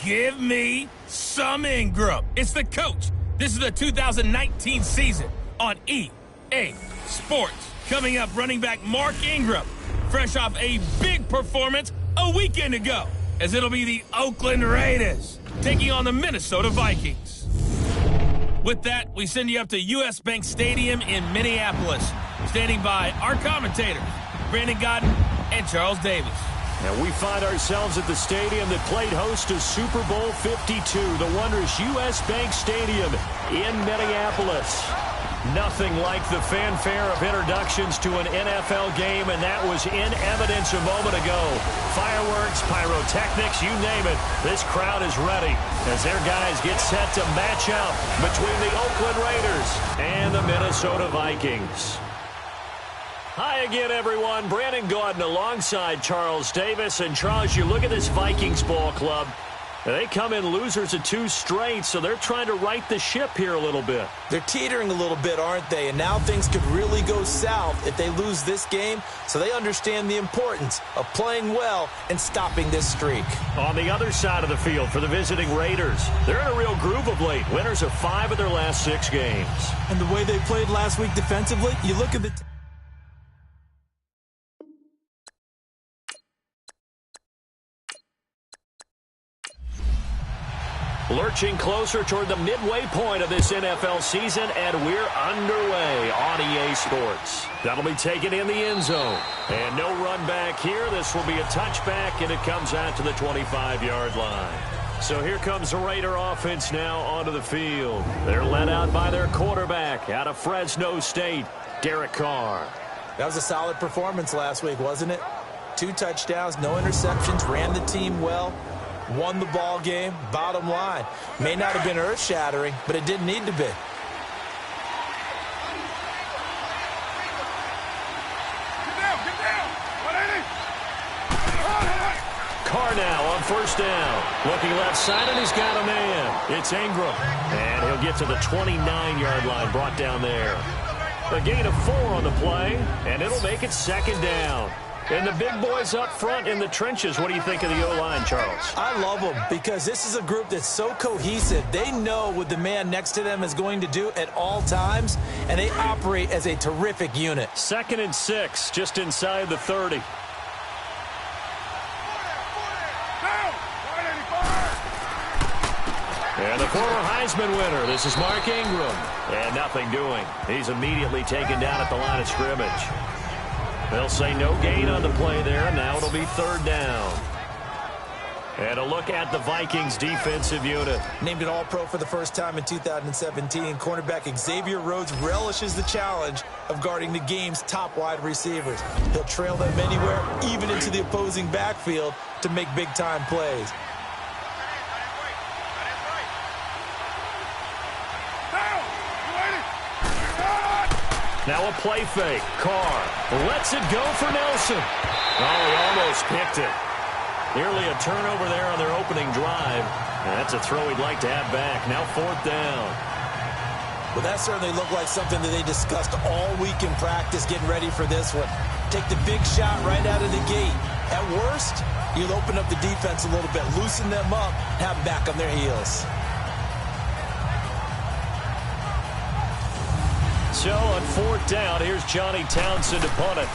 Give me some Ingram. It's the coach. This is the 2019 season on EA Sports. Coming up, running back Mark Ingram, fresh off a big performance a weekend ago, as it'll be the Oakland Raiders taking on the Minnesota Vikings. With that, we send you up to U.S. Bank Stadium in Minneapolis. Standing by our commentators, Brandon Godden and Charles Davis. And we find ourselves at the stadium that played host to Super Bowl 52, the wondrous U.S. Bank Stadium in Minneapolis. Nothing like the fanfare of introductions to an NFL game, and that was in evidence a moment ago. Fireworks, pyrotechnics, you name it. This crowd is ready as their guys get set to match up between the Oakland Raiders and the Minnesota Vikings. Hi again, everyone. Brandon Gaudin alongside Charles Davis. And, Charles, you look at this Vikings ball club. They come in losers of 2 straight, so they're trying to right the ship here a little bit. They're teetering a little bit, aren't they? And now things could really go south if they lose this game, so they understand the importance of playing well and stopping this streak. On the other side of the field for the visiting Raiders, they're in a real groove of late. Winners of 5 of their last 6 games. And the way they played last week defensively, you look at the... Lurching closer toward the midway point of this NFL season, and we're underway on EA Sports. That'll be taken in the end zone. And no run back here. This will be a touchback, and it comes out to the 25-yard line. So here comes the Raider offense now onto the field. They're led out by their quarterback out of Fresno State, Derek Carr. That was a solid performance last week, wasn't it? 2 touchdowns, no interceptions, ran the team well. Won the ball game, bottom line. May not have been earth-shattering, but it didn't need to be. Carr now on first down. Looking left side, and he's got a man. It's Ingram. And he'll get to the 29-yard line, brought down there. A gain of 4 on the play, and it'll make it second down. And the big boys up front in the trenches. What do you think of the O-line, Charles? I love them because this is a group that's so cohesive. They know what the man next to them is going to do at all times, and they operate as a terrific unit. 2nd and 6, just inside the 30. And the former Heisman winner, this is Mark Ingram. And nothing doing. He's immediately taken down at the line of scrimmage. They'll say no gain on the play there. Now it'll be 3rd down. And a look at the Vikings defensive unit. Named an All-Pro for the first time in 2017, cornerback Xavier Rhodes relishes the challenge of guarding the game's top wide receivers. He'll trail them anywhere, even into the opposing backfield, to make big-time plays. Now a play fake. Carr lets it go for Nelson. Oh, he almost picked it. Nearly a turnover there on their opening drive. And that's a throw he'd like to have back. Now 4th down. Well, that certainly looked like something that they discussed all week in practice getting ready for this one. Take the big shot right out of the gate. At worst, you'll open up the defense a little bit, loosen them up, have them back on their heels. So on 4th down, here's Johnny Townsend to punt it.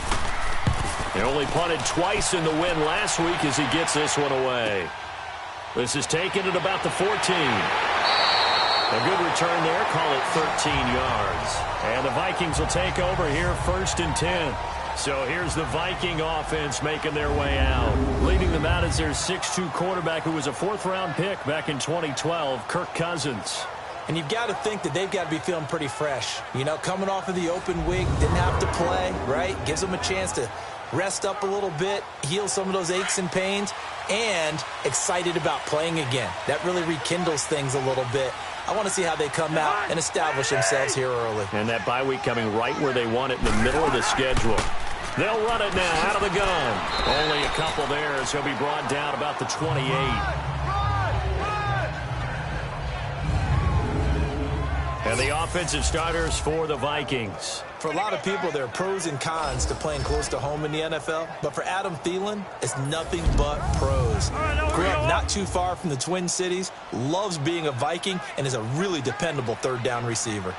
They only punted twice in the win last week as he gets this one away. This is taken at about the 14. A good return there, call it 13 yards. And the Vikings will take over here 1st and 10. So here's the Viking offense making their way out. Leading them out is their 6'2 quarterback who was a 4th-round pick back in 2012, Kirk Cousins. And you've got to think that they've got to be feeling pretty fresh. You know, coming off of the open week, didn't have to play, right? Gives them a chance to rest up a little bit, heal some of those aches and pains, and excited about playing again. That really rekindles things a little bit. I want to see how they come out and establish themselves here early. And that bye week coming right where they want it in the middle of the schedule. They'll run it now out of the gun. Only a couple there as he'll be brought down about the 28. And And the offensive starters for the Vikings. For a lot of people, there are pros and cons to playing close to home in the NFL. But for Adam Thielen, it's nothing but pros. Grew up not too far from the Twin Cities, loves being a Viking, and is a really dependable third down receiver.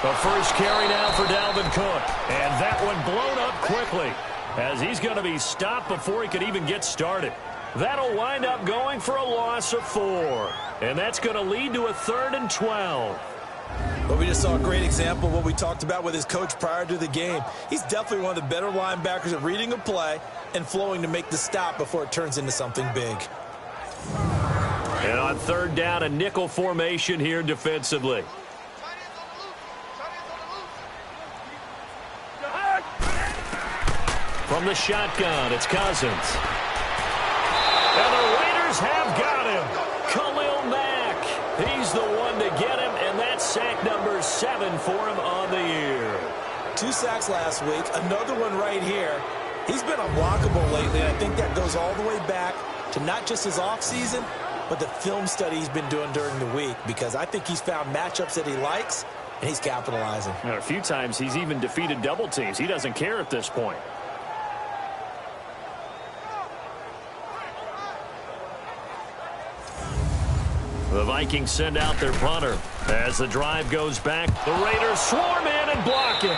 The first carry now for Dalvin Cook. And that one blown up quickly as he's going to be stopped before he could even get started. That'll wind up going for a loss of 4. And that's going to lead to a 3rd and 12. But we just saw a great example of what we talked about with his coach prior to the game. He's definitely one of the better linebackers at reading a play and flowing to make the stop before it turns into something big. And on 3rd down, a nickel formation here defensively. From the shotgun, it's Cousins. And the Raiders have got him. Khalil Mack. He's the one to get him, and that's sack number 7 for him on the year. 2 sacks last week, another one right here. He's been unblockable lately, and I think that goes all the way back to not just his offseason, but the film study he's been doing during the week, because I think he's found matchups that he likes, and he's capitalizing. A few times he's even defeated double teams. He doesn't care at this point. The Vikings send out their punter. As the drive goes back, the Raiders swarm in and block it.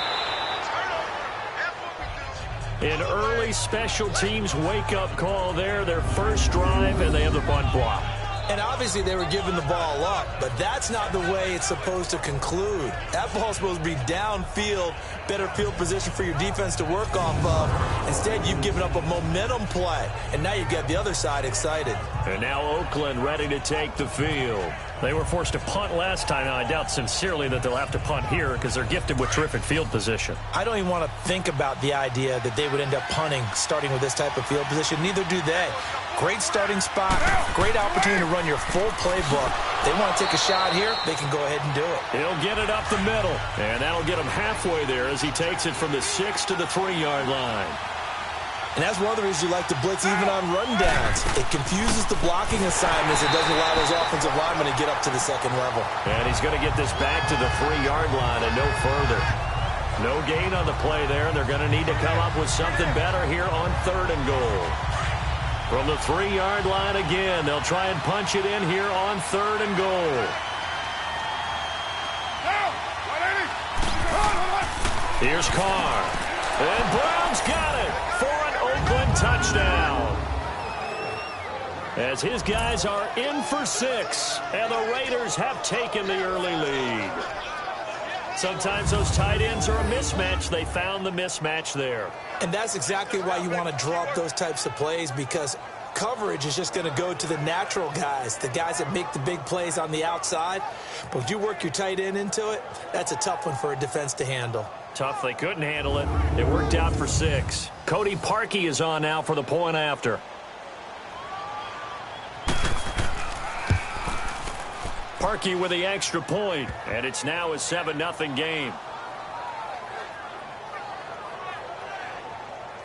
An early special teams wake-up call there, their first drive, and they have the punt block. And obviously they were giving the ball up, but that's not the way it's supposed to conclude. That ball's supposed to be downfield, better field position for your defense to work off of. Instead, you've given up a momentum play, and now you've got the other side excited. And now Oakland ready to take the field. They were forced to punt last time. Now, I doubt sincerely that they'll have to punt here because they're gifted with terrific field position. I don't even want to think about the idea that they would end up punting starting with this type of field position. Neither do they. Great starting spot, great opportunity to run your full playbook. They want to take a shot here, they can go ahead and do it. He'll get it up the middle, and that'll get him halfway there as he takes it from the 6 to the 3-yard line. And that's one of the reasons you like to blitz even on rundowns. It confuses the blocking assignments. It doesn't allow those offensive linemen to get up to the second level. And he's going to get this back to the 3-yard line and no further. No gain on the play there. They're going to need to come up with something better here on 3rd and goal. From the 3-yard line again, they'll try and punch it in here on 3rd and goal. Here's Carr. And Brown's got it for an Oakland touchdown. As his guys are in for 6, and the Raiders have taken the early lead. Sometimes those tight ends are a mismatch. They found the mismatch there. And that's exactly why you want to draw up those types of plays, because coverage is just going to go to the natural guys, the guys that make the big plays on the outside. But when you work your tight end into it, that's a tough one for a defense to handle. Tough. They couldn't handle it. It worked out for 6. Cody Parkey is on now for the point after. Parkey with the extra point, and it's now a 7-0 game.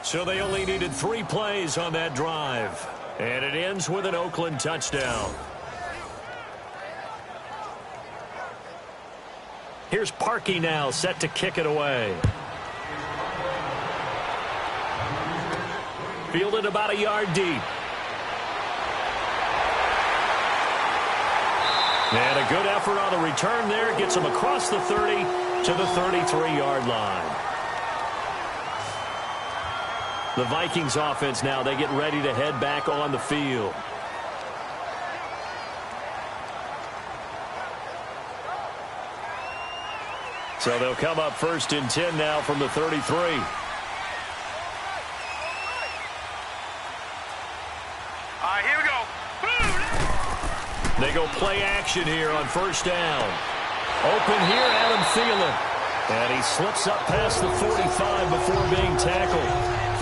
So they only needed 3 plays on that drive, and it ends with an Oakland touchdown. Here's Parkey now, set to kick it away. Fielded about a yard deep. And a good effort on the return there. Gets him across the 30 to the 33-yard line. The Vikings offense now, they get ready to head back on the field. So they'll come up 1st and 10 now from the 33. Here we go. They go play action here on 1st down. Open here, Adam Thielen. And he slips up past the 45 before being tackled.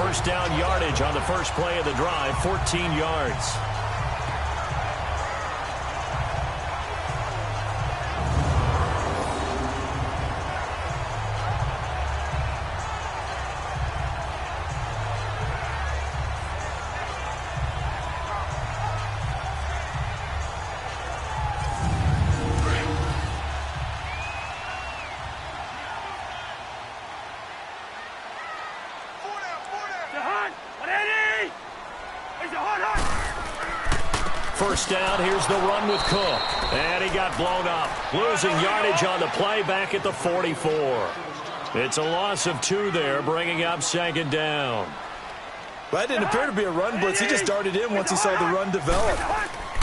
1st down yardage on the first play of the drive, 14 yards. First down, here's the run with Cook. And he got blown up. Losing yardage on the play back at the 44. It's a loss of 2 there, bringing up second down. Well, that didn't appear to be a run blitz. He just darted in once he saw the run develop.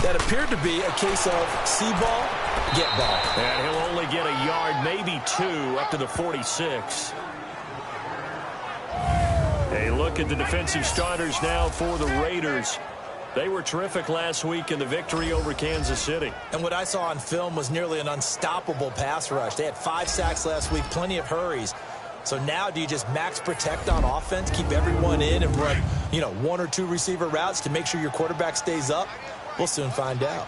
That appeared to be a case of see ball, get ball. And he'll only get a yard, maybe 2, up to the 46. A look at the defensive starters now for the Raiders. They were terrific last week in the victory over Kansas City. And what I saw on film was nearly an unstoppable pass rush. They had 5 sacks last week, plenty of hurries. So now do you just max protect on offense, keep everyone in and run, 1 or 2 receiver routes to make sure your quarterback stays up? We'll soon find out.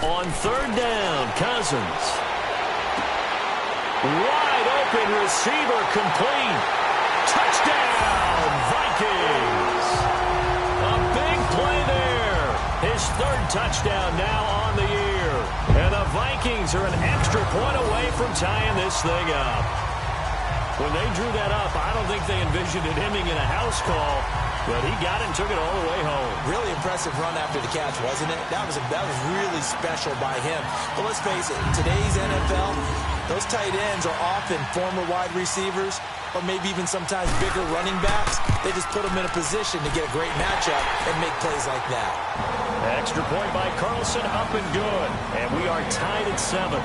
On third down, Cousins. Wide open receiver complete. Touchdown, Vikings. A big play there. His 3rd touchdown now on the year. And the Vikings are an extra point away from tying this thing up. When they drew that up, I don't think they envisioned it ending in a house call. But he got it and took it all the way home. Really impressive run after the catch, wasn't it? That was really special by him. But let's face it, in today's NFL, those tight ends are often former wide receivers or maybe even sometimes bigger running backs. They just put them in a position to get a great matchup and make plays like that. Extra point by Carlson, up and good. And we are tied at 7.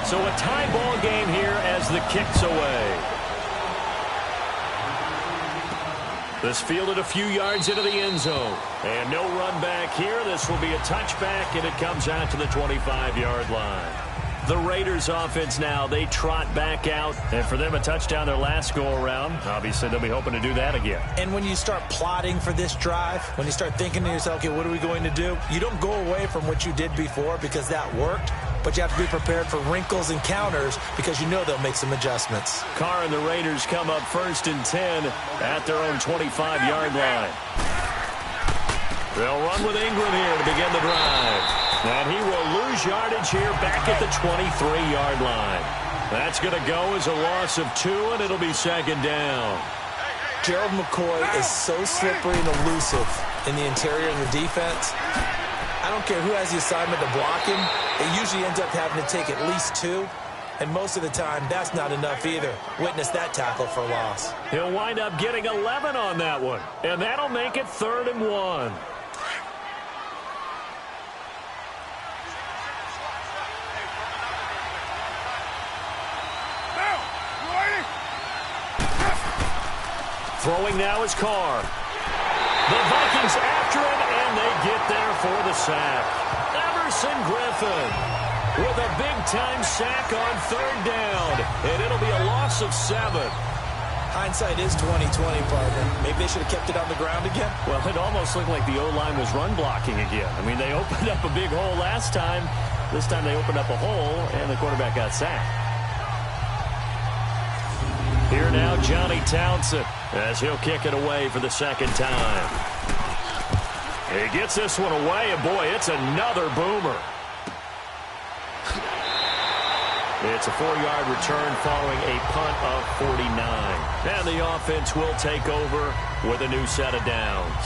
So a tie ball game here as the kick's away. This fielded a few yards into the end zone. And no run back here. This will be a touchback, and it comes out to the 25-yard line. The Raiders offense now, they trot back out. And for them, a touchdown their last go-around. Obviously, they'll be hoping to do that again. And when you start plotting for this drive, when you start thinking to yourself, okay, what are we going to do? You don't go away from what you did before because that worked. But you have to be prepared for wrinkles and counters because you know they'll make some adjustments. Carr and the Raiders come up 1st and 10 at their own 25-yard line. They'll run with Ingram here to begin the drive. And he will lose yardage here back at the 23-yard line. That's going to go as a loss of 2, and it'll be second down. Gerald McCoy is so slippery and elusive in the interior of the defense. I don't care who has the assignment to block him. They usually end up having to take at least 2. And most of the time, that's not enough either. Witness that tackle for a loss. He'll wind up getting 11 on that one. And that'll make it 3rd and 1. Throwing now is Carr. The Vikings after him, and they get there for the sack. Everson Griffin with a big-time sack on 3rd down, and it'll be a loss of 7. Hindsight is 20/20, partner. Maybe they should have kept it on the ground again. Well, it almost looked like the O-line was run blocking again. I mean, they opened up a big hole last time. This time they opened up a hole, and the quarterback got sacked. Here now, Johnny Townsend, as he'll kick it away for the 2nd time. He gets this one away, and boy, it's another boomer. It's a 4-yard return following a punt of 49. And the offense will take over with a new set of downs.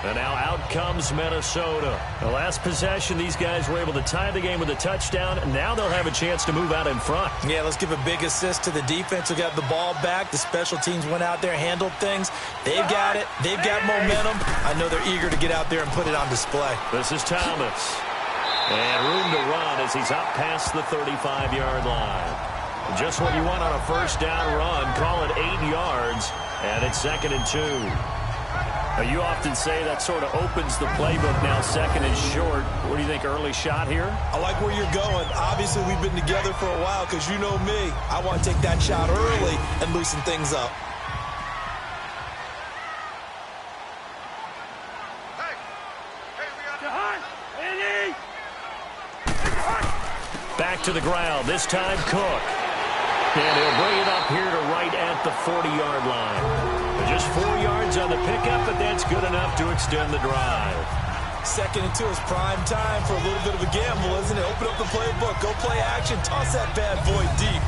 And now out comes Minnesota. The last possession, these guys were able to tie the game with a touchdown. And now they'll have a chance to move out in front. Yeah, let's give a big assist to the defense who got the ball back. The special teams went out there, handled things. They've got it. They've got momentum. I know they're eager to get out there and put it on display. This is Thomas. And room to run as he's up past the 35-yard line. Just what you want on a first down run. Call it 8 yards. And it's 2nd and 2. You often say that sort of opens the playbook now, 2nd and short. What do you think, early shot here? I like where you're going. Obviously, we've been together for a while because you know me. I want to take that shot early and loosen things up. Back to the ground, this time Cook. And he'll bring it up here to right at the 40-yard line. Just 4 yards on the pickup, but that's good enough to extend the drive. 2nd and 2 is prime time for a little bit of a gamble, isn't it? Open up the playbook, go play action, toss that bad boy deep.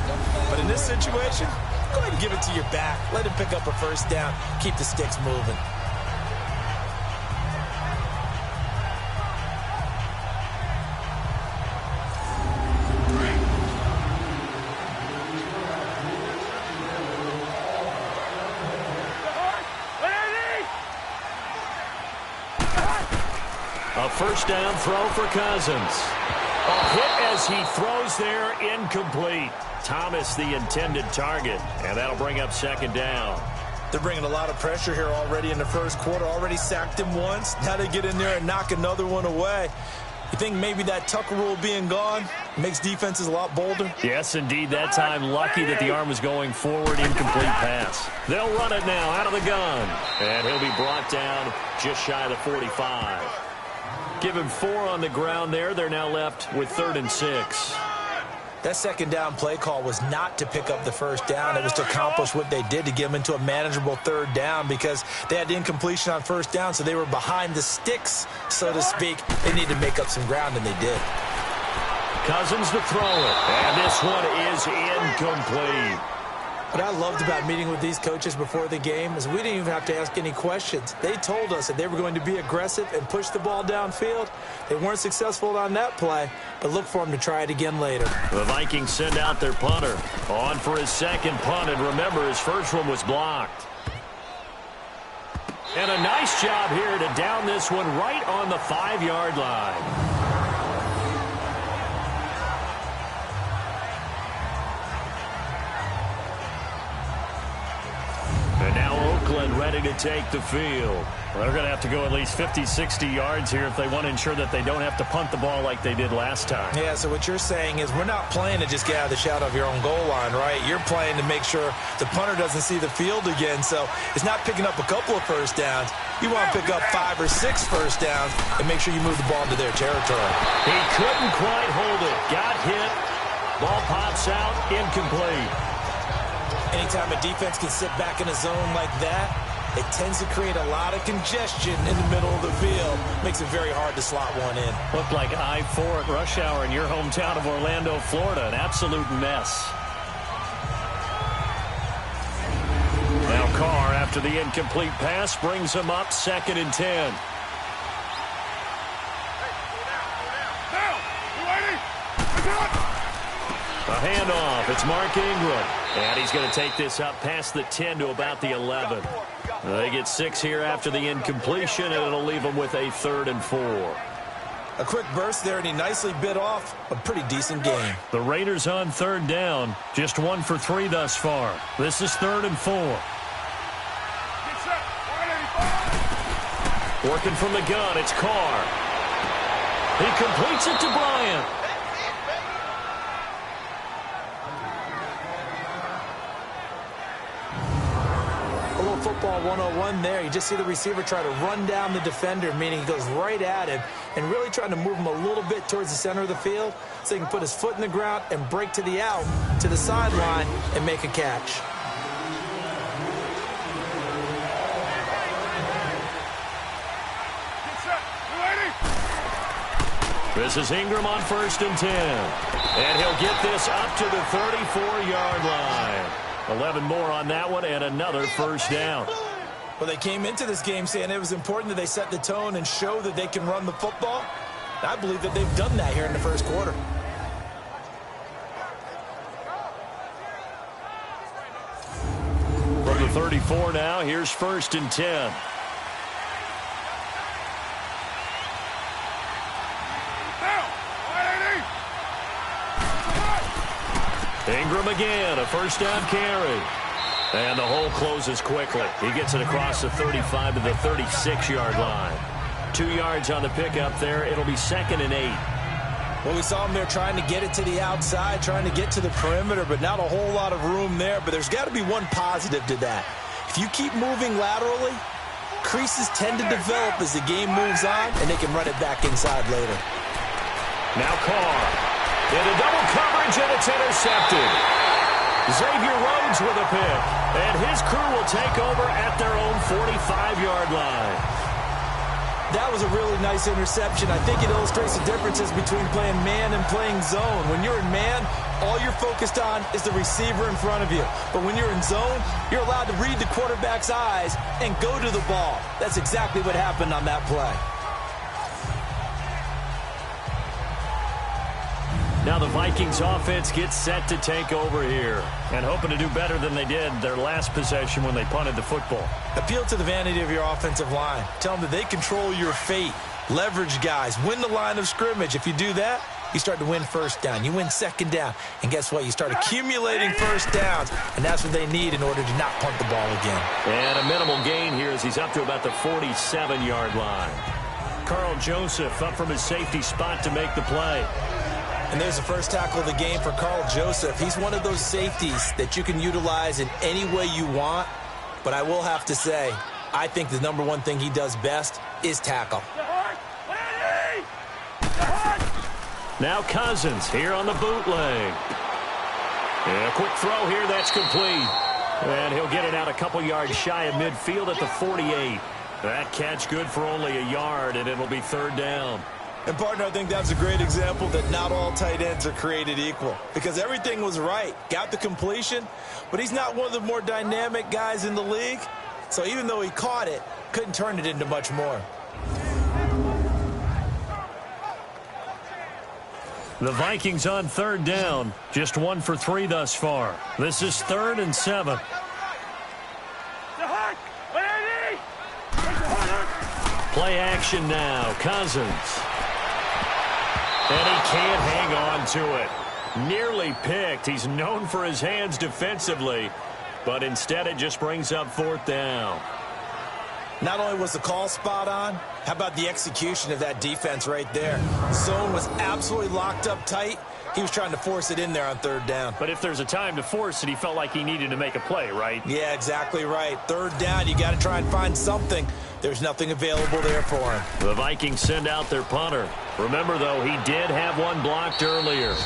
But in this situation, go ahead and give it to your back. Let him pick up a first down. Keep the sticks moving. A first down throw for Cousins. A hit as he throws there, incomplete. Thomas the intended target, and that'll bring up 2nd down. They're bringing a lot of pressure here already in the first quarter. Already sacked him once. Now they get in there and knock another one away. You think maybe that Tucker rule being gone makes defenses a lot bolder? Yes, indeed. That time, lucky that the arm was going forward. Incomplete pass. They'll run it now out of the gun. And he'll be brought down just shy of the 45. Give him 4 on the ground there. They're now left with 3rd and 6. That 2nd down play call was not to pick up the first down. It was to accomplish what they did, to get them into a manageable 3rd down, because they had the incompletion on first down, so they were behind the sticks, so to speak. They needed to make up some ground, and they did. Cousins to throw it, and this one is incomplete. What I loved about meeting with these coaches before the game is we didn't even have to ask any questions. They told us that they were going to be aggressive and push the ball downfield. They weren't successful on that play, but look for them to try it again later. The Vikings send out their punter. On for his 2nd punt, and remember, his first one was blocked. And a nice job here to down this one right on the 5-yard line. And now Oakland ready to take the field. Well, they're going to have to go at least 50, 60 yards here if they want to ensure that they don't have to punt the ball like they did last time. Yeah, so what you're saying is we're not playing to just get out of the shadow of your own goal line, right? You're playing to make sure the punter doesn't see the field again. So it's not picking up a couple of first downs. You want to pick up 5 or 6 first downs and make sure you move the ball into their territory. He couldn't quite hold it. Got hit. Ball pops out. Incomplete. Anytime a defense can sit back in a zone like that, it tends to create a lot of congestion in the middle of the field. Makes it very hard to slot one in. Looked like I-4 at rush hour in your hometown of Orlando, Florida. An absolute mess. Now Carr, after the incomplete pass, brings him up 2nd and 10. A handoff. It's Mark Ingram. And he's going to take this up past the 10 to about the 11. They get 6 here after the incompletion, and it'll leave them with a 3rd and 4. A quick burst there, and he nicely bit off a pretty decent game. The Raiders on 3rd down. Just 1 for 3 thus far. This is 3rd and 4. Working from the gun, it's Carr. He completes it to Bryant. Football 101 there. You just see the receiver try to run down the defender, meaning he goes right at him and really trying to move him a little bit towards the center of the field so he can put his foot in the ground and break to the out, to the sideline, and make a catch. This is Ingram on 1st and 10. And he'll get this up to the 34-yard line. 11 more on that one, and another first down. Well, they came into this game saying it was important that they set the tone and show that they can run the football. I believe that they've done that here in the first quarter. From the 34 now, here's 1st and 10. Ingram again, a first down carry. And the hole closes quickly. He gets it across the 35 to the 36-yard line. 2 yards on the pickup there. It'll be 2nd and 8. Well, we saw him there trying to get it to the outside, trying to get to the perimeter, but not a whole lot of room there. But there's got to be one positive to that. If you keep moving laterally, creases tend to develop as the game moves on, and they can run it back inside later. Now Carr. Into double coverage, and it's intercepted. Xavier Rhodes with a pick. And his crew will take over at their own 45-yard line. That was a really nice interception. I think it illustrates the differences between playing man and playing zone. When you're in man, all you're focused on is the receiver in front of you. But when you're in zone, you're allowed to read the quarterback's eyes and go to the ball. That's exactly what happened on that play. Now the Vikings offense gets set to take over here and hoping to do better than they did their last possession when they punted the football. Appeal to the vanity of your offensive line. Tell them that they control your fate. Leverage guys. Win the line of scrimmage. If you do that, you start to win first down. You win second down. And guess what? You start accumulating first downs. And that's what they need in order to not punt the ball again. And a minimal gain here as he's up to about the 47-yard line. Carl Joseph up from his safety spot to make the play. And there's the first tackle of the game for Carl Joseph. He's one of those safeties that you can utilize in any way you want. But I will have to say, I think the number one thing he does best is tackle. Now Cousins here on the bootleg. And a quick throw here, that's complete. And he'll get it out a couple yards shy of midfield at the 48. That catch good for only a yard, and it'll be third down. And, partner, I think that's a great example that not all tight ends are created equal. Because everything was right. Got the completion, but he's not one of the more dynamic guys in the league. So even though he caught it, couldn't turn it into much more. The Vikings on third down. Just 1 for 3 thus far. This is 3rd and 7. Play action now. Cousins. And he can't hang on to it. Nearly picked. He's known for his hands defensively, but instead it just brings up 4th down. Not only was the call spot on, how about the execution of that defense right there? Zone was absolutely locked up tight. He was trying to force it in there on 3rd down. But if there's a time to force it, he felt like he needed to make a play, right? Yeah, exactly right. 3rd down, you got to try and find something. There's nothing available there for him. The Vikings send out their punter. Remember, though, he did have one blocked earlier.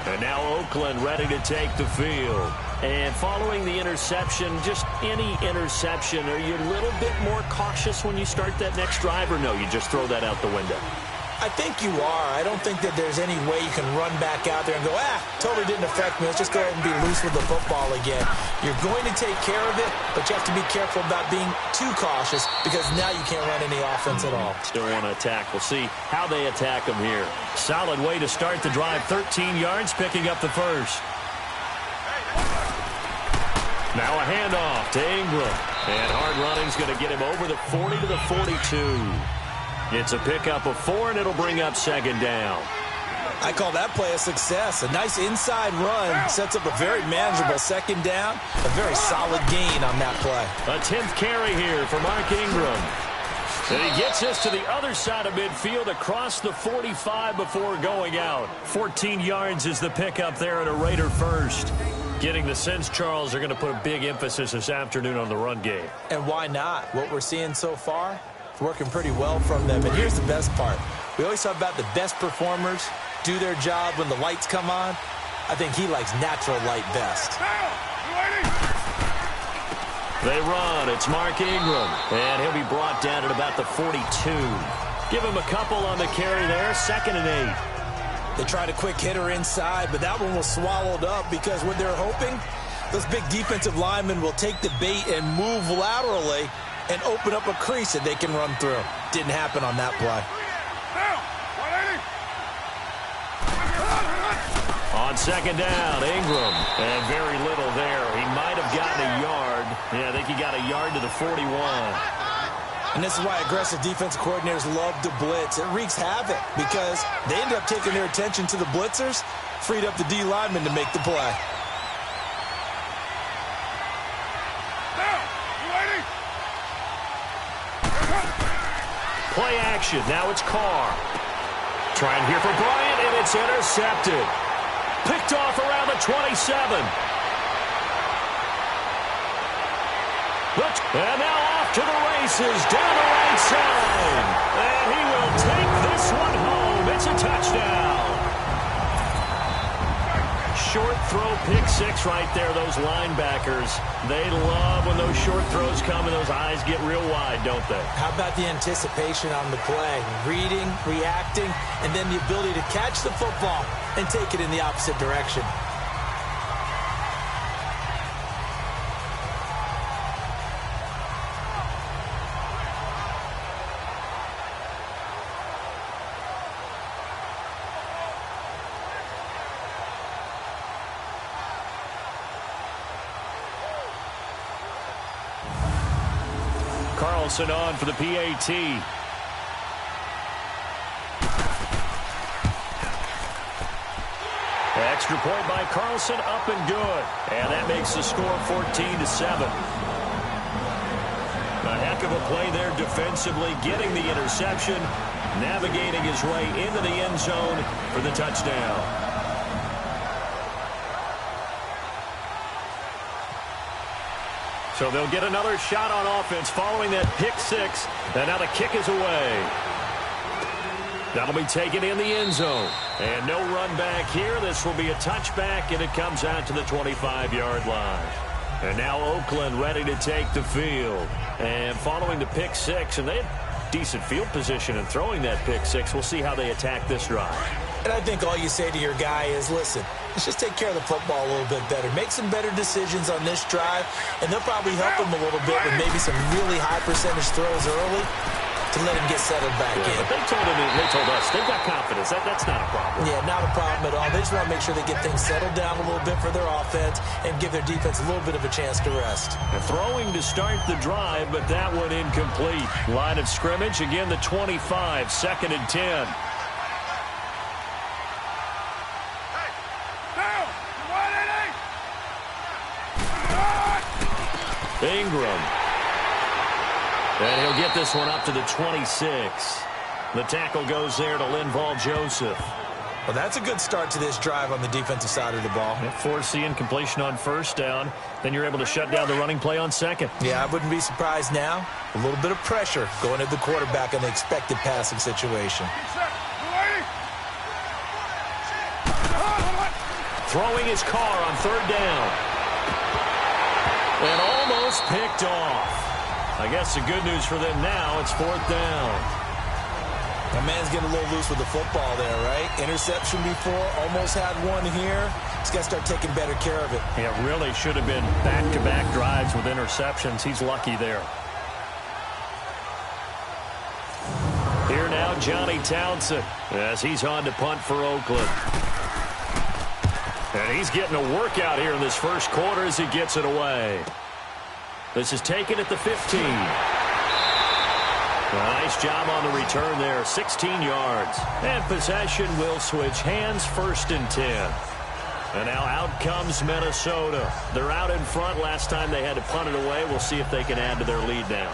And now Oakland ready to take the field. And following the interception, just any interception, are you a little bit more cautious when you start that next drive, or no, you just throw that out the window? I think you are. I don't think that there's any way you can run back out there and go, totally didn't affect me. Let's just go ahead and be loose with the football again. You're going to take care of it, but you have to be careful about being too cautious because now you can't run any offense at all. Still want to attack. We'll see how they attack them here. Solid way to start the drive. 13 yards, picking up the first. Now a handoff to Ingram. And hard running's going to get him over the 40 to the 42. It's a pickup of 4, and it'll bring up 2nd down. I call that play a success. A nice inside run sets up a very manageable 2nd down. A very solid gain on that play. A 10th carry here for Mark Ingram. And he gets us to the other side of midfield across the 45 before going out. 14 yards is the pickup there at a Raider first. Getting the sense, Charles, they're going to put a big emphasis this afternoon on the run game. And why not? What we're seeing so far, it's working pretty well from them. And here's the best part. We always talk about the best performers do their job when the lights come on. I think he likes natural light best. They run. It's Mark Ingram. And he'll be brought down at about the 42. Give him a couple on the carry there. 2nd and 8. They tried a quick hitter inside, but that one was swallowed up because what they're hoping, those big defensive linemen will take the bait and move laterally and open up a crease that they can run through. Didn't happen on that play. On 2nd down, Ingram. And very little there. He might have gotten a yard. Yeah, I think he got a yard to the 41. And this is why aggressive defensive coordinators love to blitz. It wreaks havoc because they end up taking their attention to the blitzers, freed up the D lineman to make the play. Play action. Now it's Carr. Trying here for Bryant, and it's intercepted. Picked off around the 27. And now off to the races, down the right side. And he will take this one home. It's a touchdown. short throw pick six right there, those linebackers. They love when those short throws come and those eyes get real wide, don't they? How about the anticipation on the play? Reading, reacting, and then the ability to catch the football and take it in the opposite direction. Carlson on for the PAT. Extra point by Carlson, up and good. And that makes the score 14-7. A heck of a play there defensively, getting the interception, navigating his way into the end zone for the touchdown. So they'll get another shot on offense following that pick six. And now the kick is away. That'll be taken in the end zone. And no run back here. This will be a touchback, and it comes out to the 25-yard line. And now Oakland ready to take the field. And following the pick six, and they have decent field position in throwing that pick six. We'll see how they attack this drive. And I think all you say to your guy is, listen, let's just take care of the football a little bit better. Make some better decisions on this drive, and they'll probably help him a little bit with maybe some really high percentage throws early to let him get settled back in. But they told him, they told us, they've got confidence. That's not a problem. Yeah, not a problem at all. They just want to make sure they get things settled down a little bit for their offense and give their defense a little bit of a chance to rest. And throwing to start the drive, but that one incomplete. Line of scrimmage, again the 25, 2nd and 10. Ingram. And he'll get this one up to the 26. The tackle goes there to Linval Joseph. Well, that's a good start to this drive on the defensive side of the ball. Force the incompletion on first down. Then you're able to shut down the running play on second. Yeah, I wouldn't be surprised now. A little bit of pressure going at the quarterback in the expected passing situation. Throwing his car on 3rd down. And almost picked off. I guess the good news for them now, it's 4th down. That man's getting a little loose with the football there, right? Interception before, almost had one here. He's got to start taking better care of it. Yeah, really should have been back-to-back drives with interceptions. He's lucky there. Here now, Johnny Townsend, as he's on to punt for Oakland. And he's getting a workout here in this first quarter as he gets it away. This is taken at the 15. Nice job on the return there, 16 yards. And possession will switch hands, 1st and 10. And now out comes Minnesota. They're out in front. Last time they had to punt it away. We'll see if they can add to their lead now.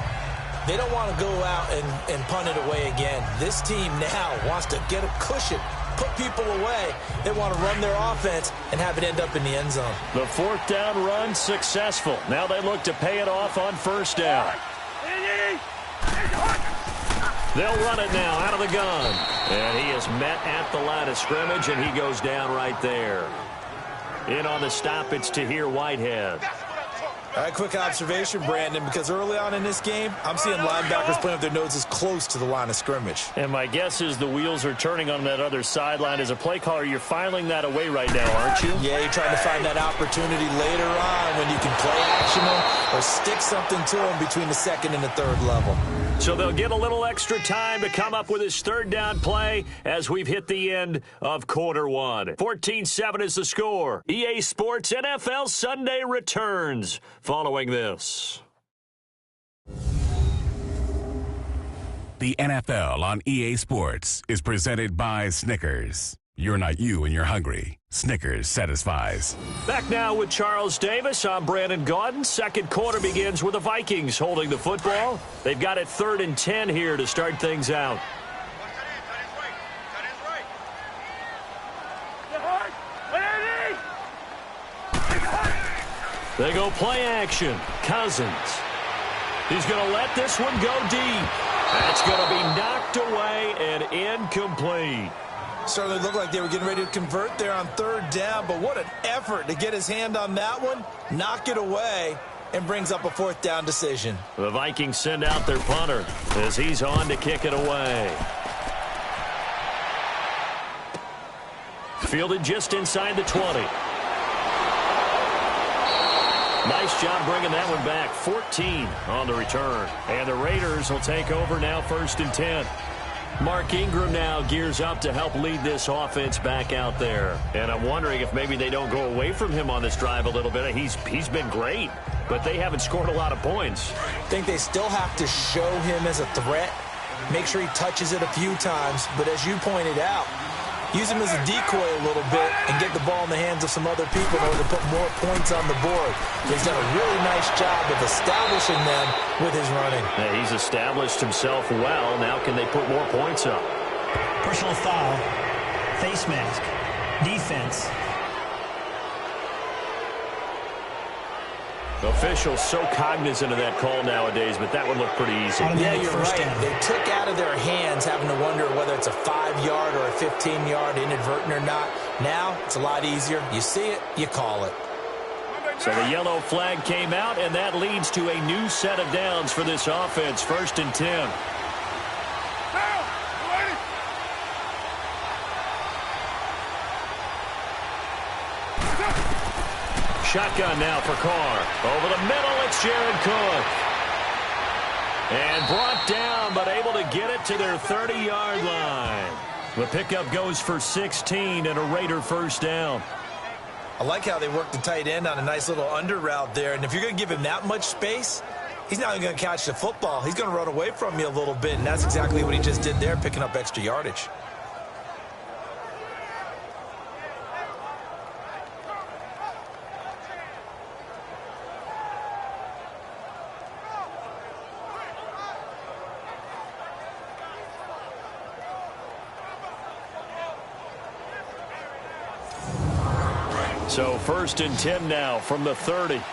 They don't want to go out and punt it away again. This team now wants to get a cushion, put people away. They want to run their offense and have it end up in the end zone. The 4th down run successful. Now they look to pay it off on 1st down. They'll run it now out of the gun. And he is met at the line of scrimmage, and he goes down right there. In on the stop, it's Tahir Whitehead. All right, quick observation, Brandon, because early on in this game, I'm seeing linebackers playing with their noses close to the line of scrimmage. And my guess is the wheels are turning on that other sideline. As a play caller, you're filing that away right now, aren't you? Yeah, you're trying to find that opportunity later on when you can play action them or stick something to them between the 2nd and the 3rd level. So they'll get a little extra time to come up with his 3rd down play as we've hit the end of quarter 1. 14-7 is the score. EA Sports NFL Sunday returns following this. The NFL on EA Sports is presented by Snickers. You're not you when you're hungry. Snickers satisfies. Back now with Charles Davis. I'm Brandon Gaudin. Second quarter begins with the Vikings holding the football. They've got it 3rd and 10 here to start things out. They go play action. Cousins. He's going to let this one go deep. That's going to be knocked away and incomplete. Certainly looked like they were getting ready to convert there on third down, but what an effort to get his hand on that one, knock it away, and brings up a fourth down decision. The Vikings send out their punter as he's on to kick it away. Fielded just inside the 20. Nice job bringing that one back. 14 on the return. And the Raiders will take over now, 1st and 10. Mark Ingram now gears up to help lead this offense back out there. And I'm wondering if maybe they don't go away from him on this drive a little bit. He's been great, but they haven't scored a lot of points. I think they still have to show him as a threat, make sure he touches it a few times. But as you pointed out, use him as a decoy a little bit and get the ball in the hands of some other people in order to put more points on the board. He's done a really nice job of establishing them with his running. Yeah, he's established himself well. Now can they put more points up? Personal foul, face mask, defense. Officials so cognizant of that call nowadays, but that would look pretty easy. Yeah, you're right. They took out of their hands having to wonder whether it's a 5-yard or a 15-yard inadvertent or not. Now it's a lot easier. You see it, you call it. So the yellow flag came out, and that leads to a new set of downs for this offense. 1st and 10. Shotgun now for Carr. Over the middle, it's Jared Cook. And brought down, but able to get it to their 30-yard line. The pickup goes for 16 and a Raider 1st down. I like how they work the tight end on a nice little under route there. And if you're going to give him that much space, he's not even going to catch the football. He's going to run away from you a little bit, and that's exactly what he just did there, picking up extra yardage. So 1st and 10 now from the 30. Get down,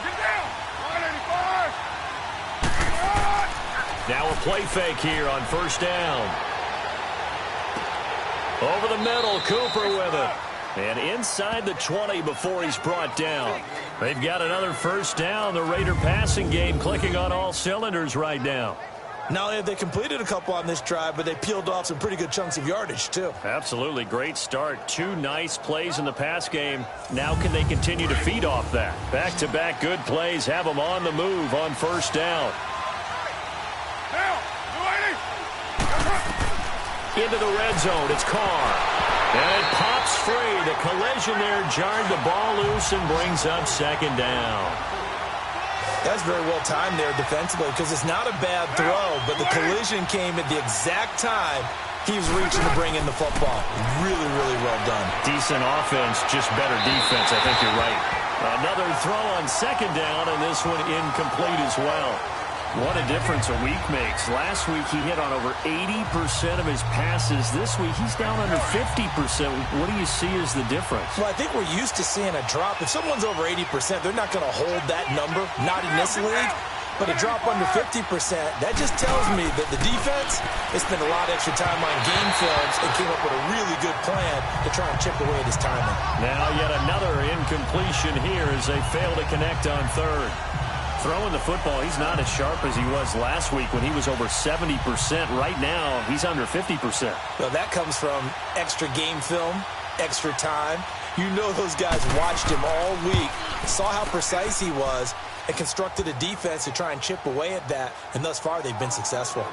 get down. 185. Now a play fake here on 1st down. Over the middle, Cooper with it. And inside the 20 before he's brought down. They've got another 1st down. The Raider passing game clicking on all cylinders right now. Not only have they completed a couple on this drive, but they peeled off some pretty good chunks of yardage, too. Absolutely. Great start. 2 nice plays in the pass game. Now can they continue to feed off that? Back-to-back good plays have them on the move on 1st down. Into the red zone. It's Carr. And it pops free. The collision there jarred the ball loose and brings up 2nd down. That's very well timed there defensively because it's not a bad throw, but the collision came at the exact time he was reaching to bring in the football. Really, really well done. Decent offense, just better defense. I think you're right. Another throw on 2nd down, and this one incomplete as well. What a difference a week makes. Last week he hit on over 80% of his passes. This week he's down under 50%. What do you see as the difference? Well, I think we're used to seeing a drop. If someone's over 80%, they're not going to hold that number, not in this league. But a drop under 50%, that just tells me that the defense has spent a lot of extra time on game films and came up with a really good plan to try and chip away at his timing. Now yet another incompletion here as they fail to connect on 3rd. Throwing the football, he's not as sharp as he was last week when he was over 70%. Right now, he's under 50%. Well, that comes from extra game film, extra time. You know those guys watched him all week, saw how precise he was, and constructed a defense to try and chip away at that, and thus far they've been successful.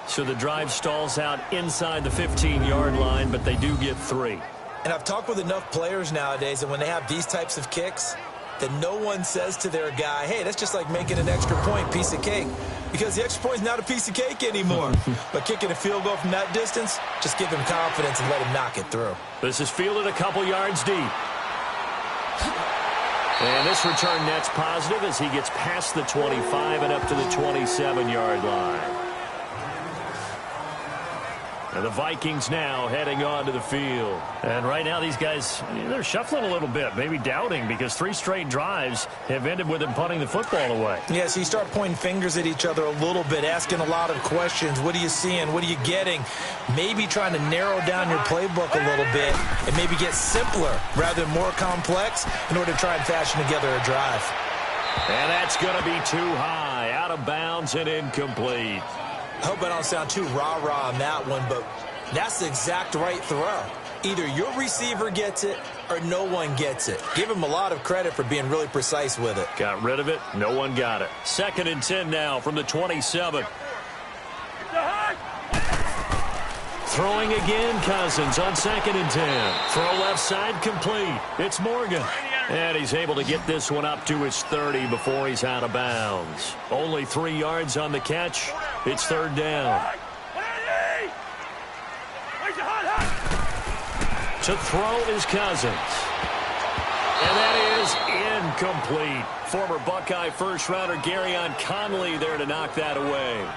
So the drive stalls out inside the 15-yard line, but they do get 3. And I've talked with enough players nowadays, and when they have these types of kicks, that no one says to their guy, hey, that's just like making an extra point, piece of cake. Because the extra point is not a piece of cake anymore. But kicking a field goal from that distance, just give him confidence and let him knock it through. This is fielded a couple yards deep. And this return net's positive as he gets past the 25 and up to the 27-yard line. And the Vikings now heading onto the field. And right now these guys, they're shuffling a little bit, maybe doubting, because 3 straight drives have ended with them punting the football away. Yeah, so you start pointing fingers at each other a little bit, asking a lot of questions. What are you seeing? What are you getting? Maybe trying to narrow down your playbook a little bit and maybe get simpler rather than more complex in order to try and fashion together a drive. And that's going to be too high, out of bounds and incomplete. I hope I don't sound too rah-rah on that one, but that's the exact right throw. Either your receiver gets it or no one gets it. Give him a lot of credit for being really precise with it. Got rid of it. No one got it. 2nd and 10 now from the 27. Throwing again, Cousins on 2nd and 10. Throw left side complete. It's Morgan. And he's able to get this one up to his 30 before he's out of bounds. Only 3 yards on the catch. It's 3rd down. To throw is Cousins. And that is incomplete. Former Buckeye first-rounder Garyon Conley there to knock that away.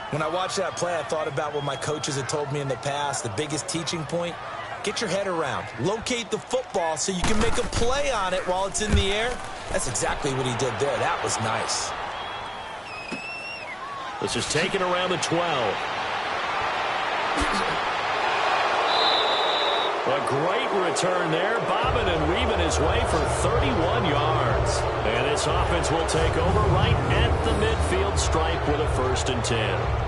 When I watched that play, I thought about what my coaches had told me in the past. The biggest teaching point, get your head around. Locate the football so you can make a play on it while it's in the air. That's exactly what he did there. That was nice. This is taken around the 12. A great return there. Bobbing and weaving his way for 31 yards. And this offense will take over right at the midfield stripe with a 1st and 10.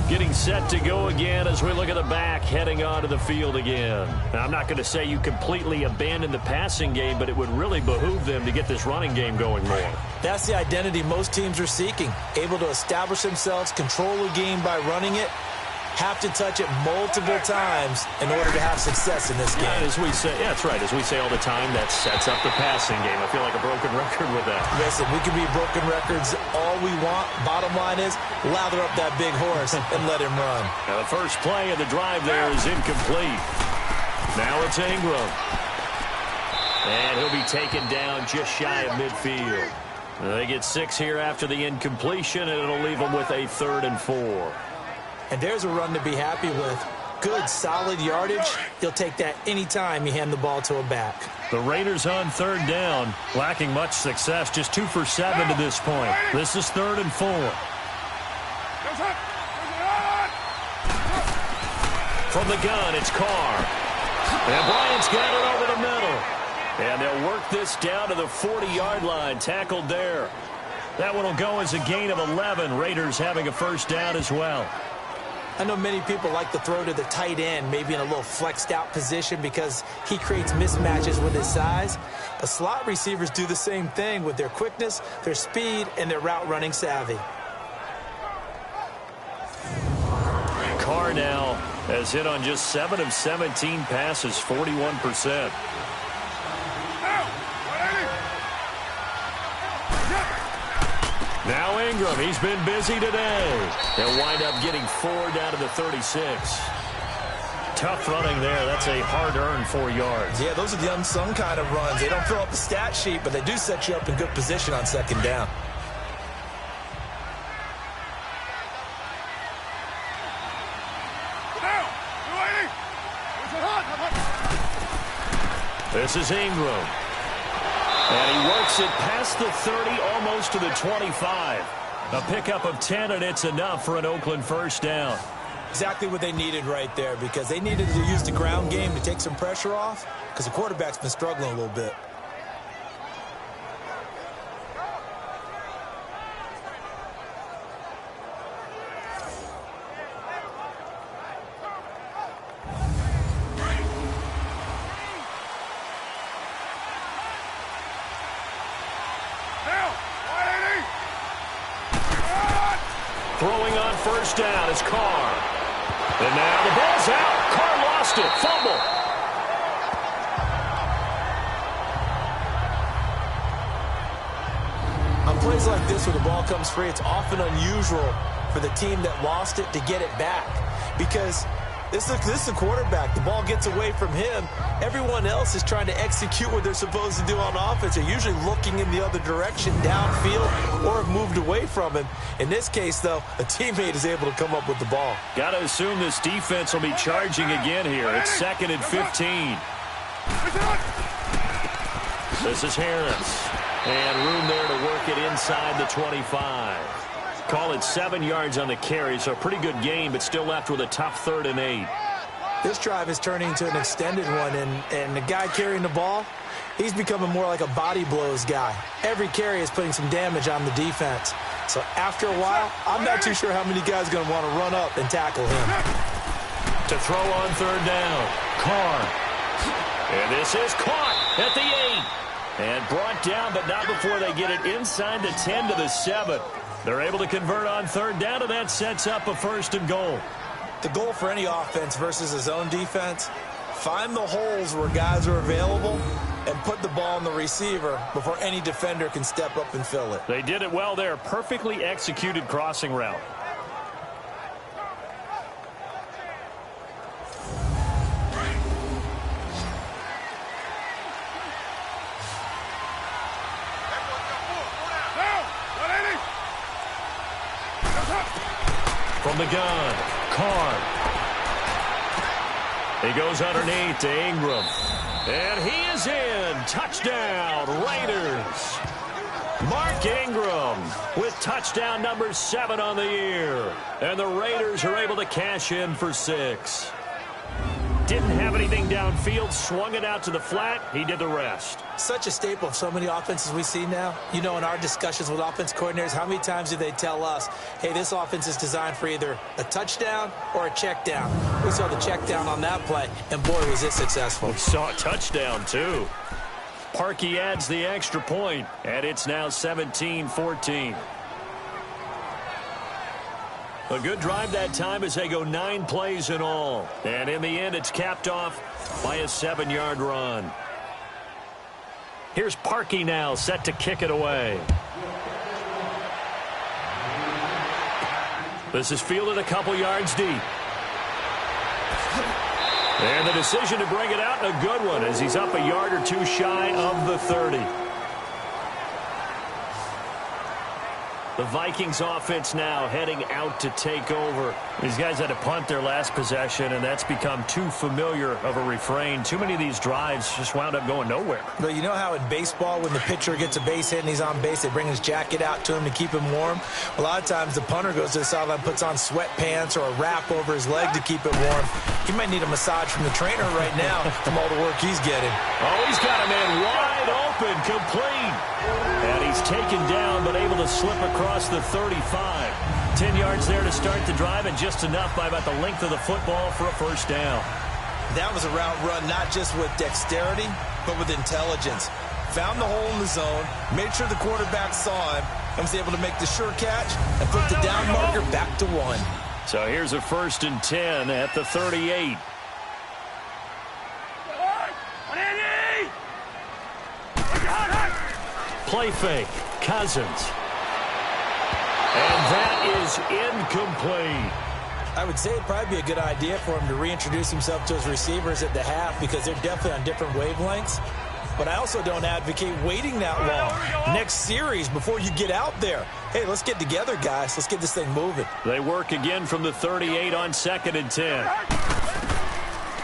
Getting set to go again as we look at the back heading onto the field again. Now, I'm not going to say you completely abandon the passing game, but it would really behoove them to get this running game going more. That's the identity most teams are seeking. Able to establish themselves, control the game by running it, have to touch it multiple times in order to have success in this game. And as we say, yeah, that's right. As we say all the time, that sets up the passing game. I feel like a broken record with that. Listen, we can be broken records all we want. Bottom line is, lather up that big horse and let him run. Now the first play of the drive there is incomplete. Now it's Ingram. And he'll be taken down just shy of midfield. They get 6 here after the incompletion, and it'll leave them with a 3rd and 4. And there's a run to be happy with. Good, solid yardage. He'll take that anytime you hand the ball to a back. The Raiders on 3rd down, lacking much success, just 2 for 7 to this point. This is 3rd and 4. From the gun, it's Carr. And Bryant's got it over the middle. And they'll work this down to the 40-yard line, tackled there. That one will go as a gain of 11. Raiders having a 1st down as well. I know many people like to throw to the tight end, maybe in a little flexed out position because he creates mismatches with his size. But slot receivers do the same thing with their quickness, their speed, and their route running savvy. Carr now has hit on just 7 of 17 passes, 41%. Now Ingram, he's been busy today. They'll wind up getting 4 down to the 36. Tough running there. That's a hard-earned 4 yards. Yeah, those are the unsung kind of runs. They don't fill up the stat sheet, but they do set you up in good position on 2nd down. This is Ingram. And he works it past the 30, almost to the 25. A pickup of 10, and it's enough for an Oakland 1st down. Exactly what they needed right there, because they needed to use the ground game to take some pressure off, because the quarterback's been struggling a little bit. Throwing on 1st down is Carr. And now the ball's out. Carr lost it. Fumble. On plays like this where the ball comes free, it's often unusual for the team that lost it to get it back. because this is the quarterback. The ball gets away from him. Everyone else is trying to execute what they're supposed to do on offense. They're usually looking in the other direction, downfield, or have moved away from him. In this case, though, a teammate is able to come up with the ball. Got to assume this defense will be charging again here. It's 2nd and 15. This is Harris. And room there to work it inside the 25. Call it 7 yards on the carry, so a pretty good game, but still left with a tough 3rd and 8. This drive is turning into an extended one, and the guy carrying the ball, he's becoming more like a body blows guy. Every carry is putting some damage on the defense. So after a while, I'm not too sure how many guys are going to want to run up and tackle him. To throw on 3rd down, Carr. And this is caught at the 8. And brought down, but not before they get it inside the 10 to the 7. They're able to convert on 3rd down, and that sets up a 1st and goal. The goal for any offense versus his own defense, find the holes where guys are available and put the ball on the receiver before any defender can step up and fill it. They did it well there. Perfectly executed crossing route. From the gun, Carr. He goes underneath to Ingram. And he is in. Touchdown, Raiders. Mark Ingram with touchdown number 7 on the year. And the Raiders are able to cash in for 6. Didn't have anything downfield, swung it out to the flat. He did the rest. Such a staple of so many offenses we see now. You know, in our discussions with offense coordinators, how many times do they tell us, hey, this offense is designed for either a touchdown or a check down. We saw the check down on that play, and boy, was it successful. We saw a touchdown, too. Parkey adds the extra point, and it's now 17-14. A good drive that time as they go 9 plays in all. And in the end, it's capped off by a 7-yard run. Here's Parkey now, set to kick it away. This is fielded a couple yards deep. And the decision to bring it out, a good one, as he's up a yard or 2 shy of the 30. The Vikings offense now heading out to take over. These guys had to punt their last possession, and that's become too familiar of a refrain. Too many of these drives just wound up going nowhere. But you know how in baseball, when the pitcher gets a base hit and he's on base, they bring his jacket out to him to keep him warm? A lot of times the punter goes to the sideline, puts on sweatpants or a wrap over his leg to keep it warm. He might need a massage from the trainer right now from all the work he's getting. Oh, he's got a man wide open, complete. And he's taken down, but able to slip across the 35. 10 yards there to start the drive, and just enough by about the length of the football for a 1st down. That was a route run not just with dexterity, but with intelligence. Found the hole in the zone, made sure the quarterback saw him, and was able to make the sure catch and put the down marker back to 1. So here's a 1st and 10 at the 38. Play fake, Cousins. And that is incomplete. I would say it'd probably be a good idea for him to reintroduce himself to his receivers at the half because they're definitely on different wavelengths. But I also don't advocate waiting that long. Next series before you get out there. Hey, let's get together, guys. Let's get this thing moving. They work again from the 38 on 2nd and 10.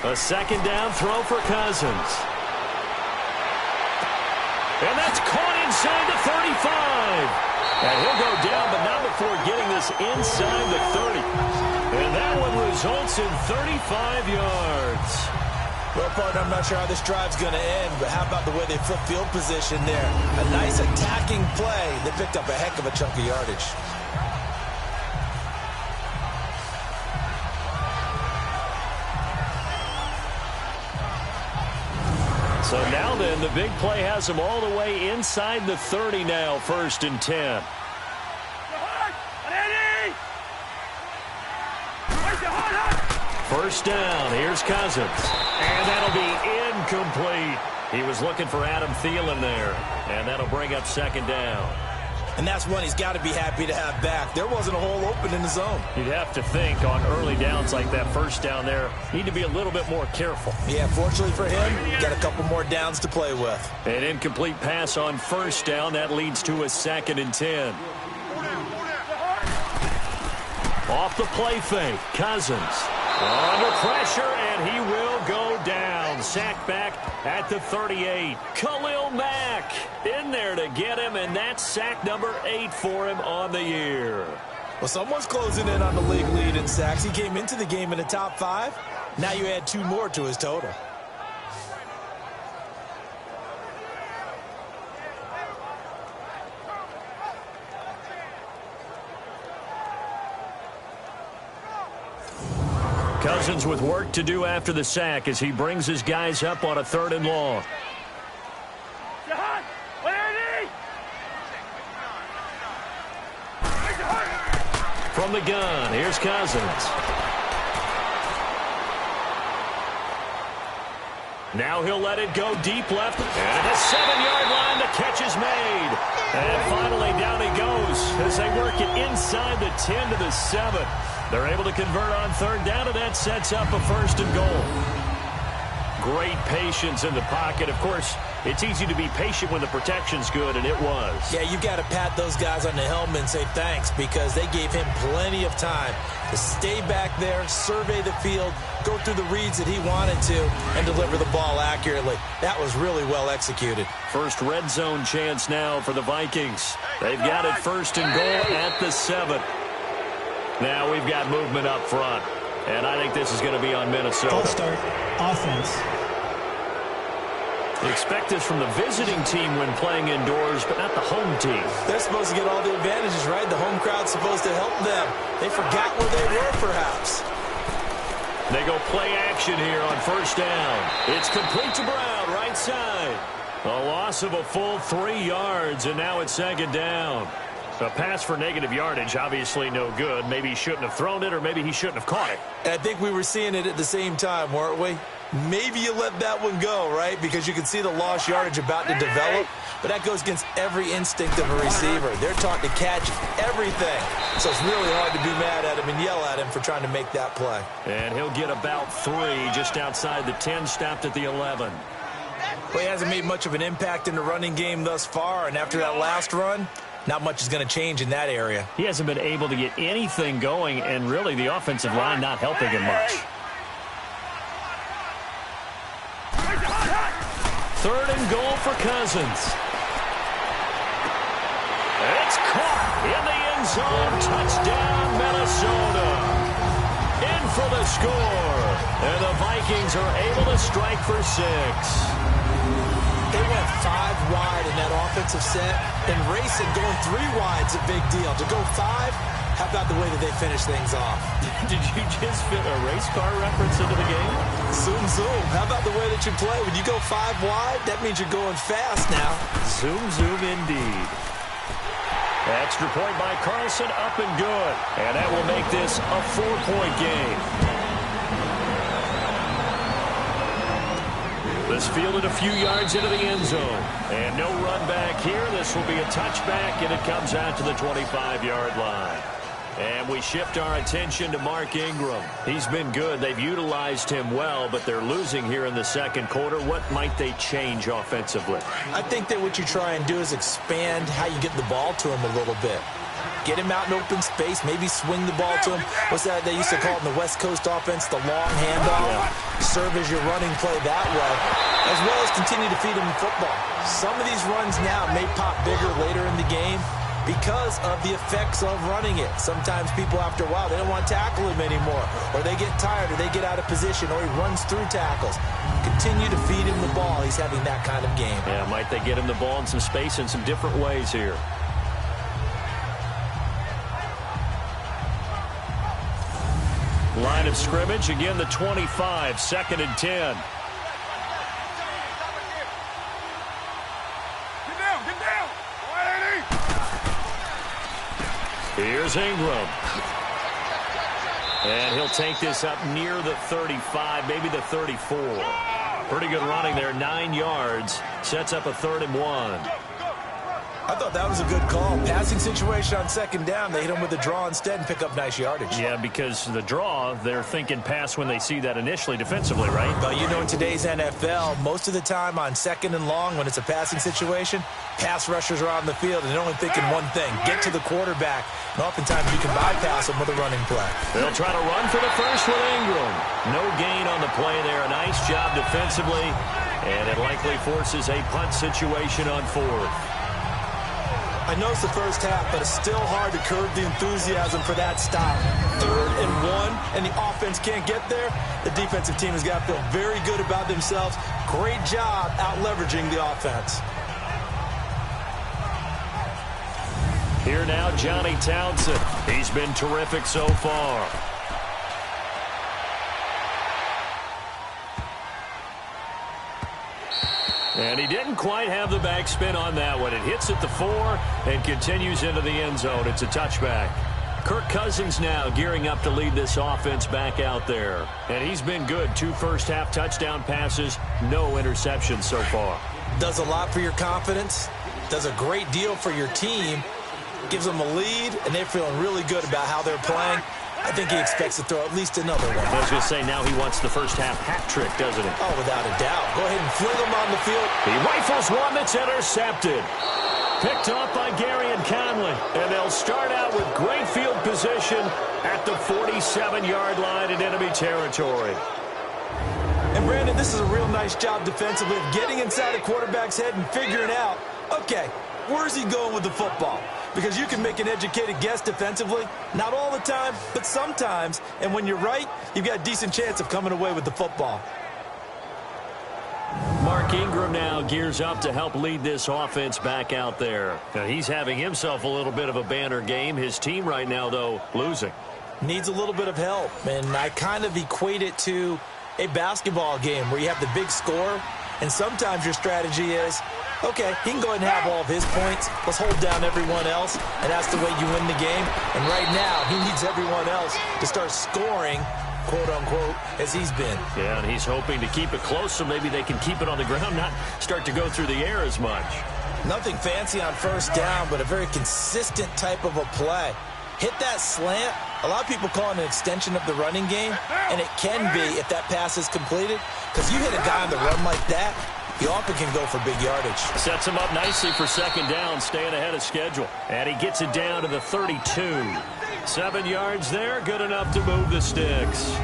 A 2nd down throw for Cousins. And that's caught inside the 35. And he'll go down, but not before getting this inside the 30. And that one results in 35 yards. Well, partner, I'm not sure how this drive's going to end, but how about the way they flip field position there? A nice attacking play that picked up a heck of a chunk of yardage. So now then, the big play has them all the way inside the 30 now, 1st and 10. First down, here's Cousins. And that'll be incomplete. He was looking for Adam Thielen there. And that'll bring up 2nd down. And that's one he's got to be happy to have back. There wasn't a hole open in the zone. You'd have to think on early downs like that, first down there, need to be a little bit more careful. Yeah, fortunately for him, got a couple more downs to play with. An incomplete pass on first down. That leads to a 2nd and 10. Off the play fake, Cousins. Under pressure, and he will go down. Sacked back at the 38. Khalil Mack in there to get him, and that's sack number 8 for him on the year. Well, someone's closing in on the league lead in sacks. He came into the game in the top 5. Now you add 2 more to his total. Cousins with work to do after the sack as he brings his guys up on a 3rd and long. From the gun, here's Cousins. Now he'll let it go deep left. And at the 7-yard line, the catch is made. And finally down he goes as they work it inside the 10 to the 7. They're able to convert on 3rd down, and that sets up a 1st and goal. Great patience in the pocket. Of course, it's easy to be patient when the protection's good, and it was. Yeah, you've got to pat those guys on the helmet and say thanks because they gave him plenty of time to stay back there, survey the field, go through the reads that he wanted to, and deliver the ball accurately. That was really well executed. First red zone chance now for the Vikings. They've got it 1st and goal at the 7. Now we've got movement up front, and I think this is going to be on Minnesota. False start, offense. Expect this from the visiting team when playing indoors, but not the home team. They're supposed to get all the advantages, right? The home crowd's supposed to help them. They forgot where they were, perhaps. They go play action here on 1st down. It's complete to Brown, right side. A loss of a full 3 yards, and now it's 2nd down. A pass for negative yardage, obviously no good. Maybe he shouldn't have thrown it, or maybe he shouldn't have caught it. I think we were seeing it at the same time, weren't we? Maybe you let that one go, right? Because you can see the lost yardage about to develop. But that goes against every instinct of a receiver. They're taught to catch everything. So it's really hard to be mad at him and yell at him for trying to make that play. And he'll get about 3 just outside the 10, stopped at the 11. Well, he hasn't made much of an impact in the running game thus far. And after that last run, not much is going to change in that area. He hasn't been able to get anything going, and really the offensive line not helping him much. 3rd and goal for Cousins. It's caught in the end zone. Touchdown, Minnesota. In for the score. And the Vikings are able to strike for 6. They went 5 wide in that offensive set, and racing going 3 wide's a big deal. To go 5, how about the way that they finish things off? Did you just fit a race car reference into the game? Zoom, zoom. How about the way that you play? When you go 5 wide, that means you're going fast now. Zoom, zoom indeed. Extra point by Carlson, up and good. And that will make this a 4-point game. This fielded a few yards into the end zone. And no run back here. This will be a touchback, and it comes out to the 25-yard line. And we shift our attention to Mark Ingram. He's been good. They've utilized him well, but they're losing here in the 2nd quarter. What might they change offensively? I think that what you try and do is expand how you get the ball to him a little bit. Get him out in open space, maybe swing the ball to him. What's that they used to call it in the West Coast offense, the long handoff? Yeah. Serve as your running play that way, as well as continue to feed him football. Some of these runs now may pop bigger later in the game because of the effects of running it. Sometimes people, after a while, they don't want to tackle him anymore, or they get tired, or they get out of position, or he runs through tackles. Continue to feed him the ball. He's having that kind of game. Yeah, might they get him the ball in some space in some different ways here? Line of scrimmage, again the 25, 2nd and 10. Get down. Here's Ingram. And he'll take this up near the 35, maybe the 34. Pretty good running there, 9 yards. Sets up a 3rd and 1. I thought that was a good call. Passing situation on second down. They hit him with a draw instead and pick up nice yardage. Yeah, because the draw, they're thinking pass when they see that initially defensively, right? But you know, in today's NFL, most of the time on second and long when it's a passing situation, pass rushers are on the field and they're only thinking one thing, get to the quarterback. And oftentimes you can bypass them with a running play. They'll try to run for the first with Ingram. No gain on the play there. A nice job defensively. And it likely forces a punt situation on fourth. I know it's the first half, but it's still hard to curb the enthusiasm for that stop. 3rd and 1, and the offense can't get there. The defensive team has got to feel very good about themselves. Great job out-leveraging the offense. Here now, Johnny Townsend. He's been terrific so far. And he didn't quite have the backspin on that one. It hits at the 4 and continues into the end zone. It's a touchback. Kirk Cousins now gearing up to lead this offense back out there. And he's been good. 2 first-half touchdown passes, no interceptions so far. Does a lot for your confidence. Does a great deal for your team. Gives them a lead, and they're feeling really good about how they're playing. I think he expects to throw at least another one. I was going to say, now he wants the first-half hat trick, doesn't he? Oh, without a doubt. Go ahead and fling him on the field. He rifles one that's intercepted. Picked off by Gary and Conley. And they'll start out with great field position at the 47-yard line in enemy territory. And, Brandon, this is a real nice job defensively of getting inside the quarterback's head and figuring out, okay, where's he going with the football? Because you can make an educated guess defensively. Not all the time, but sometimes. And when you're right, you've got a decent chance of coming away with the football. Mark Ingram now gears up to help lead this offense back out there. Now, he's having himself a little bit of a banner game. His team right now, though, losing. Needs a little bit of help. And I kind of equate it to a basketball game where you have the big score. And sometimes your strategy is, okay, he can go ahead and have all of his points. Let's hold down everyone else, and that's the way you win the game. And right now, he needs everyone else to start scoring, quote-unquote, as he's been. Yeah, and he's hoping to keep it close so maybe they can keep it on the ground, not start to go through the air as much. Nothing fancy on first down, but a very consistent type of a play. Hit that slant. A lot of people call it an extension of the running game, and it can be if that pass is completed, because you hit a guy on the run like that, he often can go for big yardage. Sets him up nicely for second down, staying ahead of schedule. And he gets it down to the 32. 7 yards there, good enough to move the sticks.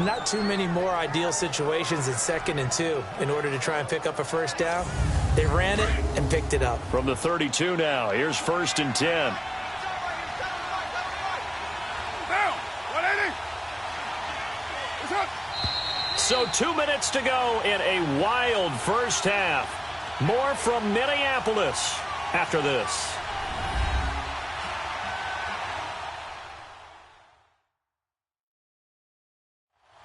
Not too many more ideal situations in 2nd and 2 in order to try and pick up a first down. They ran it and picked it up. From the 32 now, here's 1st and 10. So 2 minutes to go in a wild first half. More from Minneapolis after this.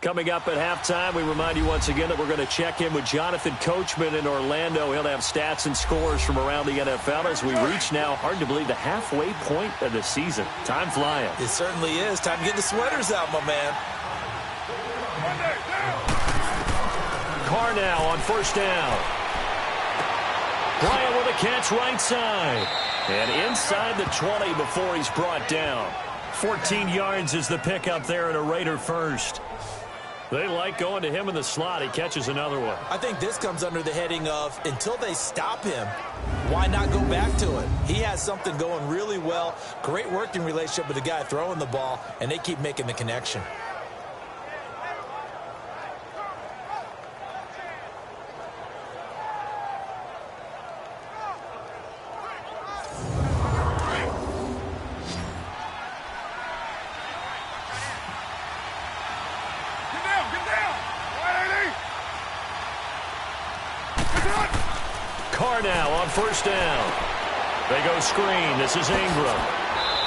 Coming up at halftime, we remind you once again that we're going to check in with Jonathan Coachman in Orlando. He'll have stats and scores from around the NFL as we reach now, hard to believe, the halfway point of the season. Time flying. It certainly is. Time to get the sweaters out, my man. Carr now on first down. Bryant with a catch right side. And inside the 20 before he's brought down. 14 yards is the pickup there and a Raider first. They like going to him in the slot. He catches another one. I think this comes under the heading of until they stop him, why not go back to it? He has something going really well. Great working relationship with the guy throwing the ball, and they keep making the connection. Carr now on first down. They go screen. This is Ingram.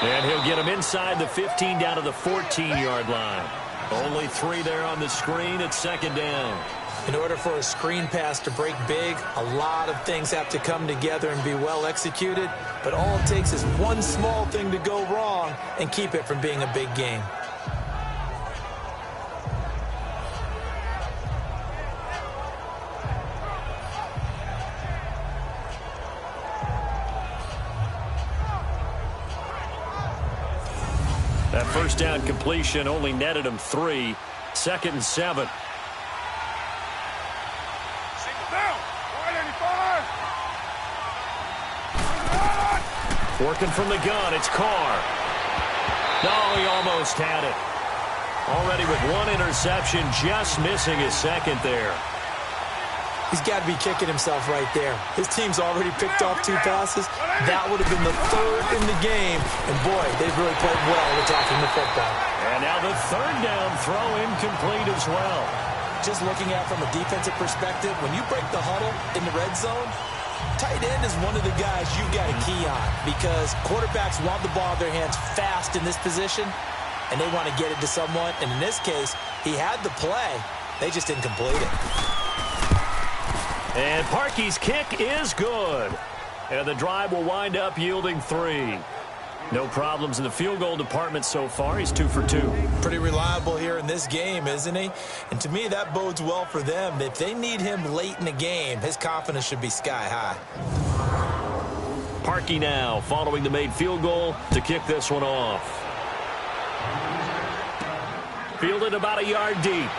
And he'll get him inside the 15 down to the 14-yard line. Only 3 there on the screen at second down. In order for a screen pass to break big, a lot of things have to come together and be well executed. But all it takes is one small thing to go wrong and keep it from being a big game. That first down completion only netted him 3. 2nd and 7. Down. 185. Working from the gun, it's Carr. No, he almost had it. Already with 1 interception, just missing his 2nd there. He's got to be kicking himself right there. His team's already picked off 2 passes. That would have been the 3rd in the game. And, boy, they've really played well attacking the football. And now the 3rd down throw incomplete as well. Just looking at it from a defensive perspective, when you break the huddle in the red zone, tight end is one of the guys you've got to key on because quarterbacks want the ball in their hands fast in this position, and they want to get it to someone. And in this case, he had the play. They just didn't complete it. And Parkey's kick is good. And the drive will wind up yielding 3. No problems in the field goal department so far. He's 2 for 2. Pretty reliable here in this game, isn't he? And to me, that bodes well for them. If they need him late in the game, his confidence should be sky high. Parkey now following the made field goal to kick this one off. Fielded about a yard deep.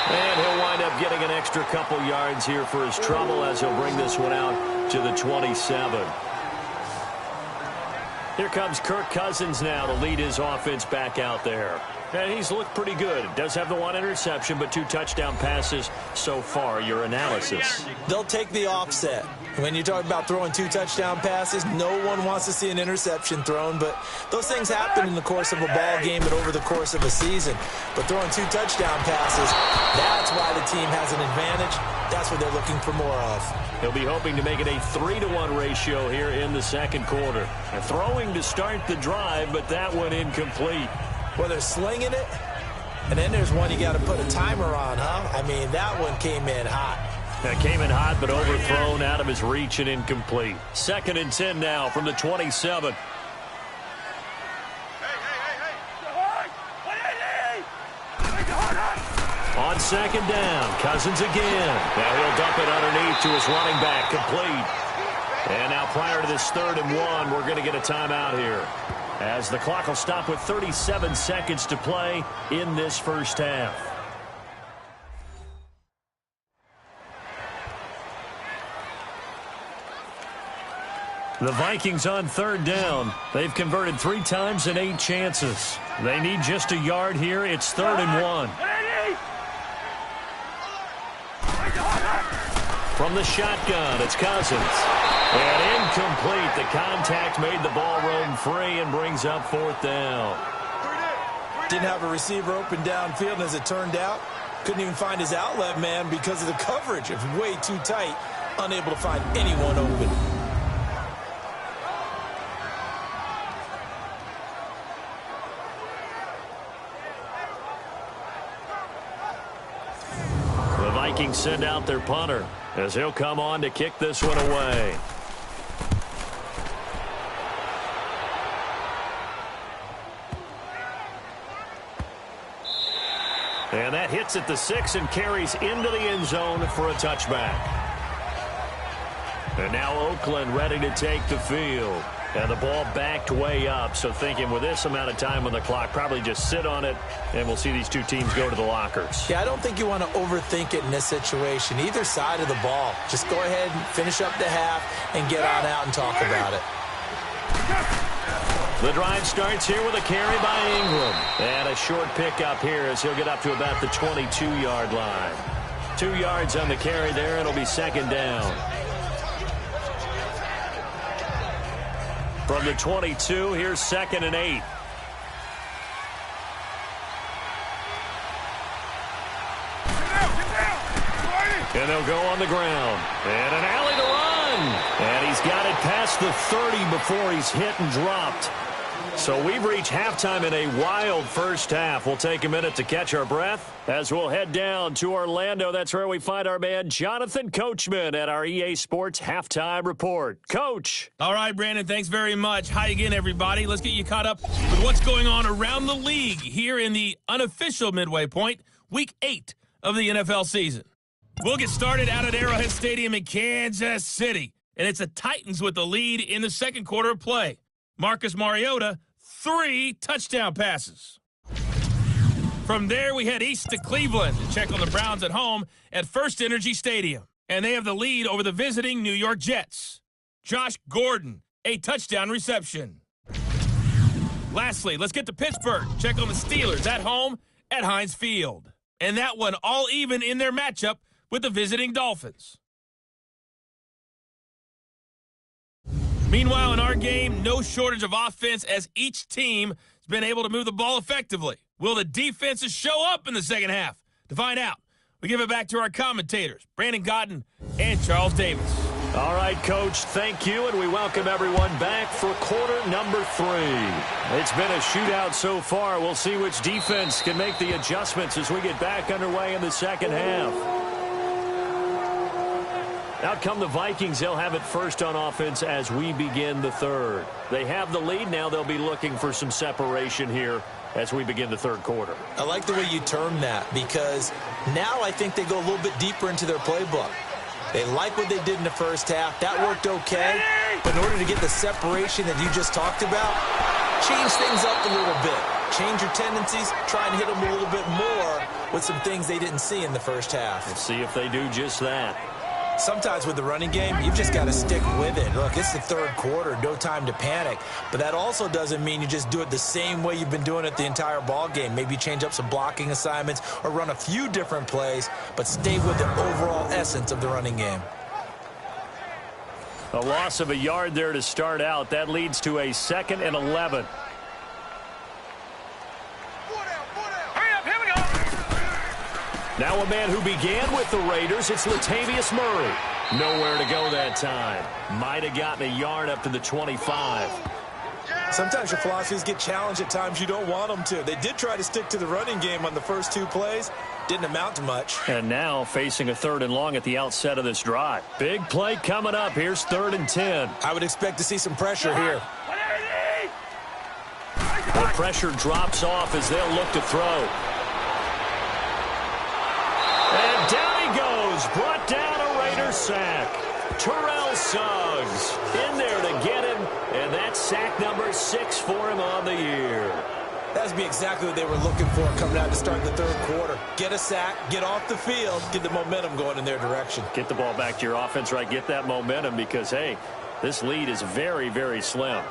And he'll wind up getting an extra couple yards here for his trouble as he'll bring this one out to the 27. Here comes Kirk Cousins now to lead his offense back out there. And he's looked pretty good. Does have the 1 interception, but 2 touchdown passes so far. Your analysis. They'll take the offset. When you're talking about throwing 2 touchdown passes, no one wants to see an interception thrown, but those things happen in the course of a ball game and over the course of a season. But throwing 2 touchdown passes, that's why the team has an advantage. That's what they're looking for more of. He'll be hoping to make it a 3-to-1 ratio here in the 2nd quarter. And throwing to start the drive, but that one incomplete. Well, they're slinging it, and then there's one you got to put a timer on, huh? I mean, that one came in hot. That came in hot, but overthrown out of his reach and incomplete. 2nd and 10 now from the 27. On 2nd down, Cousins again. Now he'll dump it underneath to his running back, complete. And now prior to this 3rd and 1, we're going to get a timeout here, as the clock will stop with 37 seconds to play in this first half. The Vikings on 3rd down. They've converted 3 times in 8 chances. They need just a yard here. It's 3rd and 1. From the shotgun, it's Cousins. And incomplete. The contact made the ball roam free and brings up 4th down. Didn't have a receiver open downfield, and as it turned out, couldn't even find his outlet man because of the coverage. It was way too tight, unable to find anyone open. The Vikings send out their punter as he'll come on to kick this one away. And that hits at the 6 and carries into the end zone for a touchback. And now Oakland ready to take the field. And the ball backed way up, so thinking with this amount of time on the clock, probably just sit on it, and we'll see these 2 teams go to the lockers. Yeah, I don't think you want to overthink it in this situation. Either side of the ball. Just go ahead and finish up the half and get on out and talk about it. The drive starts here with a carry by Ingram. And a short pickup here as he'll get up to about the 22-yard line. 2 yards on the carry there, and it'll be 2nd down. From the 22, here's 2nd and 8. And they'll go on the ground. And an alley to run. And he's got it past the 30 before he's hit and dropped. So we've reached halftime in a wild first half. We'll take a minute to catch our breath as we'll head down to Orlando. That's where we find our man Jonathan Coachman at our EA Sports Halftime Report. Coach. All right, Brandon, thanks very much. Hi again, everybody. Let's get you caught up with what's going on around the league here in the unofficial midway point, Week 8 of the NFL season. We'll get started out at Arrowhead Stadium in Kansas City, and it's the Titans with the lead in the 2nd quarter of play. Marcus Mariota 3 touchdown passes. From there, we head east to Cleveland to check on the Browns at home at First Energy Stadium. And they have the lead over the visiting New York Jets. Josh Gordon, a touchdown reception. Lastly, let's get to Pittsburgh. Check on the Steelers at home at Heinz Field. And that one all even in their matchup with the visiting Dolphins. Meanwhile, in our game, no shortage of offense as each team has been able to move the ball effectively. Will the defenses show up in the second half? To find out, we give it back to our commentators, Brandon Cotton and Charles Davis. All right, Coach, thank you, and we welcome everyone back for quarter number 3. It's been a shootout so far. We'll see which defense can make the adjustments as we get back underway in the second half. Out come the Vikings. They'll have it first on offense as we begin the third. They have the lead. Now they'll be looking for some separation here as we begin the third quarter. I like the way you term that because now I think they go a little bit deeper into their playbook. They like what they did in the first half. That worked okay. But in order to get the separation that you just talked about, change things up a little bit. Change your tendencies. Try and hit them a little bit more with some things they didn't see in the first half. Let's see if they do just that. Sometimes with the running game, you've just got to stick with it. Look, it's the third quarter, no time to panic. But that also doesn't mean you just do it the same way you've been doing it the entire ball game. Maybe change up some blocking assignments or run a few different plays, but stay with the overall essence of the running game. A loss of a yard there to start out. That leads to a 2nd and 11. Now a man who began with the Raiders, it's Latavius Murray. Nowhere to go that time. Might have gotten a yard up to the 25. Sometimes your philosophies get challenged at times you don't want them to. They did try to stick to the running game on the first 2 plays. Didn't amount to much. And now facing a 3rd and long at the outset of this drive. Big play coming up. Here's 3rd and 10. I would expect to see some pressure here. The pressure drops off as they'll look to throw. And down he goes. Brought down a Raider sack. Terrell Suggs in there to get him. And that's sack number 6 for him on the year. That would be exactly what they were looking for coming out to start the third quarter. Get a sack, get off the field, get the momentum going in their direction. Get the ball back to your offense, right? Get that momentum because, hey, this lead is very, very slim.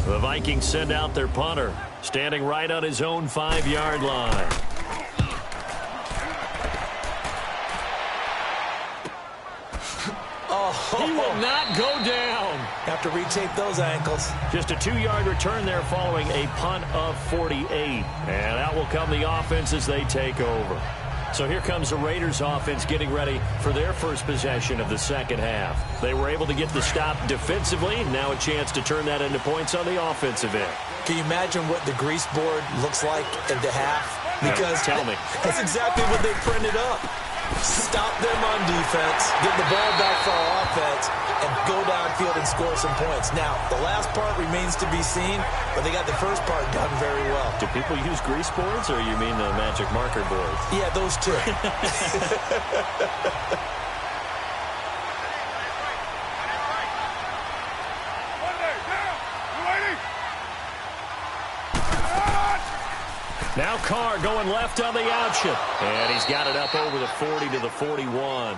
The Vikings send out their punter, standing right on his own 5-yard line. He will not go down. Have to retape those ankles. Just a 2-yard return there following a punt of 48. And out will come the offense as they take over. So here comes the Raiders offense getting ready for their first possession of the second half. They were able to get the stop defensively. Now a chance to turn that into points on the offensive end. Can you imagine what the grease board looks like at the half? Because tell me. That's exactly what they printed up. Stop them on defense, get the ball back for our offense, and go downfield and score some points. Now, the last part remains to be seen, but they got the first part done very well. Do people use grease boards, or you mean the magic marker boards? Yeah, those two. Now Carr going left on the option. And he's got it up over the 40 to the 41.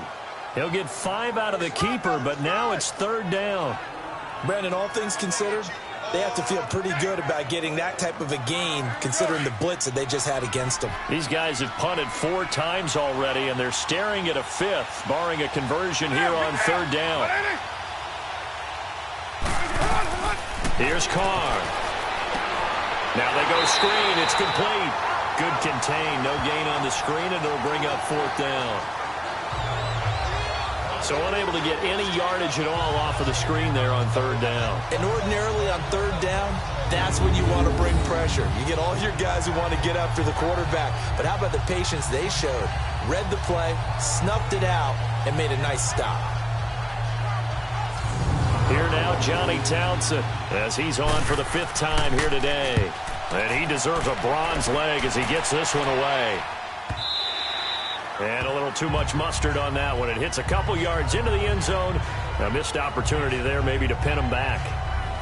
He'll get 5 out of the keeper, but now it's 3rd down. Brandon, all things considered, they have to feel pretty good about getting that type of a gain, considering the blitz that they just had against them. These guys have punted 4 times already, and they're staring at a 5th, barring a conversion here on 3rd down. Here's Carr. Now they go screen. It's complete. Good contain. No gain on the screen, and it'll bring up 4th down. So unable to get any yardage at all off of the screen there on 3rd down. And ordinarily on 3rd down, that's when you want to bring pressure. You get all your guys who want to get after the quarterback. But how about the patience they showed? Read the play, snuffed it out, and made a nice stop. Here now, Johnny Townsend, as he's on for the 5th time here today. And he deserves a bronze leg as he gets this one away. And a little too much mustard on that one. It hits a couple yards into the end zone. A missed opportunity there maybe to pin them back.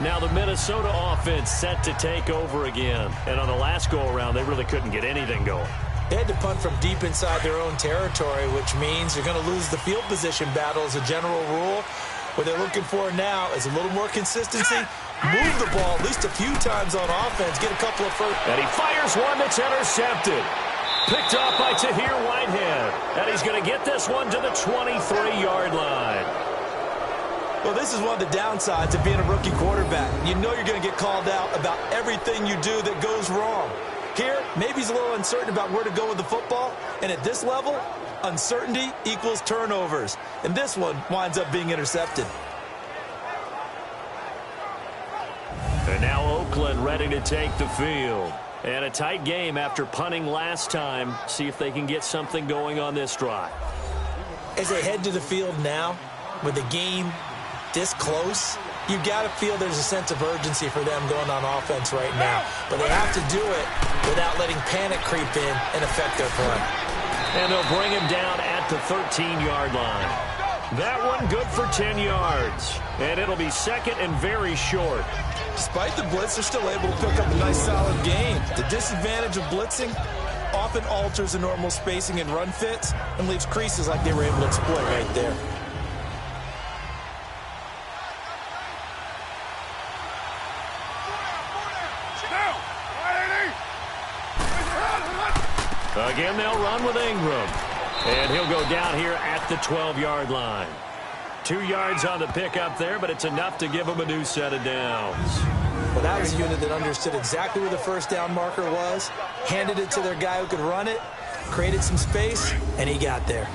Now the Minnesota offense set to take over again. And on the last go-around, they really couldn't get anything going. They had to punt from deep inside their own territory, which means you're going to lose the field position battle as a general rule. What they're looking for now is a little more consistency. Move the ball at least a few times on offense. Get a couple of first. And he fires one that's intercepted. Picked off by Tahir Whitehead. And he's going to get this one to the 23-yard line. Well, this is one of the downsides of being a rookie quarterback. You know you're going to get called out about everything you do that goes wrong. Here, maybe he's a little uncertain about where to go with the football. And at this level, uncertainty equals turnovers. And this one winds up being intercepted. And now Oakland ready to take the field. And a tight game after punting last time. See if they can get something going on this drive. As they head to the field now, with the game this close, you've got to feel there's a sense of urgency for them going on offense right now. But they have to do it without letting panic creep in and affect their play. And they'll bring him down at the 13-yard line. That one good for 10 yards. And it'll be second and very short. Despite the blitz, they're still able to pick up a nice solid gain. The disadvantage of blitzing often alters the normal spacing and run fits and leaves creases like they were able to exploit right there. Again, they'll run with Ingram. And he'll go down here at the 12-yard line. 2 yards on the pickup there, but it's enough to give him a new set of downs. Well, that was a unit that understood exactly where the first down marker was, handed it to their guy who could run it, created some space, and he got there.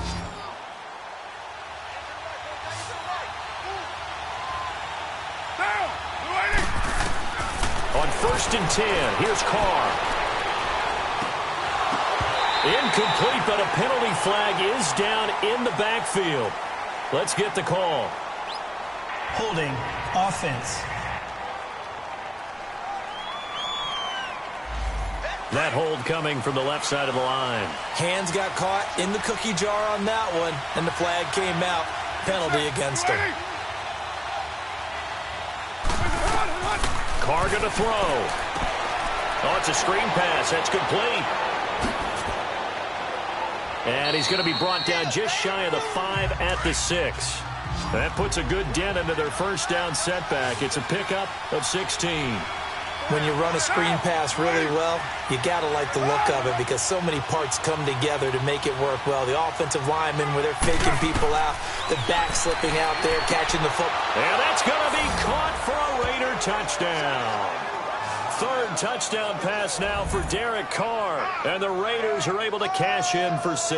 On 1st and 10, here's Carr. Incomplete, but a penalty flag is down in the backfield. Let's get the call. Holding offense. That hold coming from the left side of the line. Hands got caught in the cookie jar on that one, and the flag came out. Penalty against him. Carr going to throw. Oh, it's a screen pass. That's complete. And he's going to be brought down just shy of the 5 at the 6. That puts a good dent into their first down setback. It's a pickup of 16. When you run a screen pass really well, you got to like the look of it because so many parts come together to make it work well. The offensive linemen, where they're faking people out, the back slipping out there, catching the football. And that's going to be caught for a Raider touchdown. Third touchdown pass now for Derek Carr. And the Raiders are able to cash in for 6.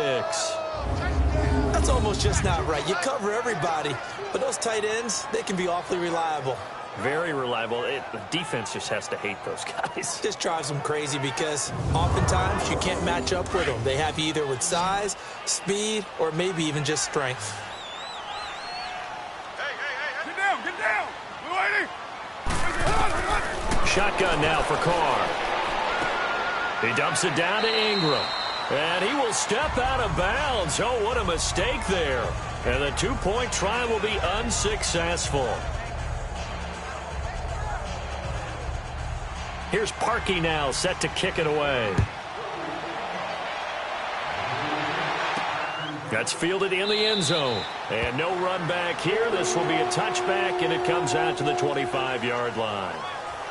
That's almost just not right. You cover everybody, but those tight ends, they can be awfully reliable. Very reliable. The defense just has to hate those guys. This drives them crazy because oftentimes you can't match up with them. They have you either with size, speed, or maybe even just strength. Hey. Get down. Shotgun now for Carr. He dumps it down to Ingram. And he will step out of bounds. Oh, what a mistake there. And the 2-point try will be unsuccessful. Here's Parkey now, set to kick it away. That's fielded in the end zone. And no run back here. This will be a touchback, and it comes out to the 25-yard line.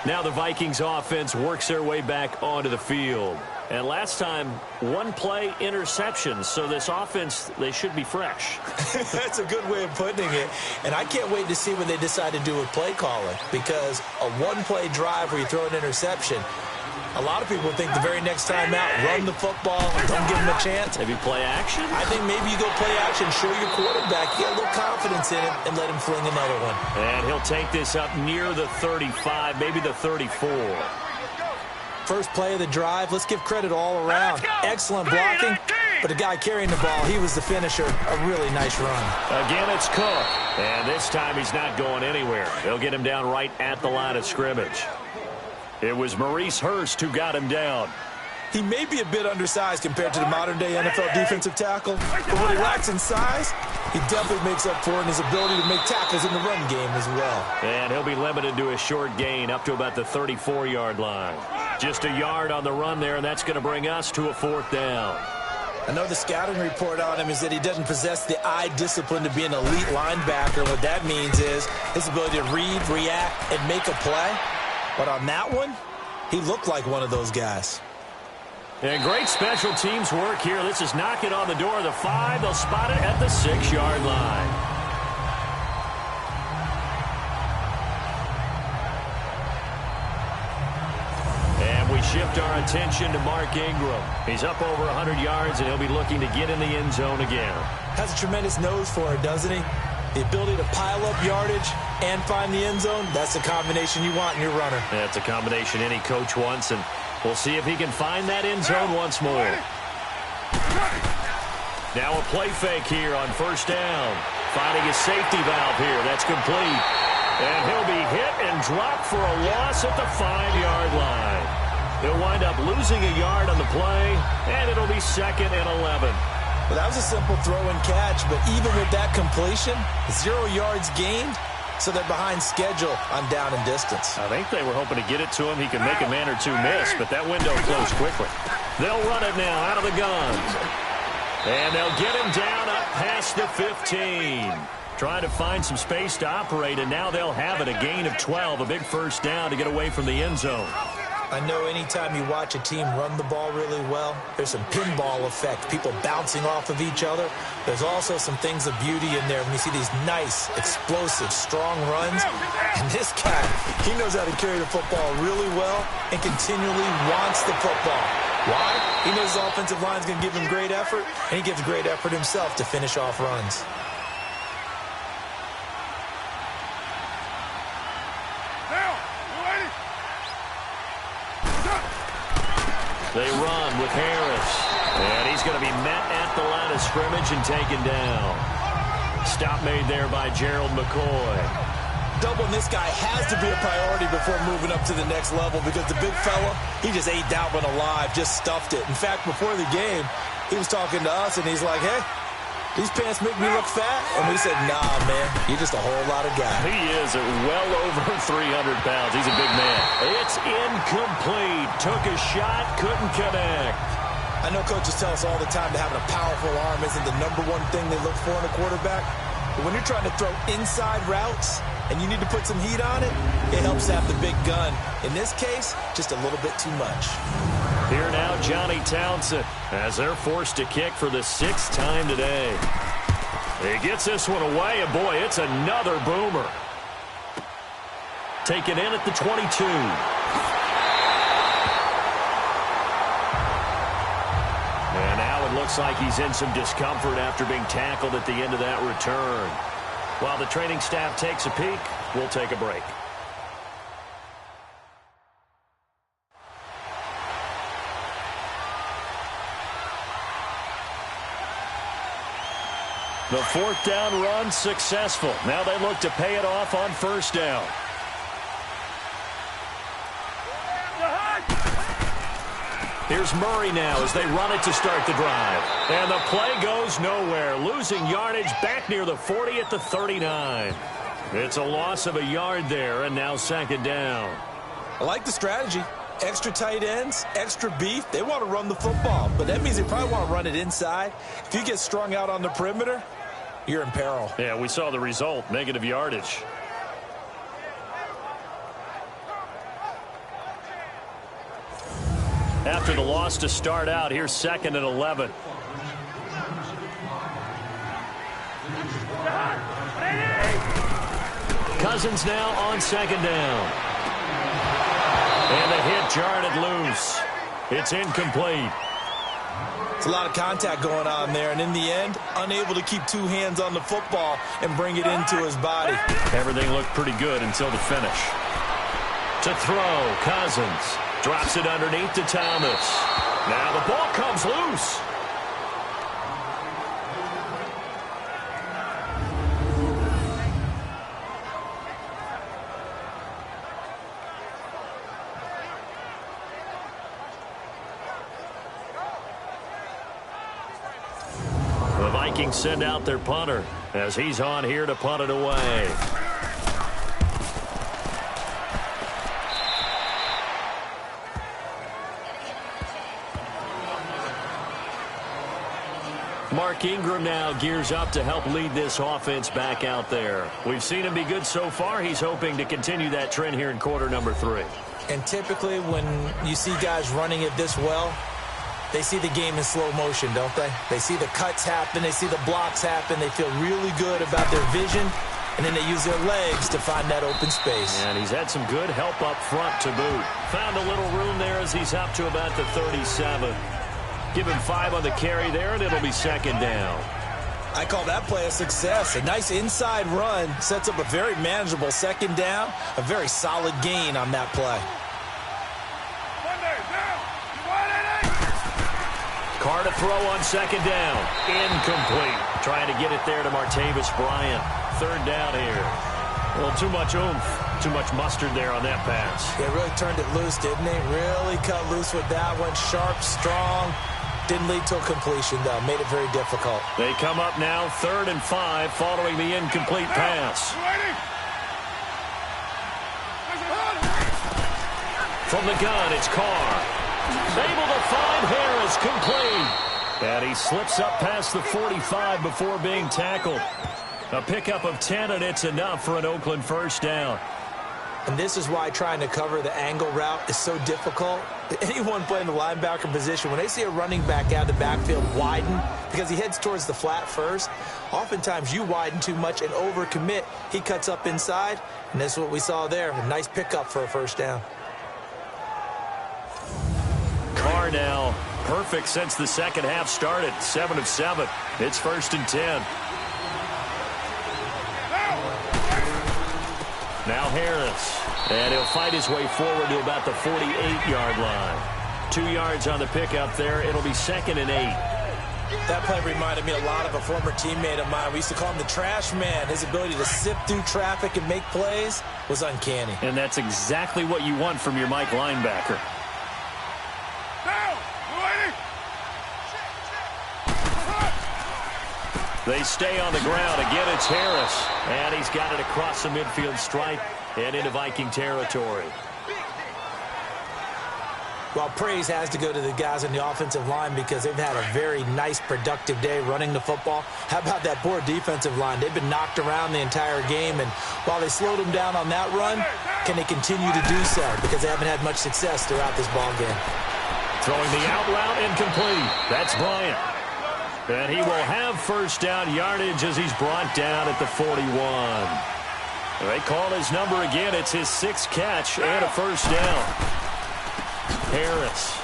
Now the Vikings offense works their way back onto the field. And last time, one play interception. So this offense, they should be fresh. That's a good way of putting it. And I can't wait to see what they decide to do with play calling. Because a one-play drive where you throw an interception, a lot of people think the very next time out, run the football, don't give them a chance. Maybe play action? I think maybe you go play action, show your quarterback, you get a little confidence in it, and let him fling another one. And he'll take this up near the 35, maybe the 34. First play of the drive, let's give credit all around. Excellent blocking, but the guy carrying the ball, he was the finisher. A really nice run. Again, it's Cook. And this time he's not going anywhere. They'll get him down right at the line of scrimmage. It was Maurice Hurst who got him down. He may be a bit undersized compared to the modern-day NFL defensive tackle, but what he lacks in size, he definitely makes up for in his ability to make tackles in the run game as well. And he'll be limited to a short gain up to about the 34-yard line. Just a yard on the run there, and that's going to bring us to a 4th down. I know the scouting report on him is that he doesn't possess the eye discipline to be an elite linebacker. What that means is his ability to read, react, and make a play. But on that one, he looked like one of those guys. And great special teams work here. This is knocking on the door of the 5. They'll spot it at the 6-yard line. And we shift our attention to Mark Ingram. He's up over 100 yards, and he'll be looking to get in the end zone again. Has a tremendous nose for it, doesn't he? The ability to pile up yardage and find the end zone, that's the combination you want in your runner. That's a combination any coach wants, and we'll see if he can find that end zone once more. Now a play fake here on 1st down. Finding a safety valve here. That's complete. And he'll be hit and dropped for a loss at the 5-yard line. He'll wind up losing a yard on the play, and it'll be 2nd and 11. Well, that was a simple throw and catch, but even with that completion, 0 yards gained, so they're behind schedule on down and distance. I think they were hoping to get it to him. He could make a man or two miss, but that window closed quickly. They'll run it now out of the guns. And they'll get him down up past the 15. Trying to find some space to operate, and now they'll have it. A gain of 12, a big 1st down to get away from the end zone. I know anytime you watch a team run the ball really well, there's some pinball effect, people bouncing off of each other. There's also some things of beauty in there when you see these nice, explosive, strong runs. And this guy, he knows how to carry the football really well and continually wants the football. Why? He knows his offensive line is going to give him great effort, and he gives great effort himself to finish off runs. They run with Harris. And he's going to be met at the line of scrimmage and taken down. Stop made there by Gerald McCoy. Doubling this guy has to be a priority before moving up to the next level because the big fella, he just ate that one alive, just stuffed it. In fact, before the game, he was talking to us, and he's like, hey, these pants make me look fat? And we said, nah, man, you're just a whole lot of guy. He is well over 300 pounds. He's a big man. It's incomplete. Took a shot, couldn't connect. I know coaches tell us all the time that having a powerful arm isn't the #1 thing they look for in a quarterback. But when you're trying to throw inside routes and you need to put some heat on it, it helps to have the big gun. In this case, just a little bit too much. Here now, Johnny Townsend, as they're forced to kick for the 6th time today. He gets this one away, and boy, it's another boomer. Taken in at the 22. And now it looks like he's in some discomfort after being tackled at the end of that return. While the training staff takes a peek, we'll take a break. The 4th down run successful. Now they look to pay it off on 1st down. Here's Murray now as they run it to start the drive. And the play goes nowhere. Losing yardage back near the 40 at the 39. It's a loss of a yard there, and now 2nd down. I like the strategy. Extra tight ends, extra beef. They want to run the football, but that means they probably want to run it inside. If you get strung out on the perimeter, you're in peril. Yeah, we saw the result, negative yardage. After the loss to start out, here's 2nd and 11. Cousins now on 2nd down. And the hit jarred it loose. It's incomplete. It's a lot of contact going on there, and in the end, unable to keep 2 hands on the football and bring it into his body. Everything looked pretty good until the finish. To throw, Cousins. Drops it underneath to Thomas. Now the ball comes loose. Vikings send out their punter as he's on here to punt it away. Mark Ingram now gears up to help lead this offense back out there. We've seen him be good so far. He's hoping to continue that trend here in quarter number 3. And typically when you see guys running it this well, they see the game in slow motion, don't they? They see the cuts happen. They see the blocks happen. They feel really good about their vision. And then they use their legs to find that open space. And he's had some good help up front to boot. Found a little room there as he's up to about the 37. Give him 5 on the carry there, and it'll be second down. I call that play a success. A nice inside run sets up a very manageable second down. A very solid gain on that play. Carr to throw on second down. Incomplete. Trying to get it there to Martavis Bryant. Third down here. Well, too much oomph. Too much mustard there on that pass. They really turned it loose, didn't they? Really cut loose with that one. Sharp, strong. Didn't lead to a completion, though. Made it very difficult. They come up now 3rd and 5 following the incomplete pass. From the gun, it's Carr. Able to find Harris, complete. And he slips up past the 45 before being tackled. A pickup of 10, and it's enough for an Oakland first down. And this is why trying to cover the angle route is so difficult. Anyone playing the linebacker position, when they see a running back out of the backfield widen, because he heads towards the flat first, oftentimes you widen too much and overcommit. He cuts up inside, and that's what we saw there. A nice pickup for a first down. Carr now perfect since the second half started. 7 of 7. It's 1st and 10. Now Harris, and he'll fight his way forward to about the 48-yard line. 2 yards on the pickup there. It'll be 2nd and 8. That play reminded me a lot of a former teammate of mine. We used to call him the trash man. His ability to sift through traffic and make plays was uncanny. And that's exactly what you want from your Mike linebacker. They stay on the ground. Again, it's Harris. And he's got it across the midfield stripe and into Viking territory. Well, praise has to go to the guys on the offensive line because they've had a very nice, productive day running the football. How about that poor defensive line? They've been knocked around the entire game, and while they slowed them down on that run, can they continue to do so? Because they haven't had much success throughout this ball game. Throwing the out route incomplete. That's Bryant. And he will have first down yardage as he's brought down at the 41. They call his number again. It's his 6th catch and a first down. Harris.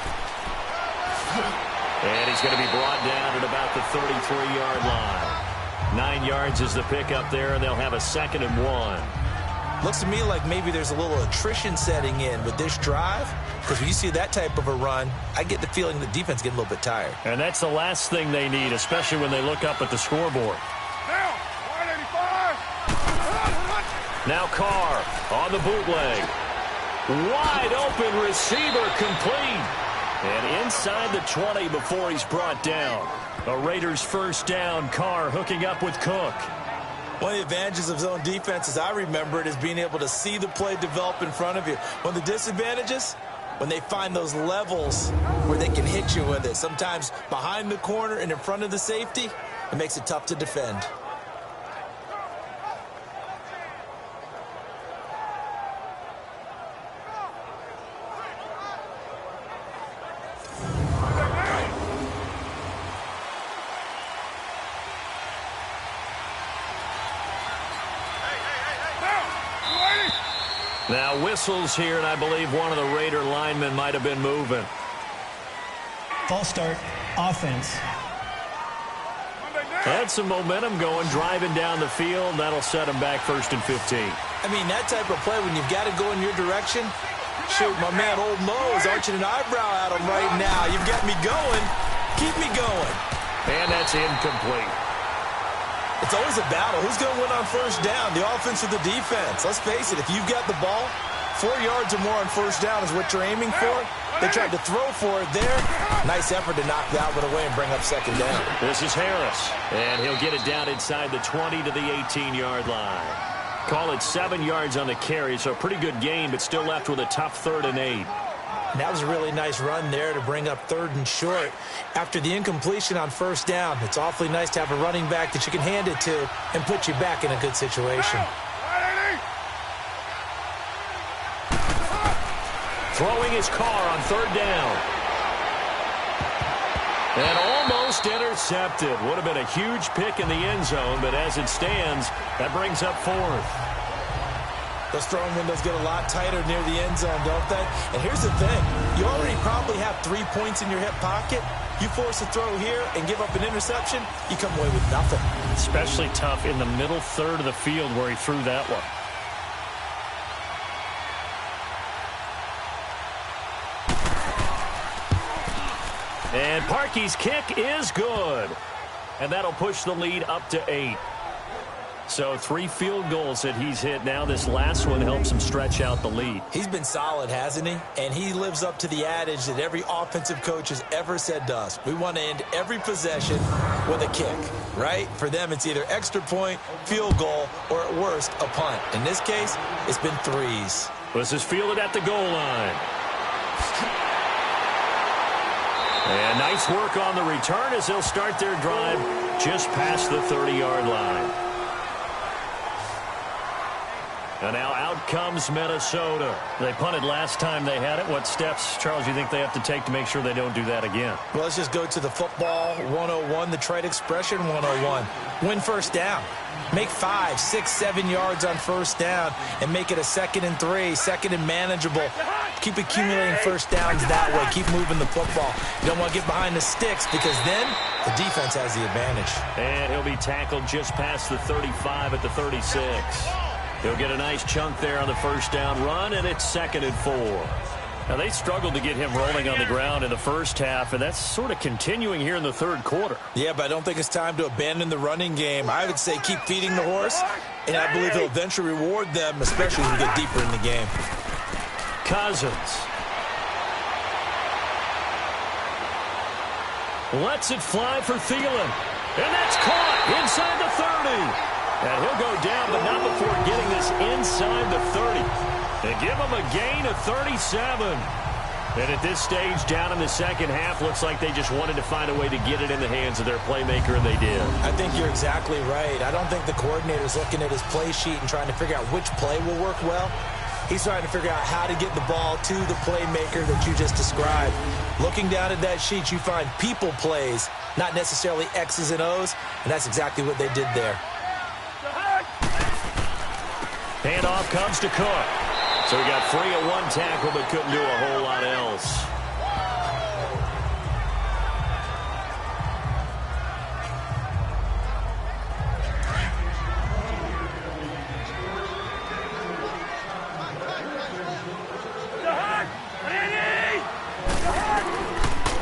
And he's going to be brought down at about the 33-yard line. 9 yards is the pickup there, and they'll have a 2nd and 1. Looks to me like maybe there's a little attrition setting in with this drive, because when you see that type of a run, I get the feeling the defense getting a little bit tired. And that's the last thing they need, especially when they look up at the scoreboard. Now Carr on the bootleg. Wide open receiver, complete. And inside the 20 before he's brought down. A Raiders first down. Carr hooking up with Cook. One of the advantages of zone defense, as I remember it, is being able to see the play develop in front of you. One of the disadvantages, when they find those levels where they can hit you with it. Sometimes behind the corner and in front of the safety, it makes it tough to defend. Now whistles here, and I believe one of the Raider linemen might have been moving. False start, offense. Had some momentum going, driving down the field. That'll set him back 1st and 15. I mean, that type of play, when you've got to go in your direction, shoot, my man Old Mo is arching an eyebrow at him right now. You've got me going. Keep me going. And that's incomplete. It's always a battle. Who's going to win on first down, the offense or the defense? Let's face it, if you've got the ball, 4 yards or more on first down is what you're aiming for. They tried to throw for it there. Nice effort to knock that one away and bring up second down. This is Harris, and he'll get it down inside the 20 to the 18-yard line. Call it 7 yards on the carry, so a pretty good game, but still left with a tough 3rd and 8. And that was a really nice run there to bring up 3rd and short. After the incompletion on first down, it's awfully nice to have a running back that you can hand it to and put you back in a good situation. Throwing his car on 3rd down. And almost intercepted. Would have been a huge pick in the end zone, but as it stands, that brings up 4th. Those throwing windows get a lot tighter near the end zone, don't they? And here's the thing. You already probably have 3 points in your hip pocket. You force a throw here and give up an interception, you come away with nothing. Especially tough in the middle third of the field where he threw that one. And Parkey's kick is good. And that'll push the lead up to 8. So 3 field goals that he's hit now. This last one helps him stretch out the lead. He's been solid, hasn't he? And he lives up to the adage that every offensive coach has ever said to us. We want to end every possession with a kick, right? For them, it's either extra point, field goal, or at worst, a punt. In this case, it's been 3s. This is fielded at the goal line. And nice work on the return as they'll start their drive just past the 30-yard line. And now out comes Minnesota. They punted last time they had it. What steps, Charles, do you think they have to take to make sure they don't do that again? Well, let's just go to the football 101, the trite expression 101. Win first down. Make 5, 6, 7 yards on first down and make it a 2nd and 3, 2nd and manageable. Keep accumulating first downs that way. Keep moving the football. You don't want to get behind the sticks because then the defense has the advantage. And he'll be tackled just past the 35 at the 36. He'll get a nice chunk there on the first down run, and it's 2nd and 4. Now, they struggled to get him rolling on the ground in the first half, and that's sort of continuing here in the 3rd quarter. Yeah, but I don't think it's time to abandon the running game. I would say keep feeding the horse, and I believe he'll eventually reward them, especially as we get deeper in the game. Cousins lets it fly for Thielen, and that's caught inside the 30. And he'll go down, but not before getting this inside the 30. They give him a gain of 37. And at this stage, down in the second half, looks like they just wanted to find a way to get it in the hands of their playmaker, and they did. I think you're exactly right. I don't think the coordinator's looking at his play sheet and trying to figure out which play will work well. He's trying to figure out how to get the ball to the playmaker that you just described. Looking down at that sheet, you find people plays, not necessarily X's and O's, and that's exactly what they did there. Handoff comes to Cook. So he got free at 1 tackle, but couldn't do a whole lot else.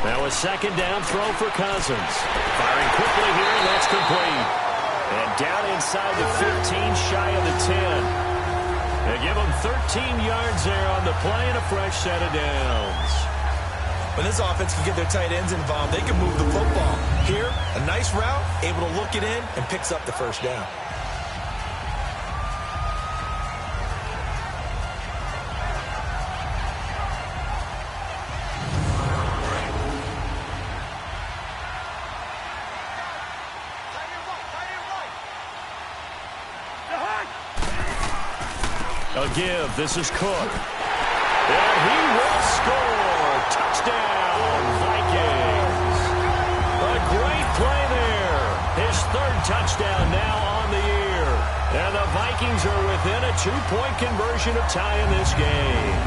Now a 2nd down throw for Cousins. Firing quickly here, and that's complete. And down inside the 15, shy of the 10. They give him 13 yards there on the play and a fresh set of downs. When this offense can get their tight ends involved, they can move the football. Here, a nice route, able to look it in, and picks up the first down. A give. This is Cook. And he will score. Touchdown, Vikings. A great play there. His 3rd touchdown now on the year. And the Vikings are within a 2-point conversion of tying this game.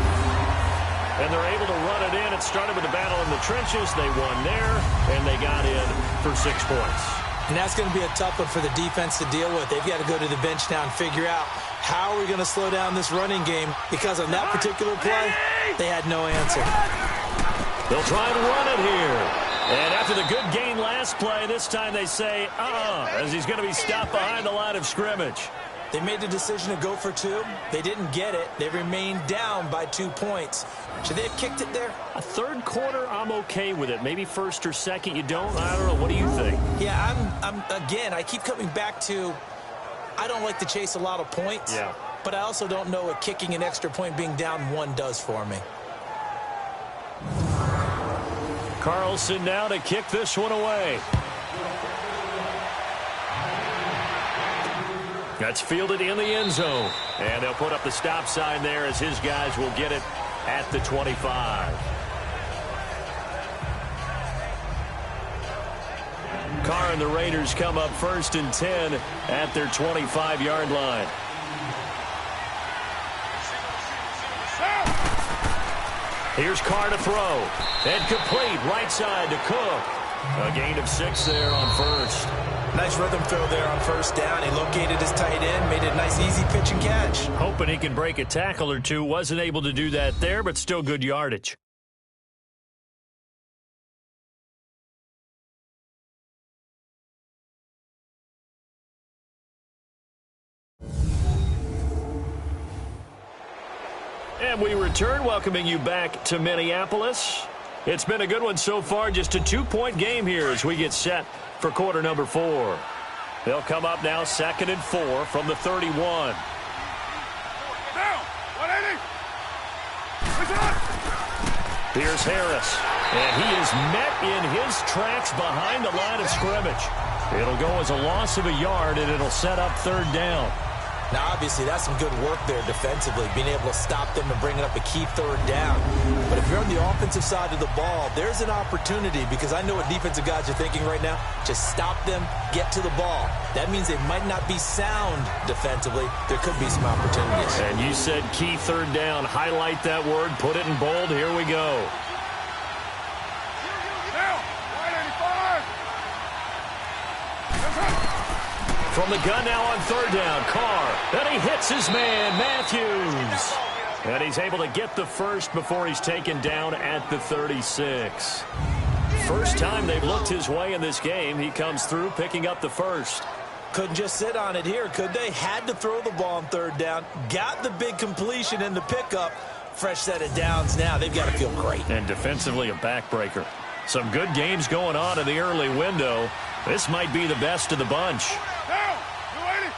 And they're able to run it in. It started with a battle in the trenches. They won there, and they got in for 6 points. And that's going to be a tough one for the defense to deal with. They've got to go to the bench now and figure out how are we going to slow down this running game, because on that particular play, they had no answer. They'll try and run it here. And after the good gain last play, this time they say, as he's going to be stopped behind the line of scrimmage. They made the decision to go for 2. They didn't get it. They remained down by 2 points. Should they have kicked it there? A third quarter, I'm okay with it. Maybe first or second, you don't? I don't know. What do you think? Yeah, again, I keep coming back to I don't like to chase a lot of points. Yeah. But I also don't know what kicking an extra point being down 1 does for me. Carlson now to kick this one away. That's fielded in the end zone. And they'll put up the stop sign there as his guys will get it at the 25. Carr and the Raiders come up 1st and 10 at their 25-yard line. Here's Carr to throw. And complete right side to Cook. A gain of 6 there on 1st. Nice rhythm throw there on 1st down. He located his tight end, made it a nice easy pitch and catch. Hoping he can break a tackle or two. Wasn't able to do that there, but still good yardage. And we return, welcoming you back to Minneapolis. It's been a good one so far, just a 2-point game here as we get set for quarter number 4. They'll come up now 2nd and 4 from the 31. Down. 180. Here's Harris, and he is met in his tracks behind the line of scrimmage. It'll go as a loss of a yard, and it'll set up 3rd down. Now, obviously, that's some good work there defensively, being able to stop them and bringing up a key 3rd down. But if you're on the offensive side of the ball, there's an opportunity, because I know what defensive guys are thinking right now. Just stop them, get to the ball. That means they might not be sound defensively. There could be some opportunities. And you said key 3rd down. Highlight that word, put it in bold. Here we go. Down. 185. From the gun now on 3rd down, Carr. And he hits his man, Matthews. And he's able to get the first before he's taken down at the 36. First time they've looked his way in this game. He comes through picking up the first. Couldn't just sit on it here, could they? Had to throw the ball on 3rd down. Got the big completion and the pickup. Fresh set of downs now. They've got to feel great. And defensively a backbreaker. Some good games going on in the early window. This might be the best of the bunch. Down. 280.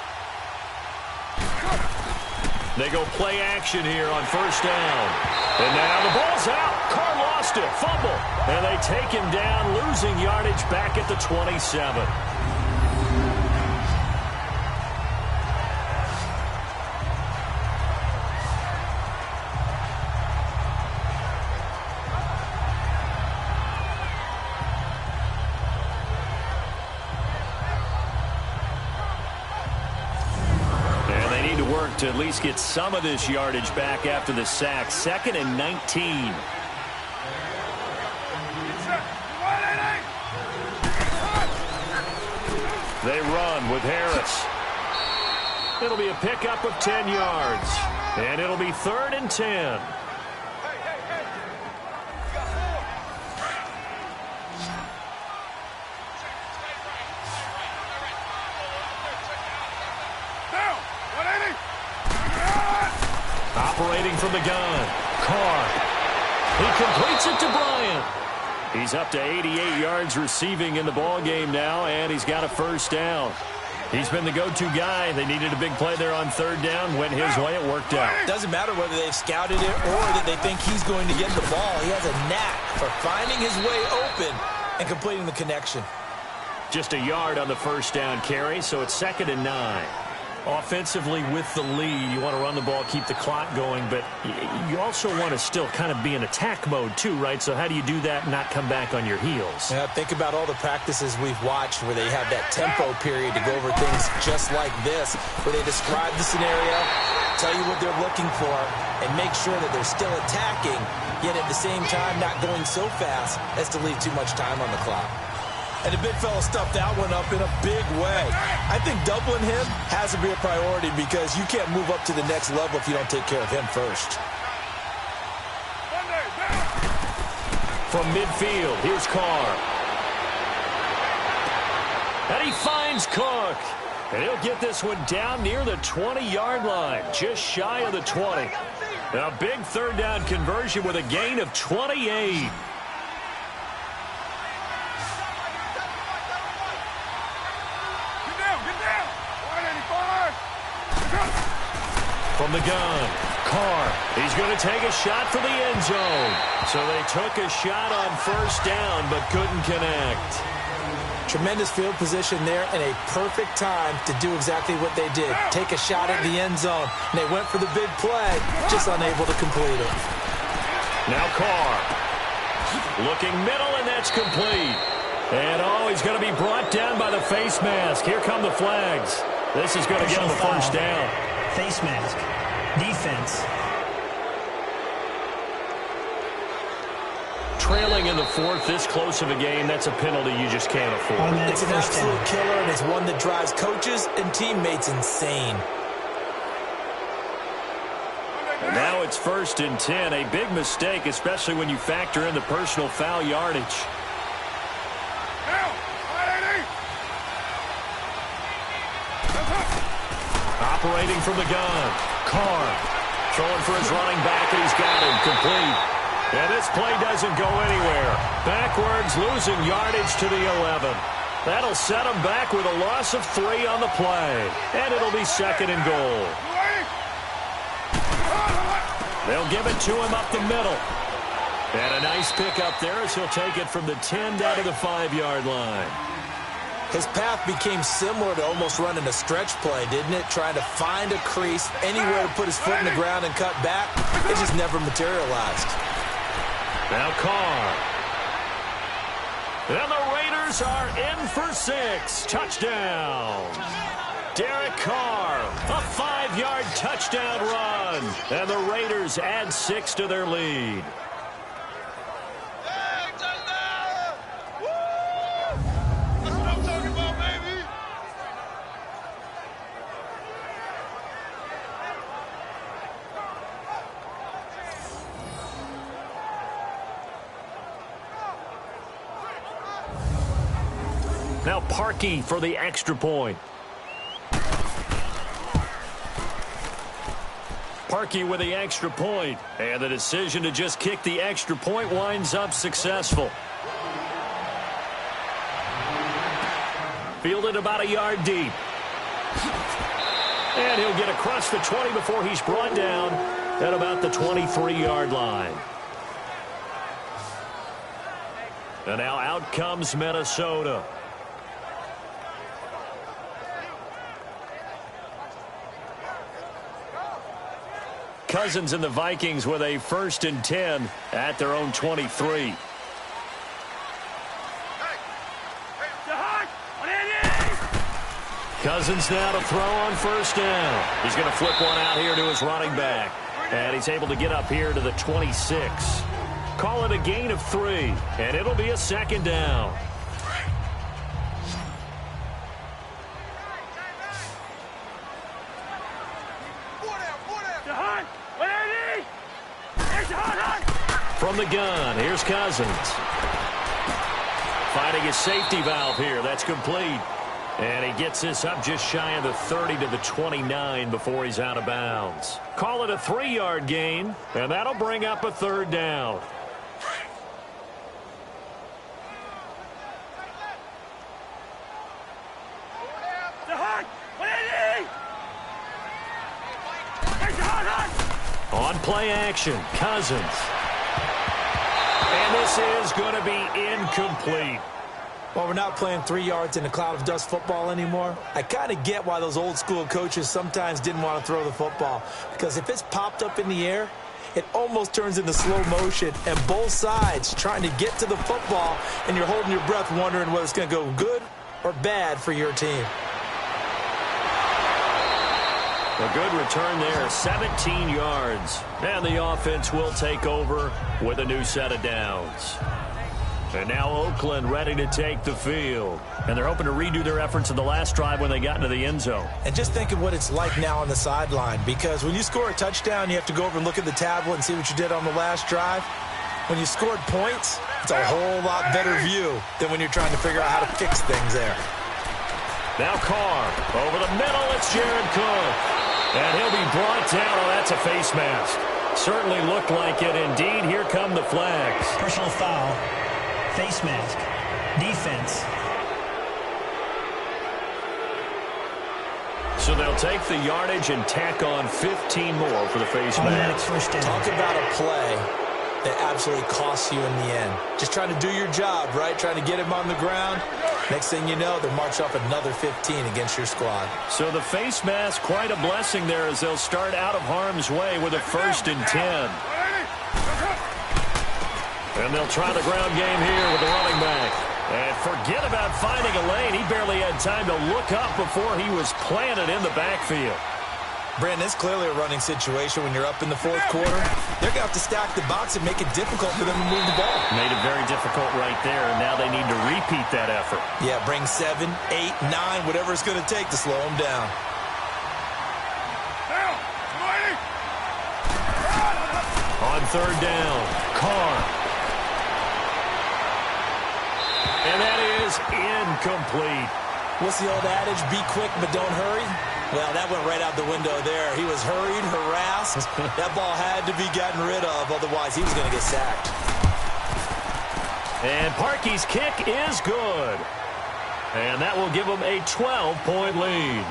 They go play action here on 1st down. And now the ball's out. Carr lost it. Fumble. And they take him down, losing yardage back at the 27. To at least get some of this yardage back after the sack. 2nd and 19. They run with Harris. It'll be a pickup of 10 yards. And it'll be 3rd and 10. Operating from the gun, Carr. He completes it to Bryant. He's up to 88 yards receiving in the ball game now, and he's got a 1st down. He's been the go-to guy. They needed a big play there on 3rd down. Went his way. It worked out. Doesn't matter whether they've scouted it or that they think he's going to get the ball. He has a knack for finding his way open and completing the connection. Just a yard on the 1st down carry, so it's 2nd and 9. Offensively with the lead, you want to run the ball, keep the clock going, but you also want to still kind of be in attack mode too, right? So how do you do that and not come back on your heels? Yeah, think about all the practices we've watched where they have that tempo period to go over things just like this, where they describe the scenario, tell you what they're looking for, and make sure that they're still attacking, yet at the same time not going so fast as to leave too much time on the clock. And the big fella stuffed that one up in a big way. I think doubling him has to be a priority because you can't move up to the next level if you don't take care of him first. From midfield, here's Carr. And he finds Cook. And he'll get this one down near the 20-yard line, just shy of the 20. A big third down conversion with a gain of 28. Get down. 185. From the gun, Carr. He's going to take a shot for the end zone. So they took a shot on first down but couldn't connect. Tremendous field position there and a perfect time to do exactly what they did. Take a shot at the end zone. And they went for the big play, just unable to complete it. Now Carr. Looking middle, and that's complete. And he's going to be brought down by the face mask. Here come the flags. This is going to get him a first down. Face mask. Defense. Trailing in the fourth, this close of a game, that's a penalty you just can't afford. It's an absolute killer, and it's one that drives coaches and teammates insane. And now it's 1st and 10. A big mistake, especially when you factor in the personal foul yardage. Operating from the gun, Carr. Throwing for his running back, and he's got him complete. And this play doesn't go anywhere. Backwards, losing yardage to the 11. That'll set him back with a loss of 3 on the play. And it'll be 2nd and goal. They'll give it to him up the middle. And a nice pickup there as he'll take it from the 10 down to the 5-yard line. His path became similar to almost running a stretch play, didn't it? Trying to find a crease, anywhere to put his foot in the ground and cut back. It just never materialized. Now Carr. And the Raiders are in for 6. Touchdown. Derek Carr, a 5-yard touchdown run. And the Raiders add 6 to their lead. Now Parkey for the extra point. Parkey with the extra point. And the decision to just kick the extra point winds up successful. Fielded about a yard deep. And he'll get across the 20 before he's brought down at about the 23-yard line. And now out comes Minnesota. Cousins and the Vikings with a 1st and 10 at their own 23. Cousins now to throw on first down. He's going to flip one out here to his running back. And he's able to get up here to the 26. Call it a gain of 3, and it'll be a 2nd down. From the gun, here's Cousins. Finding his safety valve here. That's complete. And he gets this up just shy of the 30 to the 29 before he's out of bounds. Call it a 3-yard gain, and that'll bring up a 3rd down. On play action, Cousins. And this is going to be incomplete. Well, we're not playing 3 yards in a cloud of dust football anymore. I kind of get why those old school coaches sometimes didn't want to throw the football. Because if it's popped up in the air, it almost turns into slow motion. And both sides trying to get to the football, and you're holding your breath wondering whether it's going to go good or bad for your team. A good return there, 17 yards. And the offense will take over with a new set of downs. And now Oakland ready to take the field. And they're hoping to redo their efforts in the last drive when they got into the end zone. And just think of what it's like now on the sideline. Because when you score a touchdown, you have to go over and look at the tablet and see what you did on the last drive. When you scored points, it's a whole lot better view than when you're trying to figure out how to fix things there. Now Carr. Over the middle, it's Jared Cook. And he'll be brought down. Oh, that's a face mask. Certainly looked like it. Indeed, here come the flags. Personal foul. Face mask. Defense. So they'll take the yardage and tack on 15 more for the face Automatic mask. first down. Talk about a play that absolutely costs you in the end. Just trying to do your job, right? Trying to get him on the ground. Next thing you know, they'll march off another 15 against your squad. So the face mask, quite a blessing there as they'll start out of harm's way with a 1st and 10. And they'll try the ground game here with the running back. And forget about finding a lane. He barely had time to look up before he was planted in the backfield. Brandon, it's clearly a running situation when you're up in the 4th quarter. They're going to have to stack the box and make it difficult for them to move the ball. Made it very difficult right there, and now they need to repeat that effort. Yeah, bring 7, 8, 9, whatever it's going to take to slow them down. On 3rd down, Carr. And that is incomplete. What's the old adage? Be quick, but don't hurry. Well, that went right out the window there. He was hurried, harassed. That ball had to be gotten rid of, otherwise he was going to get sacked. And Parkey's kick is good. And that will give them a 12-point lead.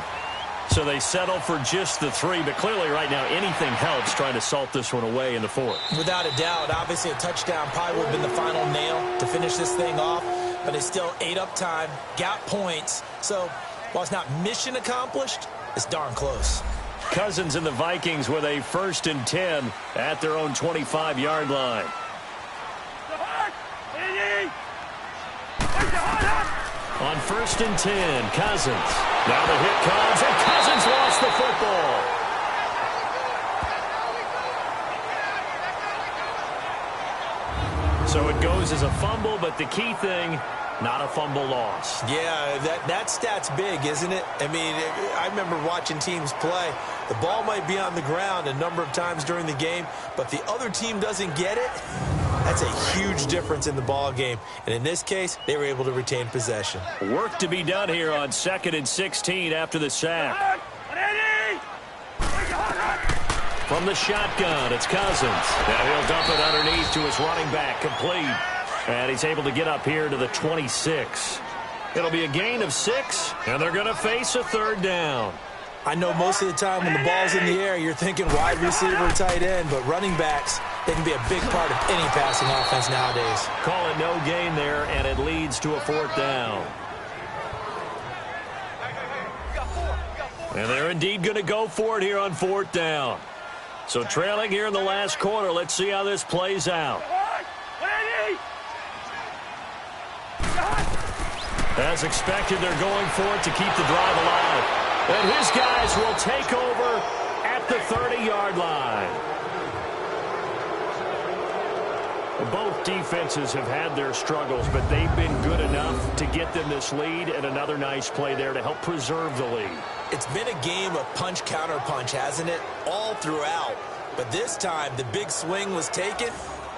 So they settle for just the 3, but clearly right now anything helps trying to salt this one away in the 4th. Without a doubt, obviously a touchdown probably would have been the final nail to finish this thing off, but it's still ate up time, got points. So while it's not mission accomplished, it's darn close. Cousins and the Vikings with a 1st and 10 at their own 25-yard line. On 1st and 10, Cousins. Now the hit comes, and Cousins lost the football. So it goes as a fumble, but the key thing, not a fumble loss. Yeah, that stat's big, isn't it? I mean, I remember watching teams play. The ball might be on the ground a number of times during the game, but the other team doesn't get it. That's a huge difference in the ball game. And in this case, they were able to retain possession. Work to be done here on 2nd and 16 after the sack. From the shotgun, it's Cousins. Now he'll dump it underneath to his running back, complete. And he's able to get up here to the 26. It'll be a gain of 6, and they're going to face a 3rd down. I know most of the time when the ball's in the air, you're thinking wide receiver, tight end, but running backs, they can be a big part of any passing offense nowadays. Call it no gain there, and it leads to a 4th down. And they're indeed going to go for it here on 4th down. So trailing here in the last quarter, let's see how this plays out. As expected, they're going for it to keep the drive alive. And his guys will take over at the 30-yard line. Both defenses have had their struggles, but they've been good enough to get them this lead, and another nice play there to help preserve the lead. It's been a game of punch-counter-punch, hasn't it? All throughout. But this time, the big swing was taken,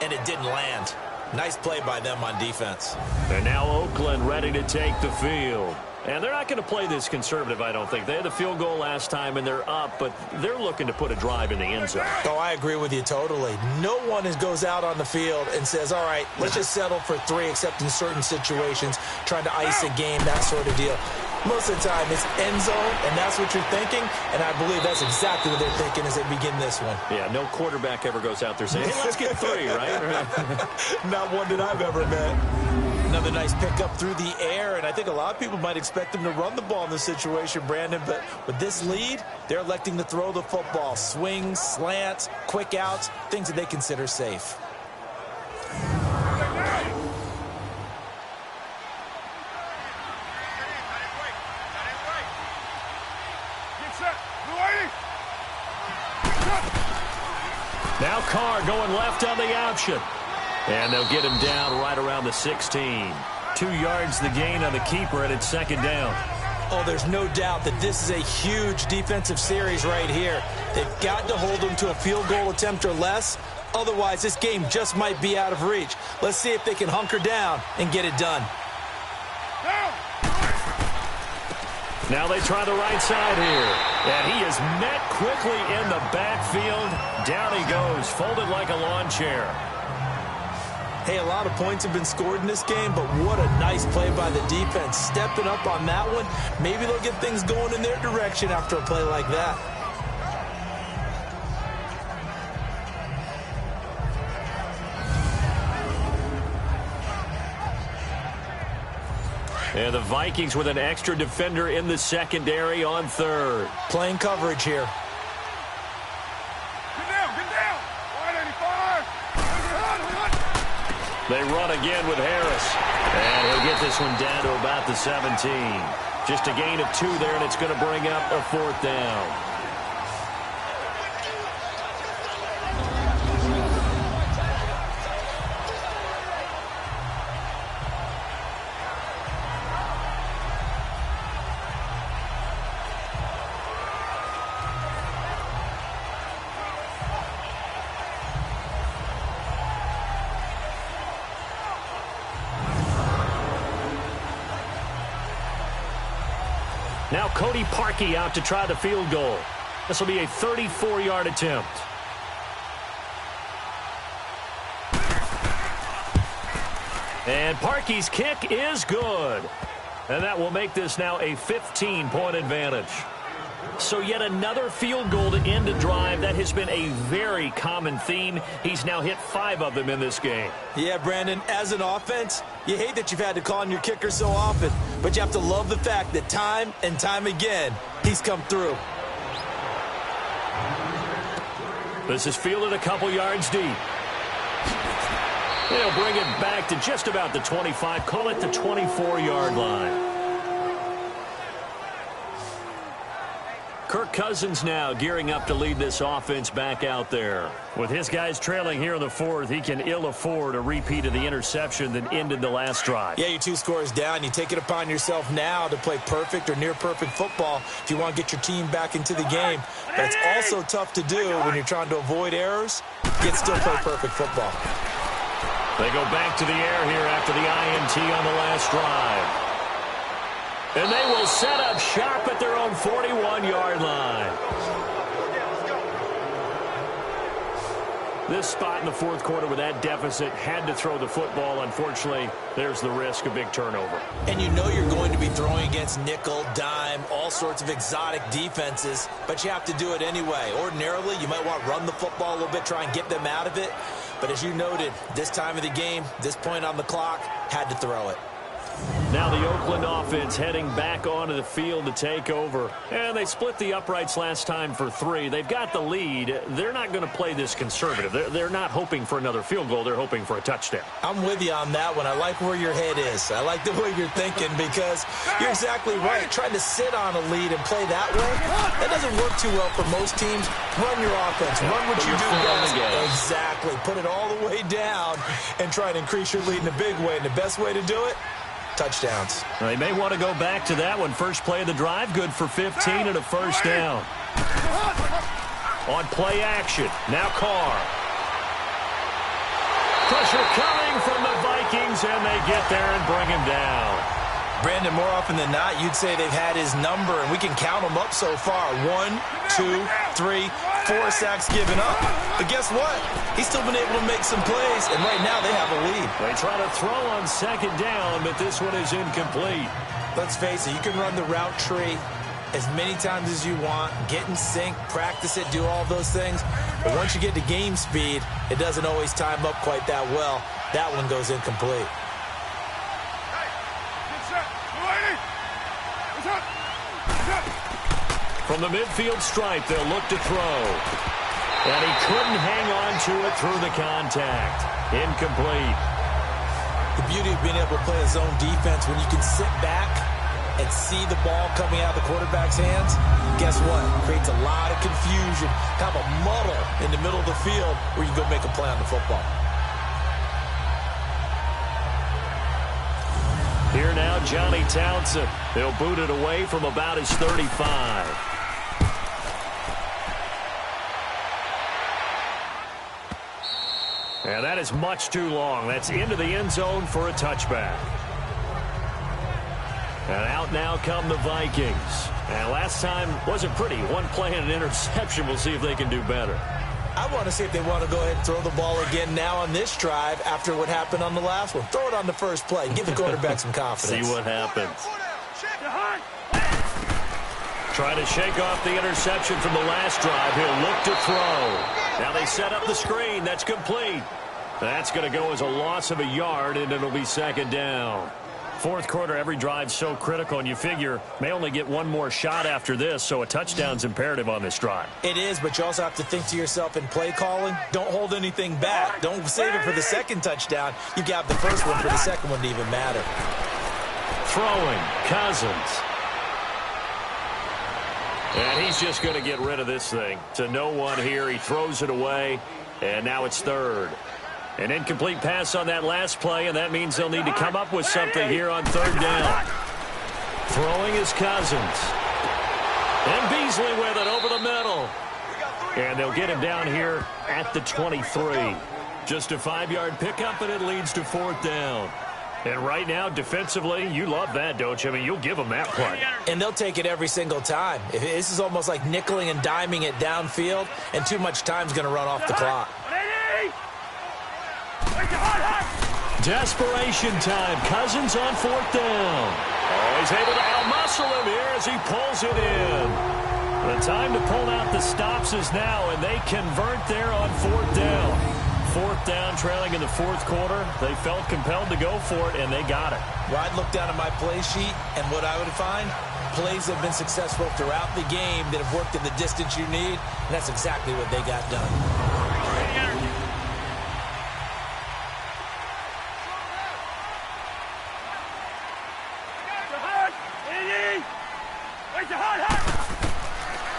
and it didn't land. Nice play by them on defense. And now Oakland ready to take the field. And they're not going to play this conservative, I don't think. They had the field goal last time, and they're up, but they're looking to put a drive in the end zone. Oh, I agree with you totally. No one goes out on the field and says, all right, let's just settle for 3, except in certain situations, trying to ice a game, that sort of deal. Most of the time, it's end zone, and that's what you're thinking, and I believe that's exactly what they're thinking as they begin this one. Yeah, no quarterback ever goes out there saying, hey, let's get 3, right? Not one that I've ever met. Another nice pickup through the air, and I think a lot of people might expect them to run the ball in this situation, Brandon, but with this lead, they're electing to throw the football. Swings, slants, quick outs, things that they consider safe. Now Carr going left on the option. And they'll get him down right around the 16. 2 yards the gain on the keeper, and it's 2nd down. Oh, there's no doubt that this is a huge defensive series right here. They've got to hold them to a field goal attempt or less. Otherwise, this game just might be out of reach. Let's see if they can hunker down and get it done. Now they try the right side here. And he is met quickly in the backfield. Down he goes, folded like a lawn chair. Hey, a lot of points have been scored in this game, but what a nice play by the defense. Stepping up on that one, maybe they'll get things going in their direction after a play like that. And the Vikings with an extra defender in the secondary on third. Playing coverage here. Get down. 185. They run again with Harris. And he'll get this one down to about the 17. Just a gain of 2 there, and it's going to bring up a 4th down. Now Cody Parkey out to try the field goal. This will be a 34-yard attempt. And Parkey's kick is good. And that will make this now a 15-point advantage. So yet another field goal to end a drive. That has been a very common theme. He's now hit 5 of them in this game. Yeah, Brandon, as an offense, you hate that you've had to call on your kicker so often, but you have to love the fact that time and time again, he's come through. This is fielded a couple yards deep. They'll bring it back to just about the 25, call it the 24-yard line. Kirk Cousins now gearing up to lead this offense back out there. With his guys trailing here in the 4th, he can ill afford a repeat of the interception that ended the last drive. Yeah, you're 2 scores down. You take it upon yourself now to play perfect or near-perfect football if you want to get your team back into the game. But it's also tough to do when you're trying to avoid errors, yet still play perfect football. They go back to the air here after the INT on the last drive. And they will set up shop at their own 41-yard line. This spot in the 4th quarter with that deficit, had to throw the football. Unfortunately, there's the risk of big turnover. And you know you're going to be throwing against nickel, dime, all sorts of exotic defenses, but you have to do it anyway. Ordinarily, you might want to run the football a little bit, try and get them out of it. But as you noted, this time of the game, this point on the clock, had to throw it. Now the Oakland offense heading back onto the field to take over. And they split the uprights last time for 3. They've got the lead. They're not going to play this conservative. They're not hoping for another field goal. They're hoping for a touchdown. I'm with you on that one. I like where your head is. I like the way you're thinking because you're exactly right. Trying to sit on a lead and play that way, that doesn't work too well for most teams. Run your offense. Run what you do best. Exactly. Put it all the way down and try and increase your lead in a big way. And the best way to do it, touchdowns. They may want to go back to that one. First play of the drive, good for 15 and a 1st down. On play action, now Carr. Pressure coming from the Vikings, and they get there and bring him down. Brandon, more often than not, you'd say they've had his number, and we can count them up so far. 1, 2, 3, 4 sacks given up. But guess what? He's still been able to make some plays, and right now they have a lead. They try to throw on 2nd down, but this one is incomplete. Let's face it, you can run the route tree as many times as you want, get in sync, practice it, do all those things. But once you get to game speed, it doesn't always time up quite that well. That one goes incomplete. From the midfield stripe, they'll look to throw. And he couldn't hang on to it through the contact. Incomplete. The beauty of being able to play a zone defense when you can sit back and see the ball coming out of the quarterback's hands, guess what? Creates a lot of confusion, kind of a muddle in the middle of the field where you go make a play on the football. Here now, Johnny Townsend. They'll boot it away from about his 35. And that is much too long. That's into the end zone for a touchback. And out now come the Vikings. And last time wasn't pretty. One play and an interception. We'll see if they can do better. I want to see if they want to go ahead and throw the ball again now on this drive after what happened on the last one. Throw it on the first play. Give the quarterback some confidence. See what happens. Trying to shake off the interception from the last drive. He'll look to throw. Now they set up the screen. That's complete. That's going to go as a loss of a yard, and it'll be second down. Fourth quarter, every drive's so critical, and you figure may only get one more shot after this, so a touchdown's imperative on this drive. It is, but you also have to think to yourself in play calling, don't hold anything back. Don't save it for the second touchdown. You got the first one for the second one to even matter. Throwing, Cousins. And he's just going to get rid of this thing. To no one here. He throws it away, and now it's third. An incomplete pass on that last play, and that means they'll need to come up with something here on third down. Throwing is Cousins. And Beasley with it over the middle. And they'll get him down here at the 23. Just a 5-yard pickup, and it leads to fourth down. And right now, defensively, you love that, don't you? I mean, you'll give them that play. And they'll take it every single time. This is almost like nickeling and diming it downfield, and too much time's going to run off the clock. Desperation time. Cousins on fourth down. Oh, he's able to outmuscle him here as he pulls it in. The time to pull out the stops is now, and they convert there on fourth down. Fourth down, trailing in the fourth quarter. They felt compelled to go for it, and they got it. Well, I'd look down at my play sheet, and what I would find, plays have been successful throughout the game that have worked in the distance you need, and that's exactly what they got done.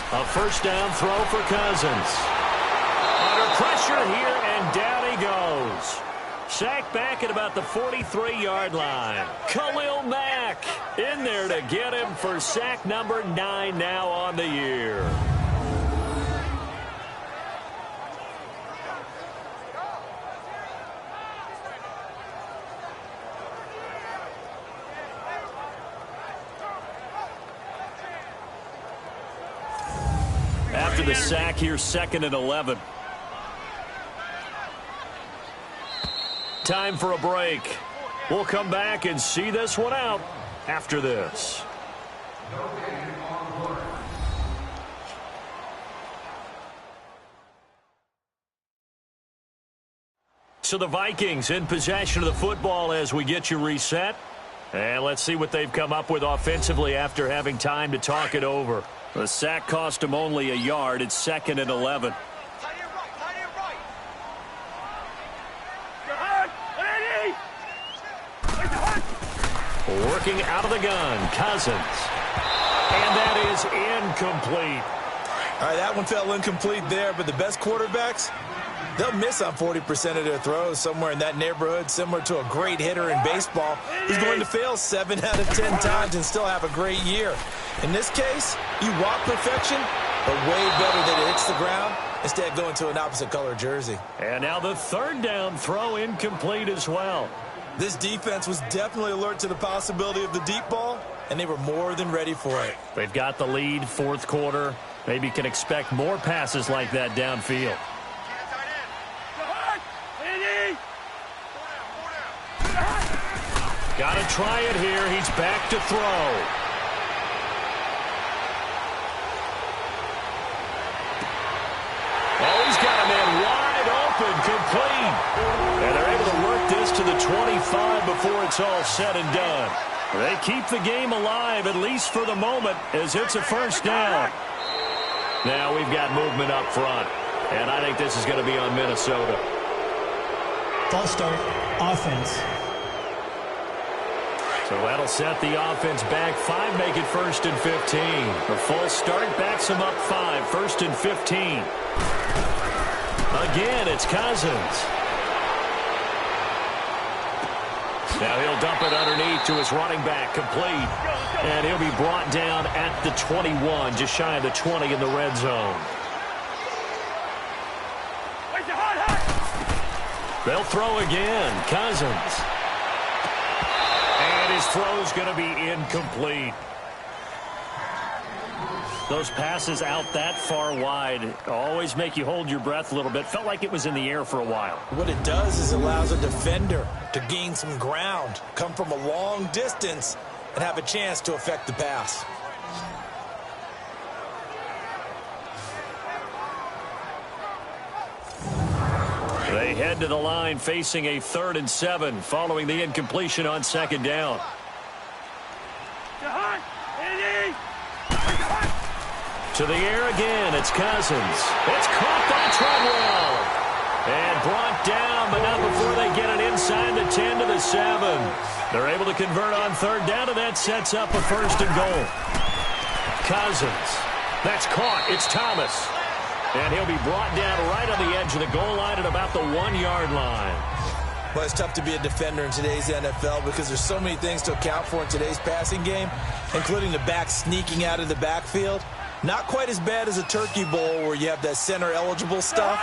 A first down throw for Cousins. Under pressure here, and down he goes. Sacked back at about the 43-yard line. Khalil Mack in there to get him for sack number 9 now on the year. After the sack here, 2nd and 11. Time for a break. We'll come back and see this one out after this. So the Vikings in possession of the football as we get you reset. And let's see what they've come up with offensively after having time to talk it over. The sack cost him only a yard. It's 2nd and 11. Working out of the gun, Cousins. And that is incomplete. All right, that one fell incomplete there, but the best quarterbacks, they'll miss on 40% of their throws, somewhere in that neighborhood, similar to a great hitter in baseball who's going to fail 7 out of 10 times and still have a great year. In this case, you want perfection, but way better that it hits the ground instead of going to an opposite color jersey. And now the third down throw incomplete as well. This defense was definitely alert to the possibility of the deep ball, and they were more than ready for it. They've got the lead, fourth quarter. Maybe can expect more passes like that downfield. Got to try it here. He's back to throw. Oh, he's got a man wide open, complete. And they're able to work this to the 25 before it's all said and done. They keep the game alive, at least for the moment, as it's a first down. Now we've got movement up front, and I think this is going to be on Minnesota. False start, offense. So that'll set the offense back 5, make it 1st and 15. The false start backs him up 5, 1st and 15. Again, it's Cousins. Now he'll dump it underneath to his running back, complete. And he'll be brought down at the 21, just shy of the 20 in the red zone. They'll throw again. Cousins. And His throw's going to be incomplete. Those passes out that far wide always make you hold your breath a little bit. Felt like it was in the air for a while. What it does is it allows a defender to gain some ground, come from a long distance, and have a chance to affect the pass. They head to the line facing a 3rd and 7 following the incompletion on 2nd down. To the air again, it's Cousins. It's caught by Treadwell. And brought down, but not before they get it inside the 10 to the 7. They're able to convert on 3rd down, and that sets up a 1st and goal. Cousins. That's caught. It's Thomas. And he'll be brought down right on the edge of the goal line at about the 1-yard line. Well, it's tough to be a defender in today's NFL because there's so many things to account for in today's passing game, including the back sneaking out of the backfield. Not quite as bad as a turkey bowl where you have that center-eligible stuff,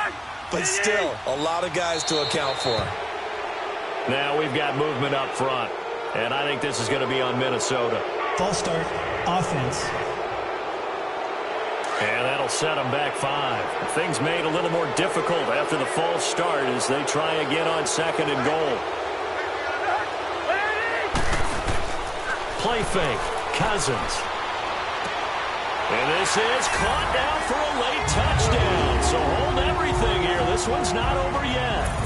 but still a lot of guys to account for. Now we've got movement up front, and I think this is going to be on Minnesota. False start, offense. And that'll set them back 5. Things made a little more difficult after the false start as they try again on 2nd and goal. Play fake. Cousins. And this is caught down for a late touchdown. So hold everything here. This one's not over yet.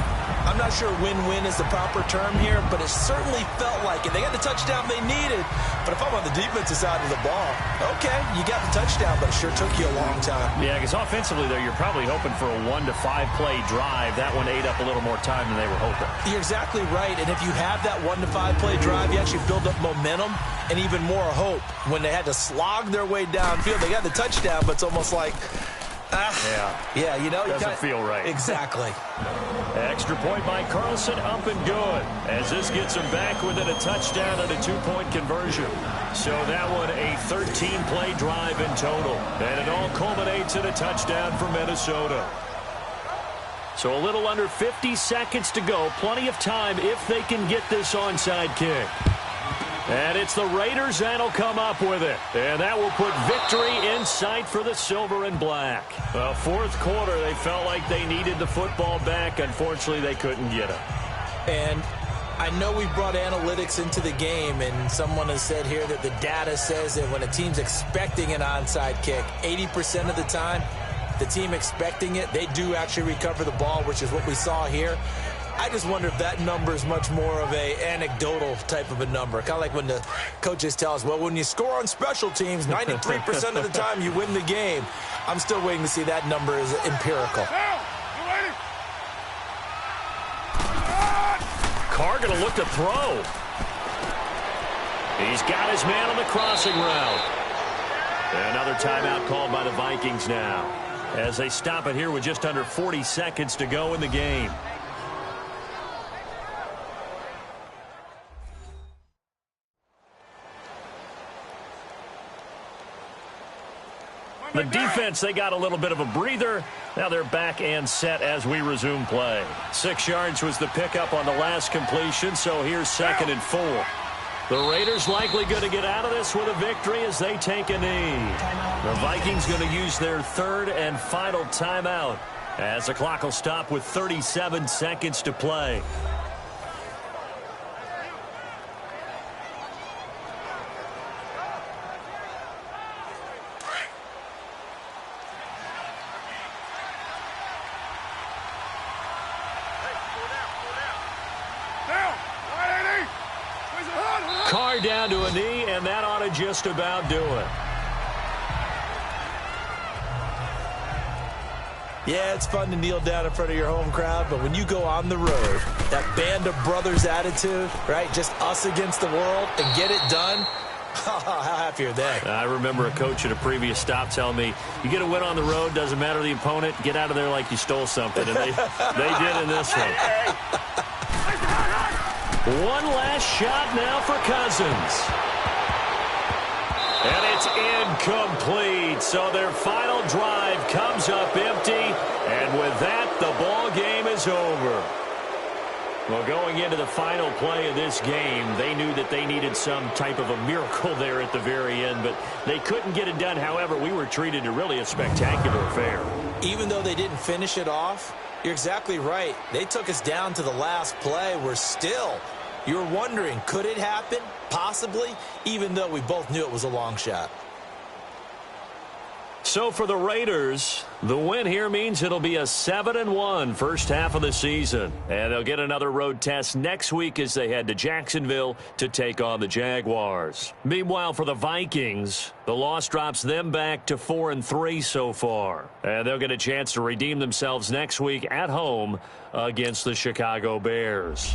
I'm not sure win-win is the proper term here, but it certainly felt like it. They got the touchdown they needed, but if I'm on the defensive side of the ball, okay, you got the touchdown, but it sure took you a long time. Yeah, because offensively, though, you're probably hoping for a 1 to 5 play drive. That one ate up a little more time than they were hoping. You're exactly right, and if you have that 1 to 5 play drive, you actually build up momentum and even more hope. When they had to slog their way downfield, they got the touchdown, but it's almost like, yeah, you know, doesn't feel right. Exactly. Extra point by Carlson, up and good, as this gets them back within a touchdown and a 2-point conversion. So that one a 13-play drive in total, and it all culminates in a touchdown for Minnesota. So a little under 50 seconds to go, plenty of time if they can get this onside kick. And it's the Raiders that'll come up with it. And that will put victory in sight for the silver and black. The 4th quarter, they felt like they needed the football back. Unfortunately, they couldn't get it. And I know we brought analytics into the game, and someone has said here that the data says that when a team's expecting an onside kick, 80% of the time, the team expecting it, they do actually recover the ball, which is what we saw here. I just wonder if that number is much more of a anecdotal type of a number. Kind of like when the coaches tell us, well, when you score on special teams, 93% of the time you win the game. I'm still waiting to see that number is empirical. Carr going to look to throw. He's got his man on the crossing route. Another timeout called by the Vikings now, as they stop it here with just under 40 seconds to go in the game. The defense, they got a little bit of a breather. Now they're back and set as we resume play. 6 yards was the pickup on the last completion, so here's 2nd and 4. The Raiders likely going to get out of this with a victory as they take a knee. The Vikings going to use their 3rd and final timeout as the clock will stop with 37 seconds to play. Carr down to a knee, and that ought to just about do it. Yeah, it's fun to kneel down in front of your home crowd, but when you go on the road, that band of brothers attitude, right, just us against the world, and get it done, how happy are they? I remember a coach at a previous stop telling me, you get a win on the road, doesn't matter the opponent, get out of there like you stole something, and they did in this one. One last shot now for Cousins. And it's incomplete. So their final drive comes up empty. And with that, the ball game is over. Well, going into the final play of this game, they knew that they needed some type of a miracle there at the very end, but they couldn't get it done. However, we were treated to really a spectacular affair. Even though they didn't finish it off, you're exactly right. They took us down to the last play. You're wondering, could it happen? Possibly, even though we both knew it was a long shot. So for the Raiders, the win here means it'll be a 7-1 first half of the season. And they'll get another road test next week as they head to Jacksonville to take on the Jaguars. Meanwhile, for the Vikings, the loss drops them back to 4-3 so far. And they'll get a chance to redeem themselves next week at home against the Chicago Bears.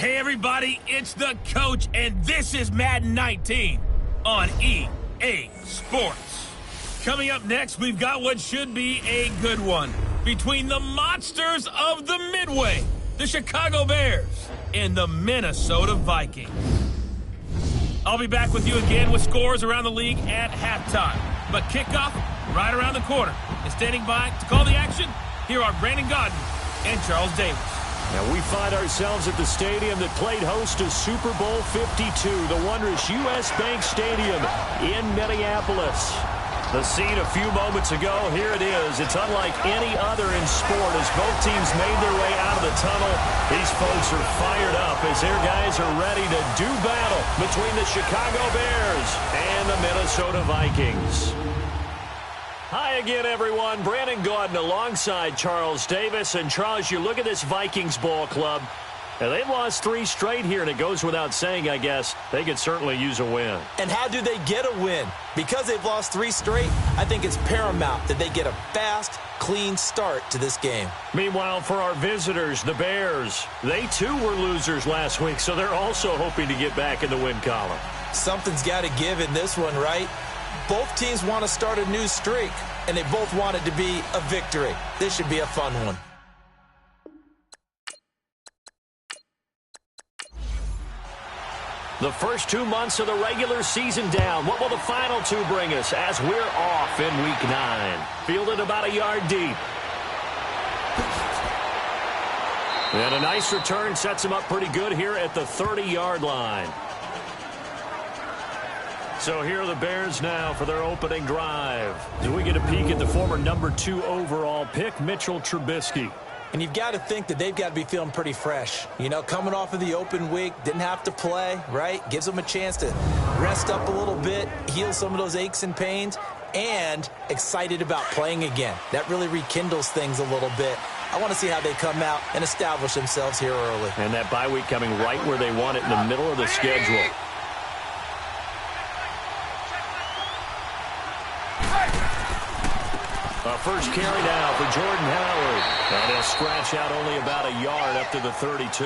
Hey everybody, it's the coach, and this is Madden 19 on EA Sports. Coming up next, we've got what should be a good one between the monsters of the Midway, the Chicago Bears, and the Minnesota Vikings. I'll be back with you again with scores around the league at halftime. But kickoff right around the corner. And standing by to call the action, here are Brandon Gaudin and Charles Davis. Now we find ourselves at the stadium that played host to Super Bowl 52, the wondrous U.S. Bank Stadium in Minneapolis. The scene a few moments ago, here it is. It's unlike any other in sport as both teams made their way out of the tunnel. These folks are fired up as their guys are ready to do battle between the Chicago Bears and the Minnesota Vikings. Hi again, everyone. Brandon Gaudin alongside Charles Davis. And, Charles, you look at this Vikings ball club, and they've lost 3 straight here, and it goes without saying, I guess, they could certainly use a win. And how do they get a win? Because they've lost 3 straight, I think it's paramount that they get a fast, clean start to this game. Meanwhile, for our visitors, the Bears, they too were losers last week, so they're also hoping to get back in the win column. Something's got to give in this one, right? Both teams want to start a new streak, and they both want it to be a victory. This should be a fun one. The first 2 months of the regular season down. What will the final 2 bring us as we're off in Week 9? Fielded about a yard deep. And a nice return sets him up pretty good here at the 30-yard line. So here are the Bears now for their opening drive. Do we get a peek at the former number 2 overall pick, Mitchell Trubisky? And you've got to think that they've got to be feeling pretty fresh. You know, coming off of the open week, didn't have to play, right? Gives them a chance to rest up a little bit, heal some of those aches and pains, and excited about playing again. That really rekindles things a little bit. I want to see how they come out and establish themselves here early. And that bye week coming right where they want it in the middle of the schedule. First carry now for Jordan Howard. And he'll scratch out only about a yard up to the 32.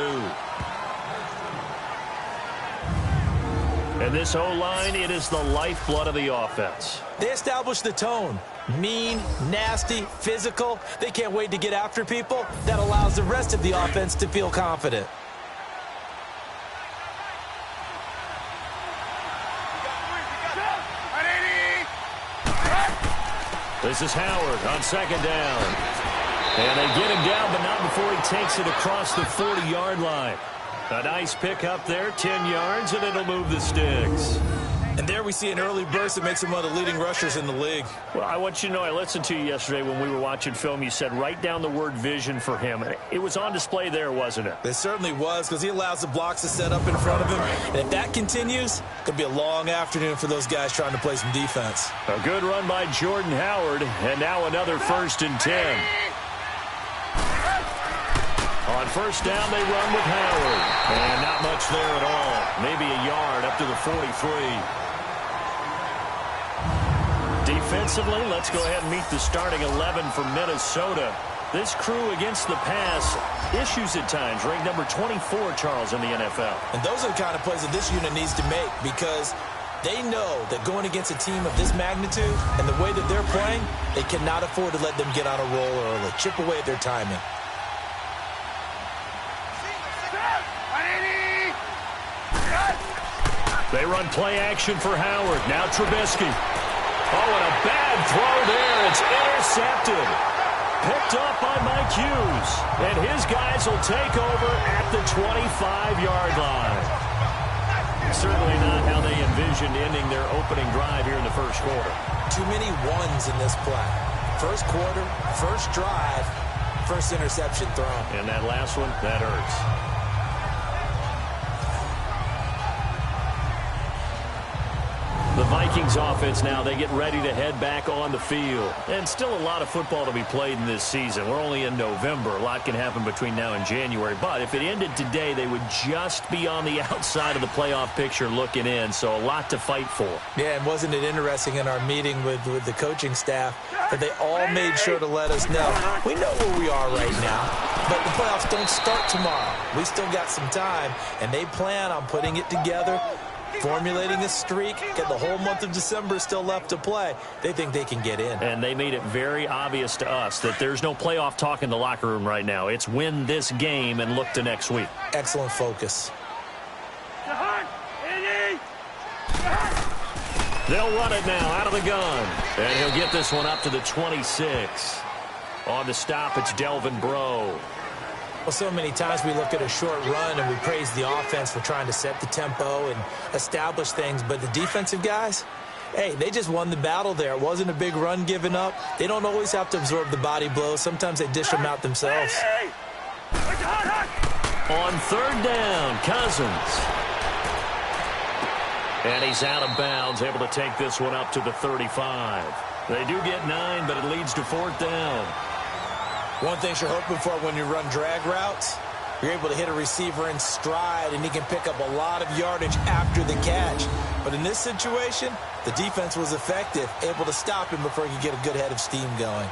And this O-line, it is the lifeblood of the offense. They establish the tone. Mean, nasty, physical. They can't wait to get after people. That allows the rest of the offense to feel confident. This is Howard on second down. And they get him down, but not before he takes it across the 40-yard line. A nice pick up there, 10 yards, and it'll move the sticks. And there we see an early burst that makes him one of the leading rushers in the league. Well, I want you to know, I listened to you yesterday when we were watching film. You said write down the word vision for him. It was on display there, wasn't it? It certainly was, because he allows the blocks to set up in front of him. And if that continues, it could be a long afternoon for those guys trying to play some defense. A good run by Jordan Howard, and now another 1st and 10. On first down, they run with Howard. And not much there at all. Maybe a yard up to the 43. Defensively, let's go ahead and meet the starting 11 for Minnesota. This crew against the pass, issues at times, ranked number 24, Charles, in the NFL. And those are the kind of plays that this unit needs to make, because they know that going against a team of this magnitude and the way that they're playing, they cannot afford to let them get on a roll early. Chip away at their timing. They run play action for Howard. Now Trubisky. Oh, and a bad throw there. It's intercepted. Picked up by Mike Hughes. And his guys will take over at the 25-yard line. Certainly not how they envisioned ending their opening drive here in the first quarter. Too many ones in this play. First quarter, first drive, first interception thrown. And that last one, that hurts. The Vikings offense now, they get ready to head back on the field. And still a lot of football to be played in this season. We're only in November. A lot can happen between now and January. But if it ended today, they would just be on the outside of the playoff picture looking in. So a lot to fight for. Yeah, and wasn't it interesting in our meeting with the coaching staff that they all made sure to let us know, we know where we are right now, but the playoffs don't start tomorrow. We still got some time, and they plan on putting it together, formulating a streak, get the whole month of December still left to play. They think they can get in. And they made it very obvious to us that there's no playoff talk in the locker room right now. It's win this game and look to next week. Excellent focus. They'll run it now out of the gun. And he'll get this one up to the 26. On the stop, it's Delvin Breaux. Well, so many times we look at a short run and we praise the offense for trying to set the tempo and establish things. But the defensive guys, hey, they just won the battle there. It wasn't a big run given up. They don't always have to absorb the body blows. Sometimes they dish them out themselves. On third down, Cousins. And he's out of bounds, able to take this one up to the 35. They do get 9, but it leads to fourth down. One thing you're hoping for when you run drag routes, you're able to hit a receiver in stride, and he can pick up a lot of yardage after the catch. But in this situation, the defense was effective, able to stop him before he could get a good head of steam going.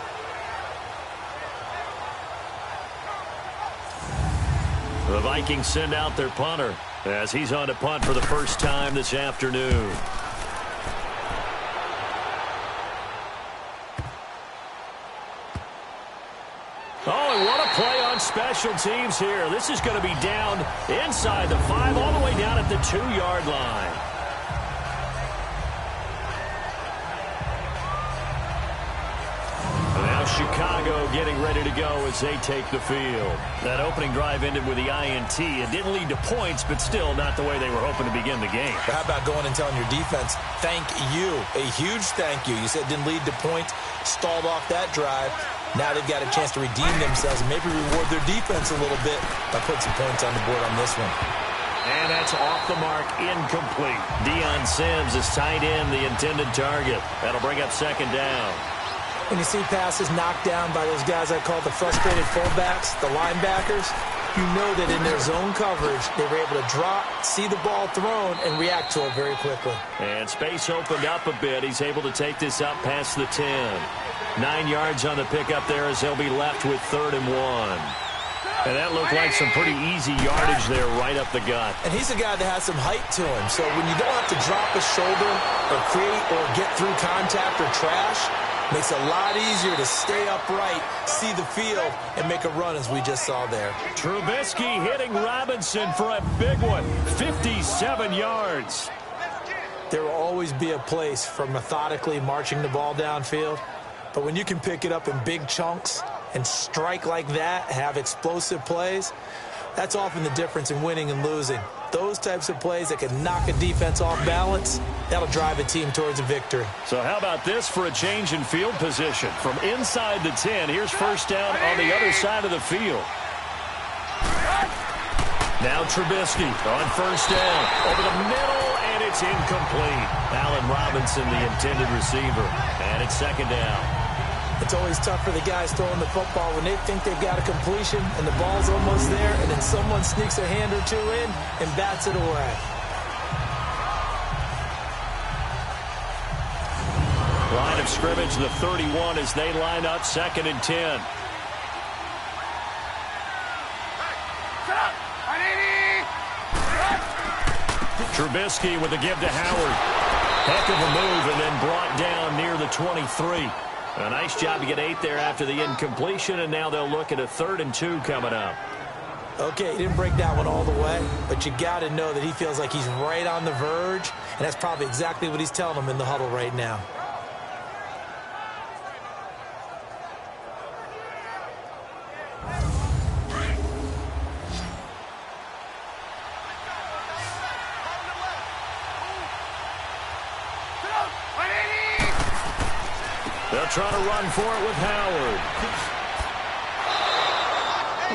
The Vikings send out their punter as he's on to punt for the first time this afternoon. Oh, and what a play on special teams here. This is going to be down inside the 5, all the way down at the 2-yard line. Now Chicago getting ready to go as they take the field. That opening drive ended with the INT. It didn't lead to points, but still not the way they were hoping to begin the game. But how about going and telling your defense, thank you, a huge thank you. You said it didn't lead to points, stalled off that drive. Now they've got a chance to redeem themselves and maybe reward their defense a little bit by putting some points on the board on this one. And that's off the mark, incomplete. Deion Sims is tight end, the intended target. That'll bring up second down. When you see passes knocked down by those guys I call the frustrated fullbacks, the linebackers, you know that in their zone coverage, they were able to drop, see the ball thrown, and react to it very quickly. And space opened up a bit. He's able to take this up past the 10. 9 yards on the pickup there as he'll be left with 3rd and 1. And that looked like some pretty easy yardage there right up the gut. And he's a guy that has some height to him. So when you don't have to drop a shoulder or create or get through contact or trash, makes it a lot easier to stay upright, see the field, and make a run as we just saw there. Trubisky hitting Robinson for a big one. 57 yards. There will always be a place for methodically marching the ball downfield. But when you can pick it up in big chunks and strike like that, have explosive plays, that's often the difference in winning and losing. Those types of plays that can knock a defense off balance, that'll drive a team towards a victory. So how about this for a change in field position? From inside the 10, here's first down on the other side of the field. Now Trubisky on first down. Over the middle, and it's incomplete. Allen Robinson, the intended receiver. And it's second down. It's always tough for the guys throwing the football when they think they've got a completion and the ball's almost there, and then someone sneaks a hand or two in and bats it away. Line of scrimmage, the 31 as they line up, 2nd and 10. Trubisky with a give to Howard. Heck of a move, and then brought down near the 23. A nice job to get 8 there after the incompletion, and now they'll look at a 3rd and 2 coming up. Okay, he didn't break that one all the way, but you got to know that he feels like he's right on the verge, and that's probably exactly what he's telling them in the huddle right now. They'll try to run for it with Howard.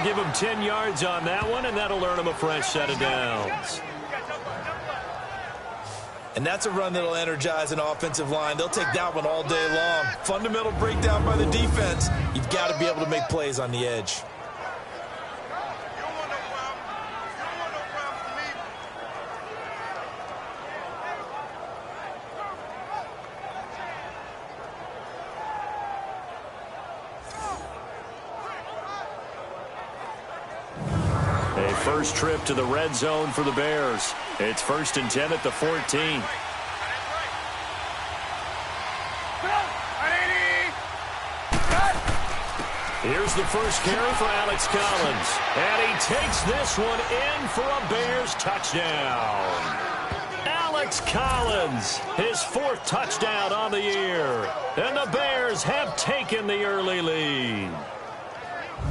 Give him 10 yards on that one, and that'll earn him a fresh set of downs. And that's a run that'll energize an offensive line. They'll take that one all day long. Fundamental breakdown by the defense. You've got to be able to make plays on the edge. A first trip to the red zone for the Bears. It's 1st and 10 at the 14. Here's the first carry for Alex Collins. And he takes this one in for a Bears touchdown. Alex Collins, his 4th touchdown on the year. And the Bears have taken the early lead.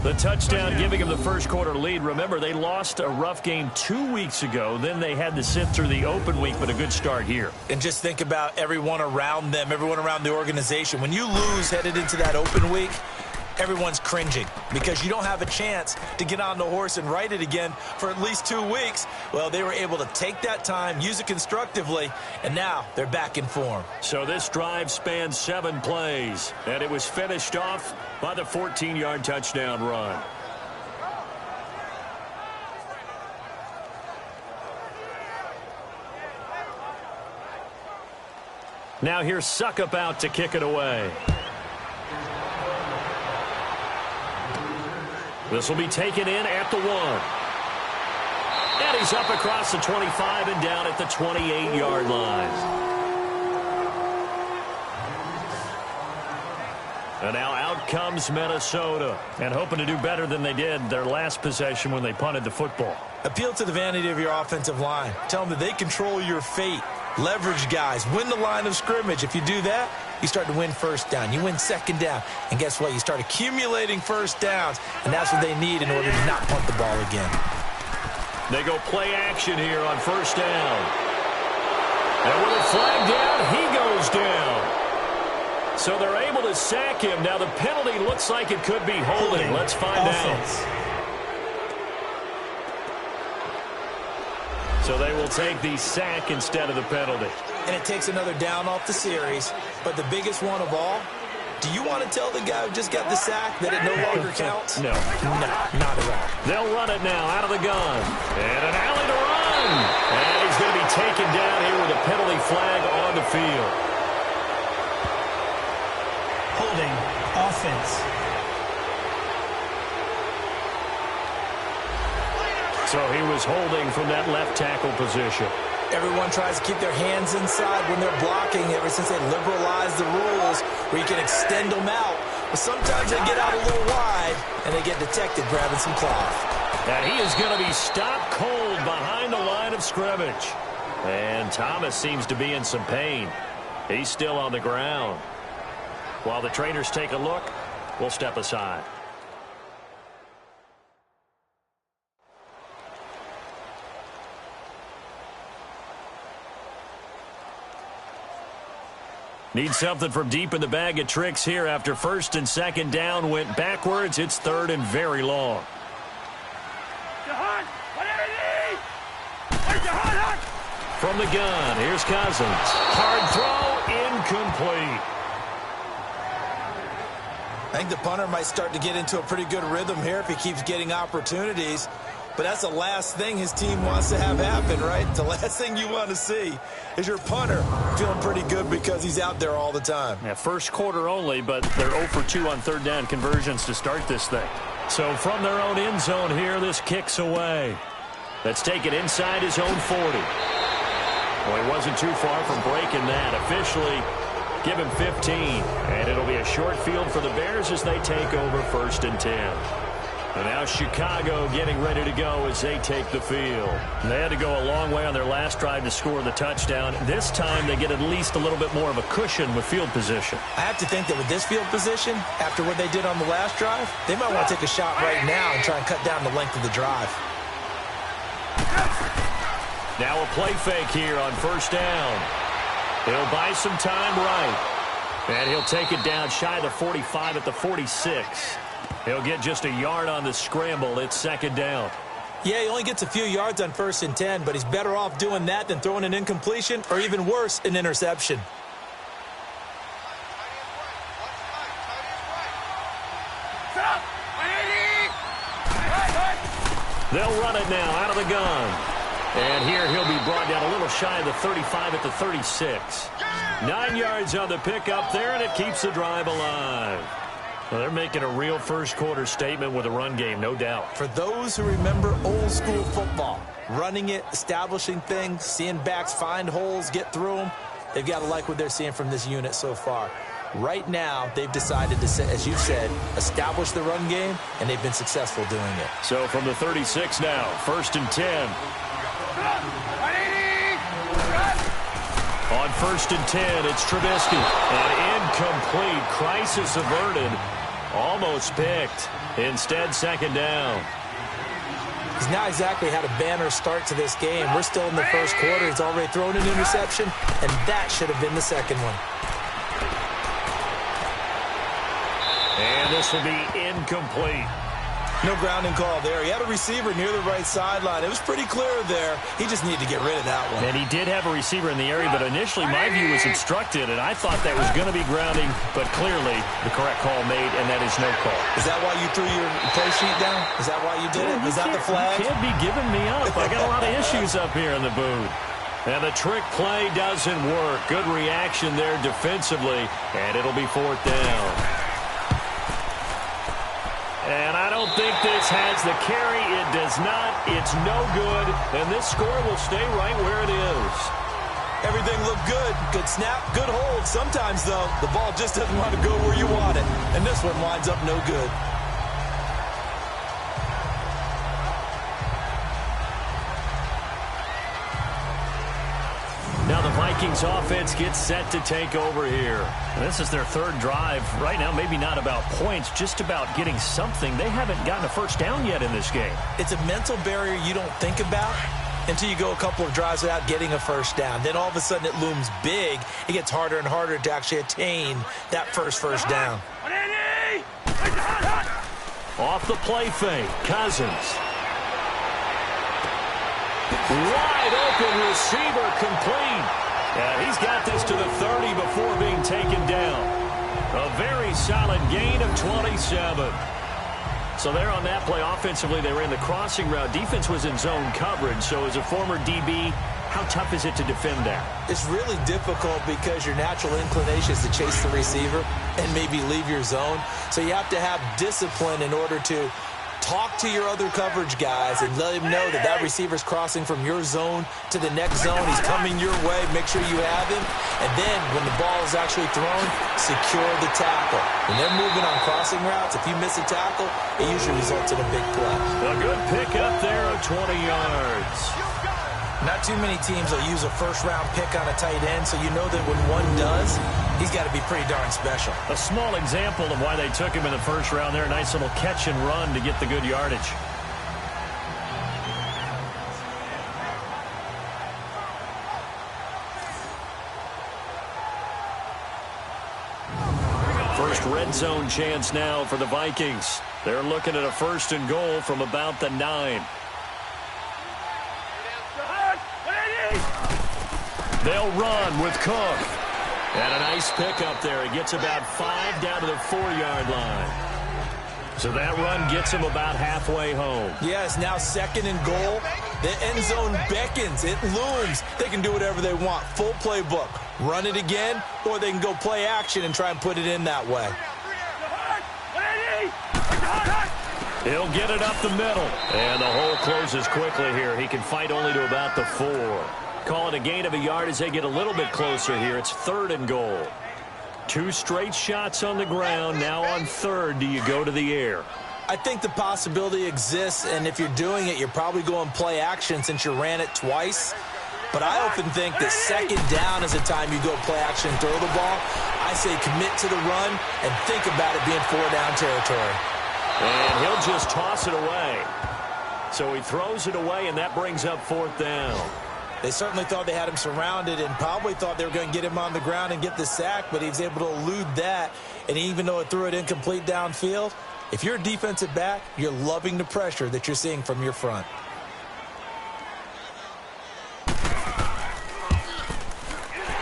The touchdown giving them the first quarter lead. Remember, they lost a rough game 2 weeks ago. Then they had to sit through the open week, but a good start here. And just think about everyone around them, everyone around the organization. When you lose headed into that open week, everyone's cringing because you don't have a chance to get on the horse and ride it again for at least 2 weeks. Well, they were able to take that time, use it constructively, and now they're back in form. So this drive spanned 7 plays, and it was finished off by the 14-yard touchdown run. Now here's Suckup out to kick it away. This will be taken in at the 1. And he's up across the 25 and down at the 28-yard line. And now out comes Minnesota. And hoping to do better than they did their last possession when they punted the football. Appeal to the vanity of your offensive line. Tell them that they control your fate. Leverage guys. Win the line of scrimmage. If you do that, you start to win first down. You win second down. And guess what? You start accumulating first downs. And that's what they need in order to not punt the ball again. They go play action here on first down. And with a flag down, he goes down. So they're able to sack him. Now the penalty looks like it could be holding. Let's find out. So they will take the sack instead of the penalty. And it takes another down off the series. But the biggest one of all, do you want to tell the guy who just got the sack that it no longer counts? No. No, not at all. They'll run it now out of the gun. And an alley to run. And he's going to be taken down here with a penalty flag on the field. Holding offense. So he was holding from that left tackle position. Everyone tries to keep their hands inside when they're blocking ever since they liberalized the rules where you can extend them out. But sometimes they get out a little wide and they get detected grabbing some cloth. And he is going to be stopped cold behind the line of scrimmage. And Thomas seems to be in some pain. He's still on the ground. While the trainers take a look, we'll step aside. Need something from deep in the bag of tricks here after 1st and 2nd down went backwards. It's 3rd and very long. From the gun, here's Cousins. Hard throw, incomplete. I think the punter might start to get into a pretty good rhythm here if he keeps getting opportunities. But that's the last thing his team wants to have happen, right? The last thing you want to see is your punter feeling pretty good because he's out there all the time. Yeah, first quarter only, but they're 0 for 2 on 3rd down conversions to start this thing. So from their own end zone here, this kicks away. Let's take it inside his own 40. Well, he wasn't too far from breaking that. Officially, give him 15. And it'll be a short field for the Bears as they take over 1st and 10. And now Chicago getting ready to go as they take the field. They had to go a long way on their last drive to score the touchdown. This time they get at least a little bit more of a cushion with field position. I have to think that with this field position, after what they did on the last drive, they might want to take a shot right now and try and cut down the length of the drive. Now a play fake here on 1st down. He'll buy some time right. And he'll take it down shy of the 45 at the 46. He'll get just a yard on the scramble. It's 2nd down. Yeah, he only gets a few yards on 1st and 10, but he's better off doing that than throwing an incompletion or even worse, an interception. They'll run it now out of the gun. And here he'll be brought down a little shy of the 35 at the 36. 9 yards on the pickup there, and it keeps the drive alive. Well, they're making a real first-quarter statement with a run game, no doubt. For those who remember old-school football, running it, establishing things, seeing backs find holes, get through them, they've got to like what they're seeing from this unit so far. Right now, they've decided to, as you said, establish the run game, and they've been successful doing it. So from the 36 now, 1st and 10. On 1st and 10, it's Trubisky. An incomplete, crisis averted, almost picked. Instead, 2nd down. He's not exactly had a banner start to this game. We're still in the 1st quarter. He's already thrown an interception, and that should have been the 2nd one. And this will be incomplete. No grounding call there. He had a receiver near the right sideline. It was pretty clear there. He just needed to get rid of that one. And he did have a receiver in the area, but initially my view was instructed, and I thought that was going to be grounding, but clearly the correct call made, and that is no call. Is that why you threw your play sheet down? Is that why you did it? Was that the flag? You can't be giving me up. I got a lot of issues up here in the booth. And the trick play doesn't work. Good reaction there defensively, and it'll be 4th down. And I don't think this has the carry. It does not. It's no good. And this score will stay right where it is. Everything looked good. Good snap, good hold. Sometimes, though, the ball just doesn't want to go where you want it. And this one winds up no good. Now the Vikings offense gets set to take over here. And this is their 3rd drive. Right now, maybe not about points, just about getting something. They haven't gotten a 1st down yet in this game. It's a mental barrier you don't think about until you go a couple of drives without getting a 1st down. Then all of a sudden it looms big. It gets harder and harder to actually attain that first down. Off the play fake, Cousins. Wide open receiver complete. And he's got this to the 30 before being taken down. A very solid gain of 27. So there on that play, offensively, they ran the crossing route. Defense was in zone coverage. So as a former DB, how tough is it to defend that? It's really difficult because your natural inclination is to chase the receiver and maybe leave your zone. So you have to have discipline in order to talk to your other coverage guys and let him know that that receiver's crossing from your zone to the next zone. He's coming your way. Make sure you have him. And then when the ball is actually thrown, secure the tackle. When they're moving on crossing routes, if you miss a tackle, it usually results in a big play. A good pick up there of 20 yards. Not too many teams will use a 1st-round pick on a tight end, so you know that when one does, he's got to be pretty darn special. A small example of why they took him in the 1st round there. A nice little catch and run to get the good yardage. First red zone chance now for the Vikings. They're looking at a 1st and goal from about the 9. They'll run with Cook. And a nice pickup there. He gets about 5 down to the 4-yard line. So that run gets him about halfway home. Yes, now 2nd and goal. The end zone beckons. It looms. They can do whatever they want. Full playbook. Run it again, or they can go play action and try and put it in that way. He'll get it up the middle. And the hole closes quickly here. He can fight only to about the 4. Call it a gain of a yard as they get a little bit closer here. It's 3rd and goal. 2 straight shots on the ground. Now on 3rd, do you go to the air? I think the possibility exists, and if you're doing it, you're probably going play action since you ran it twice. But I often think that 2nd down is the time you go play action and throw the ball. I say commit to the run and think about it being 4-down territory. And he'll just toss it away. So he throws it away, and that brings up 4th down. They certainly thought they had him surrounded and probably thought they were going to get him on the ground and get the sack, but he was able to elude that. And even though it threw it incomplete downfield, if you're a defensive back, you're loving the pressure that you're seeing from your front.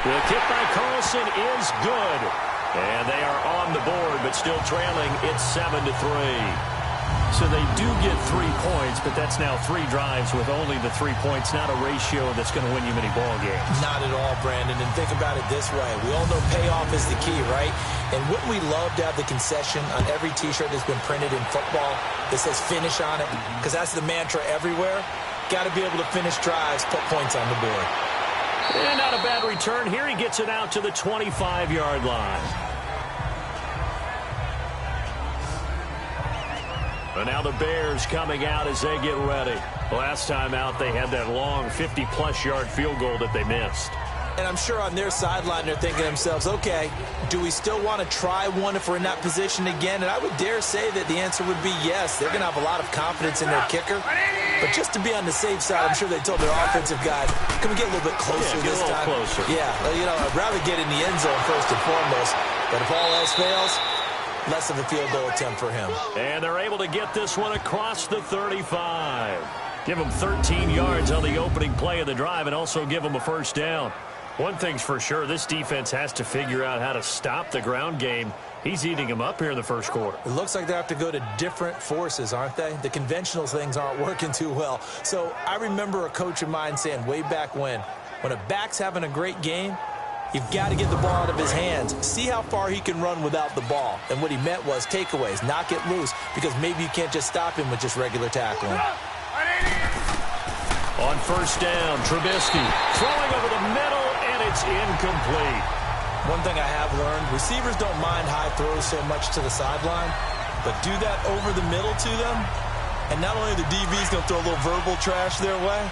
The kick by Carlson is good. And they are on the board, but still trailing. It's 7-3. So they do get 3 points, but that's now 3 drives with only the 3 points, not a ratio that's going to win you many ball games. Not at all, Brandon. And think about it this way. We all know payoff is the key, right? And wouldn't we love to have the concession on every T-shirt that's been printed in football that says finish on it? Because that's the mantra everywhere. Got to be able to finish drives, put points on the board. And not a bad return. Here he gets it out to the 25-yard line. And now the Bears coming out as they get ready. Last time out, they had that long 50-plus yard field goal that they missed. And I'm sure on their sideline they're thinking to themselves, okay, do we still want to try one if we're in that position again? And I would dare say that the answer would be yes. They're going to have a lot of confidence in their kicker. But just to be on the safe side, I'm sure they told their offensive guys, can we get a little bit closer this time? Closer. Yeah, I'd rather get in the end zone first and foremost. But if all else fails, less of a field goal attempt for him. And they're able to get this one across the 35. Give them 13 yards on the opening play of the drive and also give them a first down. One thing's for sure, this defense has to figure out how to stop the ground game. He's eating them up here in the first quarter. It looks like they have to go to different forces, aren't they? The conventional things aren't working too well. So I remember a coach of mine saying way back when a back's having a great game, you've got to get the ball out of his hands. See how far he can run without the ball. And what he meant was takeaways, knock it loose, because maybe you can't just stop him with just regular tackling. On first down, Trubisky throwing over the middle, and it's incomplete. One thing I have learned, receivers don't mind high throws so much to the sideline, but do that over the middle to them, and not only the DB's going to throw a little verbal trash their way,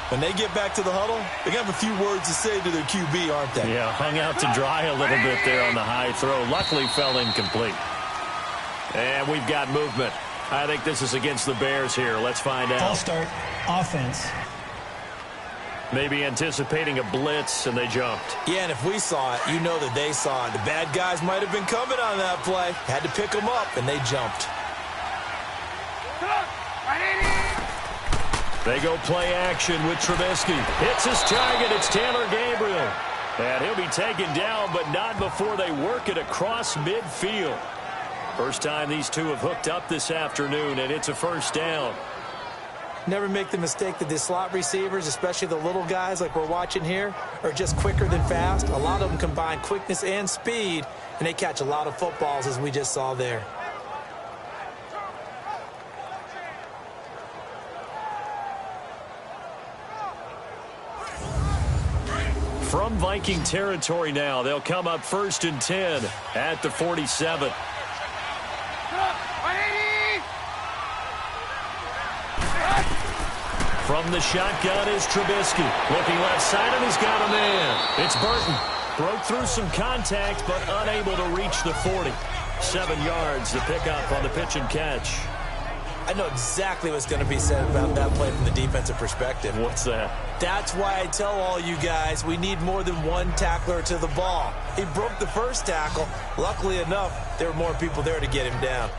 when they get back to the huddle, they're going to have a few words to say to their QB, aren't they? Yeah, hung out to dry a little bit there on the high throw. Luckily fell incomplete. And we've got movement. I think this is against the Bears here. Let's find out. False start, offense. Maybe anticipating a blitz, and they jumped. Yeah, and if we saw it, you know that they saw it. The bad guys might have been coming on that play. Had to pick them up, and they jumped. They go play action with Trubisky. Hits his target. It's Taylor Gabriel. And he'll be taken down, but not before they work it across midfield. First time these two have hooked up this afternoon, and it's a first down. Never make the mistake that the slot receivers, especially the little guys like we're watching here, are just quicker than fast. A lot of them combine quickness and speed, and they catch a lot of footballs, as we just saw there. From Viking territory now, they'll come up 1st and 10 at the 47. From the shotgun is Trubisky. Looking left side, and he's got a man. It's Burton. Broke through some contact, but unable to reach the 40. 7 yards to pick up on the pitch and catch. I know exactly what's going to be said about that play from the defensive perspective. What's that? That's why I tell all you guys we need more than one tackler to the ball. He broke the first tackle. Luckily enough, there were more people there to get him down.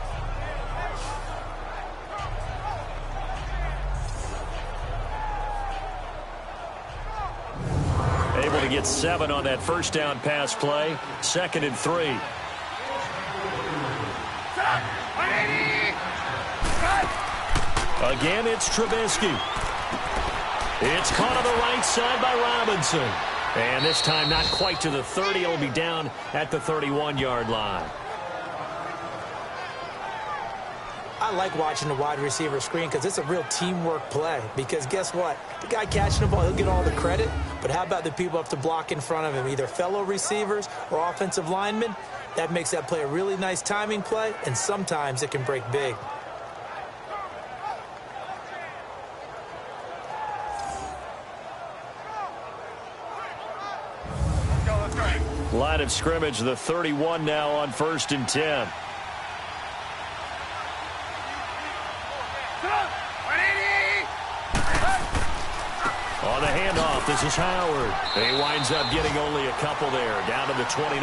Able to get 7 on that first down pass play. 2nd and 3. Again, it's Trubisky. It's caught on the right side by Robinson. And this time not quite to the 30. It'll be down at the 31-yard line. I like watching the wide receiver screen because it's a real teamwork play. Because guess what? The guy catching the ball, he'll get all the credit. But how about the people up to block in front of him, either fellow receivers or offensive linemen? That makes that play a really nice timing play, and sometimes it can break big. Line of scrimmage, the 31 now on 1st and 10. On the handoff, this is Howard. He winds up getting only a couple there, down to the 29.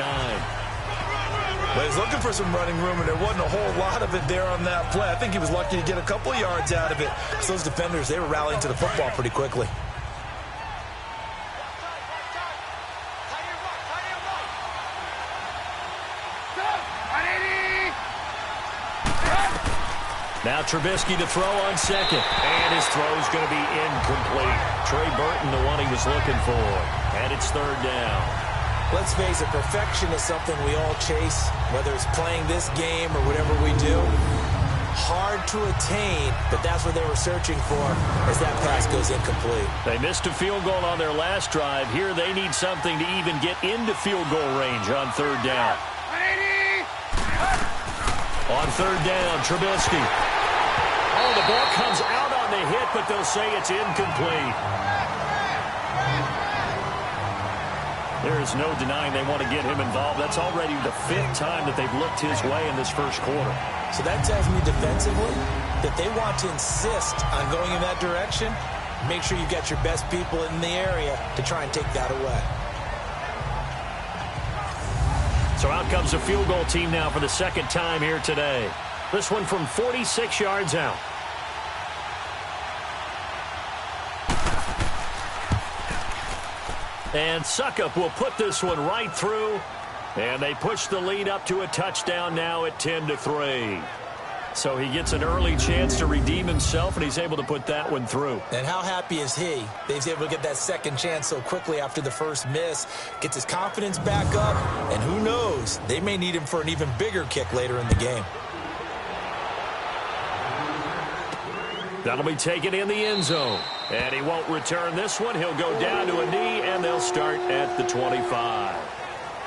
Well, he's looking for some running room, and there wasn't a whole lot of it there on that play. I think he was lucky to get a couple of yards out of it. Because those defenders, they were rallying to the football pretty quickly. Now Trubisky to throw on second. And his throw is going to be incomplete. Trey Burton, the one he was looking for. And it's third down. Let's face it, perfection is something we all chase, whether it's playing this game or whatever we do. Hard to attain, but that's what they were searching for as that pass goes incomplete. They missed a field goal on their last drive. Here they need something to even get into field goal range on third down. On third down, Trubisky. Oh, the ball comes out on the hit, but they'll say it's incomplete. There is no denying they want to get him involved. That's already the 5th time that they've looked his way in this first quarter. So that tells me defensively that they want to insist on going in that direction. Make sure you've got your best people in the area to try and take that away. So out comes a field goal team now for the second time here today. This one from 46 yards out. And Suckup will put this one right through. And they push the lead up to a touchdown now at 10-3. So he gets an early chance to redeem himself, and he's able to put that one through. And how happy is he that he's able to get that second chance so quickly after the first miss, gets his confidence back up, and who knows, they may need him for an even bigger kick later in the game. That'll be taken in the end zone. And he won't return this one. He'll go down to a knee, and they'll start at the 25.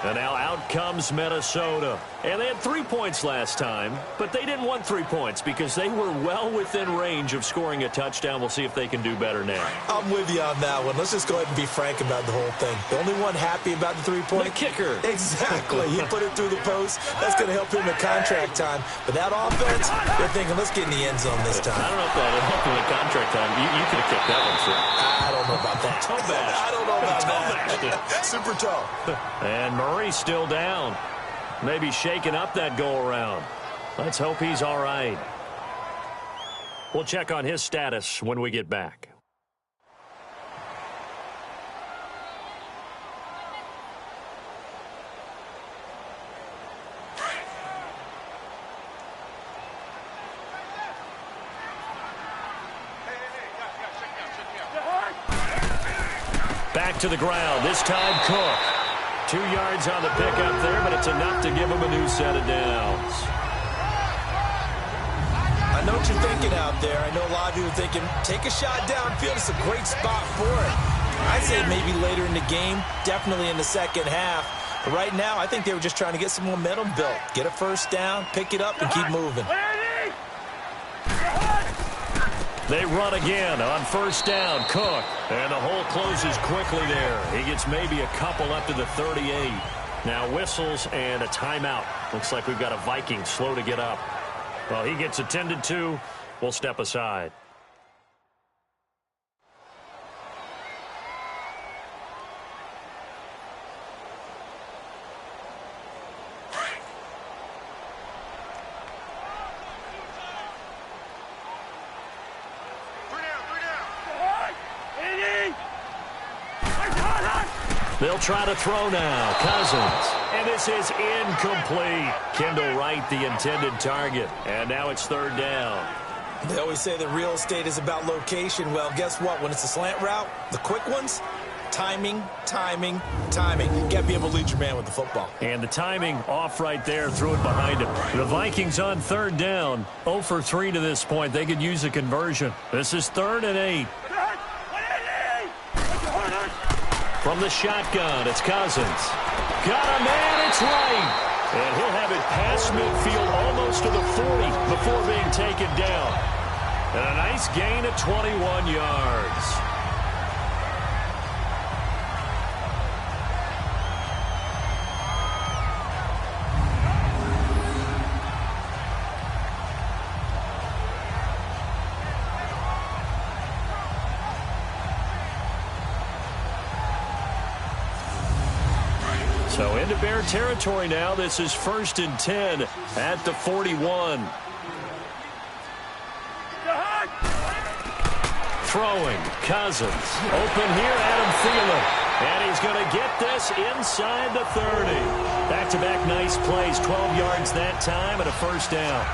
And now out comes Minnesota. And they had 3 points last time, but they didn't want 3 points because they were well within range of scoring a touchdown. We'll see if they can do better now. I'm with you on that one. Let's just go ahead and be frank about the whole thing. The only one happy about the 3-point? The kicker. Exactly. He put it through the post. That's going to help him in contract time. But that offense, they're thinking, let's get in the end zone this time. I don't know if that'll help him in contract time. You could have kicked that one through. I don't know about that. Toe bash. I don't know about that. Super toe. And Murray's still down. Maybe shaking up that go-around. Let's hope he's all right. We'll check on his status when we get back. Back to the ground. This time Cook. 2 yards on the pickup there, but it's enough to give him a new set of downs. I know what you're thinking out there. I know a lot of you are thinking, take a shot downfield. It's a great spot for it. I'd say maybe later in the game, definitely in the second half. But right now, I think they were just trying to get some momentum built. Get a first down, pick it up, and keep moving. They run again on first down. Cook. And the hole closes quickly there. He gets maybe a couple up to the 38. Now whistles and a timeout. Looks like we've got a Viking slow to get up. Well, he gets attended to. We'll step aside. They'll try to throw now. Cousins. And this is incomplete. Kendall Wright, the intended target. And now it's third down. They always say that real estate is about location. Well, guess what? When it's a slant route, the quick ones, timing, timing, timing. You got to be able to lead your man with the football. And the timing off right there. Threw it behind him. The Vikings on third down. 0 for 3 to this point. They could use a conversion. This is 3rd and 8. From the shotgun, it's Cousins. Got a man, it's right. And he'll have it past midfield almost to the 40 before being taken down. And a nice gain of 21 yards. So into Bear territory now. This is 1st and 10 at the 41. Throwing. Cousins. Open here, Adam Thielen. And he's going to get this inside the 30. Back-to-back nice plays. 12 yards that time and a first down.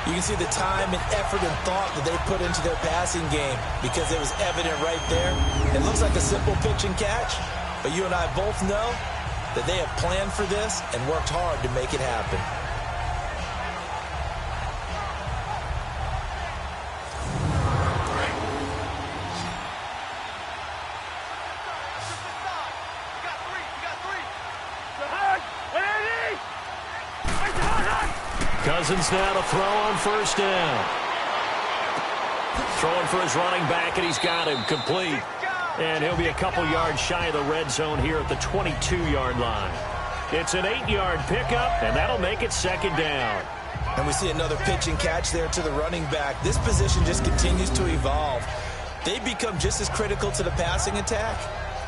You can see the time and effort and thought that they put into their passing game because it was evident right there. It looks like a simple pitch and catch, but you and I both know that they have planned for this and worked hard to make it happen. Cousins now to throw on first down. Throwing for his running back, and he's got him complete. And he'll be a couple yards shy of the red zone here at the 22-yard line. It's an 8-yard pickup, and that'll make it second down. And we see another pitch and catch there to the running back. This position just continues to evolve. They become just as critical to the passing attack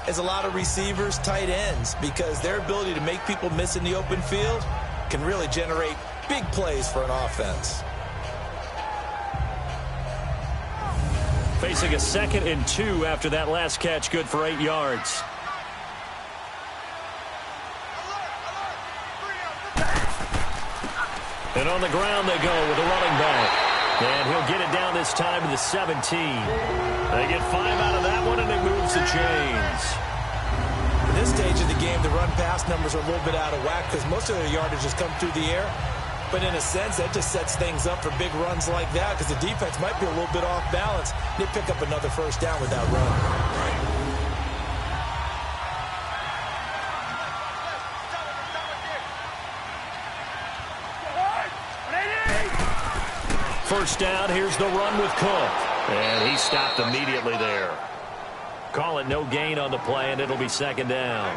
as a lot of receivers, tight ends, because their ability to make people miss in the open field can really generate big plays for an offense. Facing a 2nd and 2 after that last catch, good for 8 yards. And on the ground they go with the running back. And he'll get it down this time to the 17. They get 5 out of that one, and it moves the chains. In this stage of the game, the run-pass numbers are a little bit out of whack because most of their yardage has come through the air. But in a sense, that just sets things up for big runs like that because the defense might be a little bit off balance. They pick up another first down with that run. First down, here's the run with Cook. And he stopped immediately there. Call it no gain on the play, and it'll be second down.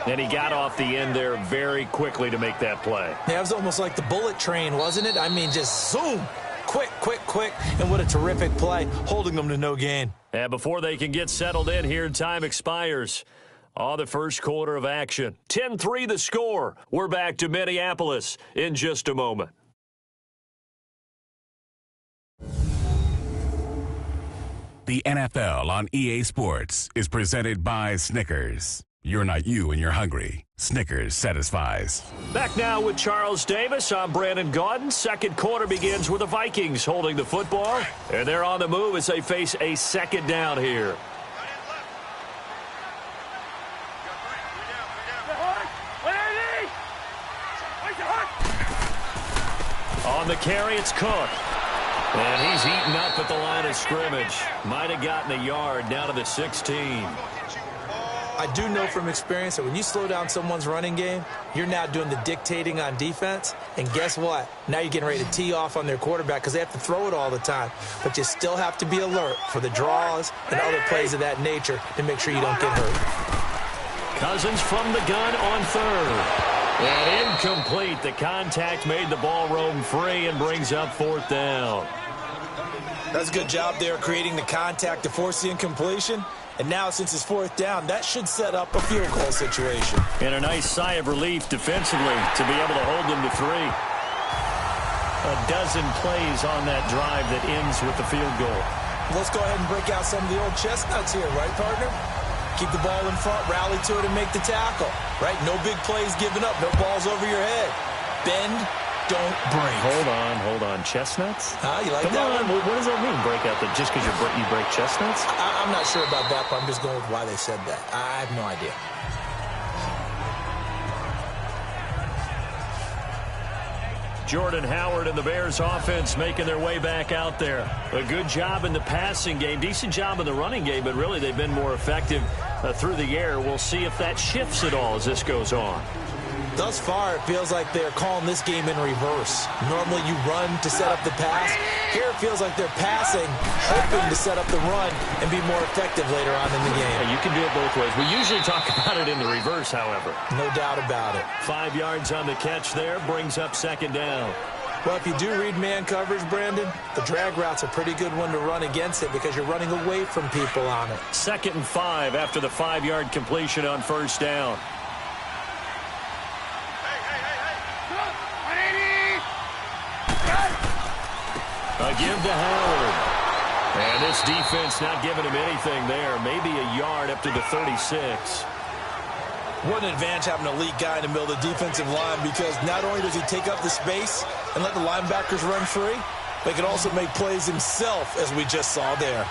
And he got off the end there very quickly to make that play. Yeah, it was almost like the bullet train, wasn't it? I mean, just zoom. Quick, quick, quick. And what a terrific play, holding them to no gain. And before they can get settled in here, time expires. On the first quarter of action. 10-3 the score. We're back to Minneapolis in just a moment. The NFL on EA Sports is presented by Snickers. You're not you and you're hungry. Snickers satisfies. Back now with Charles Davis. I'm Brandon Gaudin. Second quarter begins with the Vikings holding the football. And they're on the move as they face a second down here. On the carry, it's Cook. And he's eaten up at the line of scrimmage. Might have gotten a yard down to the 16. I do know from experience that when you slow down someone's running game, you're now doing the dictating on defense. And guess what? Now you're getting ready to tee off on their quarterback because they have to throw it all the time. But you still have to be alert for the draws and other plays of that nature to make sure you don't get hurt. Cousins from the gun on third. And incomplete. The contact made the ball roam free and brings up fourth down. That's a good job there creating the contact to force the incompletion. And now, since it's fourth down, that should set up a field goal situation. And a nice sigh of relief defensively to be able to hold them to 3. A dozen plays on that drive that ends with the field goal. Let's go ahead and break out some of the old chestnuts here, right, partner? Keep the ball in front, rally to it, and make the tackle, right? No big plays given up, no balls over your head. Bend, don't break. Hold on. Chestnuts? You like Come that on. one? What does that mean, break out? Just because you break chestnuts? I'm not sure about that, but I'm just going with why they said that. I have no idea. Jordan Howard and the Bears offense making their way back out there. A good job in the passing game, decent job in the running game, but really they've been more effective through the air. We'll see if that shifts at all as this goes on. Thus far, it feels like they're calling this game in reverse. Normally you run to set up the pass. Here it feels like they're passing, hoping to set up the run and be more effective later on in the game. Yeah, you can do it both ways. We usually talk about it in the reverse, however. No doubt about it. 5 yards on the catch there, brings up second down. Well, if you do read man coverage, Brandon, the drag route's a pretty good one to run against it because you're running away from people on it. 2nd and 5 after the 5-yard completion on first down. A give to Howard. And this defense not giving him anything there. Maybe a yard up to the 36. What an advantage having an elite guy in the middle of the defensive line, because not only does he take up the space and let the linebackers run free, but he can also make plays himself, as we just saw there.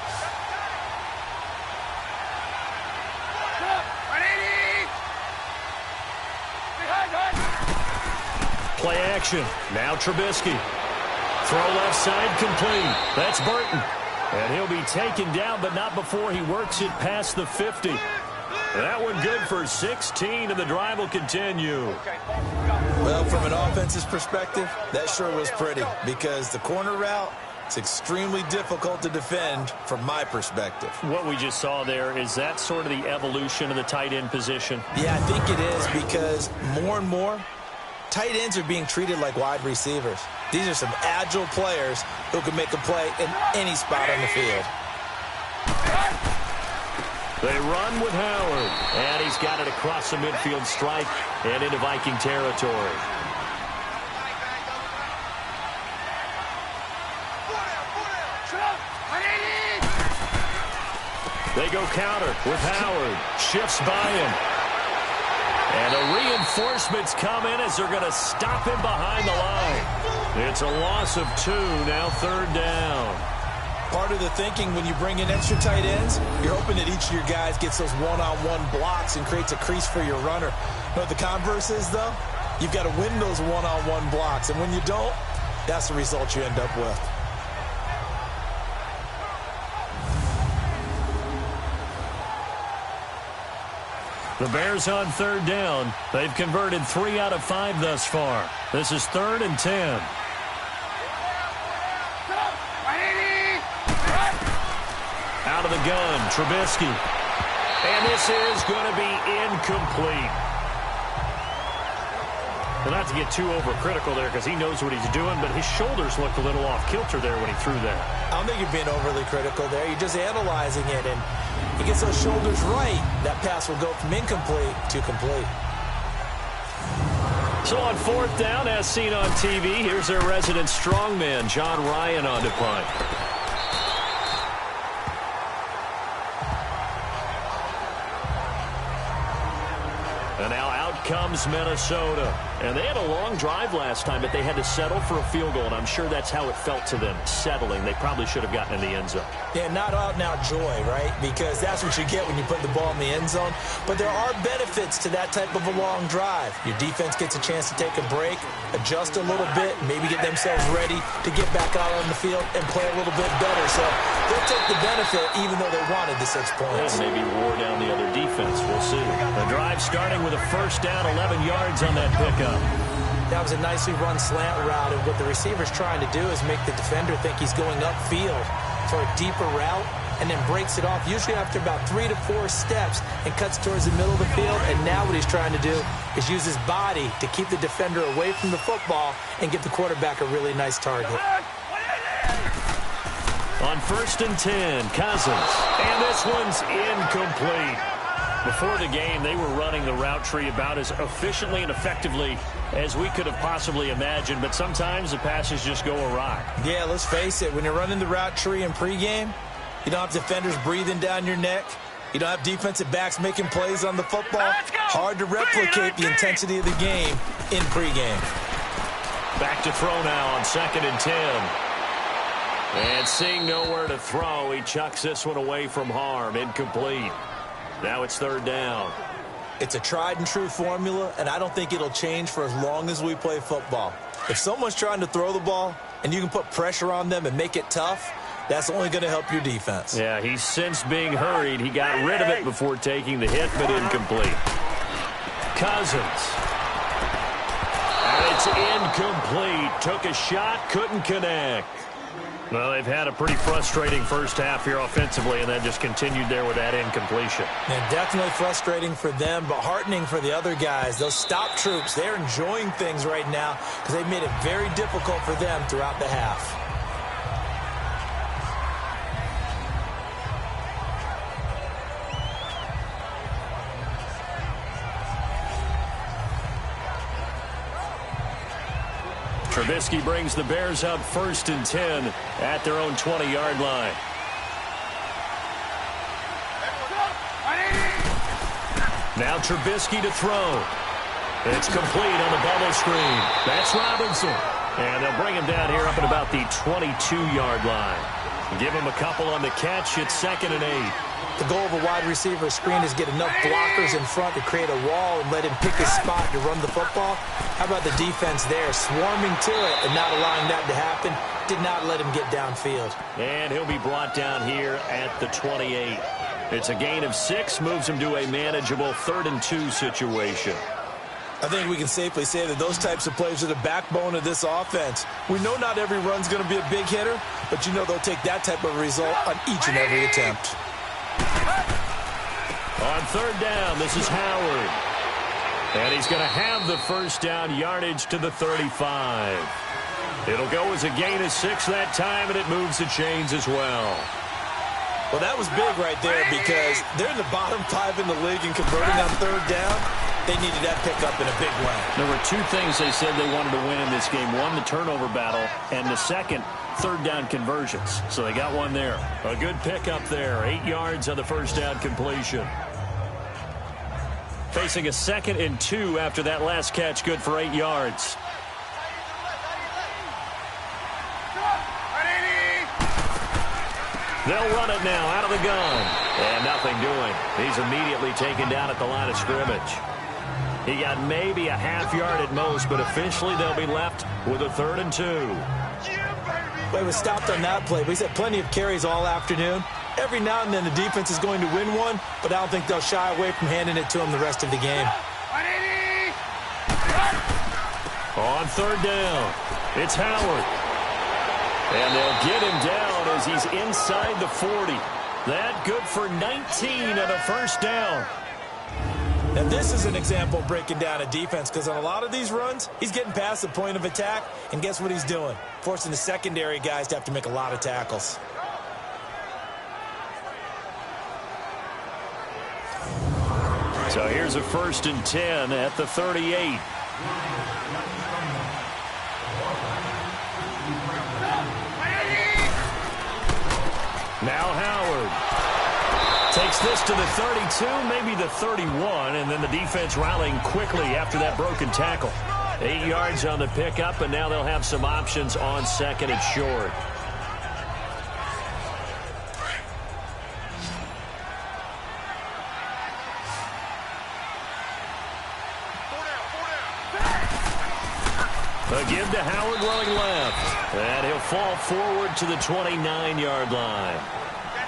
Play action. Now Trubisky. Throw left side complete. That's Burton. And he'll be taken down, but not before he works it past the 50. That one good for 16, and the drive will continue. Well, from an offense's perspective, that sure was pretty, because the corner route is extremely difficult to defend from my perspective. What we just saw there, is that sort of the evolution of the tight end position? Yeah, I think it is, because more and more, tight ends are being treated like wide receivers. These are some agile players who can make a play in any spot on the field. They run with Howard, and he's got it across the midfield stripe and into Viking territory. They go counter with Howard. Shifts by him. And the reinforcements come in as they're going to stop him behind the line. It's a loss of 2, now 3rd down. Part of the thinking when you bring in extra tight ends, you're hoping that each of your guys gets those one-on-one blocks and creates a crease for your runner. You know what the converse is, though? You've got to win those one-on-one blocks, and when you don't, that's the result you end up with. The Bears on 3rd down. They've converted 3 out of 5 thus far. This is 3rd and 10. Out of the gun, Trubisky. And this is going to be incomplete. And not to get too overcritical there, because he knows what he's doing, but his shoulders looked a little off kilter there when he threw that. I don't think you're being overly critical there. You're just analyzing it, and he gets those shoulders right. That pass will go from incomplete to complete. So on 4th down, as seen on TV, here's their resident strongman, John Ryan, on to punt. And now out comes Minnesota. And they had a long drive last time, but they had to settle for a field goal, and I'm sure that's how it felt to them, settling. They probably should have gotten in the end zone. Yeah, not out-and-out joy, right? Because that's what you get when you put the ball in the end zone. But there are benefits to that type of a long drive. Your defense gets a chance to take a break, adjust a little bit, maybe get themselves ready to get back out on the field and play a little bit better. So they'll take the benefit even though they wanted the 6 points. Maybe wore down the other defense. We'll see. The drive starting with a 1st down, 11 yards on that pickup. That was a nicely run slant route, and what the receiver's trying to do is make the defender think he's going upfield for a deeper route, and then breaks it off, usually after about 3 to 4 steps, and cuts towards the middle of the field. And now what he's trying to do is use his body to keep the defender away from the football and give the quarterback a really nice target. On 1st and 10, Cousins. And this one's incomplete. Before the game, they were running the route tree about as efficiently and effectively as we could have possibly imagined, but sometimes the passes just go awry. Yeah, let's face it. When you're running the route tree in pregame, you don't have defenders breathing down your neck. You don't have defensive backs making plays on the football. Hard to replicate the intensity of the game in pregame. Back to throw now on 2nd and 10. And seeing nowhere to throw, he chucks this one away from harm. Incomplete. Now it's 3rd down. It's a tried-and-true formula, and I don't think it'll change for as long as we play football. If someone's trying to throw the ball and you can put pressure on them and make it tough, that's only going to help your defense. Yeah, he's since being hurried. He got rid of it before taking the hit, but incomplete. Cousins. And it's incomplete. Took a shot, couldn't connect. Well, they've had a pretty frustrating first half here offensively, and then just continued there with that incompletion. And definitely frustrating for them, but heartening for the other guys. Those stop troops, they're enjoying things right now because they've made it very difficult for them throughout the half. Trubisky brings the Bears up 1st and 10 at their own 20-yard line. Now Trubisky to throw. It's complete on the bubble screen. That's Robinson. And they'll bring him down here up at about the 22-yard line. Give him a couple on the catch. It's 2nd and 8. The goal of a wide receiver screen is get enough blockers in front to create a wall and let him pick his spot to run the football. How about the defense there, swarming to it and not allowing that to happen? Did not let him get downfield. And he'll be brought down here at the 28. It's a gain of 6, moves him to a manageable 3rd and 2 situation. I think we can safely say that those types of plays are the backbone of this offense. We know not every run's going to be a big hitter, but you know they'll take that type of result on each and every attempt. On 3rd down, this is Howard. And he's going to have the first down, yardage to the 35. It'll go as a gain of 6 that time, and it moves the chains as well. Well, that was big right there because they're in the bottom 5 in the league in converting on 3rd down. They needed that pickup in a big way. There were 2 things they said they wanted to win in this game. One, the turnover battle, and the second, 3rd down conversions. So they got one there. A good pickup there. 8 yards on the first down completion. Facing a 2nd and 2 after that last catch, good for 8 yards. They'll run it now out of the gun. And nothing doing. He's immediately taken down at the line of scrimmage. He got maybe a half yard at most, but officially they'll be left with a 3rd and 2. Well, he was stopped on that play, but he's had plenty of carries all afternoon. Every now and then the defense is going to win one, but I don't think they'll shy away from handing it to him the rest of the game. On 3rd down, it's Howard. And they'll get him down as he's inside the 40. That good for 19 and a first down. And this is an example of breaking down a defense because on a lot of these runs, he's getting past the point of attack, and guess what he's doing? Forcing the secondary guys to have to make a lot of tackles. So here's a 1st and 10 at the 38. Now Howard takes this to the 32, maybe the 31, and then the defense rallying quickly after that broken tackle. 8 yards on the pickup, and now they'll have some options on 2nd and short. A give to Howard running left. And he'll fall forward to the 29-yard line.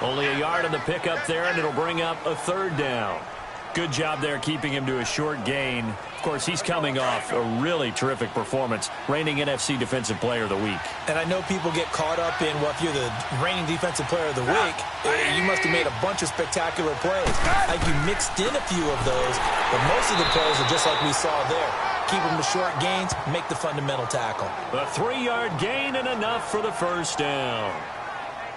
Only a yard on the pickup there, and it'll bring up a 3rd down. Good job there keeping him to a short gain. Of course, he's coming off a really terrific performance, reigning NFC Defensive Player of the Week. And I know people get caught up in, well, if you're the reigning Defensive Player of the Week, you must have made a bunch of spectacular plays. Like you mixed in a few of those, but most of the plays are just like we saw there. Keep them to short gains, make the fundamental tackle. A 3-yard gain and enough for the first down.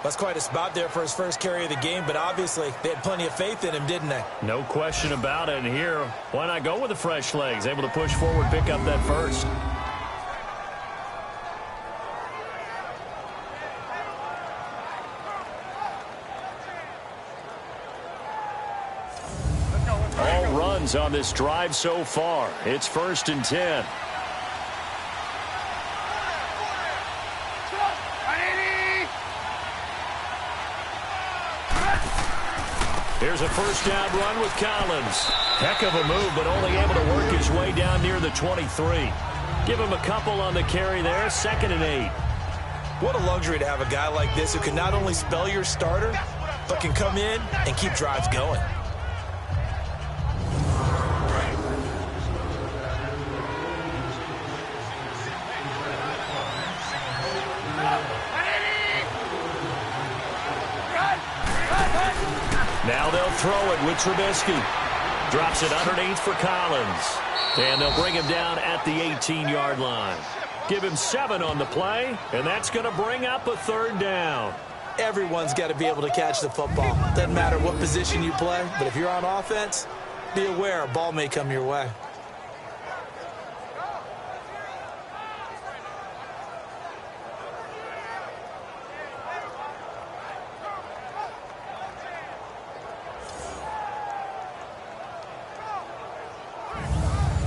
That's quite a spot there for his first carry of the game, but obviously they had plenty of faith in him, didn't they? No question about it. And here, why not go with the fresh legs? Able to push forward, pick up that first. All runs on this drive so far. It's 1st and 10. Here's a first down run with Collins. Heck of a move, but only able to work his way down near the 23. Give him a couple on the carry there, 2nd and 8. What a luxury to have a guy like this who can not only spell your starter, but can come in and keep drives going. Now they'll throw it with Trubisky. Drops it underneath for Collins. And they'll bring him down at the 18-yard line. Give him 7 on the play, and that's going to bring up a 3rd down. Everyone's got to be able to catch the football. Doesn't matter what position you play, but if you're on offense, be aware a ball may come your way.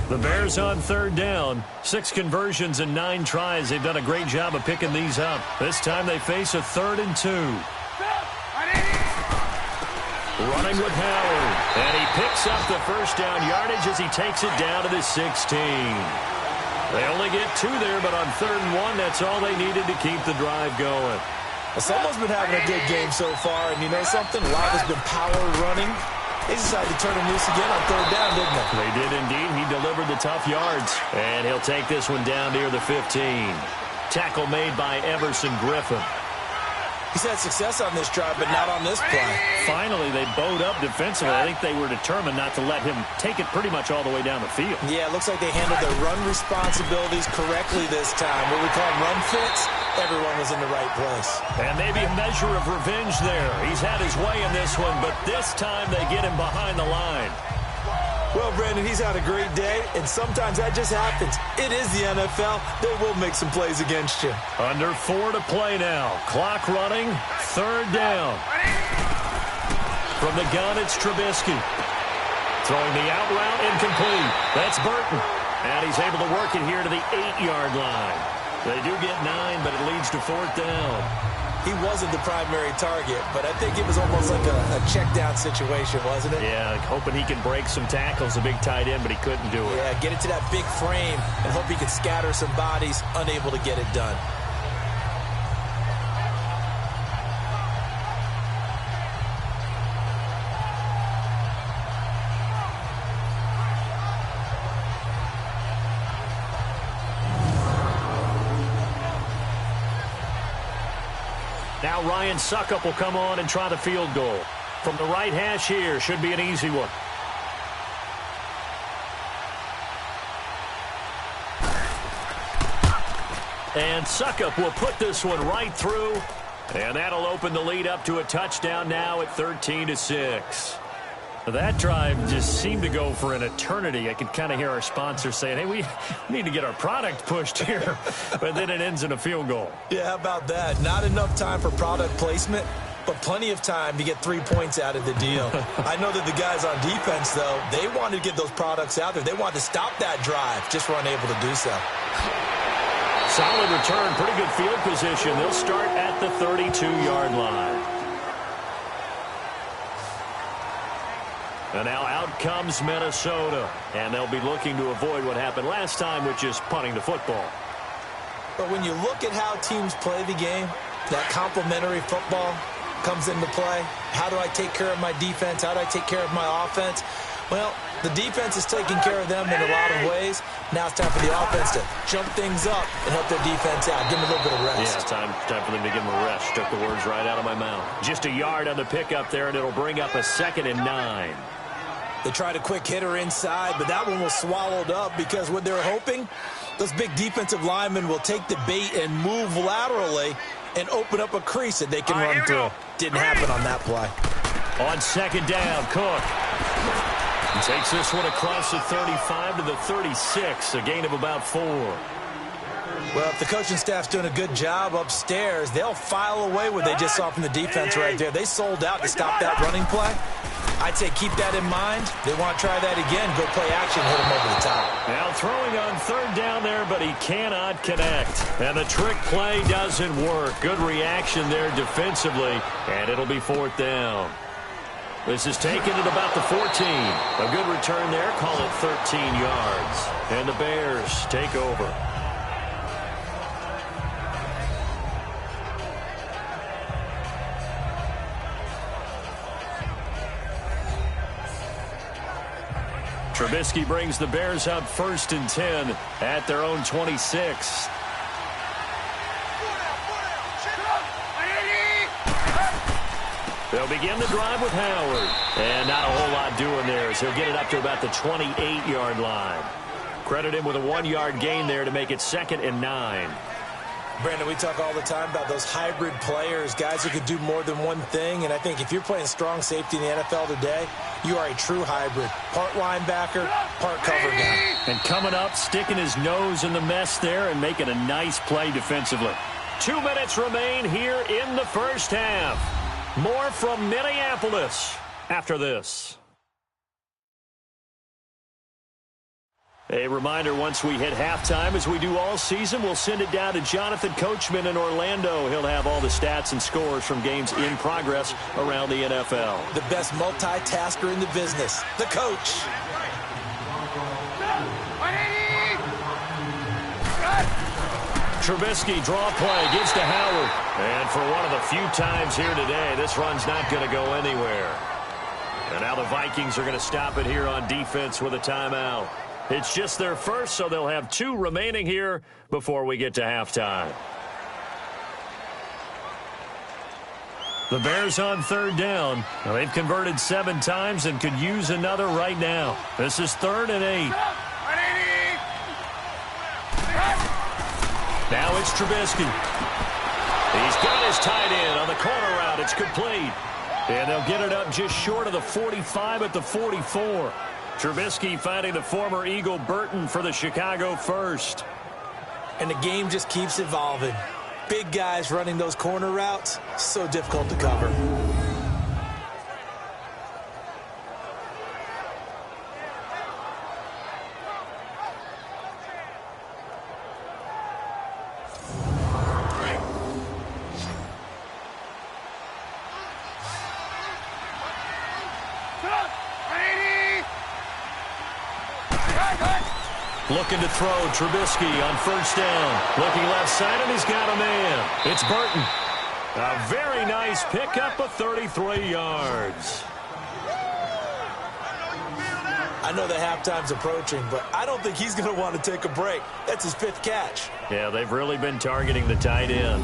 The Bears on third down. 6 conversions and 9 tries. They've done a great job of picking these up. This time they face a 3rd and 2. Running with Howard. And he picks up the first down yardage as he takes it down to the 16. They only get 2 there, but on 3rd and 1, that's all they needed to keep the drive going. Well, someone's been having a good game so far, and you know something? A lot has been power running. They decided to turn him loose again on 3rd down, didn't they? They did indeed. He delivered the tough yards. And he'll take this one down near the 15. Tackle made by Everson Griffin. He's had success on this drive, but not on this play. Finally, they bowed up defensively. I think they were determined not to let him take it pretty much all the way down the field. Yeah, it looks like they handled their run responsibilities correctly this time. What we call them run fits, everyone was in the right place. And maybe a measure of revenge there. He's had his way in this one, but this time they get him behind the line. Well, Brandon, he's had a great day, and sometimes that just happens. It is the NFL. They will make some plays against you. Under 4 to play now. Clock running. 3rd down. From the gun, it's Trubisky. Throwing the out route, incomplete. That's Burton. And he's able to work it here to the 8-yard line. They do get 9, but it leads to 4th down. He wasn't the primary target, but I think it was almost like a check-down situation, wasn't it? Yeah, hoping he can break some tackles, a big tight end, but he couldn't do it. Yeah, get it to that big frame and hope he could scatter some bodies, unable to get it done. Now Ryan Suckup will come on and try the field goal. From the right hash here, should be an easy one. And Suckup will put this one right through. And that'll open the lead up to a touchdown now at 13-6. That drive just seemed to go for an eternity. I could kind of hear our sponsor saying, hey, we need to get our product pushed here. But then it ends in a field goal. Yeah, how about that? Not enough time for product placement, but plenty of time to get 3 points out of the deal. I know that the guys on defense, though, they wanted to get those products out there. They wanted to stop that drive, just were unable to do so. Solid return, pretty good field position. They'll start at the 32-yard line. And now out comes Minnesota. And they'll be looking to avoid what happened last time, which is punting the football. But when you look at how teams play the game, that complementary football comes into play. How do I take care of my defense? How do I take care of my offense? Well, the defense is taking care of them in a lot of ways. Now it's time for the offense to jump things up and help their defense out. Give them a little bit of rest. Yeah, it's time for them to give them a rest. Took the words right out of my mouth. Just a yard on the pickup there, and it'll bring up a 2nd and 9. They tried a quick hitter inside, but that one was swallowed up because what they're hoping, those big defensive linemen will take the bait and move laterally and open up a crease that they can run through. Didn't happen on that play. On 2nd down, Cook. He takes this one across the 35 to the 36, a gain of about 4. Well, if the coaching staff's doing a good job upstairs, they'll file away what they just saw from the defense right there. They sold out to stop that running play. I'd say keep that in mind. They want to try that again. Go play action, hit him over the top. Now throwing on 3rd down there, but he cannot connect. And the trick play doesn't work. Good reaction there defensively, and it'll be 4th down. This is taken at about the 14. A good return there. Call it 13 yards. And the Bears take over. Trubisky brings the Bears up 1st and 10 at their own 26. They'll begin the drive with Howard. And not a whole lot doing there as he'll get it up to about the 28-yard line. Credit him with a 1-yard gain there to make it 2nd and 9. Brandon, we talk all the time about those hybrid players, guys who can do more than one thing. And I think if you're playing strong safety in the NFL today, you are a true hybrid. Part linebacker, part cover guy. And coming up, sticking his nose in the mess there and making a nice play defensively. 2 minutes remain here in the first half. More from Minneapolis after this. A reminder, once we hit halftime, as we do all season, we'll send it down to Jonathan Coachman in Orlando. He'll have all the stats and scores from games in progress around the NFL. The best multitasker in the business, the coach. Trubisky, draw play, gives to Howard. And for one of the few times here today, this run's not going to go anywhere. And now the Vikings are going to stop it here on defense with a timeout. It's just their first, so they'll have 2 remaining here before we get to halftime. The Bears on 3rd down. Now, they've converted 7 times and could use another right now. This is 3rd and 8. Now it's Trubisky. He's got his tight end on the corner route. It's complete. And they'll get it up just short of the 45 at the 44. Trubisky finding the former Eagle Burton for the Chicago first. And the game just keeps evolving. Big guys running those corner routes, so difficult to cover. Looking to throw, Trubisky on 1st down. Looking left side, and he's got a man. It's Burton. A very nice pickup of 33 yards. I know that halftime's approaching, but I don't think he's going to want to take a break. That's his 5th catch. Yeah, they've really been targeting the tight end.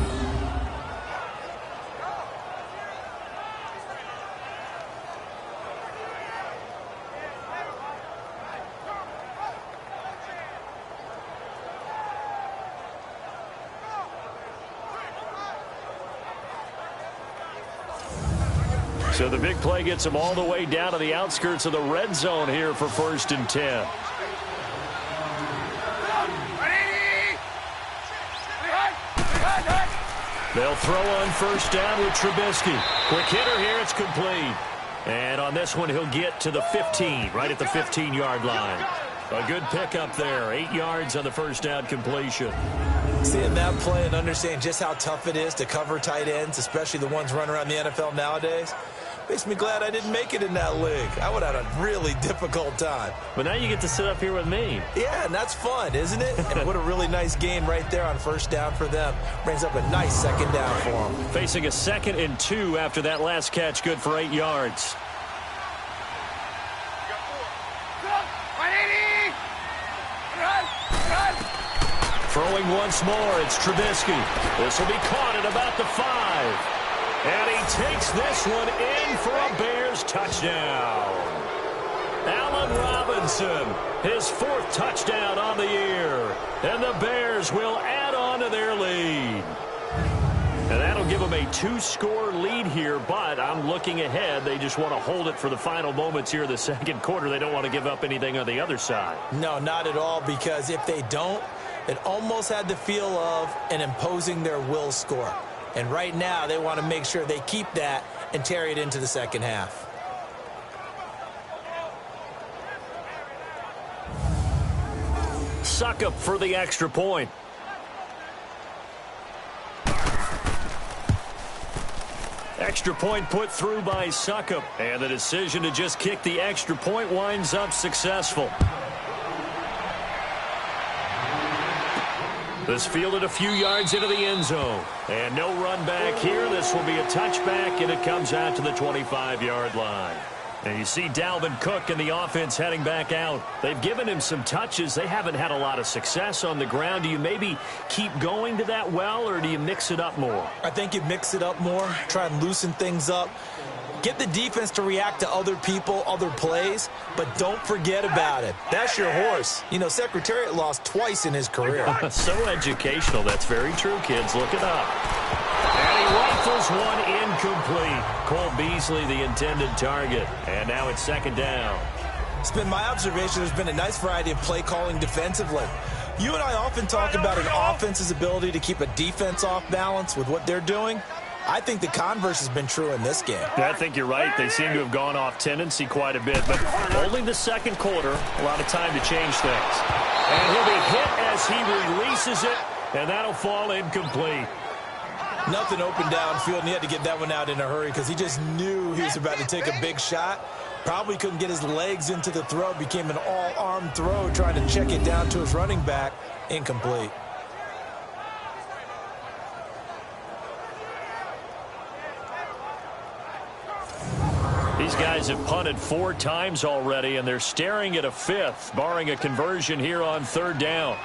So the big play gets him all the way down to the outskirts of the red zone here for 1st and 10. They'll throw on 1st down with Trubisky. Quick hitter here, it's complete. And on this one, he'll get to the 15, right at the 15-yard line. A good pickup there, 8 yards on the 1st down completion. Seeing that play and understanding just how tough it is to cover tight ends, especially the ones running around the NFL nowadays, makes me glad I didn't make it in that league. I would have had a really difficult time. But now you get to sit up here with me. Yeah, and that's fun, isn't it? And what a really nice gain right there on 1st down for them. Brings up a nice 2nd down for them. Facing a 2nd and 2 after that last catch, good for 8 yards. Throwing once more, it's Trubisky. This will be caught at about the 5. And he takes this one in for a Bears touchdown. Allen Robinson, his 4th touchdown on the year. And the Bears will add on to their lead. And that'll give them a 2-score lead here, but I'm looking ahead. They just want to hold it for the final moments here in the 2nd quarter. They don't want to give up anything on the other side. No, not at all, because if they don't, it almost had the feel of an imposing their will score. And right now, they want to make sure they keep that and carry it into the 2nd half. Suck up for the extra point. Extra point put through by Suckup. And the decision to just kick the extra point winds up successful. This fielded a few yards into the end zone. And no run back here. This will be a touchback, and it comes out to the 25-yard line. And you see Dalvin Cook and the offense heading back out. They've given him some touches. They haven't had a lot of success on the ground. Do you maybe keep going to that well, or do you mix it up more? I think you mix it up more, try and loosen things up. Get the defense to react to other people, other plays, but don't forget about it. That's your horse. You know, Secretariat lost twice in his career. So educational. That's very true, kids. Look it up. And he rifles one incomplete. Cole Beasley, the intended target. And now it's 2nd down. It's been my observation there's been a nice variety of play calling defensively. You and I often talk about an offense's ability to keep a defense off balance with what they're doing. I think the converse has been true in this game. Yeah, I think you're right. They seem to have gone off tendency quite a bit, but only the second quarter, a lot of time to change things. And he'll be hit as he releases it, and that'll fall incomplete. Nothing open downfield, and he had to get that one out in a hurry because he just knew he was about to take a big shot. Probably couldn't get his legs into the throw. Became an all-arm throw, trying to check it down to his running back. Incomplete. These guys have punted 4 times already, and they're staring at a 5th, barring a conversion here on 3rd down.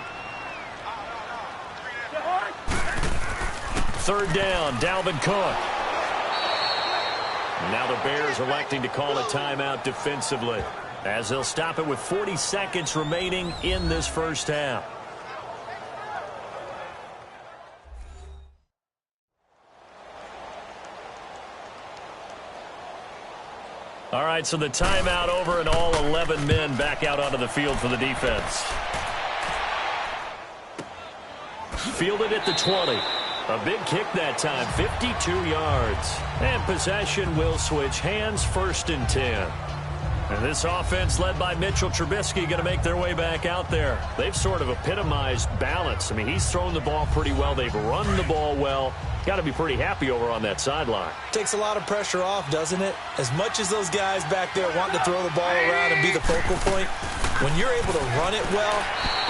3rd down, Dalvin Cook. Now the Bears electing to call a timeout defensively, as they'll stop it with 40 seconds remaining in this first half. All right, so the timeout over and all 11 men back out onto the field for the defense. Fielded at the 20. A big kick that time, 52 yards. And possession will switch hands, 1st and 10. And this offense led by Mitchell Trubisky going to make their way back out there. They've sort of epitomized balance. I mean, he's thrown the ball pretty well. They've run the ball well. Got to be pretty happy over on that sideline. Takes a lot of pressure off, doesn't it? As much as those guys back there want to throw the ball around and be the focal point, when you're able to run it well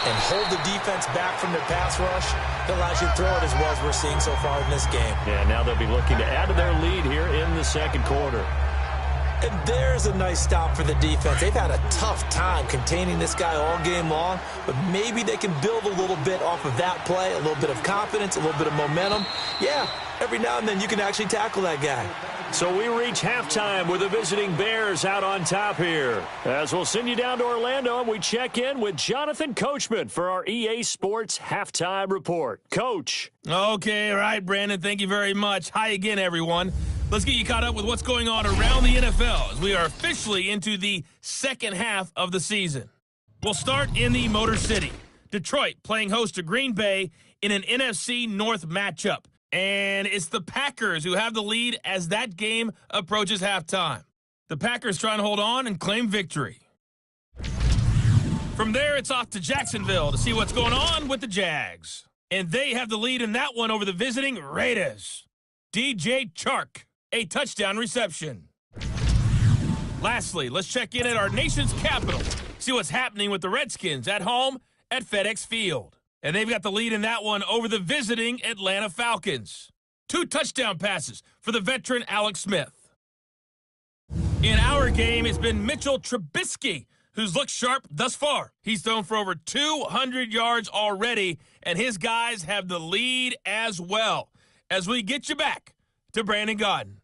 and hold the defense back from their pass rush, it allows you to throw it as well as we're seeing so far in this game. Yeah, now they'll be looking to add to their lead here in the second quarter. And there's a nice stop for the defense. They've had a tough time containing this guy all game long, but maybe they can build a little bit off of that play, a little bit of confidence, a little bit of momentum. Yeah, every now and then you can actually tackle that guy. So we reach halftime with the visiting Bears out on top here. As we'll send you down to Orlando, and we check in with Jonathan Coachman for our EA Sports Halftime Report. Coach. Okay, all right, Brandon, thank you very much. Hi again, everyone. Let's get you caught up with what's going on around the NFL as we are officially into the second half of the season. We'll start in the Motor City. Detroit playing host to Green Bay in an NFC North matchup. And it's the Packers who have the lead as that game approaches halftime. The Packers trying to hold on and claim victory. From there, it's off to Jacksonville to see what's going on with the Jags. And they have the lead in that one over the visiting Raiders. DJ Chark, a touchdown reception. Lastly, let's check in at our nation's capital. See what's happening with the Redskins at home at FedEx Field. And they've got the lead in that one over the visiting Atlanta Falcons. 2 touchdown passes for the veteran Alex Smith. In our game, it's been Mitchell Trubisky who's looked sharp thus far. He's thrown for over 200 yards already, and his guys have the lead as well. As we get you back to Brandon Gaudin.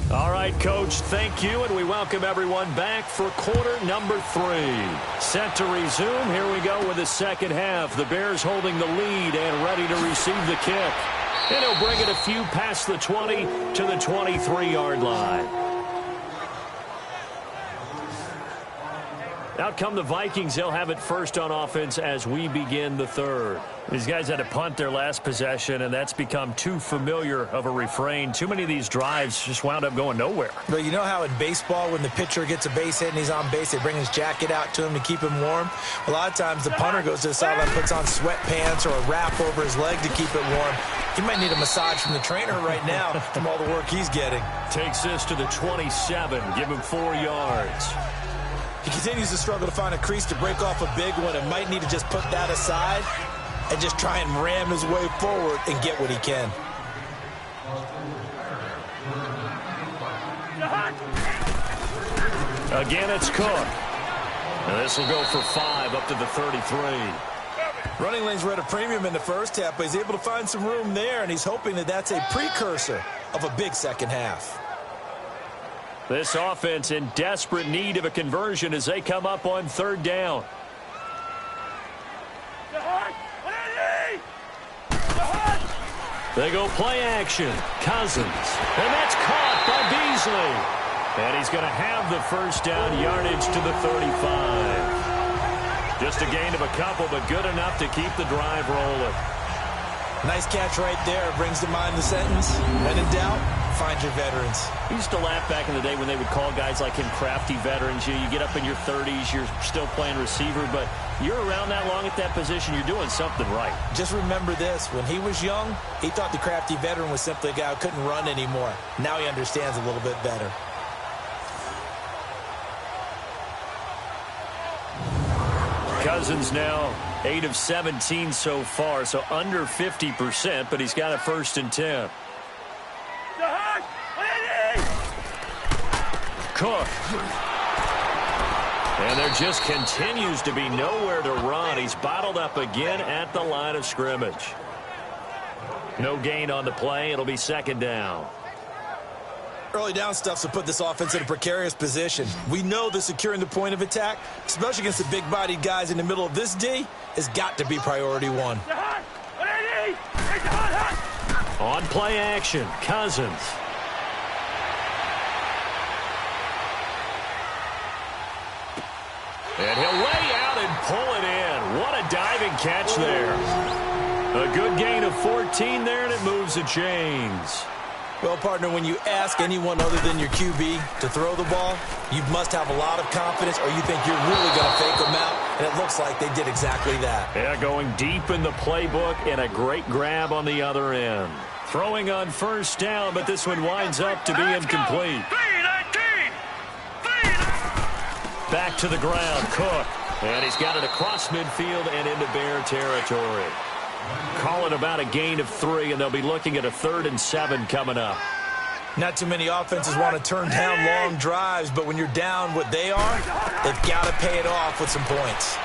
All right, Coach, thank you, and we welcome everyone back for quarter number 3. Set to resume. Here we go with the second half. The Bears holding the lead and ready to receive the kick. And he'll bring it a few past the 20 to the 23-yard line. Out come the Vikings. They'll have it first on offense as we begin the third. These guys had to punt their last possession, and that's become too familiar of a refrain. Too many of these drives just wound up going nowhere. But you know how in baseball, when the pitcher gets a base hit and he's on base, they bring his jacket out to him to keep him warm? A lot of times the punter goes to the sideline, puts on sweatpants or a wrap over his leg to keep it warm. He might need a massage from the trainer right now from all the work he's getting. Takes this to the 27. Give him 4 yards. He continues to struggle to find a crease to break off a big one and might need to just put that aside and just try and ram his way forward and get what he can. Again, it's Cook. And this will go for 5 up to the 33. Running lanes were at a premium in the first half, but he's able to find some room there, and he's hoping that that's a precursor of a big second half. This offense in desperate need of a conversion as they come up on 3rd down. They go play action. Cousins. And that's caught by Beasley. And he's going to have the first down, yardage to the 35. Just a gain of a couple, but good enough to keep the drive rolling. Nice catch right there. Brings to mind the sentence, when in doubt, find your veterans. We used to laugh back in the day when they would call guys like him crafty veterans. You get up in your 30s, you're still playing receiver, but you're around that long at that position, you're doing something right. Just remember this. When he was young, he thought the crafty veteran was simply a guy who couldn't run anymore. Now he understands a little bit better. Cousins now 8 of 17 so far, so under 50%, but he's got a 1st and 10. Cook. And there just continues to be nowhere to run. He's bottled up again at the line of scrimmage. No gain on the play. It'll be 2nd down. Early down stuff to put this offense in a precarious position. We know that securing the point of attack, especially against the big-bodied guys in the middle of this D, has got to be priority one. On play action, Cousins. And he'll lay out and pull it in. What a diving catch there. A good gain of 14 there, and it moves the chains. Well, partner, when you ask anyone other than your QB to throw the ball, you must have a lot of confidence, or you think you're really going to fake them out, and it looks like they did exactly that. Yeah, going deep in the playbook, and a great grab on the other end. Throwing on 1st down, but this one winds up to be incomplete. Back to the ground, Cook. And he's got it across midfield and into Bear territory. Calling about a gain of 3, and they'll be looking at a 3rd and 7 coming up. Not too many offenses want to turn down long drives, but when you're down what they are, they've got to pay it off with some points.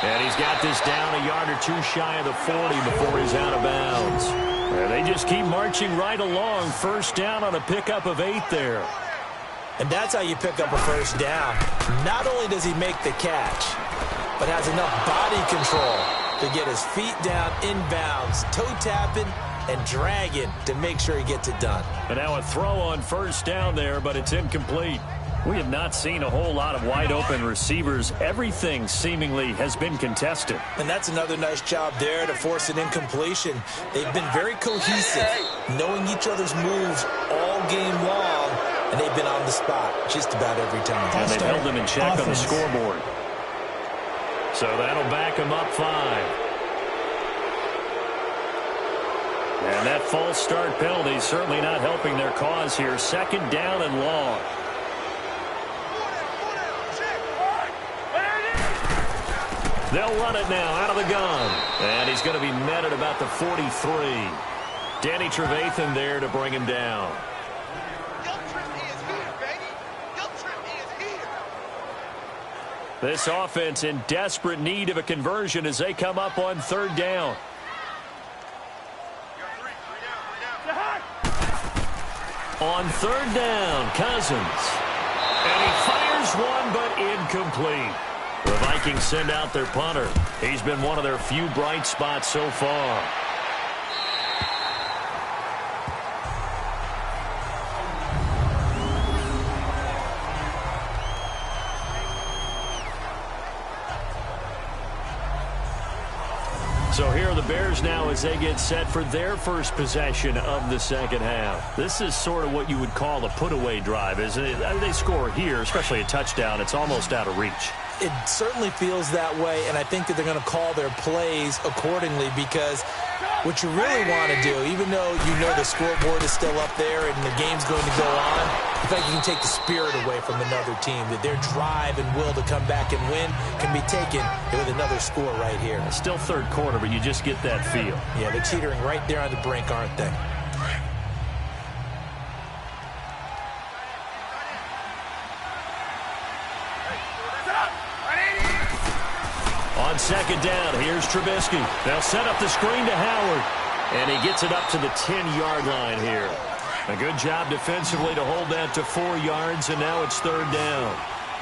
And he's got this down a yard or 2 shy of the 40 before he's out of bounds. And they just keep marching right along. 1st down on a pickup of 8 there. And that's how you pick up a 1st down. Not only does he make the catch, but has enough body control to get his feet down inbounds, toe-tapping and dragging to make sure he gets it done. And now a throw on 1st down there, but it's incomplete. We have not seen a whole lot of wide-open receivers. Everything seemingly has been contested. And that's another nice job there to force an incompletion. They've been very cohesive, knowing each other's moves all game long, and they've been on the spot just about every time. And they've held them in check on the scoreboard. So that'll back them up 5. And that false start penalty certainly not helping their cause here. 2nd down and long. They'll run it now out of the gun. And he's going to be met at about the 43. Danny Trevathan there to bring him down. This offense in desperate need of a conversion as they come up on 3rd down. On 3rd down, Cousins. And he fires one, but incomplete. The Vikings send out their punter. He's been one of their few bright spots so far. So here are the Bears now as they get set for their first possession of the 2nd half. This is sort of what you would call a put-away drive, isn't it? They score here, especially a touchdown. It's almost out of reach. It certainly feels that way, and I think that they're going to call their plays accordingly, because what you really want to do, even though you know the scoreboard is still up there and the game's going to go on, I think you can take the spirit away from another team, that their drive and will to come back and win can be taken with another score right here. It's still 3rd quarter, but you just get that feel. Yeah, they're teetering right there on the brink, aren't they? On 2nd down, here's Trubisky. They'll set up the screen to Howard. And he gets it up to the 10-yard line here. A good job defensively to hold that to 4 yards, and now it's 3rd down.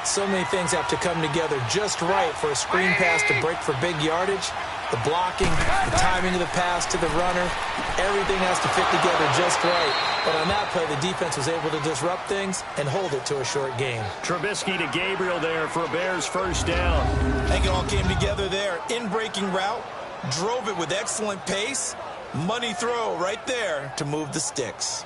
So many things have to come together just right for a screen pass to break for big yardage. The blocking, the timing of the pass to the runner, everything has to fit together just right. But on that play, the defense was able to disrupt things and hold it to a short gain. Trubisky to Gabriel there for a Bears 1st down. I think it all came together there. In-breaking route, Drove it with excellent pace. Money throw right there to move the sticks.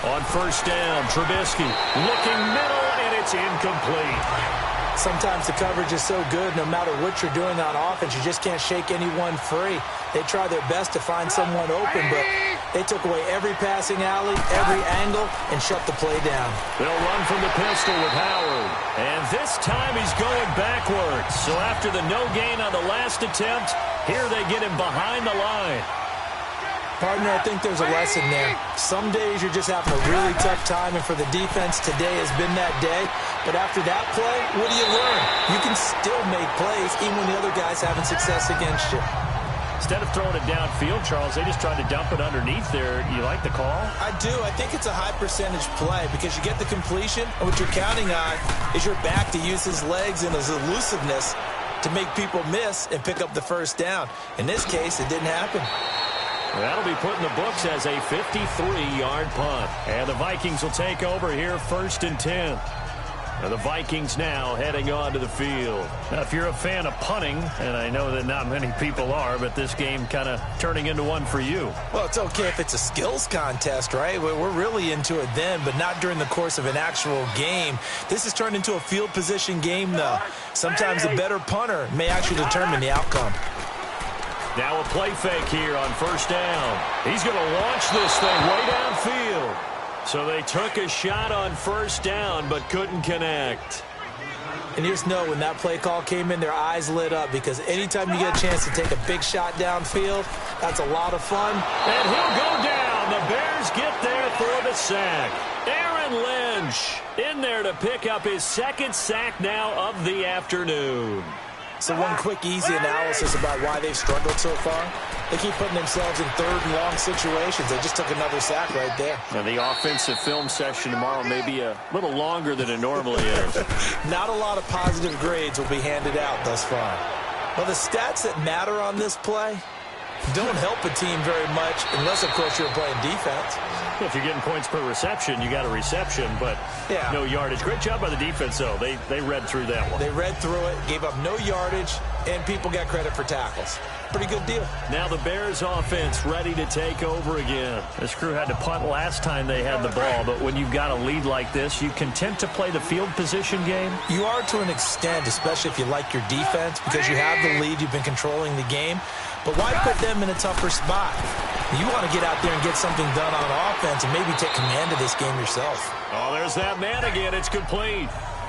On first down, Trubisky looking middle, and it's incomplete. Sometimes the coverage is so good, no matter what you're doing on offense, you just can't shake anyone free. They try their best to find someone open, but they took away every passing alley, every angle, and shut the play down. They'll run from the pistol with Howard. And this time he's going backwards. So after the no gain on the last attempt, here they get him behind the line. Partner, I think there's a lesson there. Some days you're just having a really tough time, and for the defense, today has been that day. But after that play, what do you learn? You can still make plays even when the other guy's having success against you. Instead of throwing it downfield, Charles, they just tried to dump it underneath there. You like the call? I do. I think it's a high percentage play because you get the completion, and what you're counting on is your back to use his legs and his elusiveness to make people miss and pick up the first down. In this case, it didn't happen. That'll be put in the books as a 53-yard punt. And the Vikings will take over here, 1st and 10. And the Vikings now heading onto the field. Now, if you're a fan of punting, and I know that not many people are, but this game kind of turning into one for you. Well, it's okay if it's a skills contest, right? We're really into it then, but not during the course of an actual game. This has turned into a field position game, though. Sometimes the better punter may actually determine the outcome. Now a play fake here on first down. He's going to launch this thing way downfield. So they took a shot on first down but couldn't connect. And you just know when that play call came in, their eyes lit up because anytime you get a chance to take a big shot downfield, that's a lot of fun. And he'll go down. The Bears get there for the sack. Aaron Lynch in there to pick up his 2nd sack now of the afternoon. So one quick, easy analysis about why they've struggled so far. They keep putting themselves in 3rd and long situations. They just took another sack right there. Now the offensive film session tomorrow may be a little longer than it normally is. Not a lot of positive grades will be handed out thus far. Well, the stats that matter on this play don't help a team very much unless, of course, you're playing defense. If you're getting points per reception, you got a reception, but no yardage. Great job by the defense, though. They read through that one. They read through it, gave up no yardage, and people got credit for tackles. Pretty good deal. Now the Bears offense ready to take over again. This crew had to punt last time they had the ball, but when you've got a lead like this, you content to play the field position game? You are to an extent, especially if you like your defense, because you have the lead, you've been controlling the game. But why put them in a tougher spot? You want to get out there and get something done on offense and maybe take command of this game yourself. Oh, there's that man again. It's complete.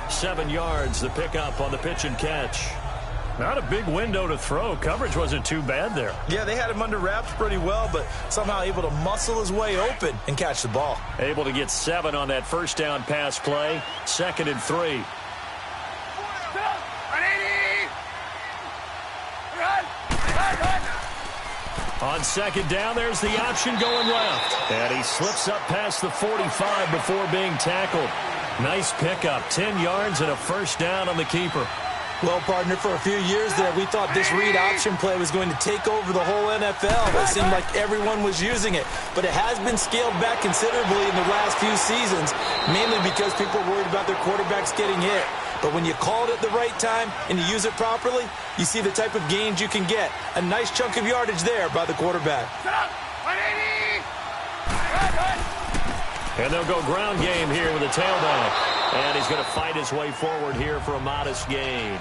7 yards, the pickup on the pitch and catch. Not a big window to throw. Coverage wasn't too bad there. Yeah, they had him under wraps pretty well, but somehow able to muscle his way open and catch the ball. Able to get 7 on that first down pass play. 2nd and 3. On 2nd down, there's the option going left. And he slips up past the 45 before being tackled. Nice pickup. 10 yards and a first down on the keeper. Well, partner, for a few years there, we thought this read option play was going to take over the whole NFL. It seemed like everyone was using it. But it has been scaled back considerably in the last few seasons, mainly because people are worried about their quarterbacks getting hit. But when you call it at the right time and you use it properly, you see the type of gains you can get. A nice chunk of yardage there by the quarterback. And they'll go ground game here with a tailback. And he's going to fight his way forward here for a modest gain.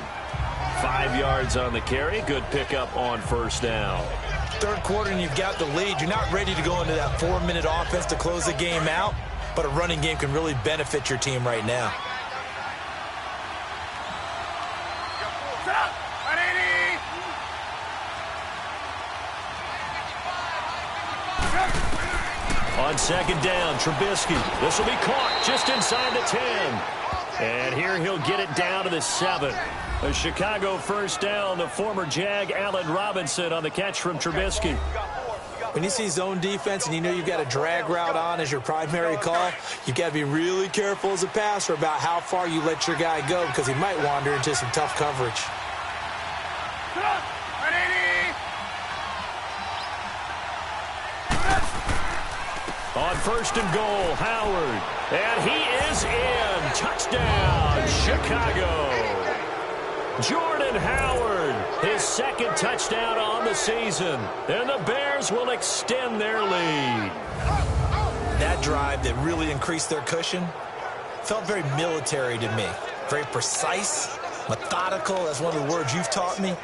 5 yards on the carry. Good pickup on first down. 3rd quarter and you've got the lead. You're not ready to go into that 4-minute offense to close the game out. But a running game can really benefit your team right now. On 2nd down, Trubisky. This will be caught just inside the 10. And here he'll get it down to the 7. A Chicago first down. The former Jag, Allen Robinson, on the catch from Trubisky. When you see zone defense and you know you've got a drag route on as your primary call, you've got to be really careful as a passer about how far you let your guy go because he might wander into some tough coverage. On first and goal, Howard. And he is in. Touchdown, Chicago. Jordan Howard, his second touchdown on the season. And the Bears will extend their lead. That drive that really increased their cushion felt very military to me. Very precise, methodical. That's one of the words you've taught me.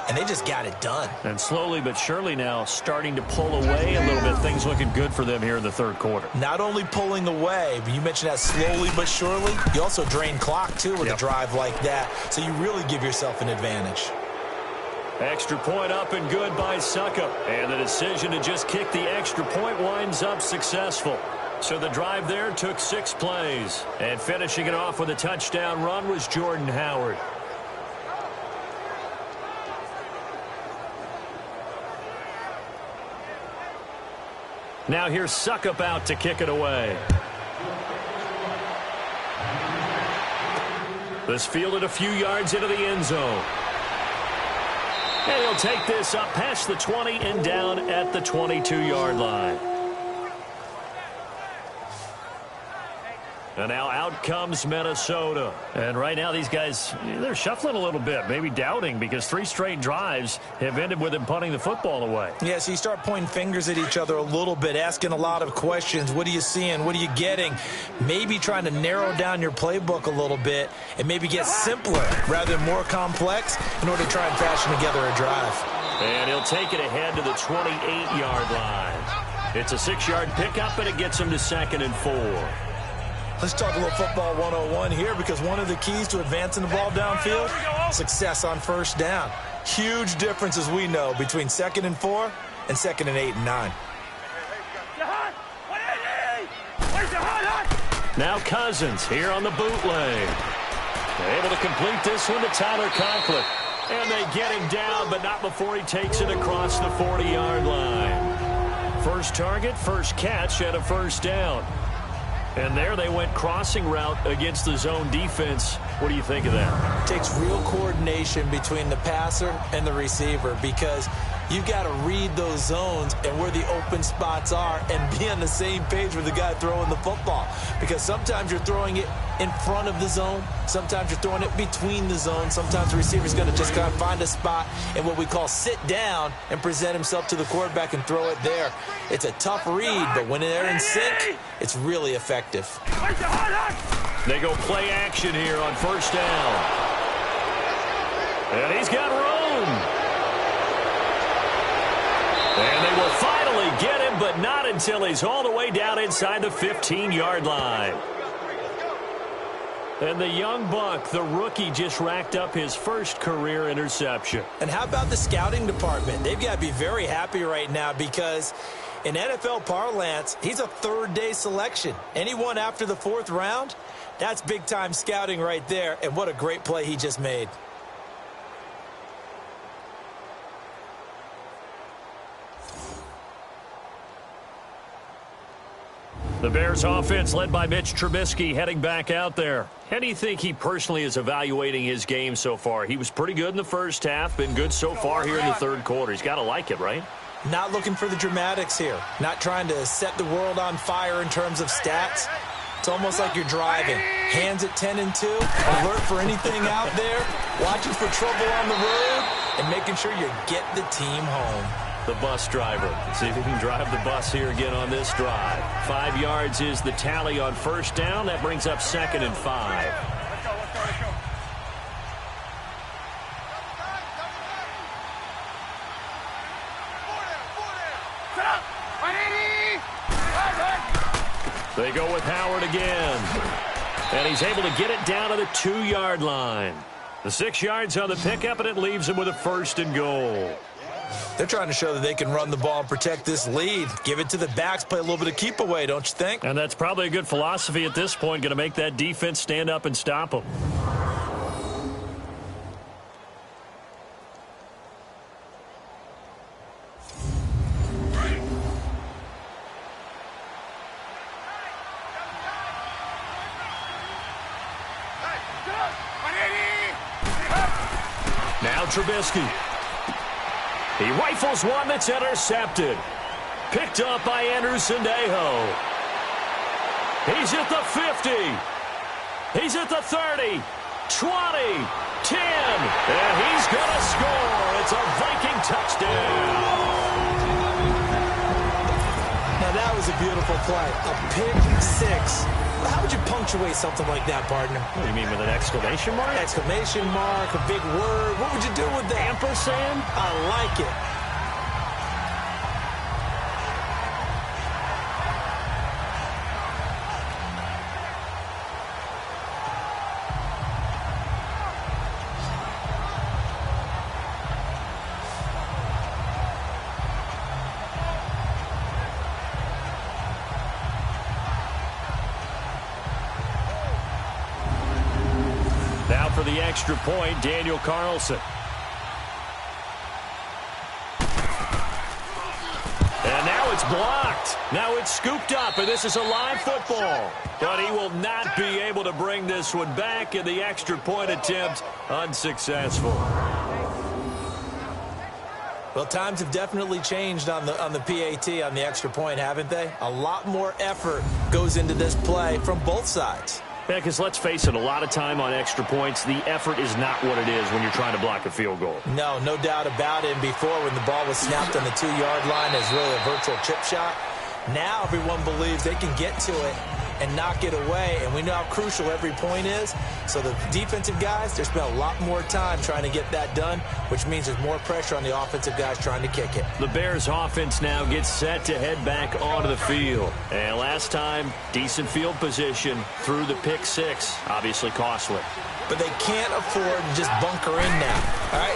And they just got it done. And slowly but surely now starting to pull away a little bit. Things looking good for them here in the third quarter. Not only pulling away, but you mentioned that slowly but surely. You also drain clock, too, with a drive like that. So you really give yourself an advantage. Extra point up and good by Suckup. And the decision to just kick the extra point winds up successful. So the drive there took 6 plays. And finishing it off with a touchdown run was Jordan Howard. Now here's Suckup out to kick it away. This fielded a few yards into the end zone. And he'll take this up past the 20 and down at the 22-yard line. And now out comes Minnesota. And right now these guys, they're shuffling a little bit, maybe doubting, because 3 straight drives have ended with them punting the football away. Yeah, so you start pointing fingers at each other a little bit, asking a lot of questions. What are you seeing? What are you getting? Maybe trying to narrow down your playbook a little bit and maybe get simpler rather than more complex in order to try and fashion together a drive. And he'll take it ahead to the 28-yard line. It's a 6-yard pickup, and it gets him to 2nd and 4. Let's talk a little football 101 here, because one of the keys to advancing the ball downfield, success on first down. Huge difference, as we know, between 2nd and 4 and 2nd and 8 and 9. Now Cousins here on the bootleg. Able to complete this one to Tyler Conklin. And they get him down, but not before he takes it across the 40-yard line. First target, first catch, and a first down. And there they went crossing route against the zone defense. What do you think of that? It takes real coordination between the passer and the receiver, because you've got to read those zones and where the open spots are and be on the same page with the guy throwing the football. Because sometimes you're throwing it in front of the zone. Sometimes you're throwing it between the zones. Sometimes the receiver's going to just kind of find a spot and what we call sit down and present himself to the quarterback and throw it there. It's a tough read, but when they're in sync, it's really effective. They go play action here on first down. And he's got room. And they will finally get him, but not until he's all the way down inside the 15-yard line. And the young buck, the rookie, just racked up his first career interception. And how about the scouting department? They've got to be very happy right now, because in NFL parlance, he's a third-day selection. Anyone after the 4th round, that's big-time scouting right there, and what a great play he just made. The Bears offense led by Mitch Trubisky heading back out there. How do you think he personally is evaluating his game so far? He was pretty good in the first half, been good so far here in the third quarter. He's got to like it, right? Not looking for the dramatics here. Not trying to set the world on fire in terms of stats. It's almost like you're driving. Hands at 10 and 2, alert for anything out there, watching for trouble on the road, and making sure you get the team home. The bus driver. See if he can drive the bus here again on this drive. 5 yards is the tally on first down. That brings up 2nd and 5. They go with Howard again. And he's able to get it down to the 2-yard line. The 6 yards on the pickup, and it leaves him with a 1st and goal. They're trying to show that they can run the ball and protect this lead. Give it to the backs, play a little bit of keep away, don't you think? And that's probably a good philosophy at this point, going to make that defense stand up and stop them. Now Trubisky. He rifles one that's intercepted. Picked up by Andrew Sendejo. He's at the 50. He's at the 30. 20. 10. And he's going to score. It's a Viking touchdown. Now, that was a beautiful play. A pick six. How would you punctuate something like that, partner? What do you mean, with an exclamation mark? Exclamation mark, a big word. What would you do with that? Ampersand? I like it. Now for the extra point, Daniel Carlson. And now it's blocked. Now it's scooped up, and this is a live football. But he will not be able to bring this one back, and the extra point attempt unsuccessful. Well, times have definitely changed on the PAT, on the extra point, haven't they? A lot more effort goes into this play from both sides. Yeah, because let's face it, a lot of time on extra points, the effort is not what it is when you're trying to block a field goal. No doubt about it. And before, when the ball was snapped on the 2-yard line, as really a virtual chip shot. Now everyone believes they can get to it and knock it away, and we know how crucial every point is. So the defensive guys, they spent a lot more time trying to get that done, which means there's more pressure on the offensive guys trying to kick it. The Bears offense now gets set to head back onto the field. And last time, decent field position through the pick six, obviously costly. But they can't afford to just bunker in now. All right,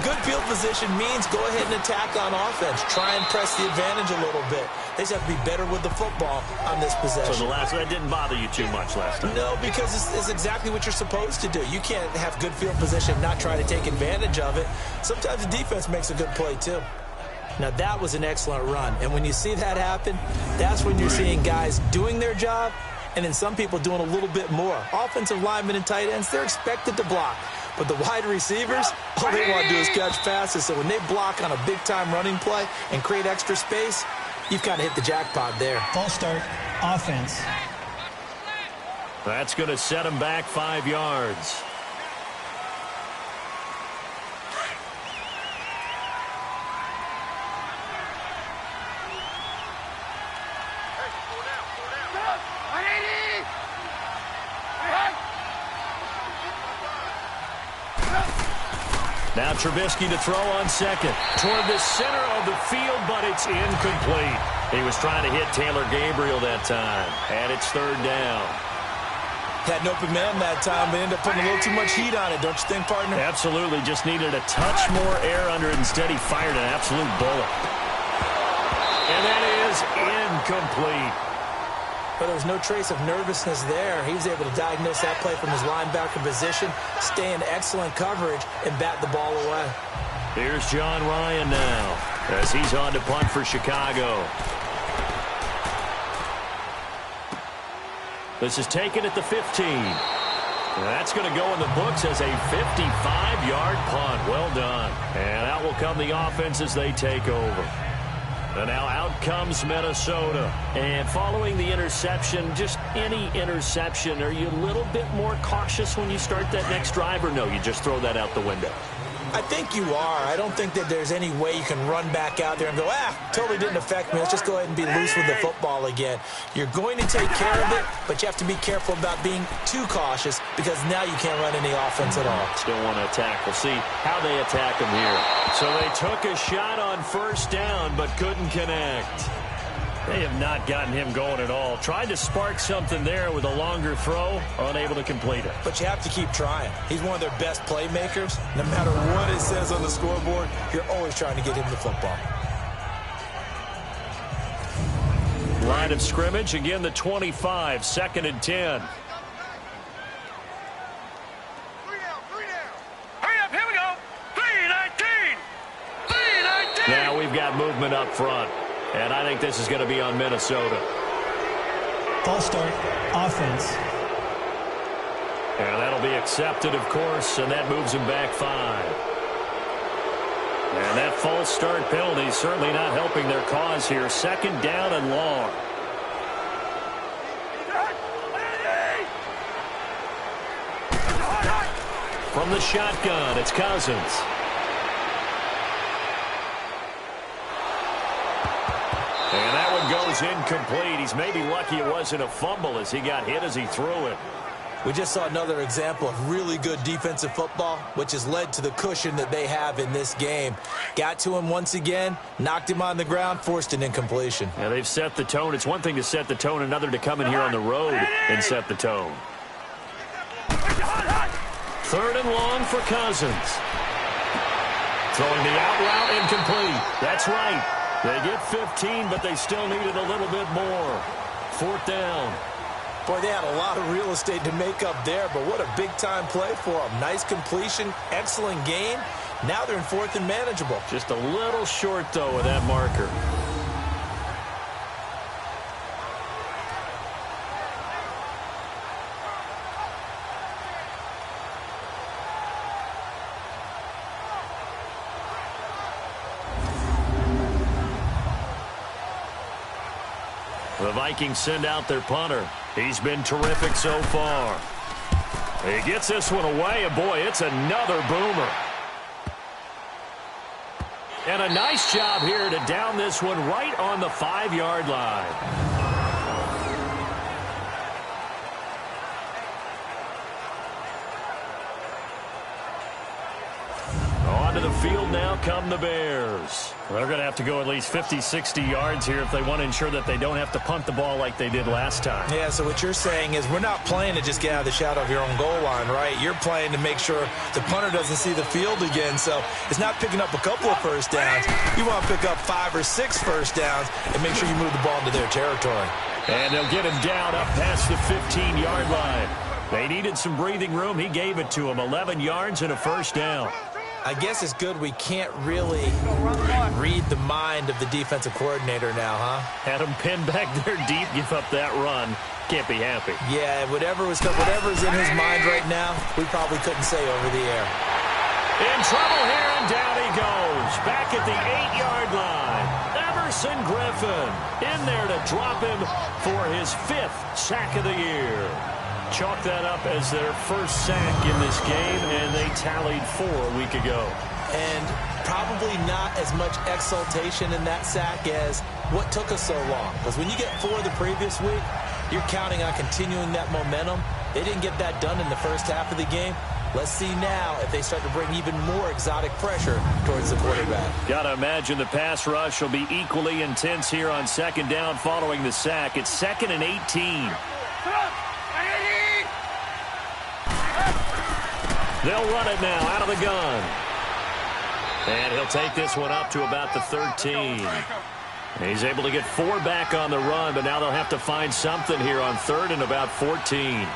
good field position means go ahead and attack on offense. Try and press the advantage a little bit. They just have to be better with the football on this possession. So that didn't bother you too much last time? No, because it's exactly what you're supposed to do. You can't have good field position and not try to take advantage of it. Sometimes the defense makes a good play too. Now, that was an excellent run. And when you see that happen, that's when you're seeing guys doing their job, and then some people doing a little bit more. Offensive linemen and tight ends, they're expected to block. But the wide receivers, all they want to do is catch passes. So when they block on a big-time running play and create extra space, you've kind of hit the jackpot there. False start, offense. That's going to set him back 5 yards. Now Trubisky to throw on second. Toward the center of the field, but it's incomplete. He was trying to hit Taylor Gabriel that time. And it's third down. Had an open man that time, but ended up putting a little too much heat on it, don't you think, partner? Absolutely. Just needed a touch more air under it. Instead, he fired an absolute bullet. And that is incomplete. But there was no trace of nervousness there. He was able to diagnose that play from his linebacker position, stay in excellent coverage, and bat the ball away. Here's John Ryan now as he's on to punt for Chicago. This is taken at the 15. That's going to go in the books as a 55-yard punt. Well done. And out will come the offense as they take over. And now out comes Minnesota. And following the interception, just any interception, are you a little bit more cautious when you start that next drive, or no, you just throw that out the window? I think you are. I don't think that there's any way you can run back out there and go, totally didn't affect me. Let's just go ahead and be loose with the football again. You're going to take care of it, but you have to be careful about being too cautious because now you can't run any offense at all. Still want to attack. We'll see how they attack him here. So they took a shot on first down, but couldn't connect. They have not gotten him going at all. Tried to spark something there with a longer throw, unable to complete it. But you have to keep trying. He's one of their best playmakers. No matter what it says on the scoreboard, you're always trying to get him the football. Line of scrimmage, again the 25, 2nd and 10. Hurry up, here we go. 3-19. 3-19. Now we've got movement up front. And I think this is going to be on Minnesota. False start, offense. And that'll be accepted, of course, and that moves him back 5. And that false start penalty is certainly not helping their cause here. Second down and long. From the shotgun, it's Cousins. And that one goes incomplete. He's maybe lucky it wasn't a fumble as he got hit as he threw it. We just saw another example of really good defensive football, which has led to the cushion that they have in this game. Got to him once again, knocked him on the ground, forced an incompletion. Yeah, they've set the tone. It's one thing to set the tone, another to come in here on the road and set the tone. Third and long for Cousins. Throwing the out route incomplete. That's right. They get 15, but they still needed a little bit more. Fourth down. Boy, they had a lot of real estate to make up there, but what a big-time play for them. Nice completion, excellent gain. Now they're in fourth and manageable. Just a little short, though, of that marker. The Vikings send out their punter. He's been terrific so far. He gets this one away, and boy, it's another boomer. And a nice job here to down this one right on the 5-yard line. Onto the field now come the Bears. They're going to have to go at least 50, 60 yards here if they want to ensure that they don't have to punt the ball like they did last time. Yeah, so what you're saying is we're not playing to just get out of the shadow of your own goal line, right? You're playing to make sure the punter doesn't see the field again. So it's not picking up a couple of first downs. You want to pick up 5 or 6 first downs and make sure you move the ball into their territory. And they'll get him down up past the 15-yard line. They needed some breathing room. He gave it to them. 11 yards and a first down. I guess it's good we can't really read the mind of the defensive coordinator now, huh? Had him pinned back there deep, give up that run. Can't be happy. Yeah, whatever's in his mind right now, we probably couldn't say over the air. In trouble here, and down he goes. Back at the 8-yard line. Emerson Griffin in there to drop him for his 5th sack of the year. Chalk that up as their first sack in this game, and they tallied 4 a week ago. And probably not as much exultation in that sack as what took us so long. Because when you get 4 the previous week, you're counting on continuing that momentum. They didn't get that done in the first half of the game. Let's see now if they start to bring even more exotic pressure towards the quarterback. Got to imagine the pass rush will be equally intense here on second down following the sack. It's 2nd and 18. They'll run it now out of the gun. And he'll take this one up to about the 13. He's able to get 4 back on the run, but now they'll have to find something here on 3rd and about 14.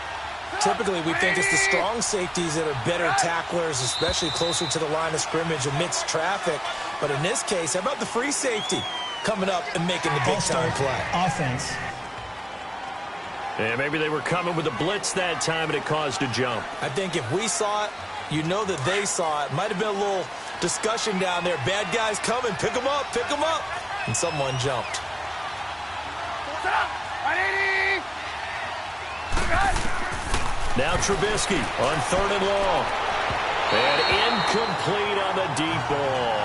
Typically, we think it's the strong safeties that are better tacklers, especially closer to the line of scrimmage amidst traffic. But in this case, how about the free safety coming up and making the big-time play? Offense. And maybe they were coming with a blitz that time, and it caused a jump. I think if we saw it, you know that they saw it. Might have been a little discussion down there. Bad guys coming. Pick them up. Pick them up. And someone jumped. Now Trubisky on 3rd and long. And incomplete on the deep ball.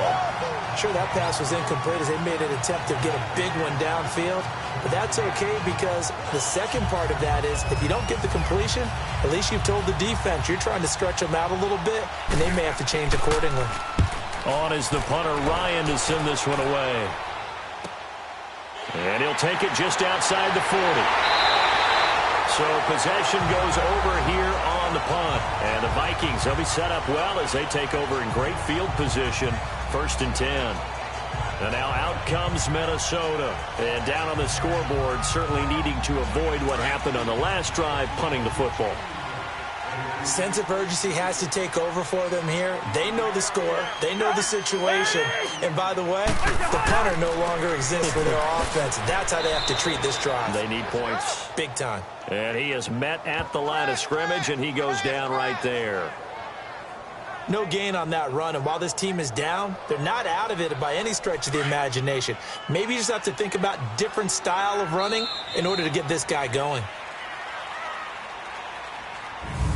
Sure, that pass was incomplete as they made an attempt to get a big one downfield. But that's okay because the second part of that is if you don't get the completion, at least you've told the defense you're trying to stretch them out a little bit, and they may have to change accordingly. On is the punter, Ryan, to send this one away. And he'll take it just outside the 40. So possession goes over here on the punt. And the Vikings, they'll be set up well as they take over in great field position. 1st and 10. And now out comes Minnesota. And down on the scoreboard, certainly needing to avoid what happened on the last drive, punting the football. Sense of urgency has to take over for them here. They know the score. They know the situation. And by the way, the punter no longer exists for their offense. That's how they have to treat this drive. They need points. Big time. And he is met at the line of scrimmage, and he goes down right there. No gain on that run, and while this team is down, they're not out of it by any stretch of the imagination. Maybe you just have to think about different style of running in order to get this guy going.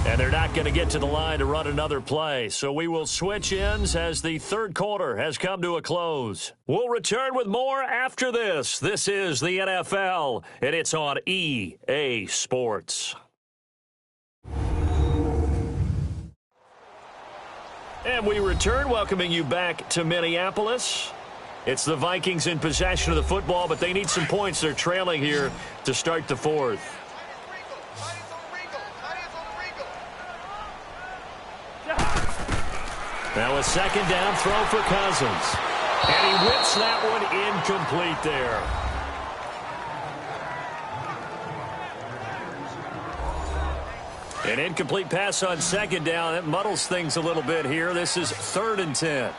And they're not going to get to the line to run another play. So we will switch ends as the third quarter has come to a close. We'll return with more after this. This is the NFL, and it's on EA Sports. And we return, welcoming you back to Minneapolis. It's the Vikings in possession of the football, but they need some points. They're trailing here to start the fourth. Now a second down throw for Cousins. And he whips that one incomplete there. An incomplete pass on second down. That muddles things a little bit here. This is 3rd and 10.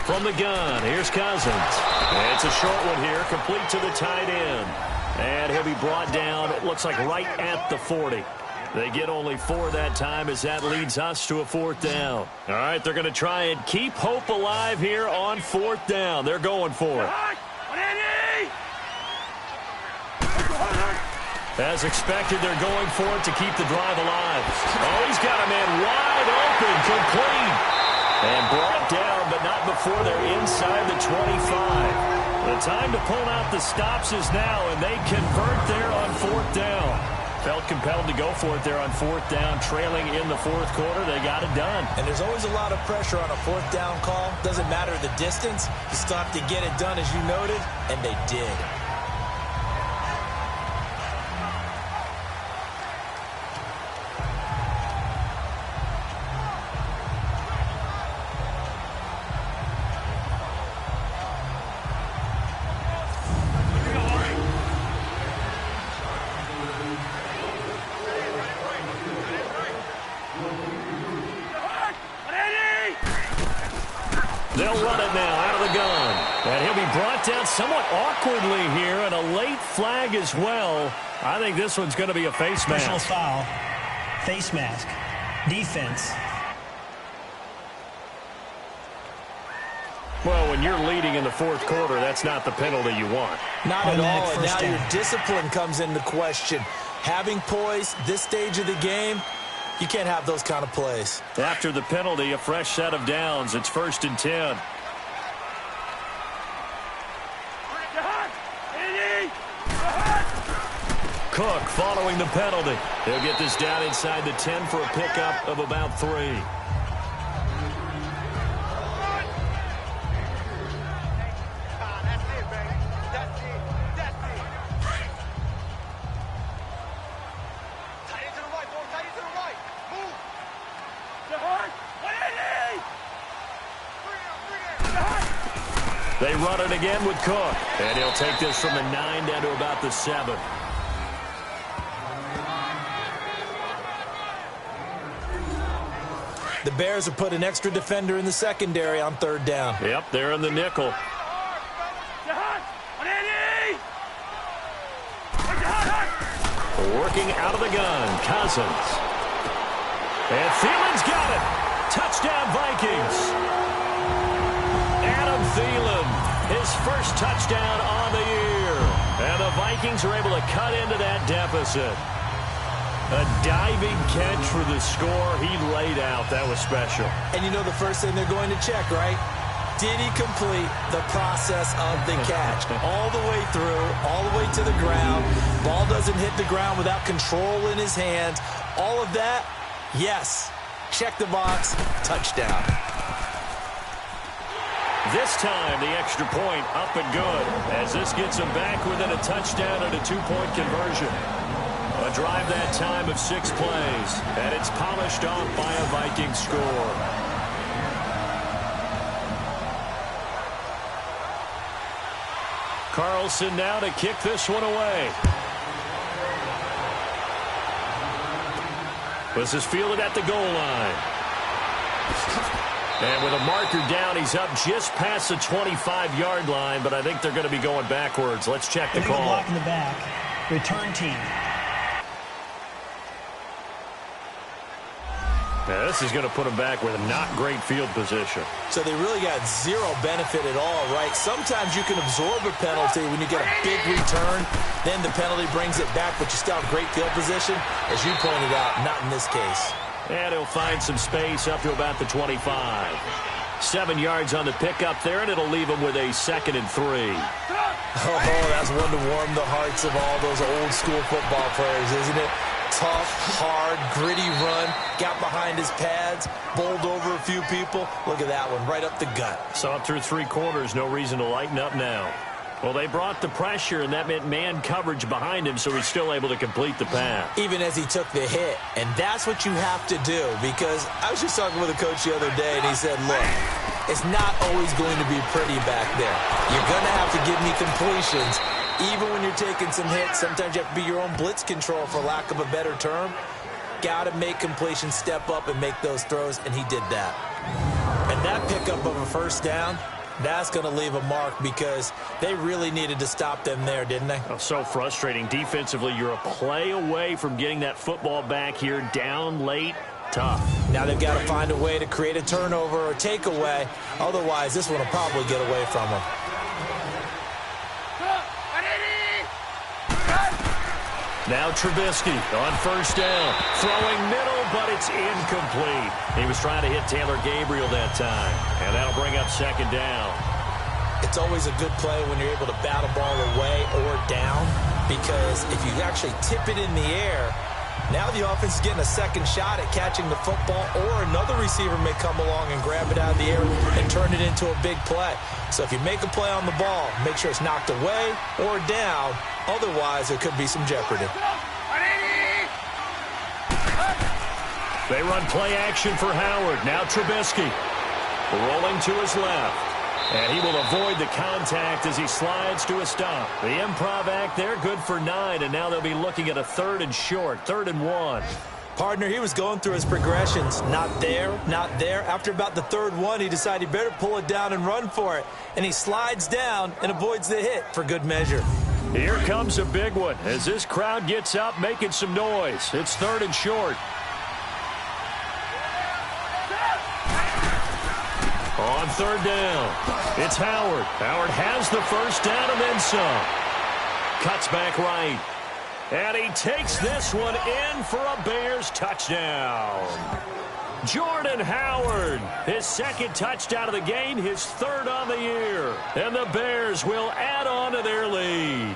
From the gun, here's Cousins. And it's a short one here, complete to the tight end. And he'll be brought down, it looks like right at the 40. They get only 4 that time as that leads us to a 4th down. All right, they're going to try and keep hope alive here on 4th down. They're going for it. As expected, they're going for it to keep the drive alive. Oh, he's got a man wide open, complete. And brought down, but not before they're inside the 25. The time to pull out the stops is now, and they convert there on 4th down. Felt compelled to go for it there on 4th down, trailing in the 4th quarter. They got it done. And there's always a lot of pressure on a 4th down call. Doesn't matter the distance. You still have to get it done, as you noted, and they did. They'll run it now out of the gun. And he'll be brought down somewhat awkwardly here, and a late flag as well. I think this one's going to be a face mask. Personal foul. Face mask. Defense. Well, when you're leading in the 4th quarter, that's not the penalty you want. Not at all, and now down. your discipline comes into question. Having poise this stage of the game, you can't have those kind of plays. After the penalty, a fresh set of downs. It's 1st and 10. Cook following the penalty. He'll get this down inside the 10 for a pickup of about 3. They run it again with Cook. And he'll take this from the 9 down to about the 7. The Bears have put an extra defender in the secondary on 3rd down. Yep, they're in the nickel. Working out of the gun, Cousins. And Thielen's got it. Touchdown, Vikings. Adam Thielen, his first touchdown on the year. And the Vikings are able to cut into that deficit. A diving catch for the score. He laid out. That was special. And you know the first thing they're going to check, right? Did he complete the process of the catch? All the way through, all the way to the ground. Ball doesn't hit the ground without control in his hands. All of that, yes. Check the box. Touchdown. This time, the extra point up and good, as this gets them back within a touchdown and a 2-point conversion. A drive that time of 6 plays, and it's polished off by a Viking score. Carlson now to kick this one away. This is fielded at the goal line. And with a marker down, he's up just past the 25-yard line, but I think they're going to be going backwards. Let's check the call. Block in the back. Return team. Now, this is going to put them back with a not great field position. So they really got zero benefit at all, right? Sometimes you can absorb a penalty when you get a big return. Then the penalty brings it back, but you still have great field position. As you pointed out, not in this case. And he'll find some space up to about the 25. 7 yards on the pickup there, and it'll leave him with a 2nd and 3. Oh, that's one to warm the hearts of all those old-school football players, isn't it? Tough, hard, gritty run, got behind his pads, bowled over a few people. Look at that one, right up the gut. Saw it through 3 quarters, no reason to lighten up now. Well, they brought the pressure, and that meant man coverage behind him, so he's still able to complete the pass. Even as he took the hit, and that's what you have to do, because I was just talking with a coach the other day, and he said, look, it's not always going to be pretty back there. You're going to have to give me completions. Even when you're taking some hits, sometimes you have to be your own blitz control, for lack of a better term. Got to make completions, step up, and make those throws, and he did that. And that pickup of a first down, that's going to leave a mark, because they really needed to stop them there, didn't they? Oh, so frustrating. Defensively, you're a play away from getting that football back here, down late. Tough. Now they've got to find a way to create a turnover or takeaway. Otherwise, this one will probably get away from them. Now Trubisky on first down. Throwing middle, but it's incomplete. He was trying to hit Taylor Gabriel that time. And that'll bring up 2nd down. It's always a good play when you're able to bat a ball away or down, because if you actually tip it in the air, now the offense is getting a second shot at catching the football, or another receiver may come along and grab it out of the air and turn it into a big play. So if you make a play on the ball, make sure it's knocked away or down. Otherwise, there could be some jeopardy. They run play action for Howard. Now Trubisky rolling to his left. And he will avoid the contact as he slides to a stop. The improv act there, good for 9, and now they'll be looking at a 3rd and short, 3rd and 1. Partner, he was going through his progressions. Not there, not there. After about the 3rd one, he decided he better pull it down and run for it. And he slides down and avoids the hit for good measure. Here comes a big one as this crowd gets up making some noise. It's 3rd and short. On 3rd down, it's Howard. Howard has the first down and then some. Cuts back right. And he takes this one in for a Bears touchdown. Jordan Howard, his 2nd touchdown of the game, his 3rd on the year. And the Bears will add on to their lead.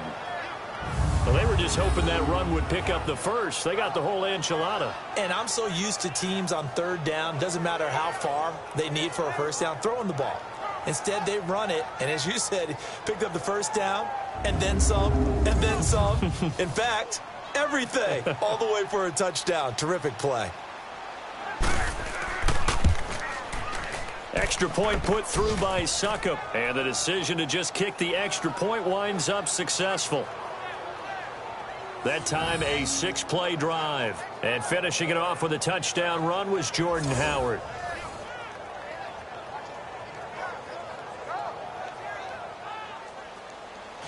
Well, they were just hoping that run would pick up the first. They got the whole enchilada. And I'm so used to teams on 3rd down, doesn't matter how far they need for a first down, throwing the ball. Instead, they run it, and as you said, picked up the first down, and then some, and then some. In fact, everything, all the way for a touchdown. Terrific play. Extra point put through by Suckup, and the decision to just kick the extra point winds up successful. That time a 6-play drive, and finishing it off with a touchdown run was Jordan Howard.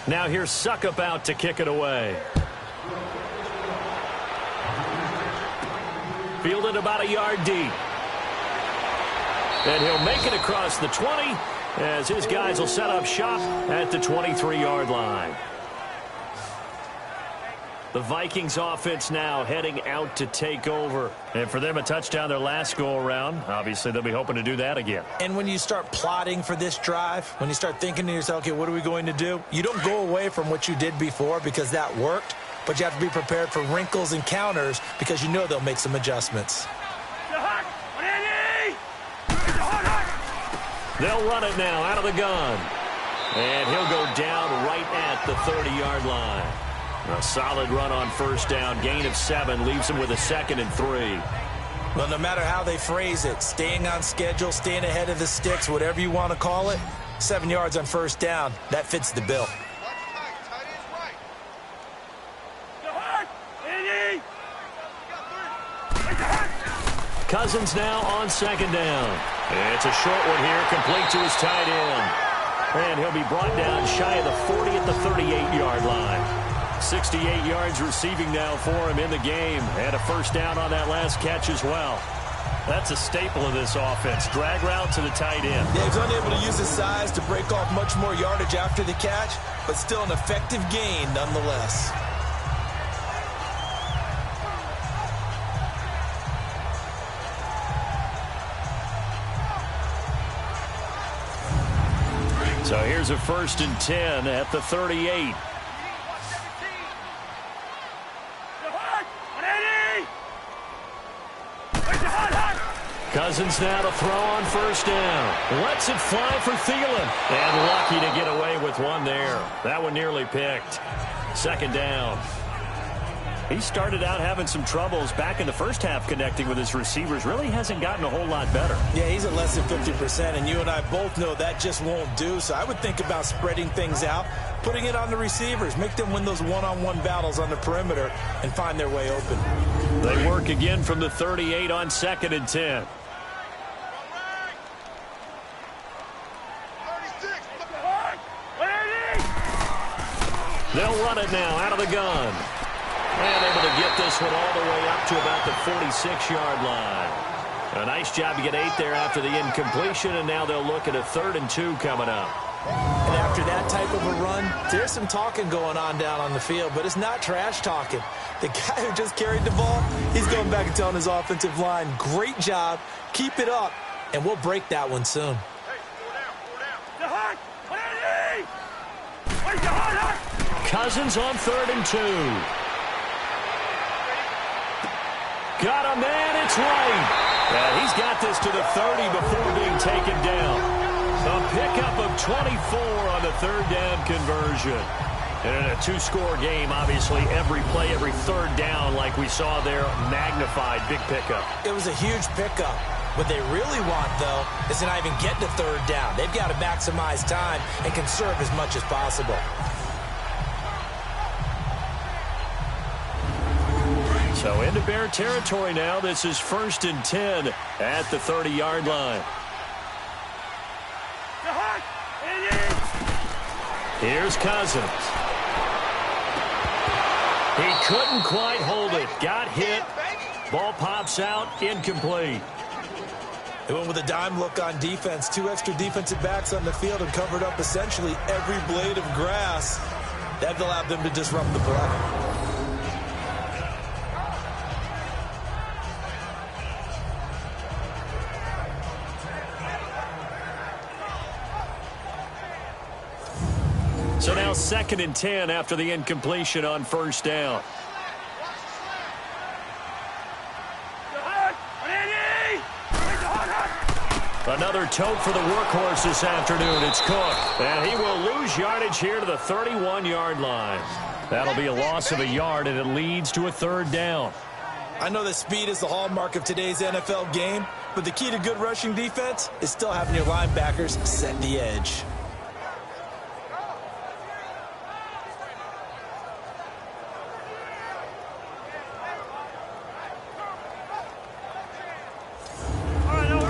Now here's Suckup out to kick it away. Fielded about a yard deep. And he'll make it across the 20 as his guys will set up shop at the 23-yard line. The Vikings offense now heading out to take over. And for them, a touchdown their last go-around. Obviously, they'll be hoping to do that again. And when you start plotting for this drive, when you start thinking to yourself, okay, what are we going to do? You don't go away from what you did before because that worked, but you have to be prepared for wrinkles and counters because you know they'll make some adjustments. They'll run it now out of the gun. And he'll go down right at the 30-yard line. A solid run on first down. Gain of 7 leaves him with a 2nd and 3. Well, no matter how they phrase it, staying on schedule, staying ahead of the sticks, whatever you want to call it, 7 yards on first down, that fits the bill. Cousins now on 2nd down. It's a short one here, complete to his tight end. And he'll be brought down shy of the 40 at the 38-yard line. 68 yards receiving now for him in the game. And a first down on that last catch as well. That's a staple of this offense. Drag route to the tight end. Yeah, he's unable to use his size to break off much more yardage after the catch, but still an effective gain nonetheless. So here's a 1st and 10 at the 38. Cousins now to throw on 1st down. Lets it fly for Thielen. And lucky to get away with one there. That one nearly picked. 2nd down. He started out having some troubles back in the first half connecting with his receivers. Really hasn't gotten a whole lot better. Yeah, he's at less than 50%, and you and I both know that just won't do. So I would think about spreading things out, putting it on the receivers, make them win those one-on-one battles on the perimeter and find their way open. They work again from the 38 on 2nd and 10. They'll run it now out of the gun. And able to get this one all the way up to about the 46-yard line. A nice job to get 8 there after the incompletion, and now they'll look at a 3rd and 2 coming up. And after that type of a run, there's some talking going on down on the field, but it's not trash talking. The guy who just carried the ball, he's going back and telling his offensive line, great job, keep it up, and we'll break that one soon. Cousins on 3rd and 2. Got a man, it's right. And he's got this to the 30 before being taken down. A pickup of 24 on the 3rd down conversion. And in a 2-score game, obviously, every play, every 3rd down, like we saw there, magnified, big pickup. It was a huge pickup. What they really want, though, is to not even get to 3rd down. They've got to maximize time and conserve as much as possible. So into Bear territory now. This is 1st and 10 at the 30-yard line. Here's Cousins. He couldn't quite hold it. Got hit. Ball pops out. Incomplete. They went with a dime look on defense. 2 extra defensive backs on the field and covered up essentially every blade of grass. That allowed them to disrupt the play. So now 2nd and 10 after the incompletion on 1st down. Another tote for the workhorse this afternoon. It's Cook. And he will lose yardage here to the 31-yard line. That'll be a loss of a yard, and it leads to a 3rd down. I know that speed is the hallmark of today's NFL game, but the key to good rushing defense is still having your linebackers set the edge.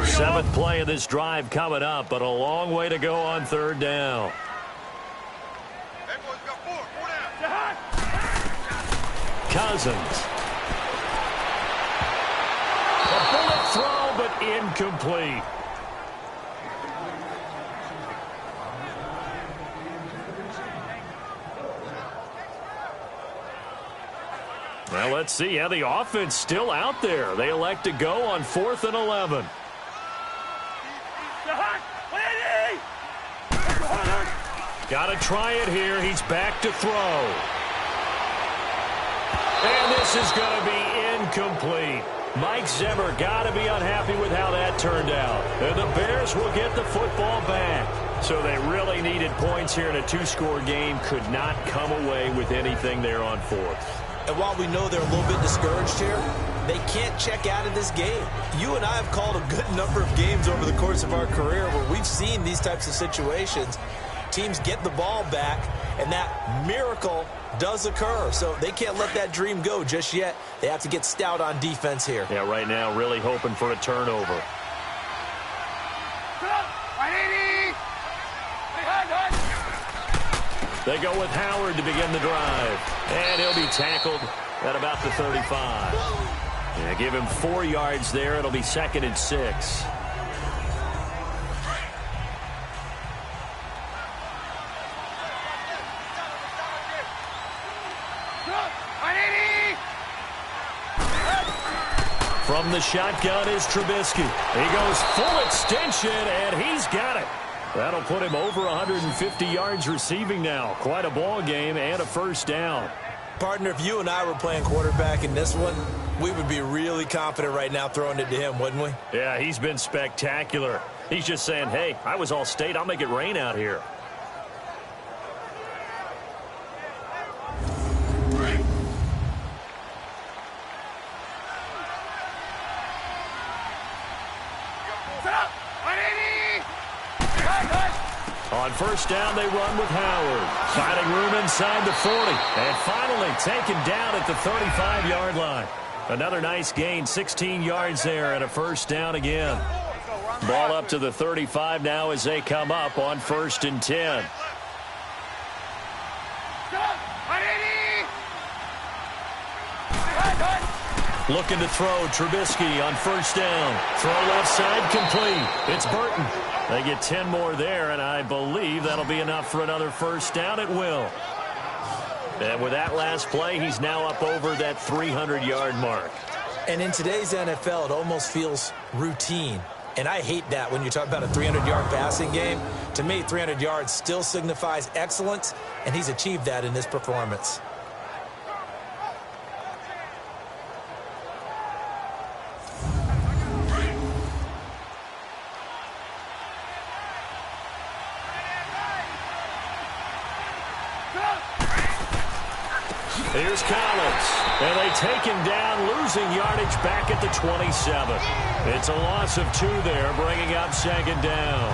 Seventh play of this drive coming up, but a long way to go on 3rd down. Cousins. A bullet throw, but incomplete. Well, let's see how the offense still out there. They elect to go on 4th and 11. Got to try it here. He's back to throw. And this is going to be incomplete. Mike Zimmer got to be unhappy with how that turned out. And the Bears will get the football back. So they really needed points here in a 2-score game. Could not come away with anything there on 4th. And while we know they're a little bit discouraged here, they can't check out of this game. You and I have called a good number of games over the course of our career where we've seen these types of situations. Teams get the ball back, and that miracle does occur. So they can't let that dream go just yet. They have to get stout on defense here. Yeah, right now really hoping for a turnover. They go with Howard to begin the drive. And he'll be tackled at about the 35. Yeah, give him 4 yards there. It'll be 2nd and 6. From the shotgun is Trubisky. He goes full extension, and he's got it. That'll put him over 150 yards receiving now. Quite a ball game and a first down. Partner, if you and I were playing quarterback in this one, we would be really confident right now throwing it to him, wouldn't we? Yeah, he's been spectacular. He's just saying, hey, I was all state. I'll make it rain out here. On first down, they run with Howard. Finding room inside the 40. And finally taken down at the 35-yard line. Another nice gain, 16 yards there and a first down again. Ball up to the 35 now as they come up on 1st and 10. Looking to throw, Trubisky on first down. Throw left side, complete. It's Burton. They get 10 more there, and I believe that'll be enough for another first down. It will. And with that last play, he's now up over that 300-yard mark. And in today's NFL, it almost feels routine. And I hate that when you talk about a 300-yard passing game. To me, 300 yards still signifies excellence, and he's achieved that in this performance. Here's Collins, and they take him down, losing yardage back at the 27. It's a loss of 2 there, bringing up 2nd down.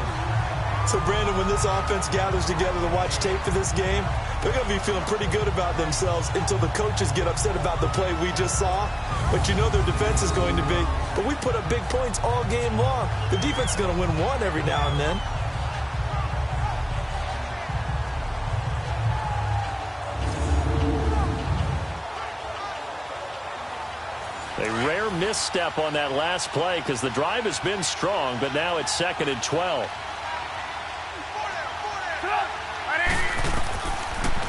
So, Brandon, when this offense gathers together to watch tape for this game, they're going to be feeling pretty good about themselves until the coaches get upset about the play we just saw. But you know their defense is going to be. But we put up big points all game long. The defense is going to win one every now and then. A rare misstep on that last play because the drive has been strong, but now it's 2nd and 12.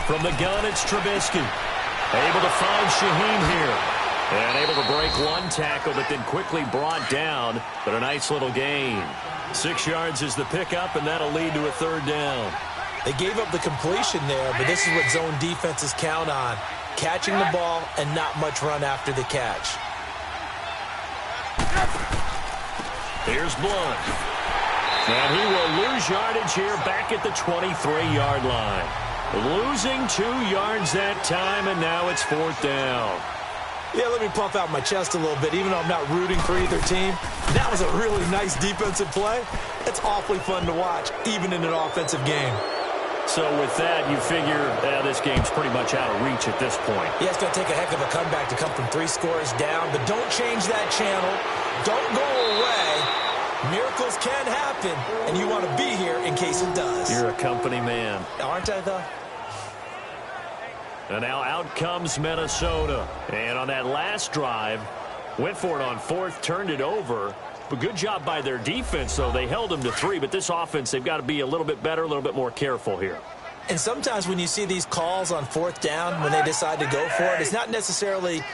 From the gun, it's Trubisky. Able to find Shaheen here. And able to break one tackle, but then quickly brought down. But a nice little gain. 6 yards is the pickup, and that'll lead to a 3rd down. They gave up the completion there, but this is what zone defenses count on. Catching the ball and not much run after the catch. Here's Blunt. And he will lose yardage here back at the 23-yard line. Losing 2 yards that time, and now it's 4th down. Yeah, let me puff out my chest a little bit, even though I'm not rooting for either team. That was a really nice defensive play. It's awfully fun to watch, even in an offensive game. So with that, you figure this game's pretty much out of reach at this point. Yeah, it's going to take a heck of a comeback to come from 3 scores down, but don't change that channel. Don't go away. Miracles can happen, and you want to be here in case it does. You're a company man. Aren't I, though? And now out comes Minnesota. And on that last drive, went for it on 4th, turned it over. But good job by their defense, though. They held them to 3, but this offense, they've got to be a little bit better, a little bit more careful here. And sometimes when you see these calls on 4th down, when they decide to go for it, it's not necessarily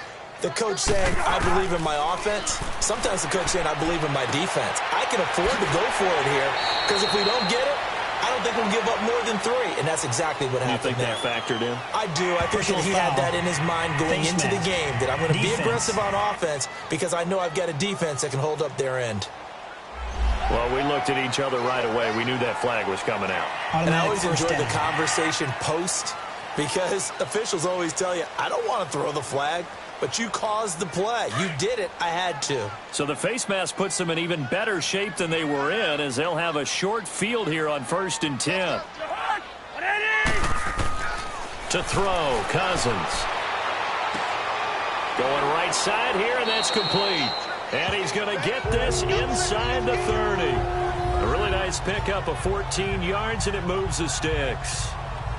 the coach saying, I believe in my offense. Sometimes the coach saying, I believe in my defense. I can afford to go for it here, because if we don't get it, I don't think we'll give up more than 3, and that's exactly what happened there. You think that factored in? I do. I think that he had that in his mind going into the game, that I'm going to be aggressive on offense because I know I've got a defense that can hold up their end. Well, we looked at each other right away. We knew that flag was coming out. And I always enjoy the conversation post because officials always tell you, I don't want to throw the flag. But you caused the play. You did it. I had to. So the face mask puts them in even better shape than they were in as they'll have a short field here on 1st and 10. To throw, Cousins. Going right side here, and that's complete. And he's going to get this inside the 30. A really nice pickup of 14 yards, and it moves the sticks.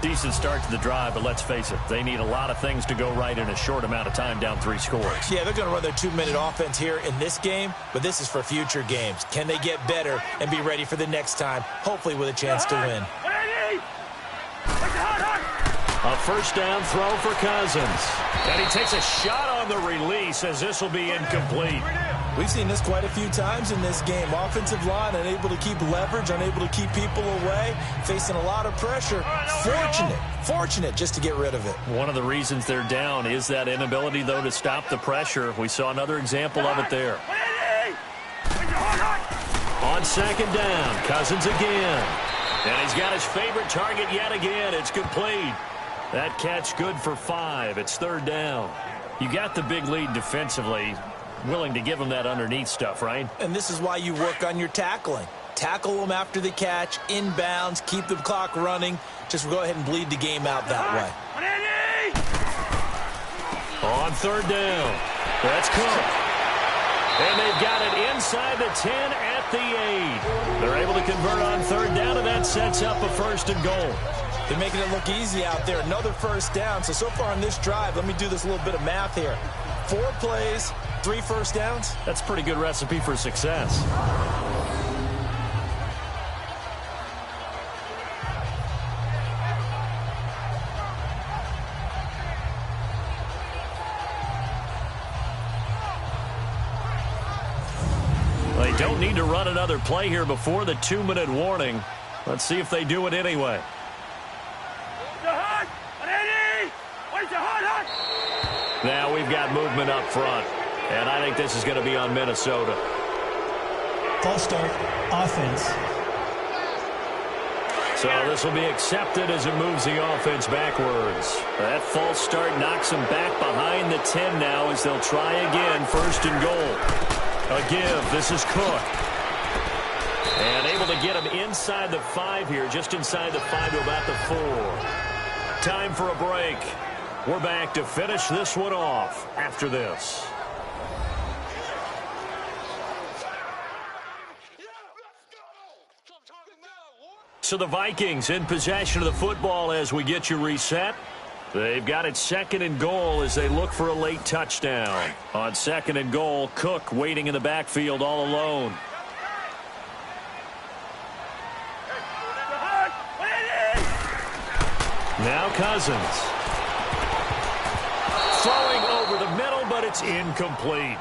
Decent start to the drive, but let's face it, they need a lot of things to go right in a short amount of time, down 3 scores. Yeah, they're going to run their 2-minute offense here in this game, but this is for future games. Can they get better and be ready for the next time, hopefully with a chance to win? A first down throw for Cousins. And he takes a shot on the release as this will be incomplete. We've seen this quite a few times in this game. Offensive line unable to keep leverage, unable to keep people away, facing a lot of pressure. Fortunate just to get rid of it. One of the reasons they're down is that inability, though, to stop the pressure. We saw another example of it there. On second down, Cousins again. And he's got his favorite target yet again. It's complete. That catch good for 5. It's third down. You got the big lead defensively. Willing to give them that underneath stuff, right? And this is why you work on your tackling. Tackle them after the catch, inbounds, keep the clock running. Just go ahead and bleed the game out that way. On third down, that's Cook. And they've got it inside the 10 at the 8. They're able to convert on third down, and that sets up a first and goal. They're making it look easy out there. Another first down. So far on this drive, let me do this little bit of math here. 4 plays, 3 first downs. That's a pretty good recipe for success. They don't need to run another play here before the 2-minute warning. Let's see if they do it anyway. Now we've got movement up front, and I think this is going to be on Minnesota. False start, offense. So this will be accepted as it moves the offense backwards. That false start knocks them back behind the 10 now as they'll try again, first and goal. A give, this is Cook. And able to get him inside the 5 here, just inside the 5 to about the 4. Time for a break. We're back to finish this one off after this. So the Vikings in possession of the football as we get you reset. They've got it second and goal as they look for a late touchdown. On second and goal, Cook waiting in the backfield all alone. Now Cousins. Throwing over the middle, but it's incomplete.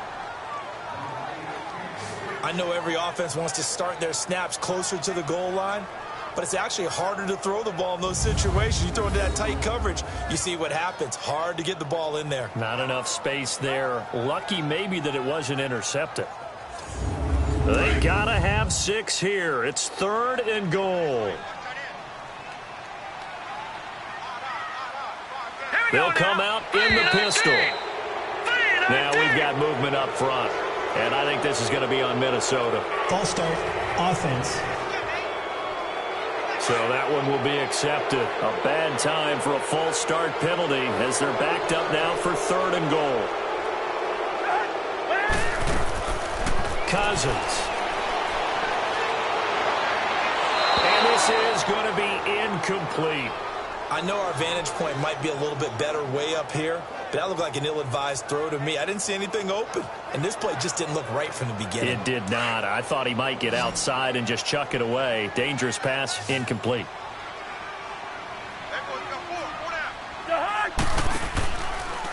I know every offense wants to start their snaps closer to the goal line, but it's actually harder to throw the ball in those situations. You throw into that tight coverage, you see what happens. Hard to get the ball in there. Not enough space there. Lucky maybe that it wasn't intercepted. They gotta have 6 here. It's third and goal. They'll come out in the pistol. Now we've got movement up front. And I think this is going to be on Minnesota. False start, offense. So that one will be accepted. A bad time for a false start penalty as they're backed up now for third and goal. Cousins. And this is going to be incomplete. I know our vantage point might be a little bit better way up here, but that looked like an ill-advised throw to me. I didn't see anything open, and this play just didn't look right from the beginning. It did not. I thought he might get outside and just chuck it away. Dangerous pass, incomplete.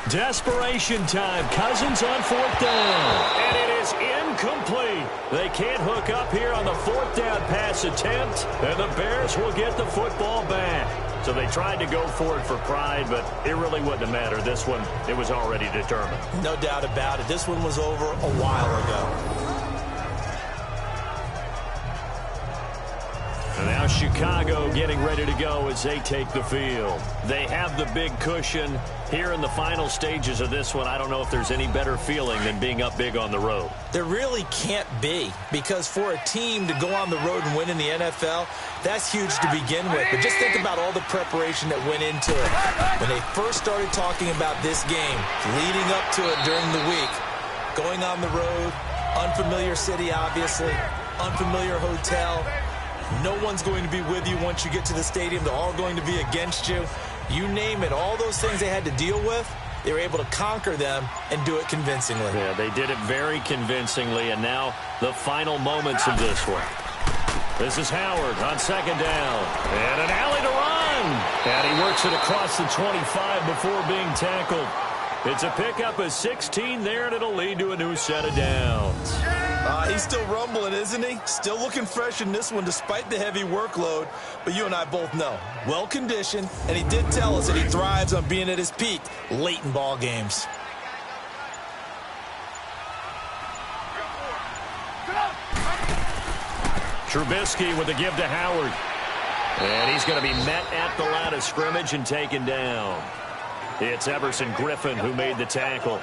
Desperation time. Cousins on fourth down. And it is incomplete. They can't hook up here on the fourth down pass attempt, and the Bears will get the football back. So they tried to go for it for pride, but it really wouldn't have mattered. This one, it was already determined. No doubt about it. This one was over a while ago. And now Chicago getting ready to go as they take the field. They have the big cushion here in the final stages of this one. I don't know if there's any better feeling than being up big on the road. There really can't be, because for a team to go on the road and win in the NFL, that's huge to begin with. But just think about all the preparation that went into it. When they first started talking about this game, leading up to it during the week, going on the road, unfamiliar city, obviously, unfamiliar hotel. No one's going to be with you once you get to the stadium. They're all going to be against you. You name it, all those things they had to deal with, they were able to conquer them and do it convincingly. Yeah, they did it very convincingly, and now the final moments of this one. This is Howard on second down. And an alley to run. And he works it across the 25 before being tackled. It's a pickup of 16 there, and it'll lead to a new set of downs. He's still rumbling, isn't he? Still looking fresh in this one despite the heavy workload. But you and I both know, well-conditioned, and he did tell us that he thrives on being at his peak late in ball games. Trubisky with the give to Howard. And he's going to be met at the line of scrimmage and taken down. It's Everson Griffin who made the tackle.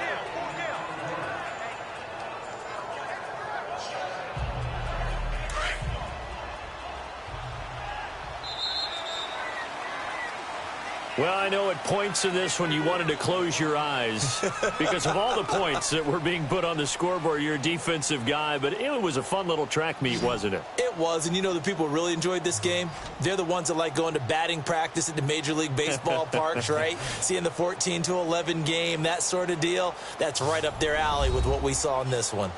Well, I know at points in this one you wanted to close your eyes because of all the points that were being put on the scoreboard. You're a defensive guy, but it was a fun little track meet, wasn't it? It was, and you know the people who really enjoyed this game? They're the ones that like going to batting practice at the Major League Baseball parks, right? Seeing the 14-11 game, that sort of deal. That's right up their alley with what we saw in this one.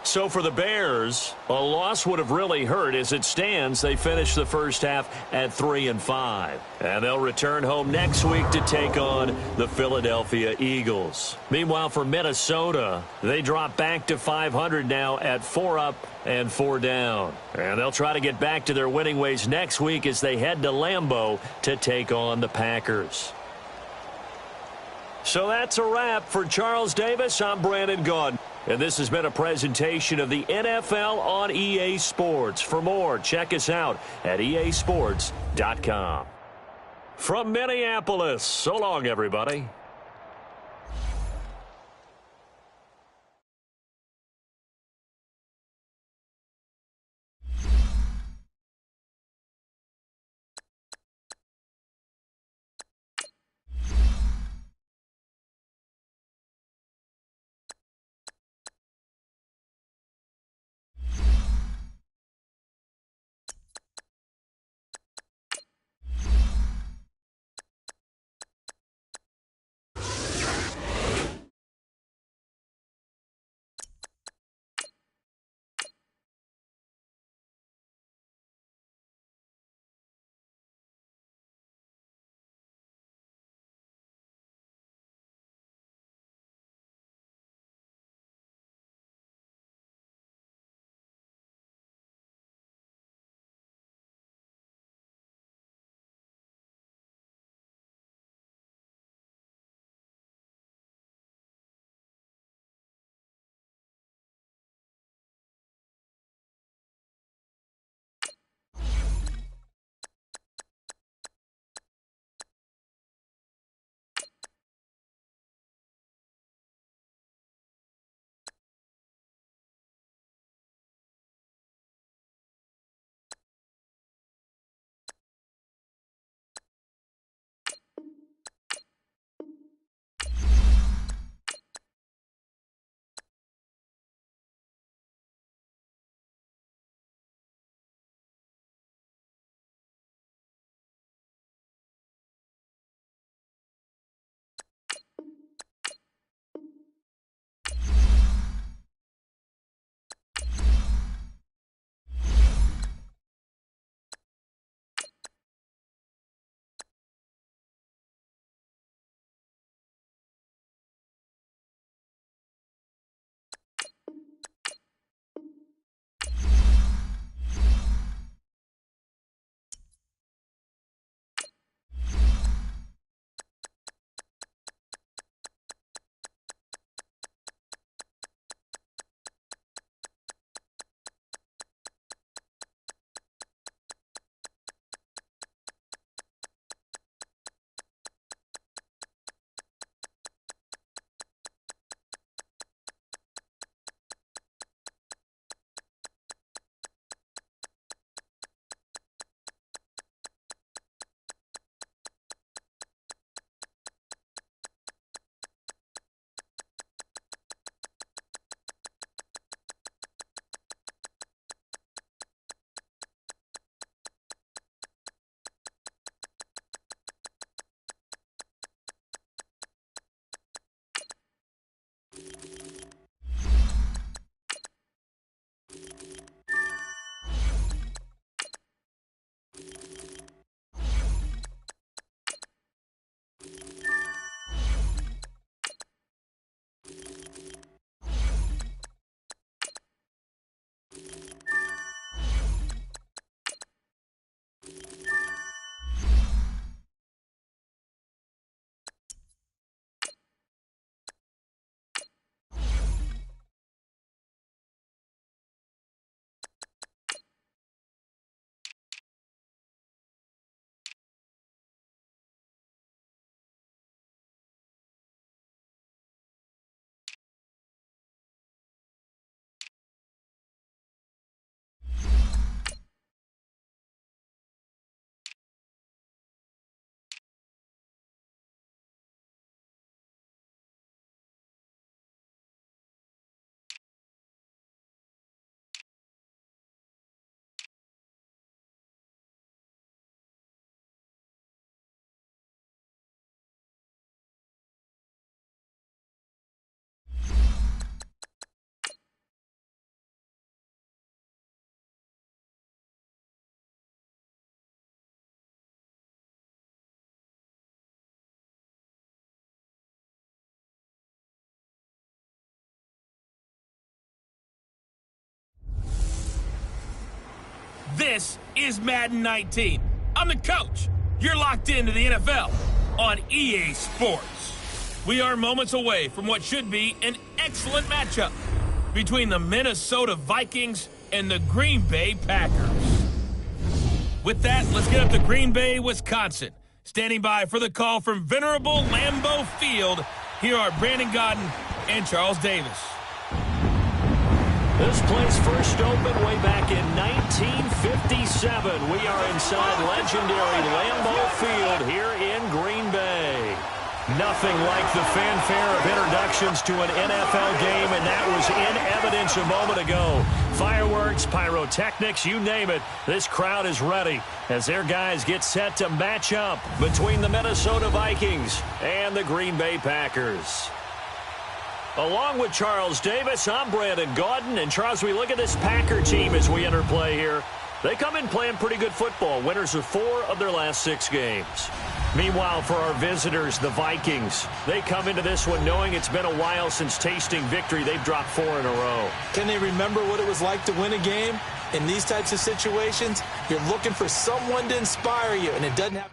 So for the Bears, a loss would have really hurt. As it stands, they finished the first half at 3-5. And they'll return home next week to take on the Philadelphia Eagles. Meanwhile, for Minnesota, they drop back to 500 now at 4 up and 4 down. And they'll try to get back to their winning ways next week as they head to Lambeau to take on the Packers. So that's a wrap. For Charles Davis, I'm Brandon Gaudin. And this has been a presentation of the NFL on EA Sports. For more, check us out at easports.com. From Minneapolis, so long, everybody. This is Madden 19. I'm the coach. You're locked into the NFL on EA Sports. We are moments away from what should be an excellent matchup between the Minnesota Vikings and the Green Bay Packers. With that, let's get up to Green Bay, Wisconsin. Standing by for the call from venerable Lambeau Field, here are Brandon Godden and Charles Davis. This place first opened way back in 1957. We are inside legendary Lambeau Field here in Green Bay. Nothing like the fanfare of introductions to an NFL game, and that was in evidence a moment ago. Fireworks, pyrotechnics, you name it. This crowd is ready as their guys get set to match up between the Minnesota Vikings and the Green Bay Packers. Along with Charles Davis, I'm Brandon Gaudin. And Charles, we look at this Packer team as we enter play here. They come in playing pretty good football. Winners of 4 of their last 6 games. Meanwhile, for our visitors, the Vikings, they come into this one knowing it's been a while since tasting victory. They've dropped 4 in a row. Can they remember what it was like to win a game? In these types of situations, you're looking for someone to inspire you, and it doesn't have...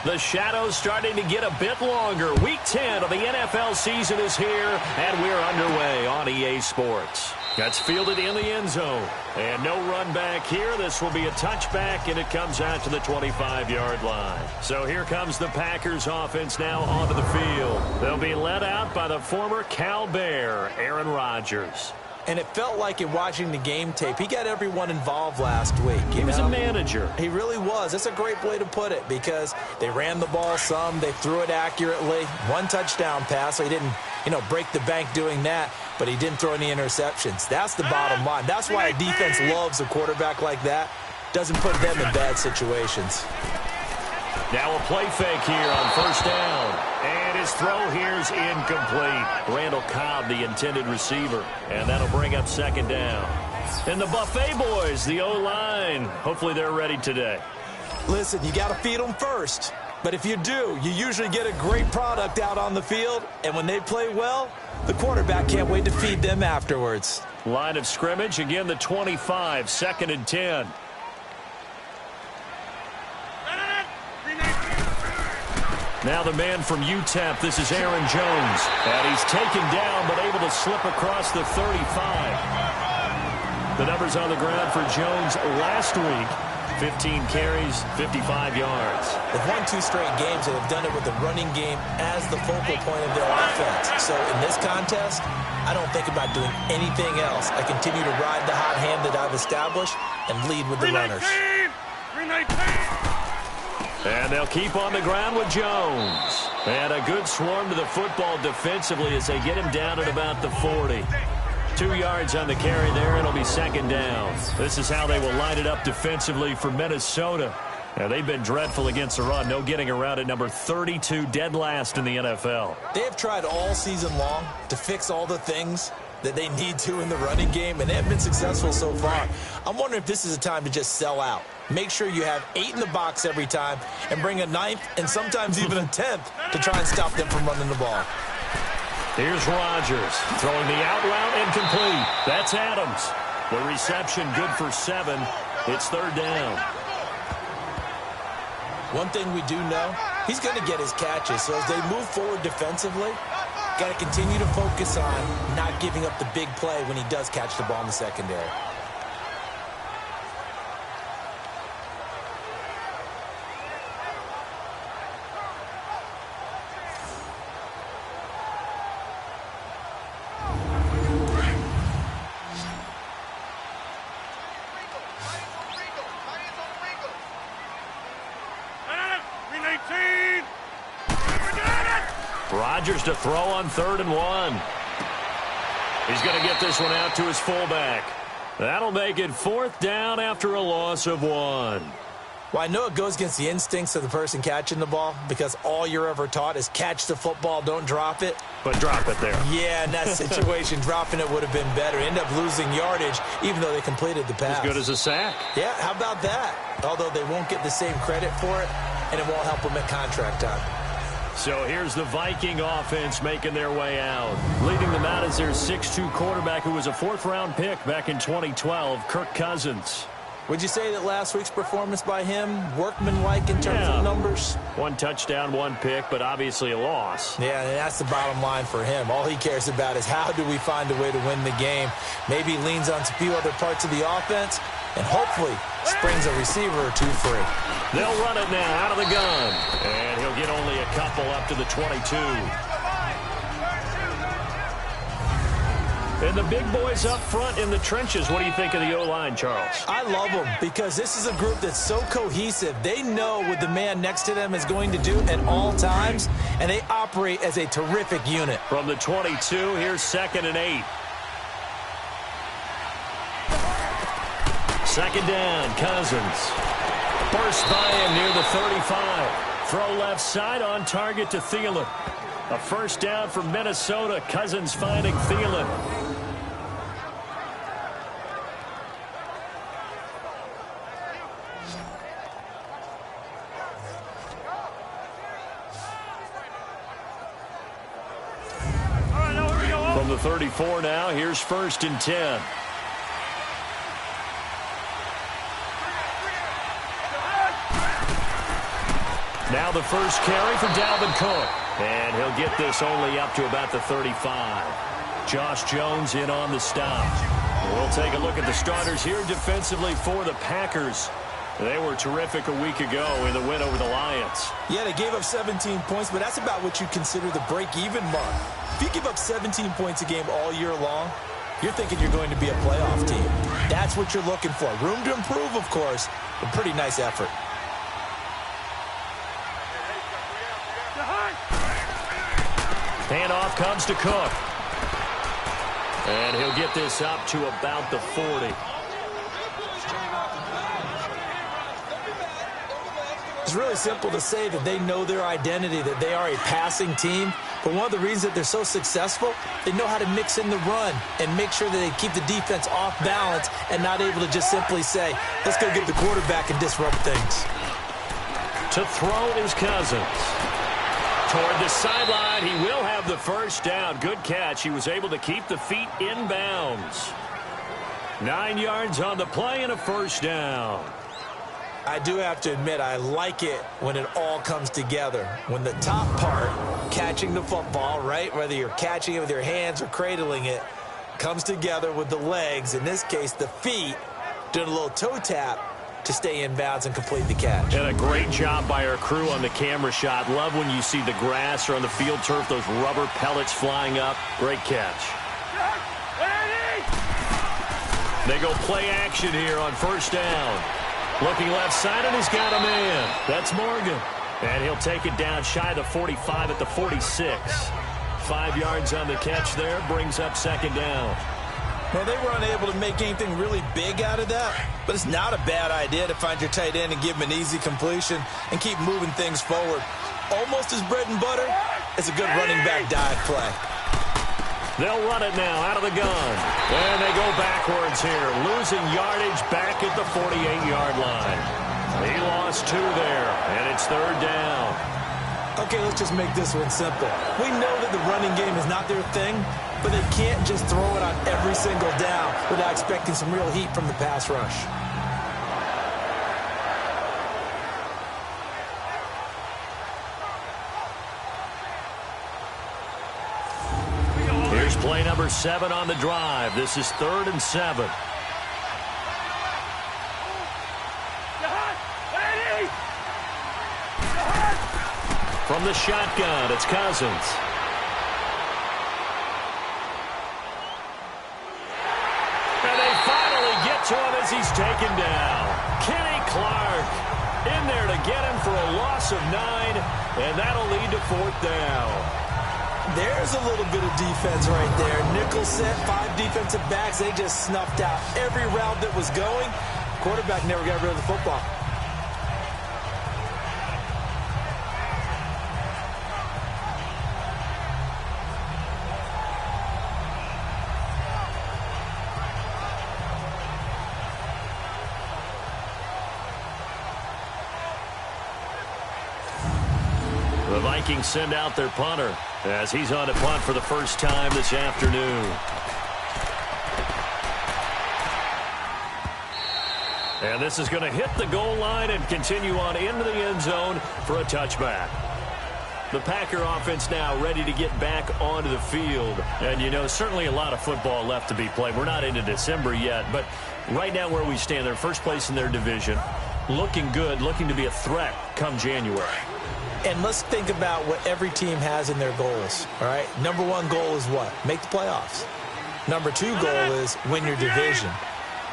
The shadows starting to get a bit longer. Week 10 of the NFL season is here, and we're underway on EA Sports. That's fielded in the end zone. And no run back here. This will be a touchback, and it comes out to the 25-yard line. So here comes the Packers offense now onto the field. They'll be led out by the former Cal Bear, Aaron Rodgers. And it felt like in watching the game tape, he got everyone involved last week. He was a manager. He really was. That's a great way to put it because they ran the ball some. They threw it accurately. 1 touchdown pass, so he didn't, break the bank doing that, but he didn't throw any interceptions. That's the bottom line. That's why a defense loves a quarterback like that. Doesn't put them in bad situations. Now a play fake here on first down. And his throw here is incomplete. Randall Cobb, the intended receiver. And that'll bring up second down. And the Buffet boys, the O-line. Hopefully they're ready today. Listen, you got to feed them first. But if you do, you usually get a great product out on the field. And when they play well, the quarterback can't wait to feed them afterwards. Line of scrimmage, again the 25, 2nd and 10. Now the man from UTEP, this is Aaron Jones. And he's taken down, but able to slip across the 35. The numbers on the ground for Jones last week. 15 carries, 55 yards. They've won 2 straight games, and they've done it with the running game as the focal point of their offense. So in this contest, I don't think about doing anything else. I continue to ride the hot hand that I've established and lead with the runners. 319! And they'll keep on the ground with Jones. And a good swarm to the football defensively as they get him down at about the 40. 2 yards on the carry there. It'll be second down. This is how they will line it up defensively for Minnesota. Now, they've been dreadful against the run. No getting around at number 32, dead last in the NFL. They have tried all season long to fix all the things that they need to in the running game, and they have been successful so far. I'm wondering if this is a time to just sell out. Make sure you have 8 in the box every time and bring a 9th and sometimes even a 10th to try and stop them from running the ball. Here's Rodgers throwing the out route incomplete. That's Adams. The reception good for 7. It's 3rd down. One thing we do know, he's going to get his catches. So as they move forward defensively, got to continue to focus on not giving up the big play when he does catch the ball in the secondary. Rodgers to throw on 3rd and 1. He's going to get this one out to his fullback. That'll make it 4th down after a loss of 1. Well, I know it goes against the instincts of the person catching the ball because all you're ever taught is catch the football, don't drop it. But drop it there. Yeah, in that situation, dropping it would have been better. End up losing yardage, even though they completed the pass. As good as a sack. Yeah, how about that? Although they won't get the same credit for it, and it won't help them at contract time. So here's the Viking offense making their way out. Leading them out is their 6'2 quarterback who was a 4th-round pick back in 2012, Kirk Cousins. Would you say that last week's performance by him, workmanlike in terms of numbers? 1 touchdown, 1 pick, but obviously a loss. Yeah, and that's the bottom line for him. All he cares about is how do we find a way to win the game. Maybe he leans on a few other parts of the offense and hopefully springs a receiver or 2 free. They'll run it now out of the gun. And he'll get only a couple up to the 22. And the big boys up front in the trenches. What do you think of the O-line, Charles? I love them because this is a group that's so cohesive. They know what the man next to them is going to do at all times, and they operate as a terrific unit. From the 22, here's 2nd and 8. 2nd down, Cousins. Burst by him near the 35. Throw left side on target to Thielen. A 1st down for Minnesota. Cousins finding Thielen. From the 34 now, here's 1st and 10. Now the first carry for Dalvin Cook. And he'll get this only up to about the 35. Josh Jones in on the stop. We'll take a look at the starters here defensively for the Packers. They were terrific a week ago in the win over the Lions. Yeah, they gave up 17 points, but that's about what you consider the break-even mark. If you give up 17 points a game all year long, you're thinking you're going to be a playoff team. That's what you're looking for. Room to improve, of course, but pretty nice effort. Handoff comes to Cook. And he'll get this up to about the 40. It's really simple to say that they know their identity, that they are a passing team. But one of the reasons that they're so successful, they know how to mix in the run and make sure that they keep the defense off balance and not able to just simply say, let's go get the quarterback and disrupt things. To throw is Cousins. Toward the sideline, he will have the 1st down. Good catch. He was able to keep the feet in bounds. 9 yards on the play and a 1st down. I do have to admit, I like it when it all comes together. When the top part, catching the football, right, whether you're catching it with your hands or cradling it, comes together with the legs, in this case the feet, doing a little toe tap to stay in bounds and complete the catch. And a great job by our crew on the camera shot. Love when you see the grass or on the field turf, those rubber pellets flying up. Great catch. They go play action here on 1st down. Looking left side, and he's got a man. That's Morgan. And he'll take it down shy of the 45 at the 46. 5 yards on the catch there, brings up 2nd down. Well, they were unable to make anything really big out of that, but it's not a bad idea to find your tight end and give him an easy completion and keep moving things forward. Almost as bread and butter as a good running back dive play. They'll run it now out of the gun. And they go backwards here, losing yardage back at the 48-yard line. He lost 2 there, and it's 3rd down. Okay, let's just make this one simple. We know that the running game is not their thing, but they can't just throw it on every single down without expecting some real heat from the pass rush. Here's play number 7 on the drive. This is 3rd and 7. From the shotgun, it's Cousins. And they finally get to him as he's taken down. Kenny Clark in there to get him for a loss of 9, and that'll lead to 4th down. There's a little bit of defense right there. Nickel set, 5 defensive backs. They just snuffed out every route that was going. Quarterback never got rid of the football. The Vikings send out their punter as he's on to punt for the first time this afternoon. And this is going to hit the goal line and continue on into the end zone for a touchback. The Packer offense now ready to get back onto the field. And, you know, certainly a lot of football left to be played. We're not into December yet, but right now where we stand, they're first place in their division. Looking good, looking to be a threat come January. And let's think about what every team has in their goals, all right? Number one goal is what? Make the playoffs. Number two goal is win your division.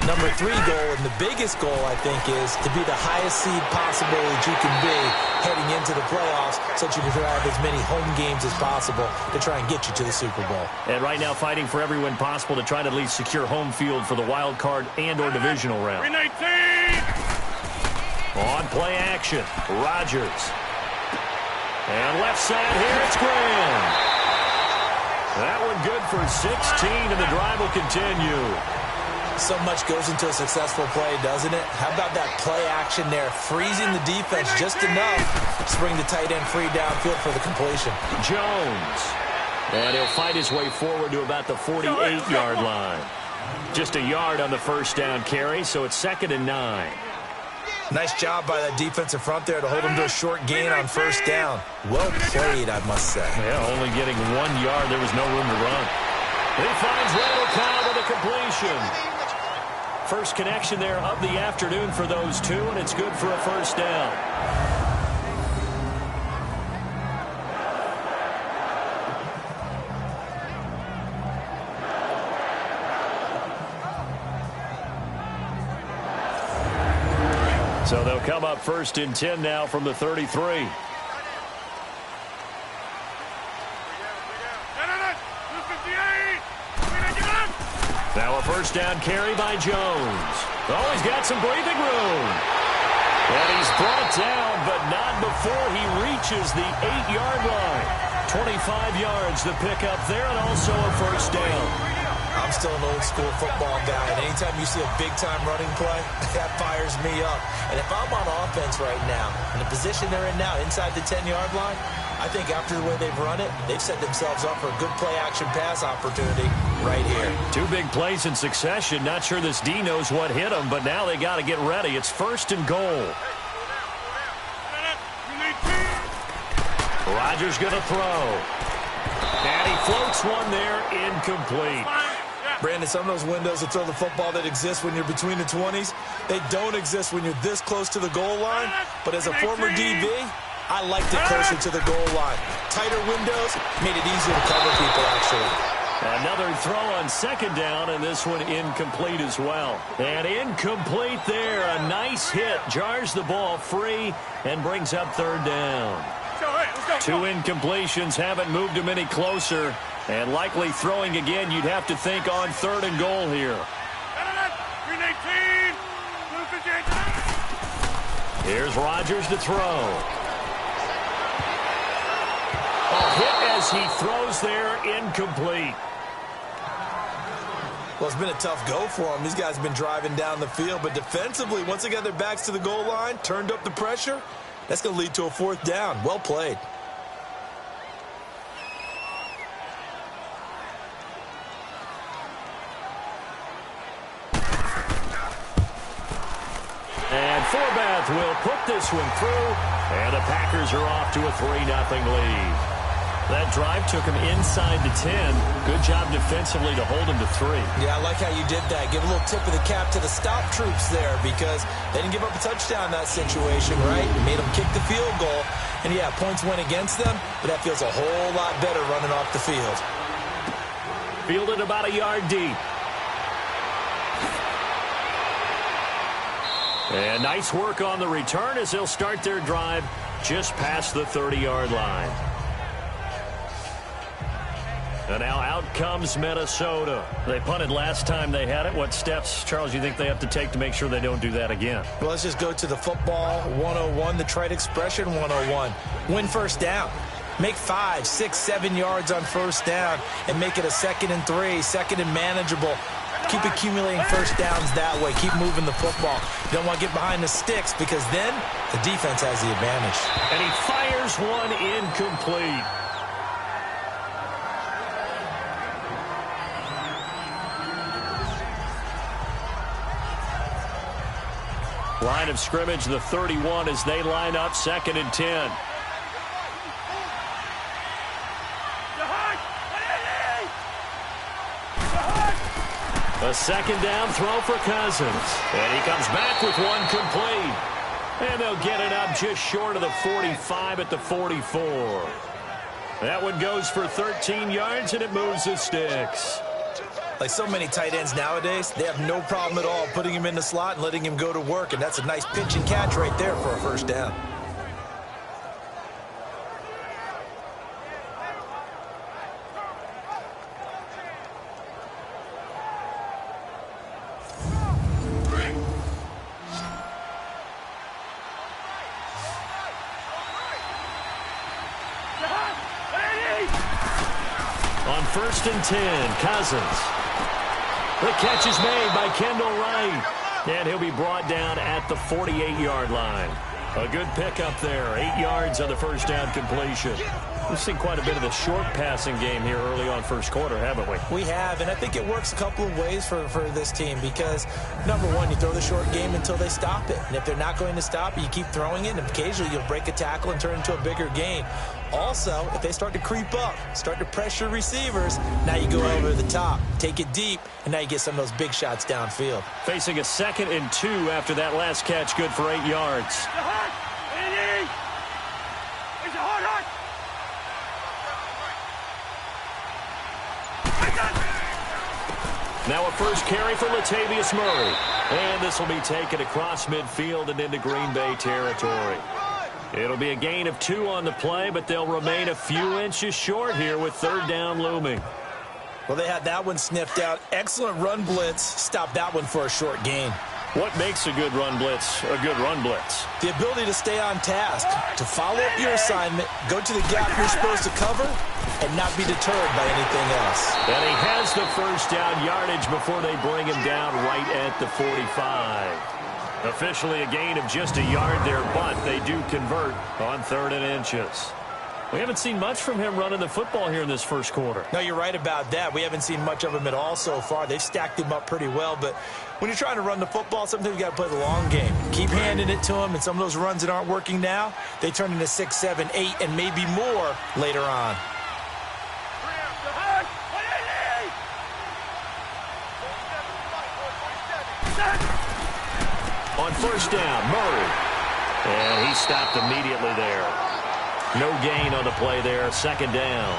Number three goal, and the biggest goal, I think, is to be the highest seed possible that you can be heading into the playoffs so that you can have as many home games as possible to try and get you to the Super Bowl. And right now fighting for every win possible to try to at least secure home field for the wild card and or divisional round. On play action, Rodgers. And left side here, it's Graham. That one good for 16, and the drive will continue. So much goes into a successful play, doesn't it? How about that play action there, freezing the defense just enough to bring the tight end free downfield for the completion. Jones. And he'll fight his way forward to about the 48-yard line. Just a yard on the first down carry, so it's 2nd and 9. Nice job by that defensive front there to hold him to a short gain on first down. Well played, I must say. Yeah, only getting 1 yard. There was no room to run. He finds Randall Cobb with a completion. First connection there of the afternoon for those two, and it's good for a first down. So they'll come up 1st and 10 now from the 33. Now a first down carry by Jones. Oh, he's got some breathing room. And he's brought down, but not before he reaches the 8-yard line. 25 yards the pickup there, and also a first down. I'm still an old-school football guy, and anytime you see a big-time running play, that fires me up. And if I'm on offense right now, in the position they're in now, inside the 10-yard line, I think after the way they've run it, they've set themselves up for a good play-action pass opportunity right here. 2 big plays in succession. Not sure this D knows what hit them, but now they got to get ready. It's 1st and goal. Rodgers going to throw. And he floats one there, incomplete. Brandon, some of those windows to throw the football that exist when you're between the 20s, they don't exist when you're this close to the goal line. But as a former DB, I liked it closer to the goal line. Tighter windows made it easier to cover people, actually. Another throw on 2nd down, and this one incomplete as well. And incomplete there. A nice hit. Jars the ball free and brings up 3rd down. 2 incompletions haven't moved him any closer. And likely throwing again, you'd have to think on 3rd and goal here. Here's Rodgers to throw. A hit as he throws there, incomplete. Well, it's been a tough go for them. These guys have been driving down the field, but defensively, once they got their backs to the goal line, turned up the pressure, that's going to lead to a 4th down. Well played. And Forbath will put this one through, and the Packers are off to a 3-0 lead. That drive took him inside the 10. Good job defensively to hold him to 3. Yeah, I like how you did that. Give a little tip of the cap to the stop troops there because they didn't give up a touchdown in that situation, right? Made them kick the field goal. And, yeah, points went against them, but that feels a whole lot better running off the field. Fielded about a yard deep. And nice work on the return as they'll start their drive just past the 30-yard line. And now out comes Minnesota. They punted last time they had it. What steps, Charles, you think they have to take to make sure they don't do that again? Well, let's just go to the football 101, the trite expression 101. Win first down. Make 5, 6, 7 yards on first down and make it a 2nd and 3, 2nd and manageable. Keep accumulating first downs that way. Keep moving the football. You don't want to get behind the sticks because then the defense has the advantage. And he fires one incomplete. Line of scrimmage, the 31, as they line up 2nd and 10. A 2nd down throw for Cousins. And he comes back with one complete. And they'll get it up just short of the 45 at the 44. That one goes for 13 yards, and it moves the sticks. Like so many tight ends nowadays, they have no problem at all putting him in the slot and letting him go to work, and that's a nice pitch and catch right there for a first down. On 1st and 10, Cousins. The catch is made by Kendall Wright. And he'll be brought down at the 48-yard line. A good pickup there. 8 yards on the first down completion. We've seen quite a bit of the short passing game here early on first quarter, haven't we? We have, and I think it works a couple of ways for this team because, number one, you throw the short game until they stop it. And if they're not going to stop it, you keep throwing it, and occasionally you'll break a tackle and turn it into a bigger gain. Also, if they start to creep up, start to pressure receivers, now you go over the top, take it deep, and now you get some of those big shots downfield. Facing a 2nd and 2 after that last catch, good for 8 yards. Now a first carry for Latavius Murray. And this will be taken across midfield and into Green Bay territory. It'll be a gain of 2 on the play, but they'll remain a few inches short here with 3rd down looming. Well, they had that one sniffed out. Excellent run blitz. Stop that one for a short gain. What makes a good run blitz a good run blitz? The ability to stay on task, to follow up your assignment, go to the gap you're supposed to cover, and not be deterred by anything else. And he has the first down yardage before they bring him down right at the 45. Officially a gain of just a yard there, but they do convert on 3rd and inches. We haven't seen much from him running the football here in this first quarter. No, you're right about that. We haven't seen much of him at all so far. They've stacked him up pretty well, but when you're trying to run the football, sometimes you got to play the long game. Keep handing it to him, and some of those runs that aren't working now, they turn into 6, 7, 8, and maybe more later on. On first down, Murray. And he stopped immediately there. No gain on the play there, 2nd down.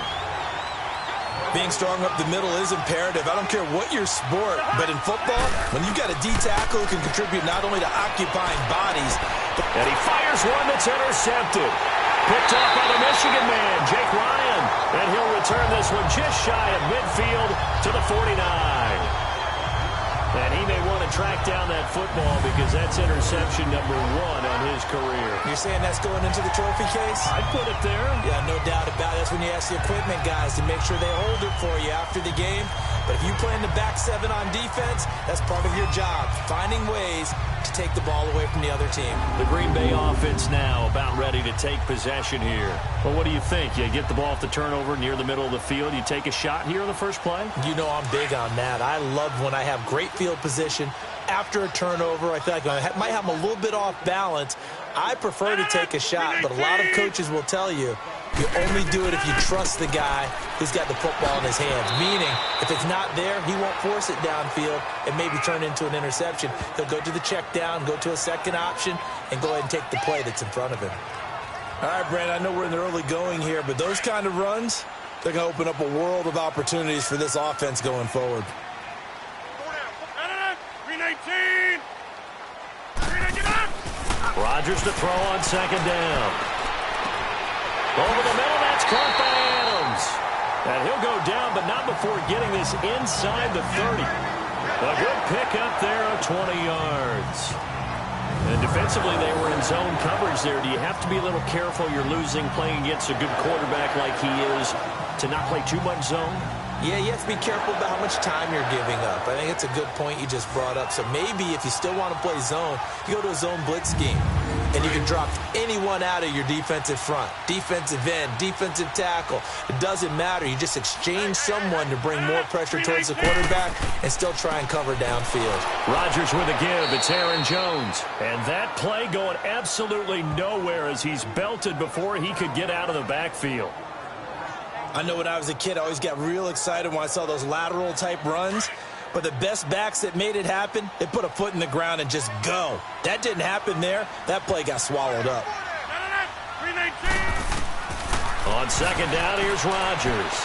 Being strong up the middle is imperative. I don't care what your sport, but in football, when you've got a D tackle who can contribute not only to occupying bodies, and he fires one that's intercepted. Picked off by the Michigan man, Jake Ryan. And he'll return this one just shy of midfield to the 49. And he may want to track down that football because that's interception number 1 on his career. You're saying that's going into the trophy case? I'd put it there. Yeah, no doubt about it. That's when you ask the equipment guys to make sure they hold it for you after the game. But if you play in the back 7 on defense, that's part of your job, finding ways to take the ball away from the other team. The Green Bay offense now about ready to take possession here. Well, what do you think? You get the ball off the turnover near the middle of the field. You take a shot here on the first play? You know I'm big on that. I love when I have great field position after a turnover. I feel like I might have them a little bit off balance. I prefer to take a shot, but a lot of coaches will tell you you only do it if you trust the guy who's got the football in his hands. Meaning, if it's not there, he won't force it downfield and maybe turn it into an interception. He'll go to the check down, go to a second option, and go ahead and take the play that's in front of him. All right, Brandon, I know we're in the early going here, but those kind of runs, they're going to open up a world of opportunities for this offense going forward. 319. Rodgers to throw on 2nd down. Over the middle, that's caught by Adams. And he'll go down, but not before getting this inside the 30. A good pickup there of 20 yards. And defensively, they were in zone coverage there. Do you have to be a little careful? You're losing playing against a good quarterback like he is to not play too much zone? Yeah, you have to be careful about how much time you're giving up. I think it's a good point you just brought up. So maybe if you still want to play zone, you go to a zone blitz scheme. And you can drop anyone out of your defensive front. Defensive end, defensive tackle. It doesn't matter. You just exchange someone to bring more pressure towards the quarterback and still try and cover downfield. Rodgers with a give. It's Aaron Jones. And that play going absolutely nowhere as he's belted before he could get out of the backfield. I know when I was a kid, I always got real excited when I saw those lateral-type runs. But the best backs that made it happen, they put a foot in the ground and just go. That didn't happen there. That play got swallowed up. On second down, here's Rodgers.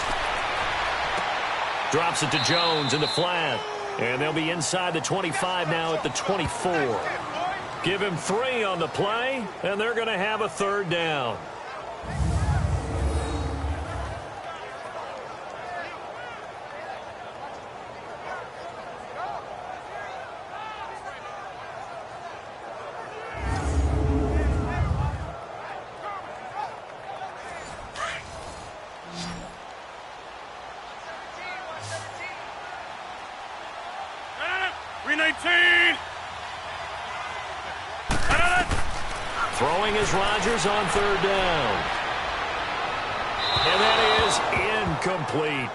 Drops it to Jones in the flat. And they'll be inside the 25 now at the 24. Give him 3 on the play, and they're going to have a third down. Throwing is Rodgers on third down. And that is incomplete.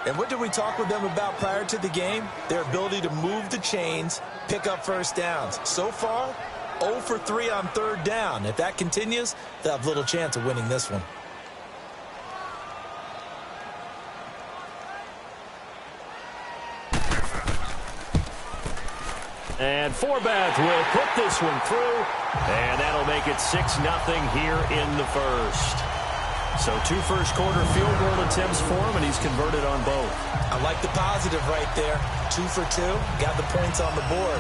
And what did we talk with them about prior to the game? Their ability to move the chains, pick up first downs. So far, 0 for 3 on third down. If that continues, they'll have little chance of winning this one. And Forbath will put this one through, and that'll make it 6-0 here in the first. So 2 first-quarter field goal attempts for him, and he's converted on both. I like the positive right there. 2 for 2, got the points on the board.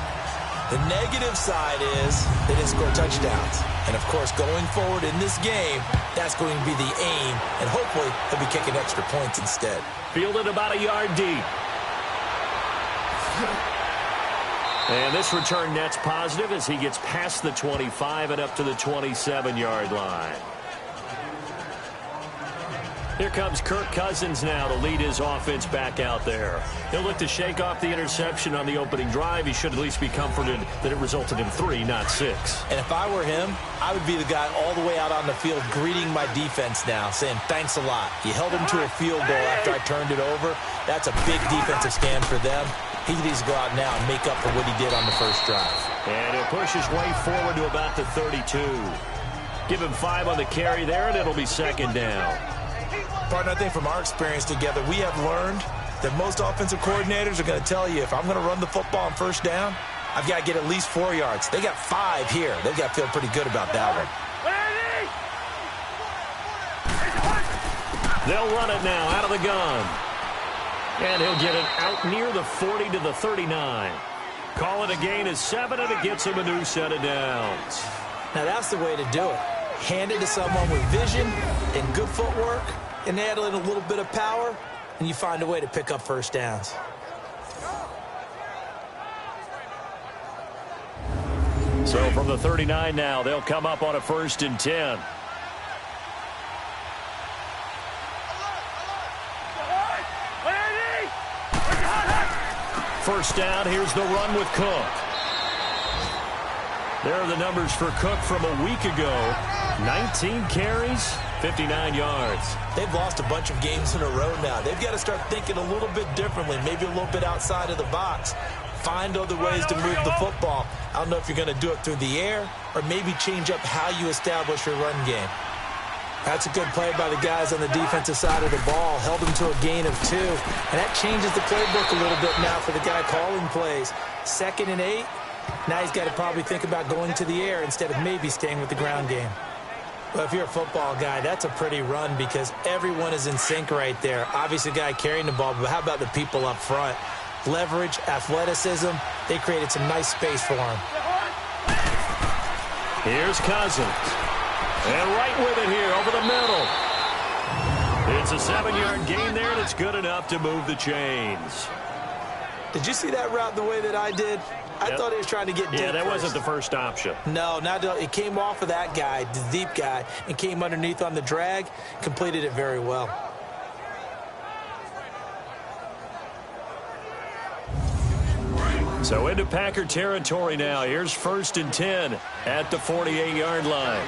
The negative side is they didn't score touchdowns. And, of course, going forward in this game, that's going to be the aim, and hopefully he'll be kicking extra points instead. Fielded about a yard deep. And this return net's positive as he gets past the 25 and up to the 27-yard line. Here comes Kirk Cousins now to lead his offense back out there. He'll look to shake off the interception on the opening drive. He should at least be comforted that it resulted in 3, not 6. And if I were him, I would be the guy all the way out on the field greeting my defense now, saying thanks a lot. You held him to a field goal after I turned it over. That's a big defensive stand for them. He needs to go out now and make up for what he did on the first drive. And he'll push his way forward to about the 32. Give him 5 on the carry there, and it'll be second down. Partner, I think from our experience together, we have learned that most offensive coordinators are going to tell you, if I'm going to run the football on first down, I've got to get at least 4 yards. They got 5 here. They've got to feel pretty good about that one. They'll run it now out of the gun. And he'll get it out near the 40 to the 39. Call it a gain of 7, and it gets him a new set of downs. Now that's the way to do it. Hand it to someone with vision and good footwork, and add in a little bit of power, and you find a way to pick up first downs. So from the 39 now, they'll come up on a 1st and 10. First down, here's the run with Cook. There are the numbers for Cook from a week ago. 19 carries, 59 yards. They've lost a bunch of games in a row now. They've got to start thinking a little bit differently, maybe a little bit outside of the box. Find other ways to move the football. I don't know if you're going to do it through the air or maybe change up how you establish your run game. That's a good play by the guys on the defensive side of the ball. Held them to a gain of 2. And that changes the playbook a little bit now for the guy calling plays. 2nd and 8. Now he's got to probably think about going to the air instead of maybe staying with the ground game. Well, if you're a football guy, that's a pretty run because everyone is in sync right there. Obviously, the guy carrying the ball, but how about the people up front? Leverage, athleticism, they created some nice space for him. Here's Cousins. And right with it here over the middle. It's a 7-yard gain there, and it's good enough to move the chains. Did you see that route the way that I did? I thought he was trying to get deep. Yeah, that first. wasn't the first option. No, it came off of that guy, the deep guy, and came underneath on the drag, completed it very well. So into Packer territory now. Here's 1st and 10 at the 48-yard line.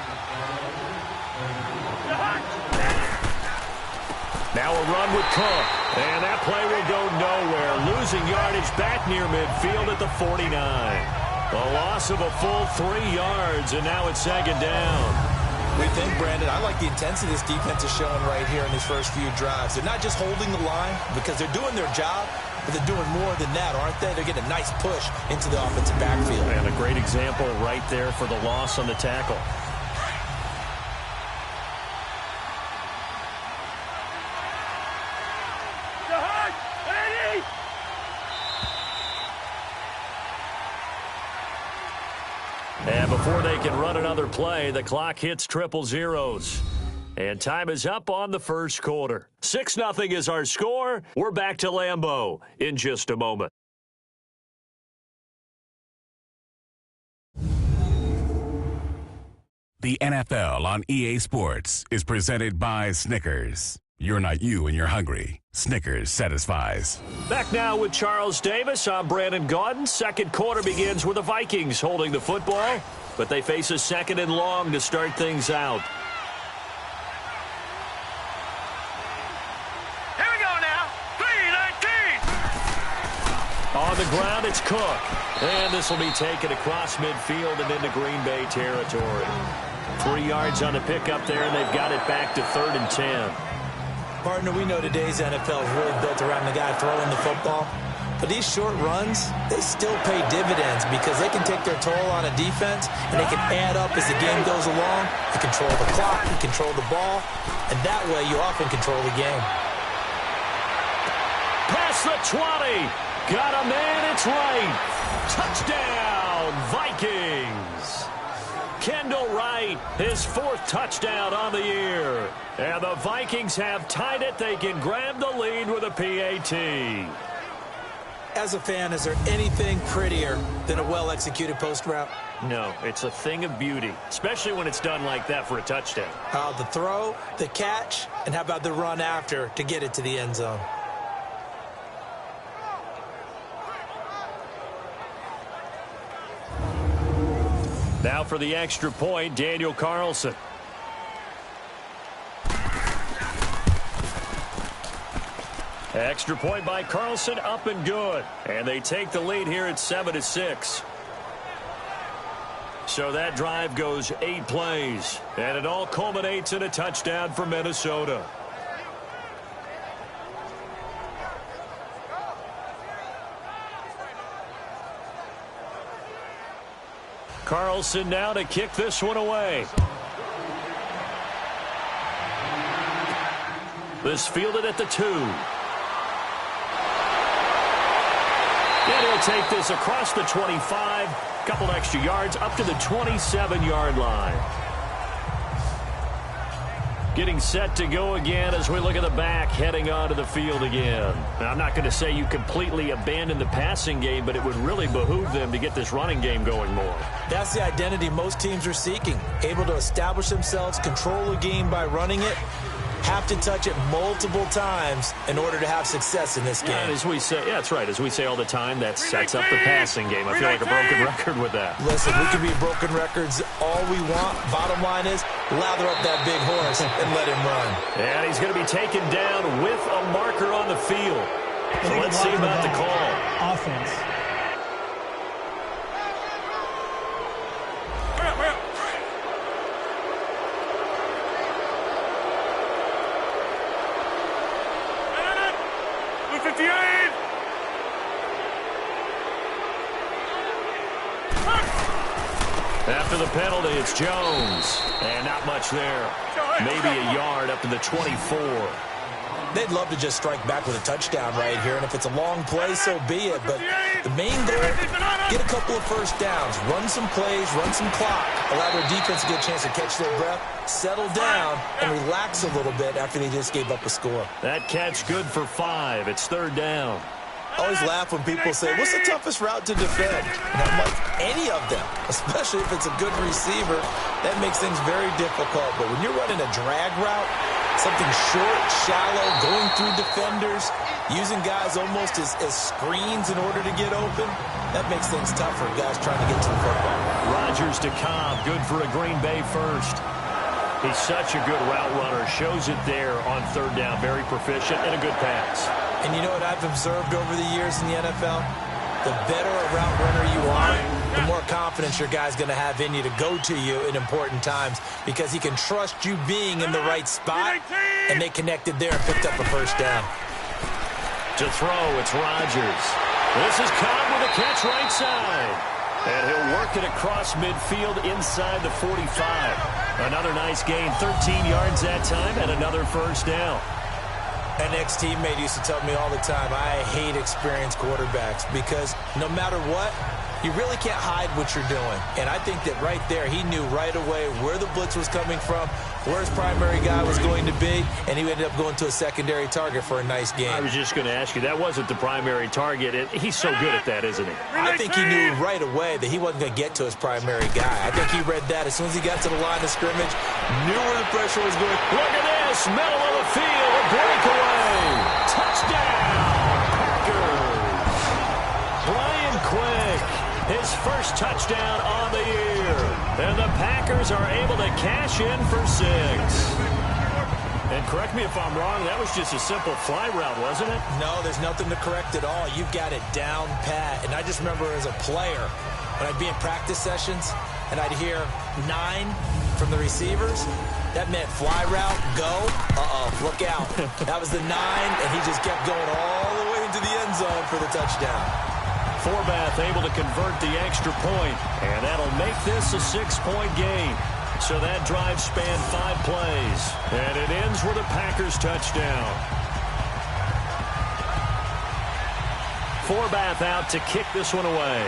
Now a run with Cook. And that play will go nowhere. Losing yardage back near midfield at the 49. A loss of a full 3 yards, and now it's 2nd down. We think, Brandon, I like the intensity this defense is showing right here in these first few drives. They're not just holding the line because they're doing their job, but they're doing more than that, aren't they? They're getting a nice push into the offensive backfield. And a great example right there for the loss on the tackle. And before they can run another play, the clock hits 000. And time is up on the first quarter. 6-0 is our score. We're back to Lambeau in just a moment. The NFL on EA Sports is presented by Snickers. You're not you and you're hungry. Snickers satisfies. Back now with Charles Davis. I'm Brandon Gaudin. Second quarter begins with the Vikings holding the football, but they face a 2nd and long to start things out. Here we go now. 3-19. On the ground, it's Cook. And this will be taken across midfield and into Green Bay territory. 3 yards on the pickup there, and they've got it back to 3rd and 10. Partner, we know today's NFL is really built around the guy throwing the football. But these short runs, they still pay dividends because they can take their toll on a defense and they can add up as the game goes along. You control the clock, you control the ball, and that way you often control the game. Past the 20. Got a man, it's right. Touchdown, Vikings. Kendall Wright, his 4th touchdown on the year. And the Vikings have tied it. They can grab the lead with a PAT. As a fan, is there anything prettier than a well-executed post route? No, it's a thing of beauty, especially when it's done like that for a touchdown. The throw, the catch, and how about the run after to get it to the end zone? Now for the extra point, Daniel Carlson. Extra point by Carlson, up and good. And they take the lead here at 7-6. So that drive goes 8 plays. And it all culminates in a touchdown for Minnesota. Carlson now to kick this one away. This fielded at the 2. And he'll take this across the 25. Couple extra yards up to the 27-yard line. Getting set to go again as we look at the back heading onto the field again. Now, I'm not going to say you completely abandon the passing game, but it would really behoove them to get this running game going more. That's the identity most teams are seeking. Able to establish themselves, control a game by running it, have to touch it multiple times in order to have success in this game. And as we say, yeah, that's right. As we say all the time, that sets up the passing game. I feel like a broken record with that. Listen, we can be broken records all we want. Bottom line is, lather up that big horse and let him run. And he's going to be taken down with a marker on the field. So let's see about the call. Offense. After the penalty, it's Jones. And not much there. Maybe a yard up to the 24. They'd love to just strike back with a touchdown right here, and if it's a long play, so be it. But the main goal, get a couple of first downs, run some plays, run some clock, allow their defense to get a chance to catch their breath, settle down, and relax a little bit after they just gave up a score. That catch good for 5. It's 3rd down. I always laugh when people say, what's the toughest route to defend? And I'm like, any of them, especially if it's a good receiver. That makes things very difficult. But when you're running a drag route, Something short, shallow, going through defenders, using guys almost as screens in order to get open. That makes things tough for guys trying to get to the football. Rodgers to Cobb, good for a Green Bay first. He's such a good route runner. Shows it there on third down. Very proficient and a good pass. And you know what I've observed over the years in the NFL? The better a route runner you are, the more confidence your guy's going to have in you to go to you in important times because he can trust you being in the right spot, and they connected there and picked up a first down. To throw, it's Rodgers. This is Cobb with a catch right side. And he'll work it across midfield inside the 45. Another nice gain, 13 yards that time, and another first down. An ex-teammate used to tell me all the time, I hate experienced quarterbacks because no matter what, you really can't hide what you're doing. And I think that right there, he knew right away where the blitz was coming from, where his primary guy was going to be, and he ended up going to a secondary target for a nice game. I was just going to ask you, that wasn't the primary target. He's so good at that, isn't he? I think he knew right away that he wasn't going to get to his primary guy. I think he read that as soon as he got to the line of scrimmage, knew where the pressure was going. Look at this, middle of the field, a breakaway. Touchdown, Packers. Brian Quick, his first touchdown on the year. And the Packers are able to cash in for 6. And correct me if I'm wrong, that was just a simple fly route, wasn't it? No, there's nothing to correct at all. You've got it down pat. And I just remember as a player, when I'd be in practice sessions, and I'd hear 9 from the receivers, that meant fly route, go, look out. That was the 9, and he just kept going all the way into the end zone for the touchdown. Forbath able to convert the extra point, and that'll make this a 6-point game. So that drive spanned 5 plays, and it ends with a Packers touchdown. Forbath out to kick this one away.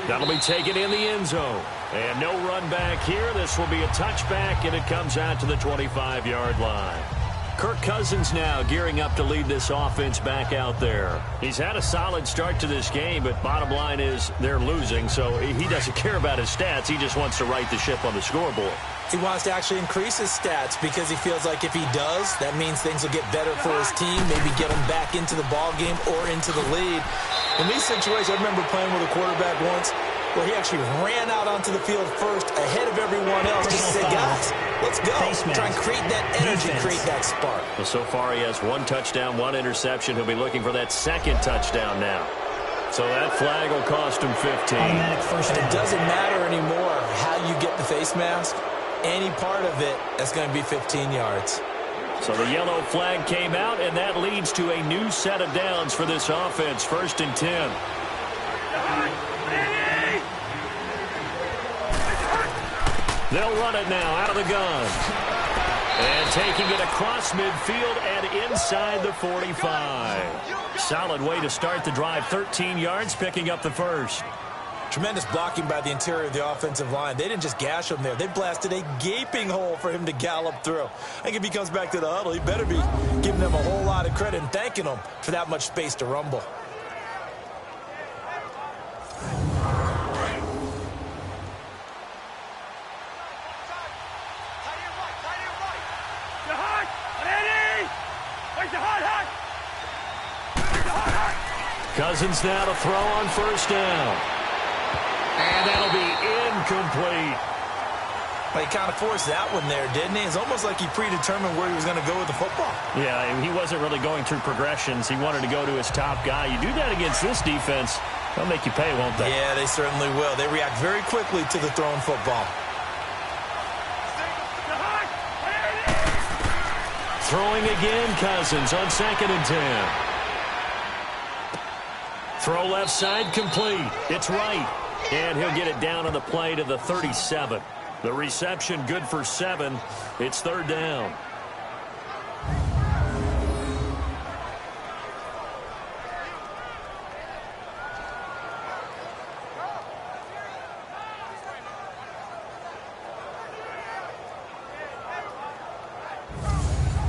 That'll be taken in the end zone. And no run back here. This will be a touchback, and it comes out to the 25-yard line. Kirk Cousins now gearing up to lead this offense back out there. He's had a solid start to this game, but bottom line is they're losing, so he doesn't care about his stats. He just wants to right the ship on the scoreboard. He wants to actually increase his stats because he feels like if he does, that means things will get better for his team, maybe get him back into the ball game or into the lead. In these situations, I remember playing with a quarterback once where he actually ran out onto the field first ahead of everyone else. Just said, guys, let's go. Try and create that energy, create that spark. Well, so far he has 1 touchdown, 1 interception. He'll be looking for that 2nd touchdown now. So that flag will cost him 15. Automatic first down. And it doesn't matter anymore how you get the face mask. Any part of it, that's going to be 15 yards. So the yellow flag came out, and that leads to a new set of downs for this offense. 1st and 10. They'll run it now out of the gun. And taking it across midfield and inside the 45. Solid way to start the drive. 13 yards, picking up the first. Tremendous blocking by the interior of the offensive line. They didn't just gash him there. They blasted a gaping hole for him to gallop through. I think if he comes back to the huddle, he better be giving them a whole lot of credit and thanking them for that much space to rumble. Cousins now to throw on 1st down. And that'll be incomplete. Well, he kind of forced that one there, didn't he? It's almost like he predetermined where he was going to go with the football. Yeah, he wasn't really going through progressions. He wanted to go to his top guy. You do that against this defense, they'll make you pay, won't they? Yeah, they certainly will. They react very quickly to the thrown football. Throwing again, Cousins on 2nd and 10. Throw left side complete. It's right. And he'll get it down on the play to the 37. The reception good for 7. It's 3rd down.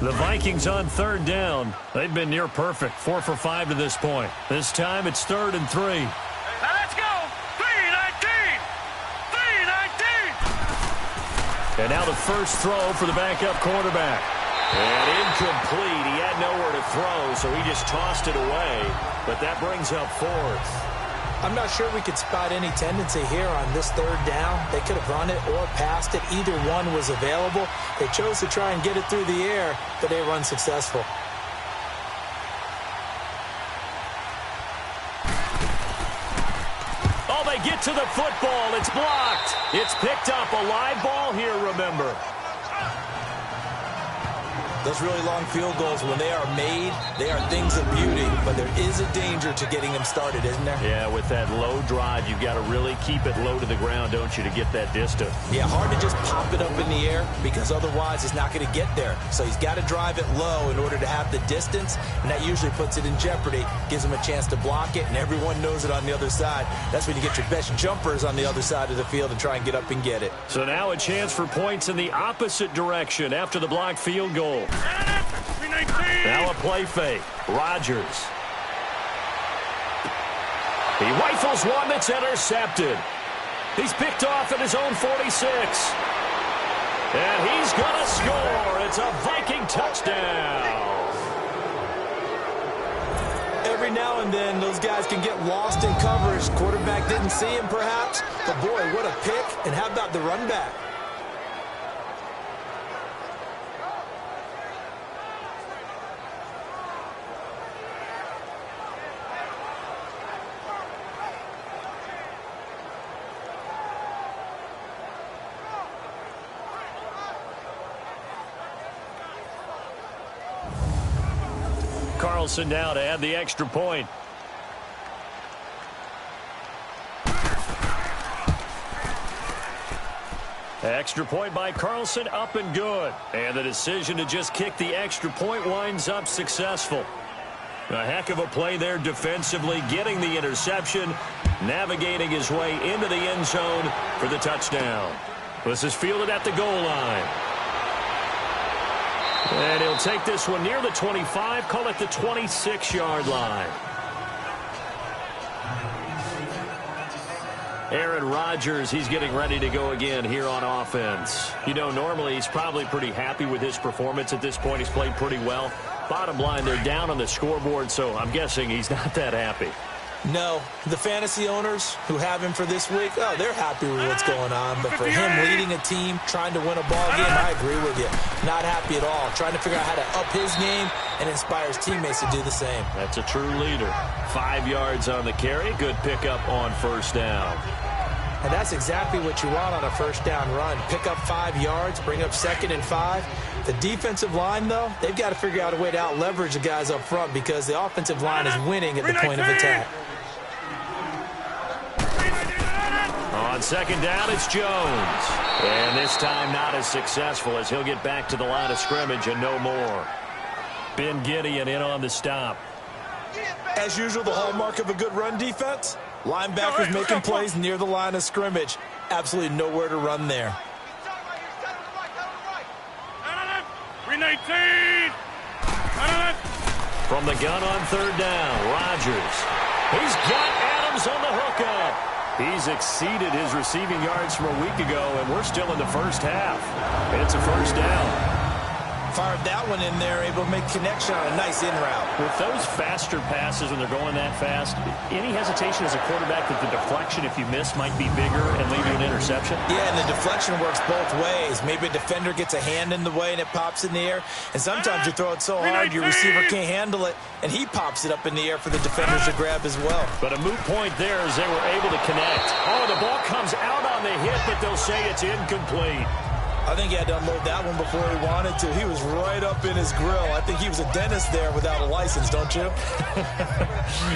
The Vikings on 3rd down. They've been near perfect. 4 for 5 to this point. This time it's 3rd and 3. Now let's go. 3-19. 3-19. And now the first throw for the backup quarterback. And incomplete. He had nowhere to throw, so he just tossed it away. But that brings up fourth. I'm not sure we could spot any tendency here on this third down. They could have run it or passed it. Either one was available. They chose to try and get it through the air, but they were unsuccessful. Oh, they get to the football. It's blocked. It's picked up. A live ball here, remember. Those really long field goals, when they are made, they are things of beauty, but there is a danger to getting them started, isn't there? Yeah, with that low drive, you've got to really keep it low to the ground, don't you, to get that distance. Yeah, hard to just pop it up in the air because otherwise it's not going to get there. So he's got to drive it low in order to have the distance, and that usually puts it in jeopardy, gives him a chance to block it, and everyone knows it on the other side. That's when you get your best jumpers on the other side of the field and try and get up and get it. So now a chance for points in the opposite direction after the blocked field goal. Now a play fake. Rodgers. He rifles one that's intercepted. He's picked off at his own 46. And he's going to score. It's a Viking touchdown. Every now and then, those guys can get lost in coverage. Quarterback didn't see him, perhaps. But, boy, what a pick. And how about the run back? Carlson now to add the extra point. Extra point by Carlson, up and good. And the decision to just kick the extra point winds up successful. A heck of a play there defensively, getting the interception, navigating his way into the end zone for the touchdown. This is fielded at the goal line. And he'll take this one near the 25, call it the 26-yard line. Aaron Rodgers, he's getting ready to go again here on offense. You know, normally he's probably pretty happy with his performance at this point. He's played pretty well. Bottom line, they're down on the scoreboard, so I'm guessing he's not that happy. No, the fantasy owners who have him for this week, oh, they're happy with what's going on. But for him leading a team, trying to win a ball game, I agree with you. Not happy at all. Trying to figure out how to up his game and inspire his teammates to do the same. That's a true leader. 5 yards on the carry. Good pickup on first down. And that's exactly what you want on a first down run. Pick up 5 yards, bring up 2nd and 5. The defensive line, though, they've got to figure out a way to out-leverage the guys up front because the offensive line is winning at the point of attack. On second down, it's Jones. And this time not as successful as he'll get back to the line of scrimmage and no more. Ben Gideon in on the stop. As usual, the hallmark of a good run defense, linebackers making plays near the line of scrimmage. Absolutely nowhere to run there. 319. From the gun on third down, Rodgers. He's got Adams on the hookup. He's exceeded his receiving yards from a week ago, and we're still in the first half. It's a first down. Fired that one in there, able to make connection on a nice in route. With those faster passes when they're going that fast, any hesitation as a quarterback that the deflection, if you miss, might be bigger and lead you an interception? Yeah, and the deflection works both ways. Maybe a defender gets a hand in the way and it pops in the air. And sometimes you throw it so hard your receiver can't handle it, and he pops it up in the air for the defenders to grab as well. But a moot point there as they were able to connect. Oh, the ball comes out on the hit, but they'll say it's incomplete. I think he had to unload that one before he wanted to. He was right up in his grill. I think he was a dentist there without a license, don't you?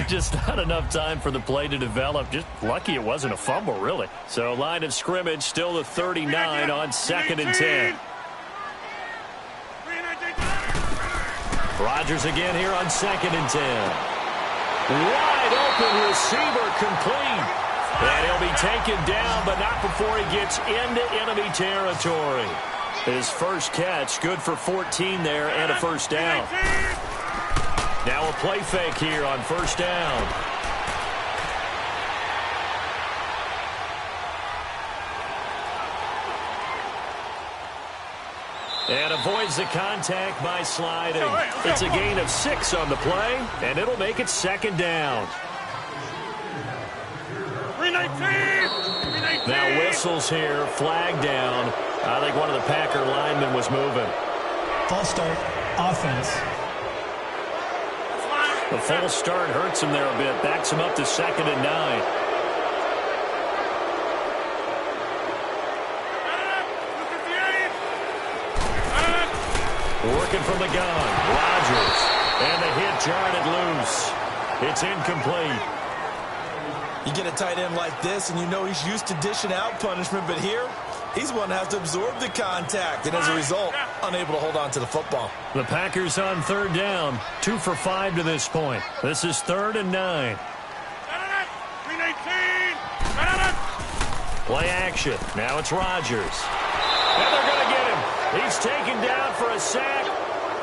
Just not enough time for the play to develop. Just lucky it wasn't a fumble, really. So line of scrimmage, still the 39 on 2nd and 10. Rodgers again here on 2nd and 10. Wide open receiver complete. And he'll be taken down, but not before he gets into enemy territory. His first catch, good for 14 there and a first down. Now a play fake here on first down. And avoids the contact by sliding. It's a gain of 6 on the play, and it'll make it second down. 319! Now whistles here, flag down. I think one of the Packer linemen was moving. False start, offense. The false start hurts him there a bit. Backs him up to 2nd and 9. Working from the gun. Rodgers. And the hit jarred loose. It's incomplete. You get a tight end like this, and you know he's used to dishing out punishment, but here, he's one that has to absorb the contact, and as a result, unable to hold on to the football. The Packers on 3rd down. 2 for 5 to this point. This is 3rd and 9. 319! Play action. Now it's Rodgers. And they're going to get him. He's taken down for a sack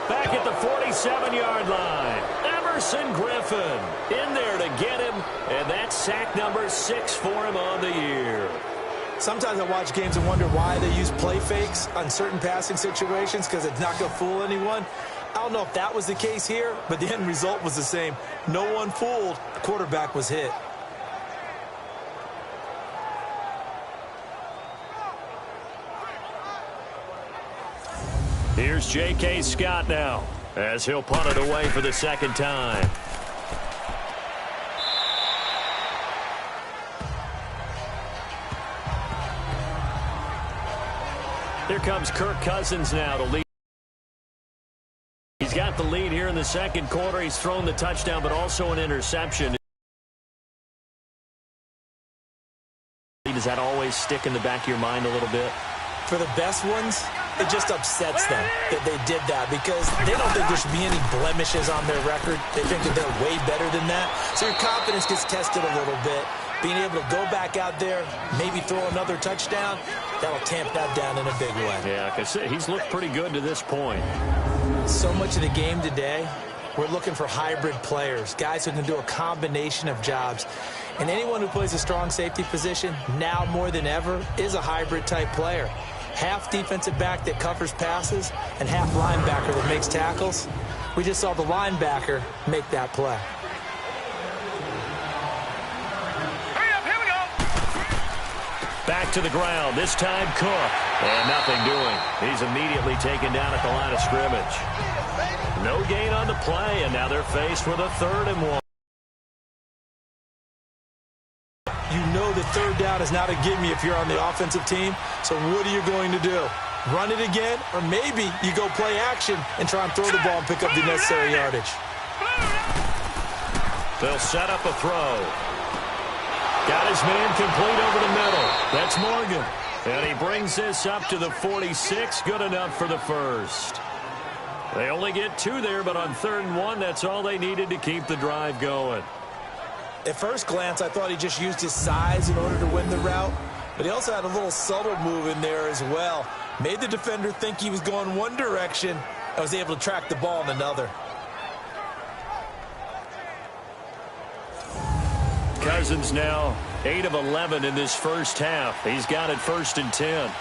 back at the 47-yard line. Emerson Griffin in there to get him, and that's sack number 6 for him on the year. Sometimes I watch games and wonder why they use play fakes on certain passing situations because it's not going to fool anyone. I don't know if that was the case here, but the end result was the same. No one fooled. The quarterback was hit. Here's J.K. Scott now as he'll punt it away for the 2nd time. Here comes Kirk Cousins now to lead. He's got the lead here in the 2nd quarter. He's thrown the touchdown, but also an interception. Does that always stick in the back of your mind a little bit? For the best ones, it just upsets them that they did that because they don't think there should be any blemishes on their record. They think that they're way better than that. So your confidence gets tested a little bit. Being able to go back out there, maybe throw another touchdown, that'll tamp that down in a big way. Yeah, like I said, he's looked pretty good to this point. So much of the game today, we're looking for hybrid players, guys who can do a combination of jobs. And anyone who plays a strong safety position, now more than ever, is a hybrid-type player. Half defensive back that covers passes and half linebacker that makes tackles. We just saw the linebacker make that play. Back to the ground. This time Cook. And nothing doing. He's immediately taken down at the line of scrimmage. No gain on the play, and now they're faced with a 3rd and 1. You know that 3rd down is not a gimme if you're on the offensive team. So what are you going to do? Run it again? Or maybe you go play action and try and throw the ball and pick up the necessary yardage. They'll set up a throw. Got his man complete over the middle. That's Morgan. And he brings this up to the 46. Good enough for the 1st. They only get 2 there, but on 3rd and 1, that's all they needed to keep the drive going. At first glance, I thought he just used his size in order to win the route. But he also had a little subtle move in there as well. Made the defender think he was going one direction and was able to track the ball in another. Cousins now 8 of 11 in this first half. He's got it 1st and 10.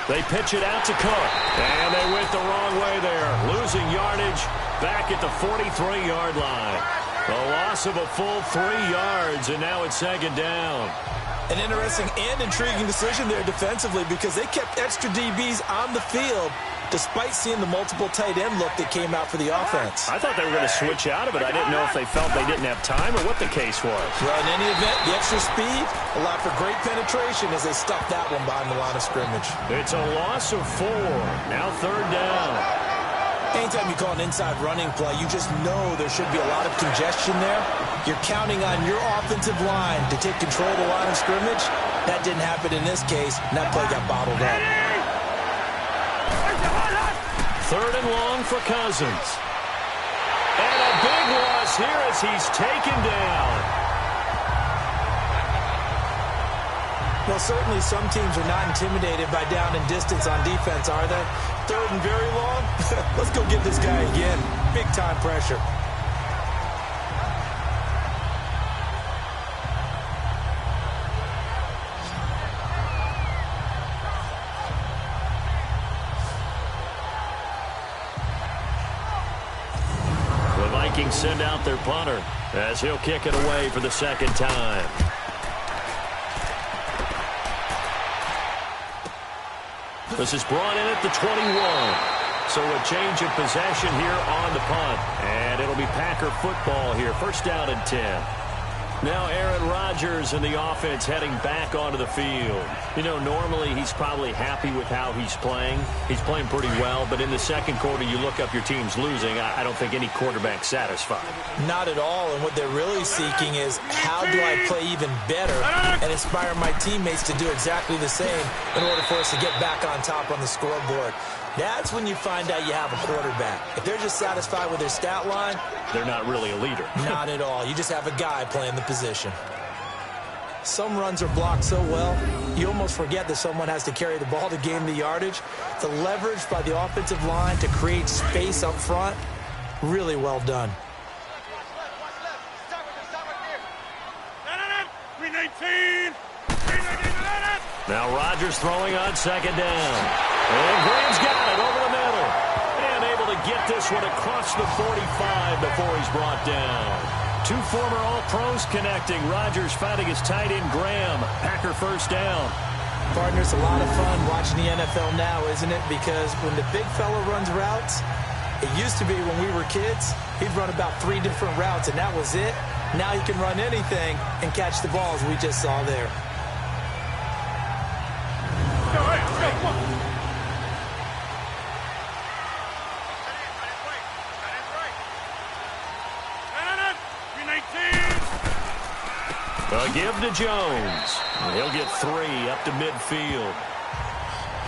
They pitch it out to Cook. And they went the wrong way there. Losing yardage back at the 43-yard line. A loss of a full 3 yards, and now it's 2nd down. An interesting and intriguing decision there defensively because they kept extra DBs on the field despite seeing the multiple tight end look that came out for the offense. I thought they were going to switch out of it. I didn't know if they felt they didn't have time or what the case was. Well, in any event, the extra speed allowed for great penetration as they stuffed that one behind the line of scrimmage. It's a loss of 4. Now 3rd down. Anytime you call an inside running play, you just know there should be a lot of congestion there. You're counting on your offensive line to take control of the line of scrimmage. That didn't happen in this case, and that play got bottled up. 3rd and long for Cousins. And a big loss here as he's taken down. Well, certainly some teams are not intimidated by down and distance on defense, are they? 3rd and very long? Let's go get this guy again. Big time pressure. Vikings send out their punter as he'll kick it away for the second time. This is brought in at the 21. So a change of possession here on the punt. And it'll be Packer football here. First down and 10. Now Aaron Rodgers and the offense heading back onto the field. You know, normally he's probably happy with how he's playing. He's playing pretty well, but in the second quarter you look up your team's losing. I don't think any quarterback's satisfied. Not at all, and what they're really seeking is how do I play even better and inspire my teammates to do exactly the same in order for us to get back on top on the scoreboard. That's when you find out you have a quarterback. If they're just satisfied with their stat line, they're not really a leader. Not at all. You just have a guy playing the position. Some runs are blocked so well, you almost forget that someone has to carry the ball to gain the yardage. The leverage by the offensive line to create space up front, really well done. 319. Now Rodgers throwing on second down. And Graham's got it over the middle. And able to get this one across the 45 before he's brought down. Two former All-Pros connecting. Rodgers finding his tight end Graham. Packer first down. Partner, it's a lot of fun watching the NFL now, isn't it? Because when the big fella runs routes, it used to be when we were kids, he'd run about 3 different routes, and that was it. Now he can run anything and catch the balls we just saw there. A give to Jones. He'll get 3 up to midfield.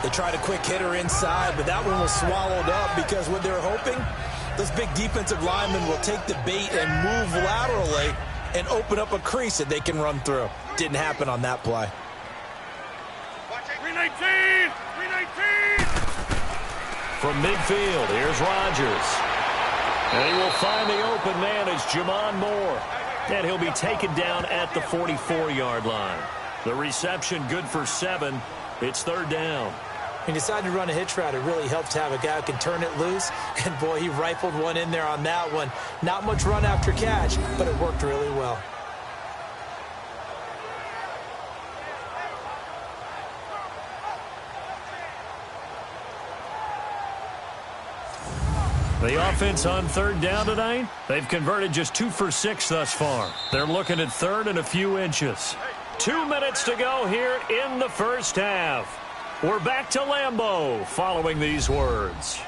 They tried a quick hitter inside, but that one was swallowed up because what they're hoping, those big defensive linemen will take the bait and move laterally and open up a crease that they can run through. Didn't happen on that play. 319. 319. From midfield, here's Rodgers. And he will find the open man as Jamon Moore. And he'll be taken down at the 44-yard line. The reception good for 7. It's third down. He decided to run a hitch route. It really helps to have a guy who can turn it loose. And, boy, he rifled one in there on that one. Not much run after catch, but it worked really well. The offense on third down tonight, they've converted just 2 for 6 thus far. They're looking at third and a few inches. 2 minutes to go here in the first half. We're back to Lambeau following these words.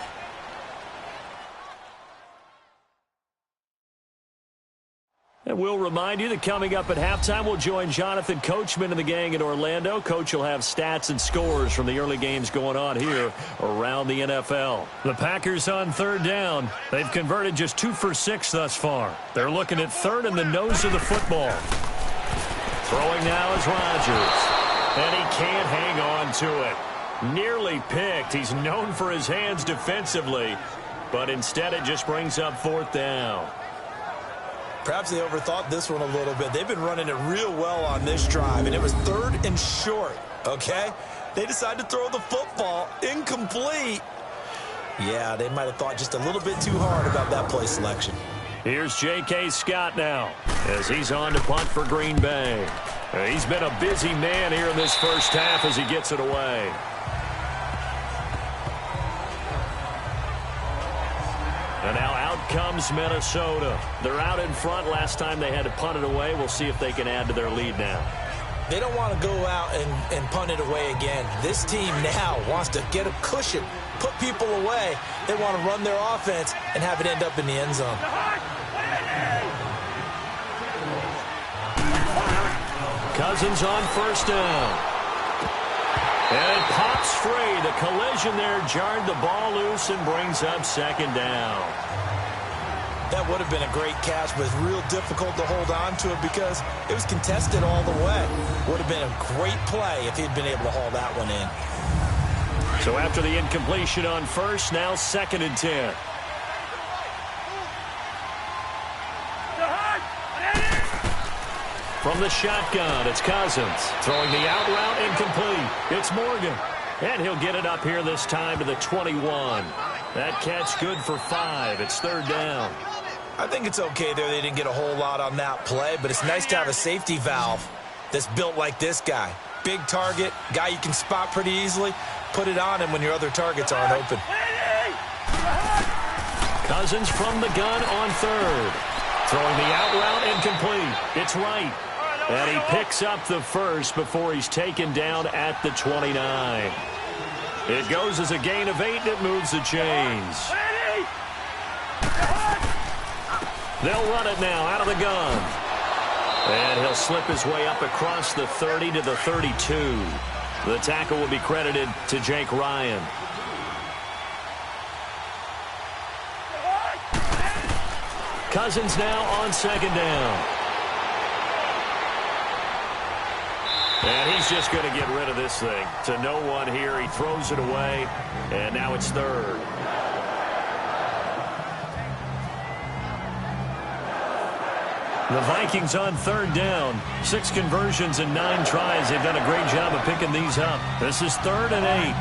And we'll remind you that coming up at halftime, we'll join Jonathan Coachman and the gang in Orlando. Coach will have stats and scores from the early games going on here around the NFL. The Packers on third down. They've converted just 2 for 6 thus far. They're looking at third in the nose of the football. Throwing now is Rodgers. And he can't hang on to it. Nearly picked. He's known for his hands defensively. But instead it just brings up fourth down. Perhaps they overthought this one a little bit. They've been running it real well on this drive, and it was third and short, okay? They decided to throw the football incomplete. Yeah, they might have thought just a little bit too hard about that play selection. Here's J.K. Scott now as he's on to punt for Green Bay. He's been a busy man here in this first half as he gets it away. And now out comes Minnesota. They're out in front. Last time they had to punt it away. We'll see if they can add to their lead now. They don't want to go out and punt it away again. This team now wants to get a cushion, put people away. They want to run their offense and have it end up in the end zone. Cousins on first down. And it pops free. The collision there jarred the ball loose and brings up second down. That would have been a great catch, but it's real difficult to hold on to it because it was contested all the way. Would have been a great play if he'd been able to haul that one in. So after the incompletion on first, now second and 10. From the shotgun, it's Cousins. Throwing the out route incomplete. It's Morgan. And he'll get it up here this time to the 21. That catch good for 5. It's third down. I think it's okay there. They didn't get a whole lot on that play, but it's nice to have a safety valve that's built like this guy. Big target, guy you can spot pretty easily. Put it on him when your other targets aren't open. Cousins from the gun on third. Throwing the out route incomplete. It's right. And he picks up the first before he's taken down at the 29. It goes as a gain of 8, and it moves the chains. They'll run it now out of the gun. And he'll slip his way up across the 30 to the 32. The tackle will be credited to Jake Ryan. Cousins now on second down. And he's just going to get rid of this thing. To no one here. He throws it away. And now it's third. The Vikings on third down. 6 conversions and 9 tries. They've done a great job of picking these up. This is 3rd and 8.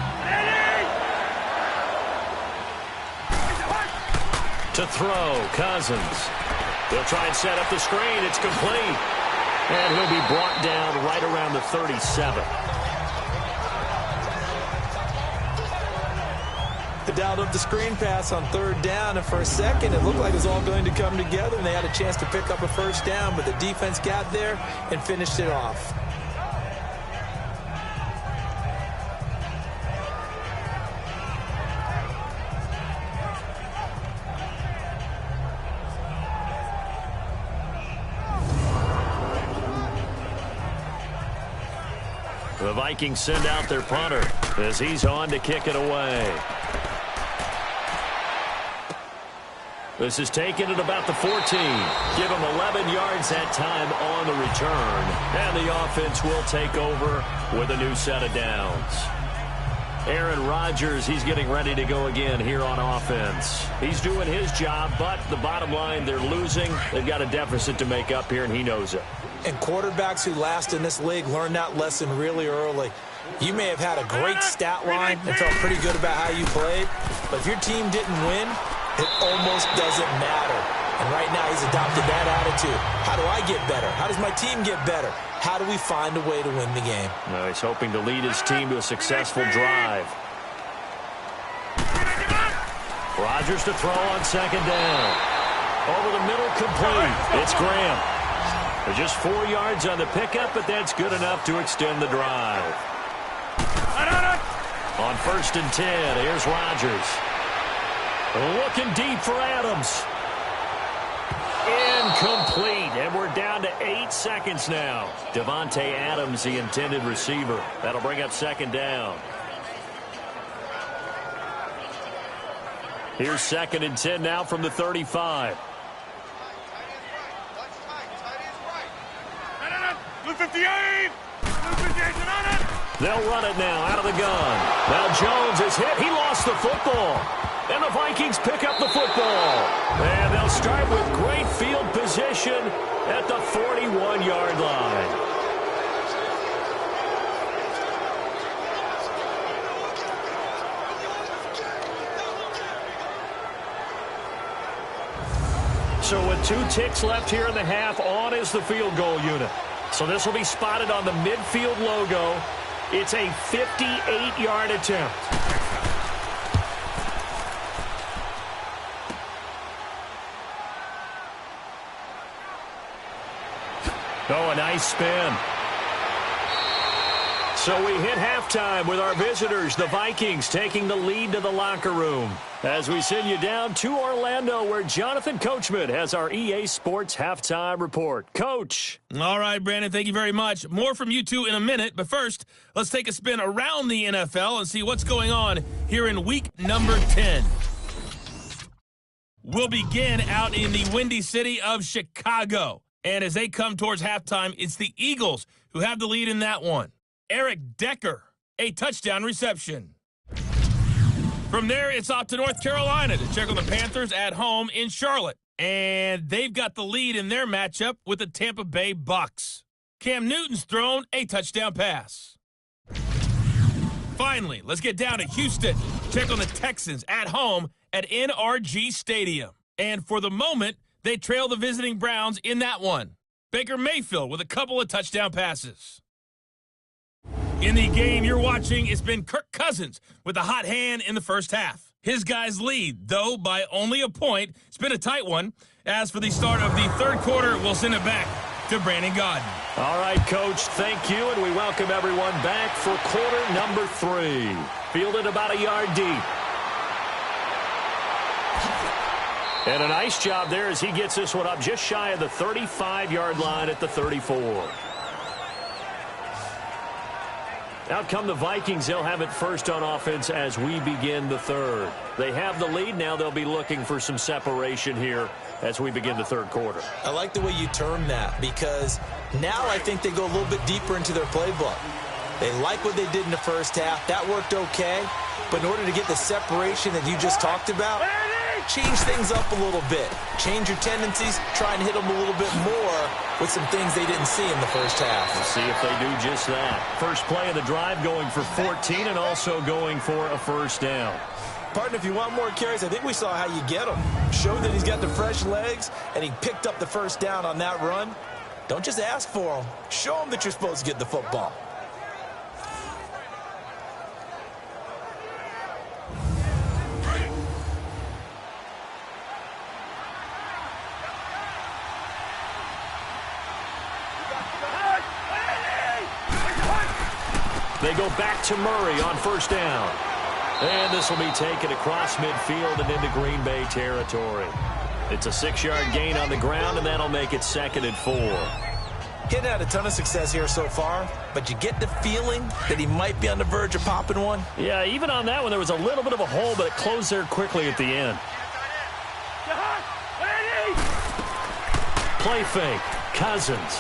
To throw, Cousins. He'll try and set up the screen. It's complete. And he'll be brought down right around the 37. Dialed up the screen pass on third down, and for a second it looked like it was all going to come together, and they had a chance to pick up a first down, but the defense got there and finished it off. The Vikings send out their punter as he's on to kick it away. This is taken at about the 14. Give him 11 yards that time on the return. And the offense will take over with a new set of downs. Aaron Rodgers, he's getting ready to go again here on offense. He's doing his job, but the bottom line, they're losing. They've got a deficit to make up here, and he knows it. And quarterbacks who last in this league learn that lesson really early. You may have had a great stat line and felt pretty good about how you played, but if your team didn't win, it almost doesn't matter. And right now he's adopted that attitude. How do I get better? How does my team get better? How do we find a way to win the game? No, he's hoping to lead his team to a successful drive. Rodgers to throw on second down. Over the middle, complete. It's Graham. They're just 4 yards on the pickup, but that's good enough to extend the drive. On 1st and 10, here's Rodgers. Looking deep for Adams. Incomplete, and we're down to 8 seconds now. Devontae Adams, the intended receiver. That'll bring up second down. Here's 2nd and 10 now from the 35. They'll run it now out of the gun. Now Jones is hit. He lost the football. And the Vikings pick up the football. And they'll start with great field position at the 41-yard line. So with 2 ticks left here in the half, on is the field goal unit. So this will be spotted on the midfield logo. It's a 58-yard attempt. Oh, a nice spin. So we hit halftime with our visitors, the Vikings, taking the lead to the locker room. As we send you down to Orlando, where Jonathan Coachman has our EA Sports halftime report. Coach. All right, Brandon, thank you very much. More from you two in a minute, but first, let's take a spin around the NFL and see what's going on here in week number 10. We'll begin out in the windy city of Chicago. And as they come towards halftime, it's the Eagles who have the lead in that one. Eric Decker, a touchdown reception. From there, it's off to North Carolina to check on the Panthers at home in Charlotte. And they've got the lead in their matchup with the Tampa Bay Bucks. Cam Newton's thrown a touchdown pass. Finally, let's get down to Houston. Check on the Texans at home at NRG Stadium. And for the moment, They trail the visiting Browns in that one. Baker Mayfield with a couple of touchdown passes. In the game you're watching, it's been Kirk Cousins with a hot hand in the first half. His guys lead, though, by only a point. It's been a tight one. As for the start of the third quarter, we'll send it back to Brandon Gaudin. All right, Coach, thank you, and we welcome everyone back for quarter number 3. Fielded about a yard deep. And a nice job there as he gets this one up just shy of the 35-yard line at the 34. Out come the Vikings. They'll have it first on offense as we begin the third. They have the lead. Now they'll be looking for some separation here as we begin the third quarter. I like the way you term that because now I think they go a little bit deeper into their playbook. They like what they did in the first half. That worked okay. But in order to get the separation that you just talked about, change things up a little bit. Change your tendencies. Try and hit them a little bit more with some things they didn't see in the first half. We'll see if they do just that. First play of the drive going for 14 and also going for a first down. Partner, if you want more carries, I think we saw how you get him. Show that he's got the fresh legs, and he picked up the first down on that run. Don't just ask for him. Show him that you're supposed to get the football. They go back to Murray on first down. And this will be taken across midfield and into Green Bay territory. It's a 6-yard gain on the ground, and that'll make it 2nd and 4. Getting had a ton of success here so far, but you get the feeling that he might be on the verge of popping one. Yeah, even on that one, there was a little bit of a hole, but it closed there quickly at the end. Play fake. Cousins.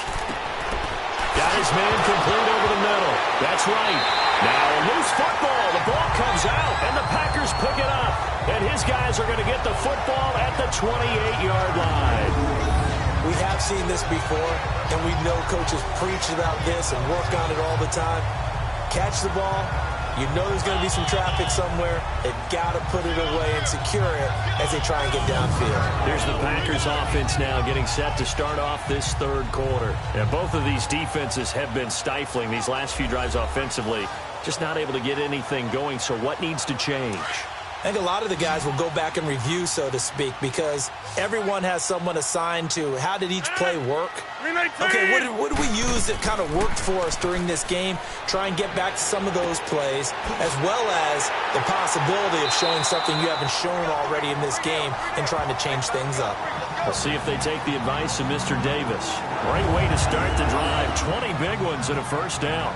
Got his man complete over the middle. That's right. Now a loose football. The ball comes out, and the Packers pick it up. And his guys are going to get the football at the 28-yard line. We have seen this before, and we know coaches preach about this and work on it all the time. Catch the ball. You know there's going to be some traffic somewhere. They've got to put it away and secure it as they try and get downfield. Here's the Packers offense now getting set to start off this third quarter. And both of these defenses have been stifling these last few drives offensively. Just not able to get anything going, so what needs to change? I think a lot of the guys will go back and review, so to speak, because everyone has someone assigned to how did each play work. Okay, what do we use that kind of worked for us during this game? Try and get back to some of those plays, as well as the possibility of showing something you haven't shown already in this game and trying to change things up. We'll see if they take the advice of Mr. Davis. Great way to start the drive. 20 big ones and a first down.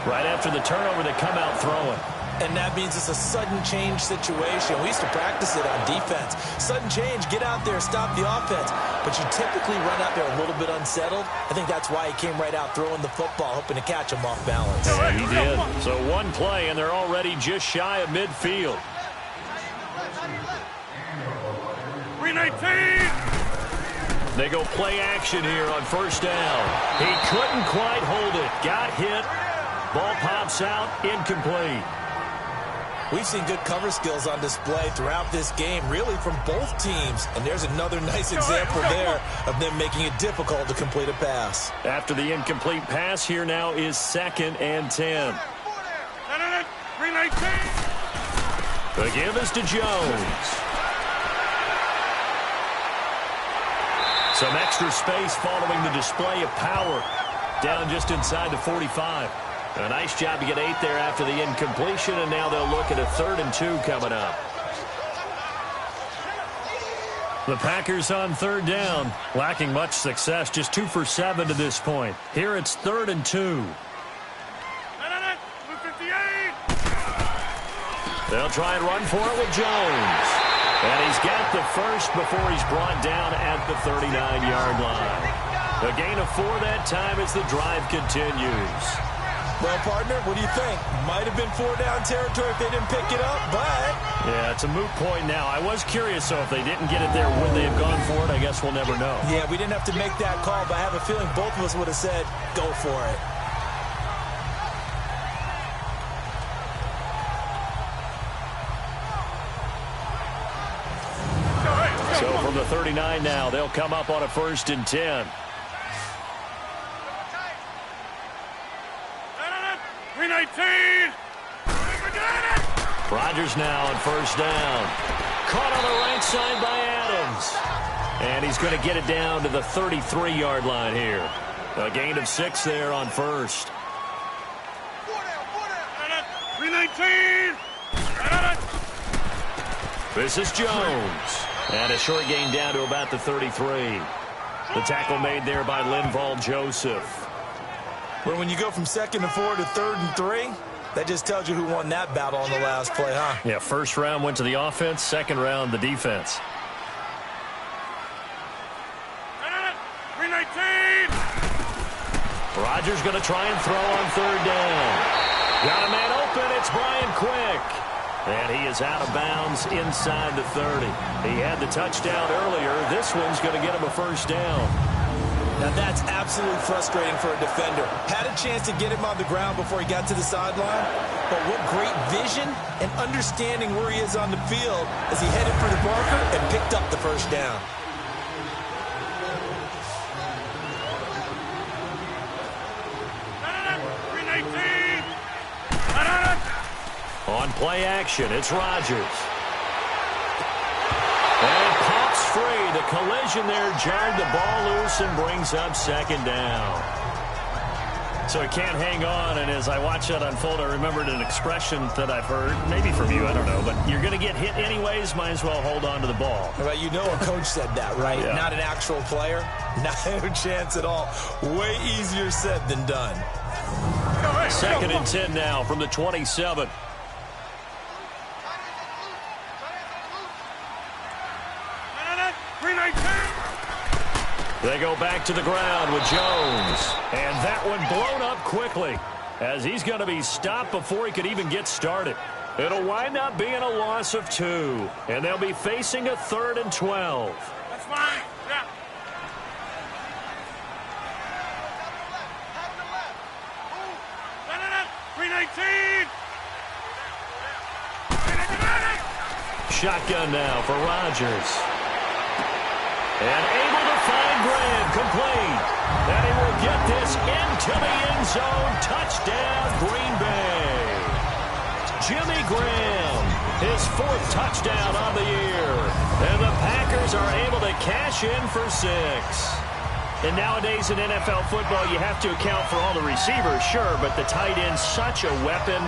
Right after the turnover, they come out throwing. And that means it's a sudden change situation. We used to practice it on defense. Sudden change, get out there, stop the offense. But you typically run out there a little bit unsettled. I think that's why he came right out throwing the football, hoping to catch him off balance. Yeah, he did. So one play, and they're already just shy of midfield. 319. They go play action here on first down. He couldn't quite hold it. Got hit. Ball pops out, incomplete. We've seen good cover skills on display throughout this game, really from both teams. And there's another nice example there of them making it difficult to complete a pass. After the incomplete pass, here now is 2nd and 10. 319. The give is to Jones. Some extra space following the display of power. Down just inside the 45. A nice job to get 8 there after the incompletion, and now they'll look at a 3rd and 2 coming up. The Packers on 3rd down, lacking much success, just 2 for 7 to this point. Here it's 3rd and 2. They'll try and run for it with Jones. And he's got the first before he's brought down at the 39-yard line. A gain of 4 that time as the drive continues. Well, partner, what do you think? Might have been 4-down territory if they didn't pick it up, but... Yeah, it's a moot point now. I was curious, though, if they didn't get it there, would they have gone for it? I guess we'll never know. Yeah, we didn't have to make that call, but I have a feeling both of us would have said, go for it. So from the 39 now. They'll come up on a 1st and 10. Rodgers now on 1st down. Caught on the right side by Adams. And he's going to get it down to the 33-yard line here. A gain of 6 there on 1st. 319. This is Jones. And a short gain down to about the 33. The tackle made there by Linval Joseph. But when you go from 2nd and 4 to 3rd and 3, that just tells you who won that battle on the last play, huh? Yeah, 1st round went to the offense, 2nd round the defense. 319. Rodgers going to try and throw on 3rd down. Got a man open. It's Brian Quick. And he is out of bounds inside the 30. He had the touchdown earlier. This one's going to get him a 1st down. Now that's absolutely frustrating for a defender. Had a chance to get him on the ground before he got to the sideline, but what great vision and understanding where he is on the field as he headed for the marker and picked up the 1st down. On play action, it's Rodgers. And pops free. The collision there jarred the ball loose and brings up 2nd down. So he can't hang on, and as I watch that unfold, I remembered an expression that I've heard, maybe from you, I don't know, but you're going to get hit anyways, might as well hold on to the ball. Well, you know a coach said that, right? Yeah. Not an actual player. Not a chance at all. Way easier said than done. 2nd and 10 now from the 27. They go back to the ground with Jones. And that one blown up quickly as he's going to be stopped before he could even get started. It'll wind up being a loss of 2. And they'll be facing a 3rd and 12. That's fine. Yeah. Shotgun now for Rodgers. And able to find Graham, complete. And he will get this into the end zone. Touchdown, Green Bay. Jimmy Graham, his 4th touchdown on the year. And the Packers are able to cash in for 6. And nowadays in NFL football, you have to account for all the receivers, sure, but the tight end's such a weapon,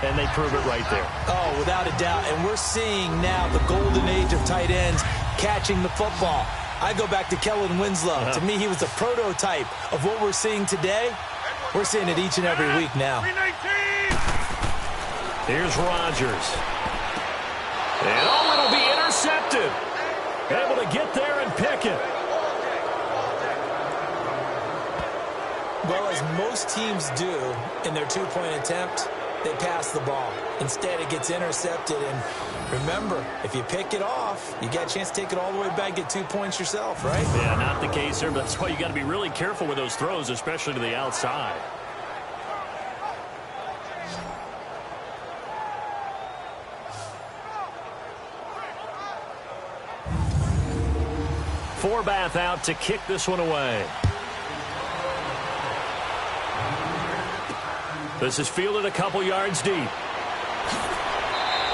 and they prove it right there. Oh, without a doubt. And we're seeing now the golden age of tight ends catching the football. I go back to Kellen Winslow. To me, he was a prototype of what we're seeing today. We're seeing it each and every week now. Here's Rodgers. And oh, it'll be intercepted. Able to get there and pick it. Well, as most teams do in their 2-point attempt, they pass the ball. Instead, it gets intercepted. And remember, if you pick it off, you got a chance to take it all the way back, get 2 points yourself, right? Yeah, not the case here, but that's why you got to be really careful with those throws, especially to the outside. Forbath out to kick this one away. This is fielded a couple yards deep.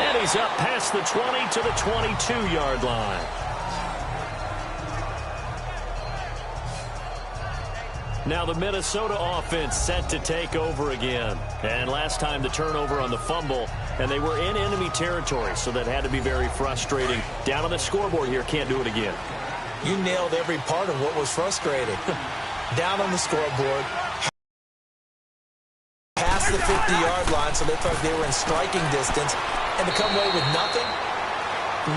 And he's up past the 20 to the 22-yard line. Now the Minnesota offense set to take over again. And last time the turnover on the fumble, and they were in enemy territory, so that had to be very frustrating. Down on the scoreboard here, can't do it again. You nailed every part of what was frustrating. Down on the scoreboard, past the 50-yard line, so they thought they were in striking distance, and to come away with nothing,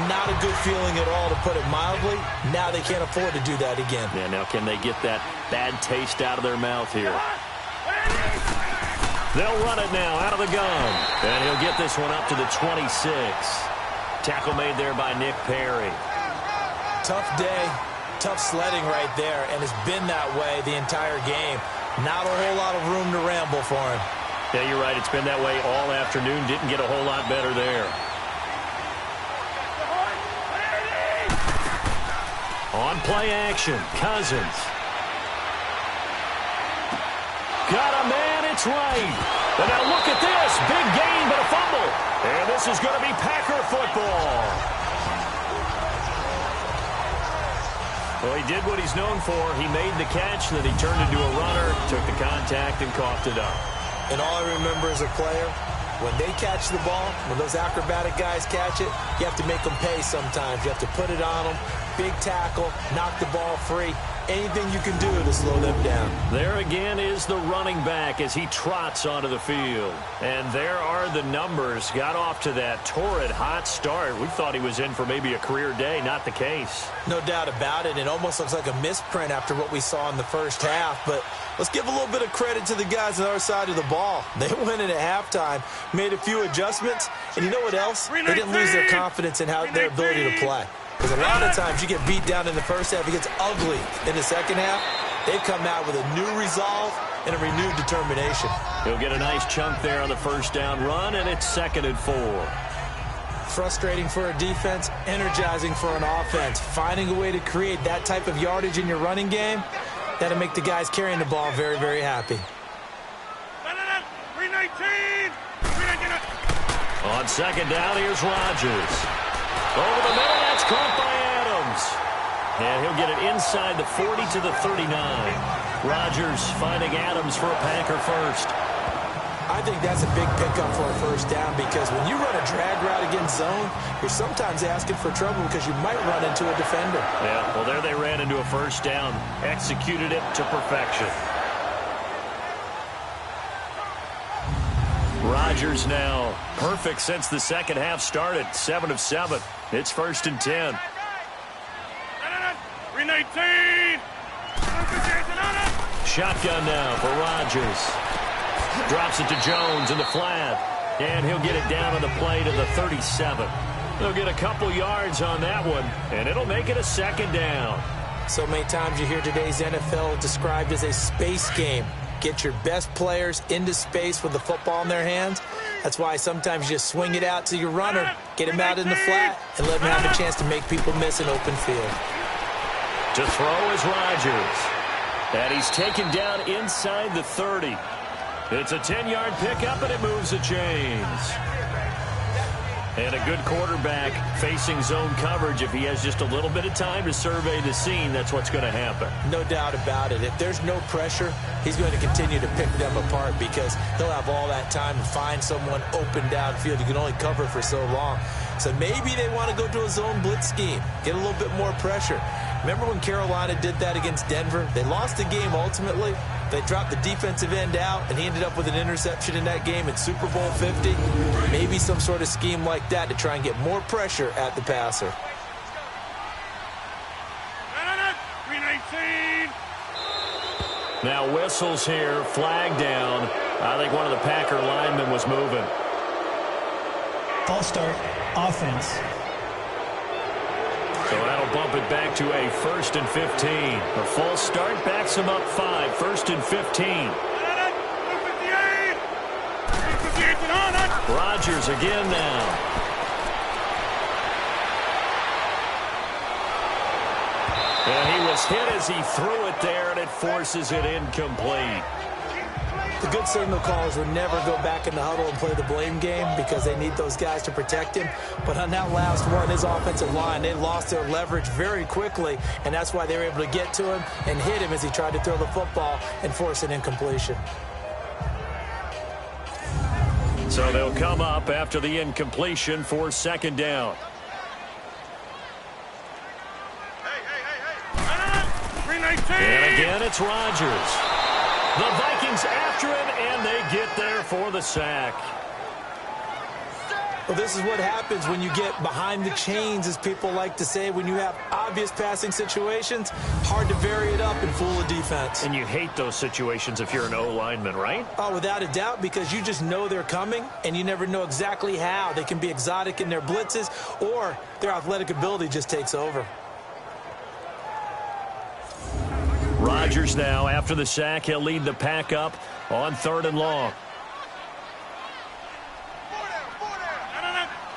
not a good feeling at all, to put it mildly. Now they can't afford to do that again. Yeah, now can they get that bad taste out of their mouth here? They'll run it now out of the gun, and he'll get this one up to the 26. Tackle made there by Nick Perry. Tough day, tough sledding right there, and it's been that way the entire game. Not a whole lot of room to ramble for him. Yeah, you're right. It's been that way all afternoon. Didn't get a whole lot better there. On play action, Cousins. Got a man, it's right. And now look at this. Big gain, but a fumble. And this is going to be Packer football. Well, he did what he's known for. He made the catch, then he turned into a runner, took the contact, and coughed it up. And all I remember as a player, when they catch the ball, when those acrobatic guys catch it, you have to make them pay sometimes. You have to put it on them. Big tackle, knock the ball free. Anything you can do to slow them down. There again is the running back as he trots onto the field. And there are the numbers. Got off to that torrid hot start. We thought he was in for maybe a career day. Not the case. No doubt about it. It almost looks like a misprint after what we saw in the first half. But let's give a little bit of credit to the guys on our side of the ball. They went in at halftime, made a few adjustments. And you know what else? They didn't lose their confidence in their ability to play. Because a lot of times you get beat down in the first half, it gets ugly in the second half. They've come out with a new resolve and a renewed determination. He'll get a nice chunk there on the first down run, and it's 2nd and 4. Frustrating for a defense, energizing for an offense. Finding a way to create that type of yardage in your running game, that'll make the guys carrying the ball very, very happy. 319! On 2nd down, here's Rodgers. Over the middle, that's caught by Adams. And he'll get it inside the 40 to the 39. Rodgers finding Adams for a Packer first. I think that's a big pickup for a first down because when you run a drag route against zone, you're sometimes asking for trouble because you might run into a defender. Yeah, well, there they ran into a first down. Executed it to perfection. Rodgers now perfect since the second half started. 7 of 7. It's 1st and 10. 319! Shotgun now for Rodgers. Drops it to Jones in the flat. And he'll get it down on the play to the 37. They'll get a couple yards on that one, and it'll make it a 2nd down. So many times you hear today's NFL described as a space game. Get your best players into space with the football in their hands. That's why sometimes you just swing it out to your runner, get him out in the flat, and let him have a chance to make people miss an open field. To throw is Rodgers. And he's taken down inside the 30. It's a 10-yard pickup, and it moves the chains. And a good quarterback facing zone coverage. If he has just a little bit of time to survey the scene, that's what's going to happen. No doubt about it. If there's no pressure, he's going to continue to pick them apart because he'll have all that time to find someone open downfield. You can only cover for so long. So maybe they want to go to a zone blitz scheme, get a little bit more pressure. Remember when Carolina did that against Denver? They lost the game ultimately. They dropped the defensive end out, and he ended up with an interception in that game in Super Bowl 50. Maybe some sort of scheme like that to try and get more pressure at the passer. 319! Now whistles here, flag down. I think one of the Packer linemen was moving. False start, offense. So that'll bump it back to a 1st and 15. A false start backs him up 5. 1st and 15. Rodgers again now. And he was hit as he threw it there, and it forces it incomplete. The good signal callers would never go back in the huddle and play the blame game because they need those guys to protect him. But on that last one, his offensive line, they lost their leverage very quickly, and that's why they were able to get to him and hit him as he tried to throw the football and force an incompletion. So they'll come up after the incompletion for 2nd down. And again, it's Rodgers. The Vikings after him, and they get there for the sack. Well, this is what happens when you get behind the chains, as people like to say. When you have obvious passing situations, hard to vary it up and fool a defense. And you hate those situations if you're an O-lineman, right? Oh, without a doubt, because you just know they're coming, and you never know exactly how. They can be exotic in their blitzes, or their athletic ability just takes over. Rodgers now, after the sack, he'll lead the pack up on 3rd and long.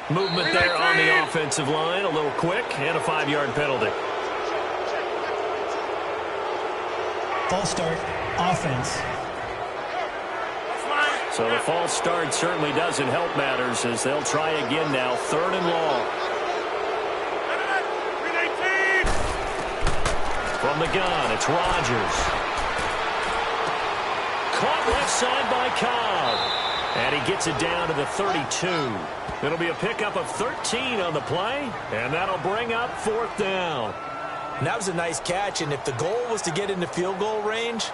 Movement there on the offensive line, a little quick, and a 5-yard penalty. False start, offense. So the false start certainly doesn't help matters as they'll try again now. 3rd and long. From the gun, it's Rodgers. Caught left side by Cobb. And he gets it down to the 32. It'll be a pickup of 13 on the play, and that'll bring up 4th down. And that was a nice catch, and if the goal was to get into field goal range,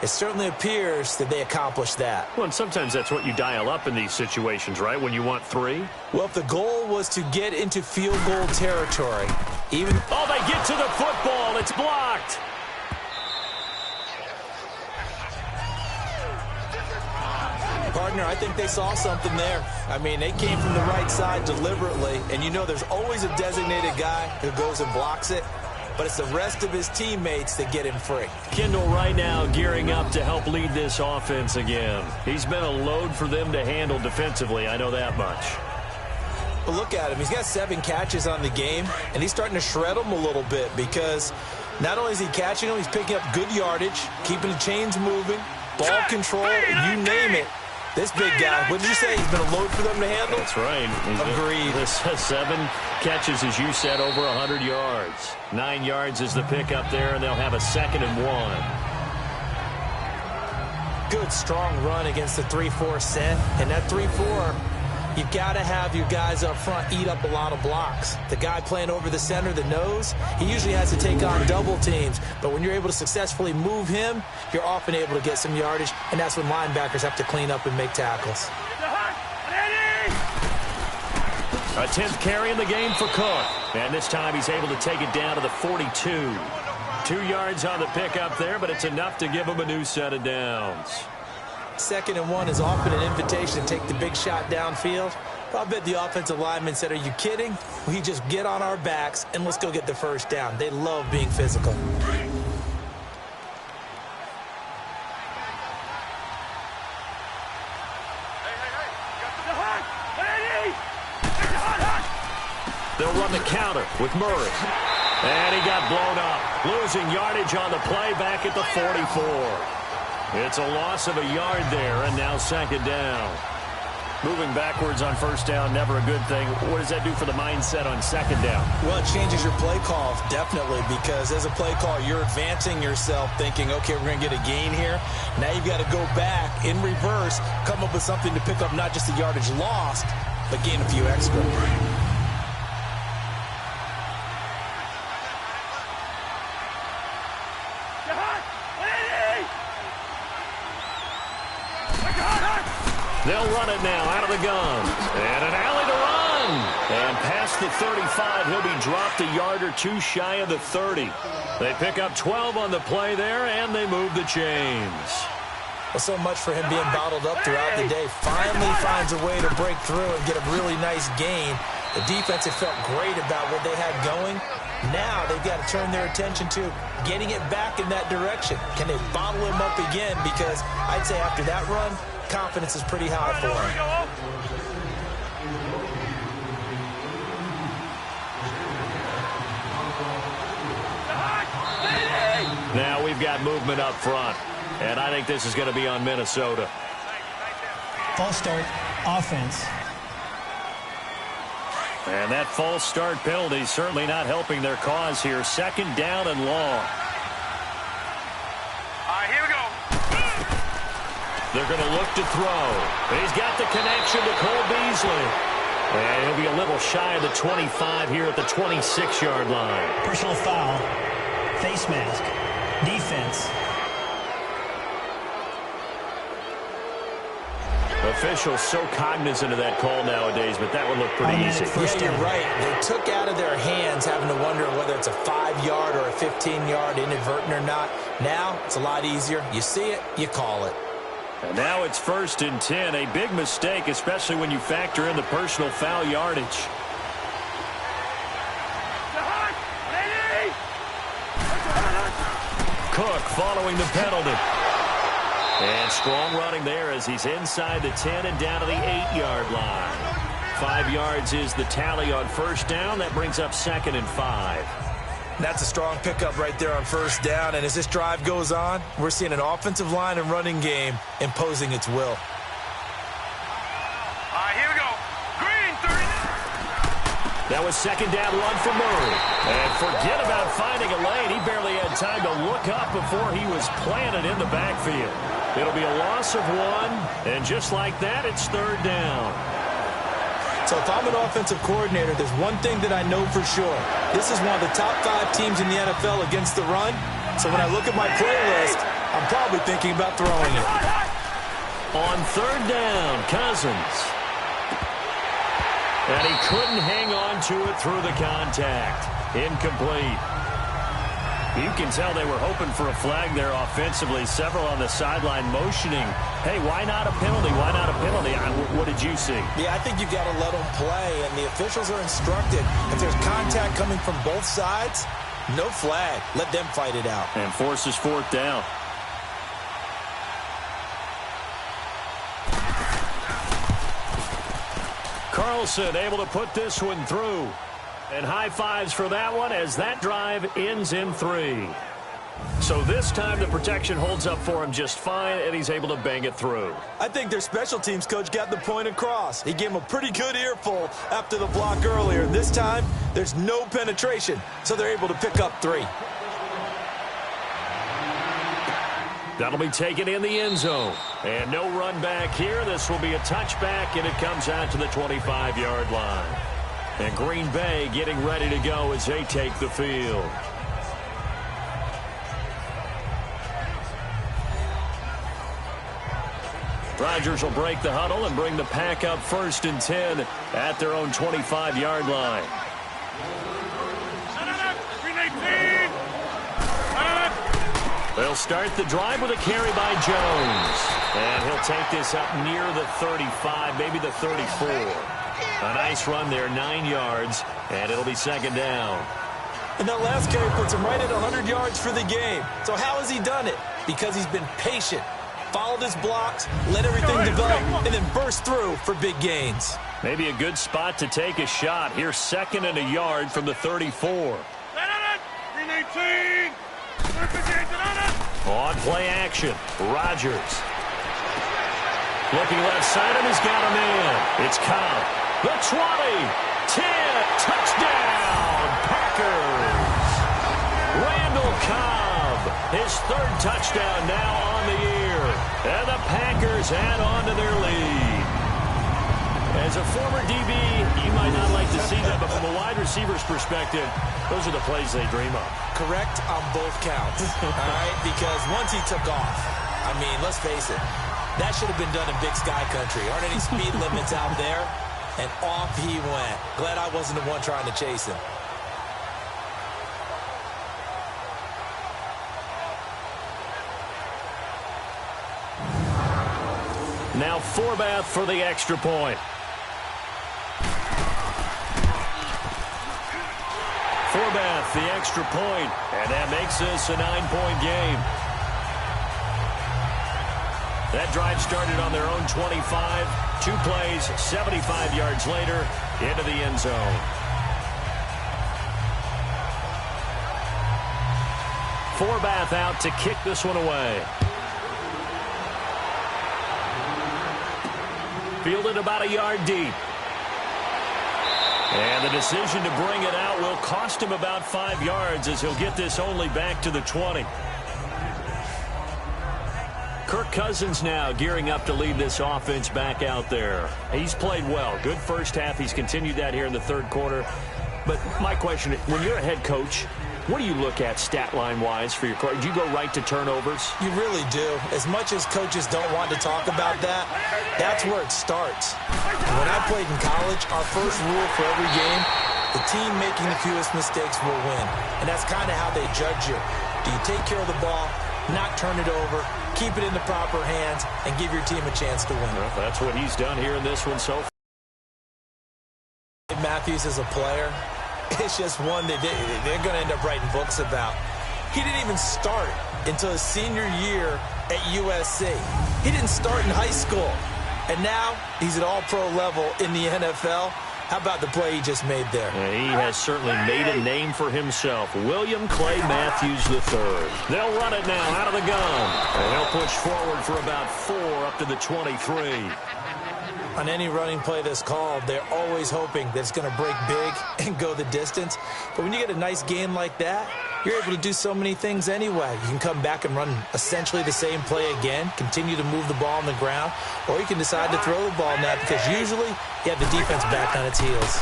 it certainly appears that they accomplished that. Well, and sometimes that's what you dial up in these situations, right, when you want 3? Well, if the goal was to get into field goal territory, even... Oh, they get to the football. It's blocked. Partner, I think they saw something there. I mean, they came from the right side deliberately, and you know there's always a designated guy who goes and blocks it, but it's the rest of his teammates that get him free. Kendall right now gearing up to help lead this offense again. He's been a load for them to handle defensively, I know that much. But look at him. He's got 7 catches on the game, and he's starting to shred them a little bit because not only is he catching them, he's picking up good yardage, keeping the chains moving, ball control, you name it. This big guy, what did you say? He's been a load for them to handle? That's right. Agreed. This 7 catches, as you said, over 100 yards. 9 yards is the pickup there, and they'll have a 2nd and 1. Good, strong run against the 3-4 set. And that 3-4, you've got to have your guys up front eat up a lot of blocks. The guy playing over the center, the nose, he usually has to take on double teams. But when you're able to successfully move him, you're often able to get some yardage, and that's when linebackers have to clean up and make tackles. A 10th carry in the game for Cook. And this time he's able to take it down to the 42. 2 yards on the pickup there, but it's enough to give him a new set of downs. 2nd and 1 is often an invitation to take the big shot downfield. I bet the offensive lineman said, are you kidding? We just get on our backs and let's go get the first down. They love being physical. They'll run the counter with Murray. And he got blown up. Losing yardage on the play back at the 44. It's a loss of a yard there, and now 2nd down. Moving backwards on 1st down, never a good thing. What does that do for the mindset on 2nd down? Well, it changes your play call, definitely, because as a play call, you're advancing yourself thinking, okay, we're going to get a gain here. Now you've got to go back in reverse, come up with something to pick up not just the yardage lost, but gain a few extra. They'll run it now out of the gun. And an alley to run. And past the 35, he'll be dropped a yard or 2 shy of the 30. They pick up 12 on the play there, and they move the chains. Well, so much for him being bottled up throughout the day. Finally finds a way to break through and get a really nice gain. The defense had felt great about what they had going. Now they've got to turn their attention to getting it back in that direction. Can they bottle him up again? Because I'd say after that run, confidence is pretty high for him. Now we've got movement up front, and I think this is going to be on Minnesota. False start, offense. And that false start penalty is certainly not helping their cause here. 2nd down and long. Here we go. They're going to look to throw. He's got the connection to Cole Beasley. And he'll be a little shy of the 25 here at the 26-yard line. Personal foul. Face mask. Defense. Officials so cognizant of that call nowadays, but that would look pretty easy. Yeah, you're right. They took out of their hands having to wonder whether it's a 5-yard or a 15-yard inadvertent or not. Now it's a lot easier. You see it, you call it. And now it's 1st and 10. A big mistake, especially when you factor in the personal foul yardage. Cook following the penalty. And strong running there as he's inside the 10 and down to the 8-yard line. 5 yards is the tally on 1st down. That brings up 2nd and 5. That's a strong pickup right there on first down. And as this drive goes on, we're seeing an offensive line and running game imposing its will. Here we go. Green, 30. That was second down run for Murray. And forget about finding a lane. He barely had time to look up before he was planted in the backfield. It'll be a loss of 1, and just like that, it's third down. So if I'm an offensive coordinator, there's one thing that I know for sure. This is one of the top 5 teams in the NFL against the run. So when I look at my playlist, I'm probably thinking about throwing it. On third down, Cousins. And he couldn't hang on to it through the contact. Incomplete. You can tell they were hoping for a flag there offensively. Several on the sideline motioning, hey, why not a penalty? Why not a penalty? What did you see? Yeah, I think you've got to let them play, and the officials are instructed. If there's contact coming from both sides, no flag. Let them fight it out. And forces fourth down. Carlson able to put this one through. And high fives for that one as that drive ends in 3. So this time the protection holds up for him just fine, and he's able to bang it through. I think their special teams coach got the point across. He gave him a pretty good earful after the block earlier. This time, there's no penetration, so they're able to pick up 3. That'll be taken in the end zone. And no run back here. This will be a touchback, and it comes out to the 25-yard line. And Green Bay getting ready to go as they take the field. Rodgers will break the huddle and bring the pack up 1st and 10 at their own 25-yard line. They'll start the drive with a carry by Jones. And he'll take this up near the 35, maybe the 34. A nice run there, 9 yards, and it'll be second down. And that last carry puts him right at 100 yards for the game. So how has he done it? Because he's been patient, followed his blocks, let everything develop, and then burst through for big gains. Maybe a good spot to take a shot. Here's 2nd and a yard from the 34. On play action, Rodgers. Looking left side, and he's got a man. It's Cobb. The 20, 10, touchdown, Packers. Randall Cobb, his 3rd touchdown now on the year. And the Packers add on to their lead. As a former DB, you might not like to see that, but from a wide receiver's perspective, those are the plays they dream of. Correct on both counts, all right? Because once he took off, I mean, let's face it, that should have been done in Big Sky Country. Aren't any speed limits out there? And off he went. Glad I wasn't the one trying to chase him. Now Forbath for the extra point. Forbath, the extra point, and that makes this a 9-point game. That drive started on their own 25. 2 plays, 75 yards later, into the end zone. Forbath out to kick this one away. Fielded about a yard deep. And the decision to bring it out will cost him about 5 yards as he'll get this only back to the 20. Kirk Cousins now gearing up to lead this offense back out there. He's played well. Good first half. He's continued that here in the 3rd quarter. But my question, when you're a head coach, what do you look at stat line-wise for your coach? Do you go right to turnovers? You really do. As much as coaches don't want to talk about that, that's where it starts. When I played in college, our first rule for every game, the team making the fewest mistakes will win. And that's kind of how they judge you. Do you take care of the ball, not turn it over, keep it in the proper hands, and give your team a chance to win? Well, that's what he's done here in this one so far. Matthews as a player, it's just one that they're going to end up writing books about. He didn't even start until his senior year at USC. He didn't start in high school. And now he's at all-pro level in the NFL. How about the play he just made there? Yeah, he has certainly made a name for himself. William Clay Matthews III. They'll run it now out of the gun. And they'll push forward for about 4 up to the 23. On any running play that's called, they're always hoping that it's going to break big and go the distance. But when you get a nice game like that, you're able to do so many things anyway. You can come back and run essentially the same play again, continue to move the ball on the ground, or you can decide to throw the ball now because usually you have the defense back on its heels.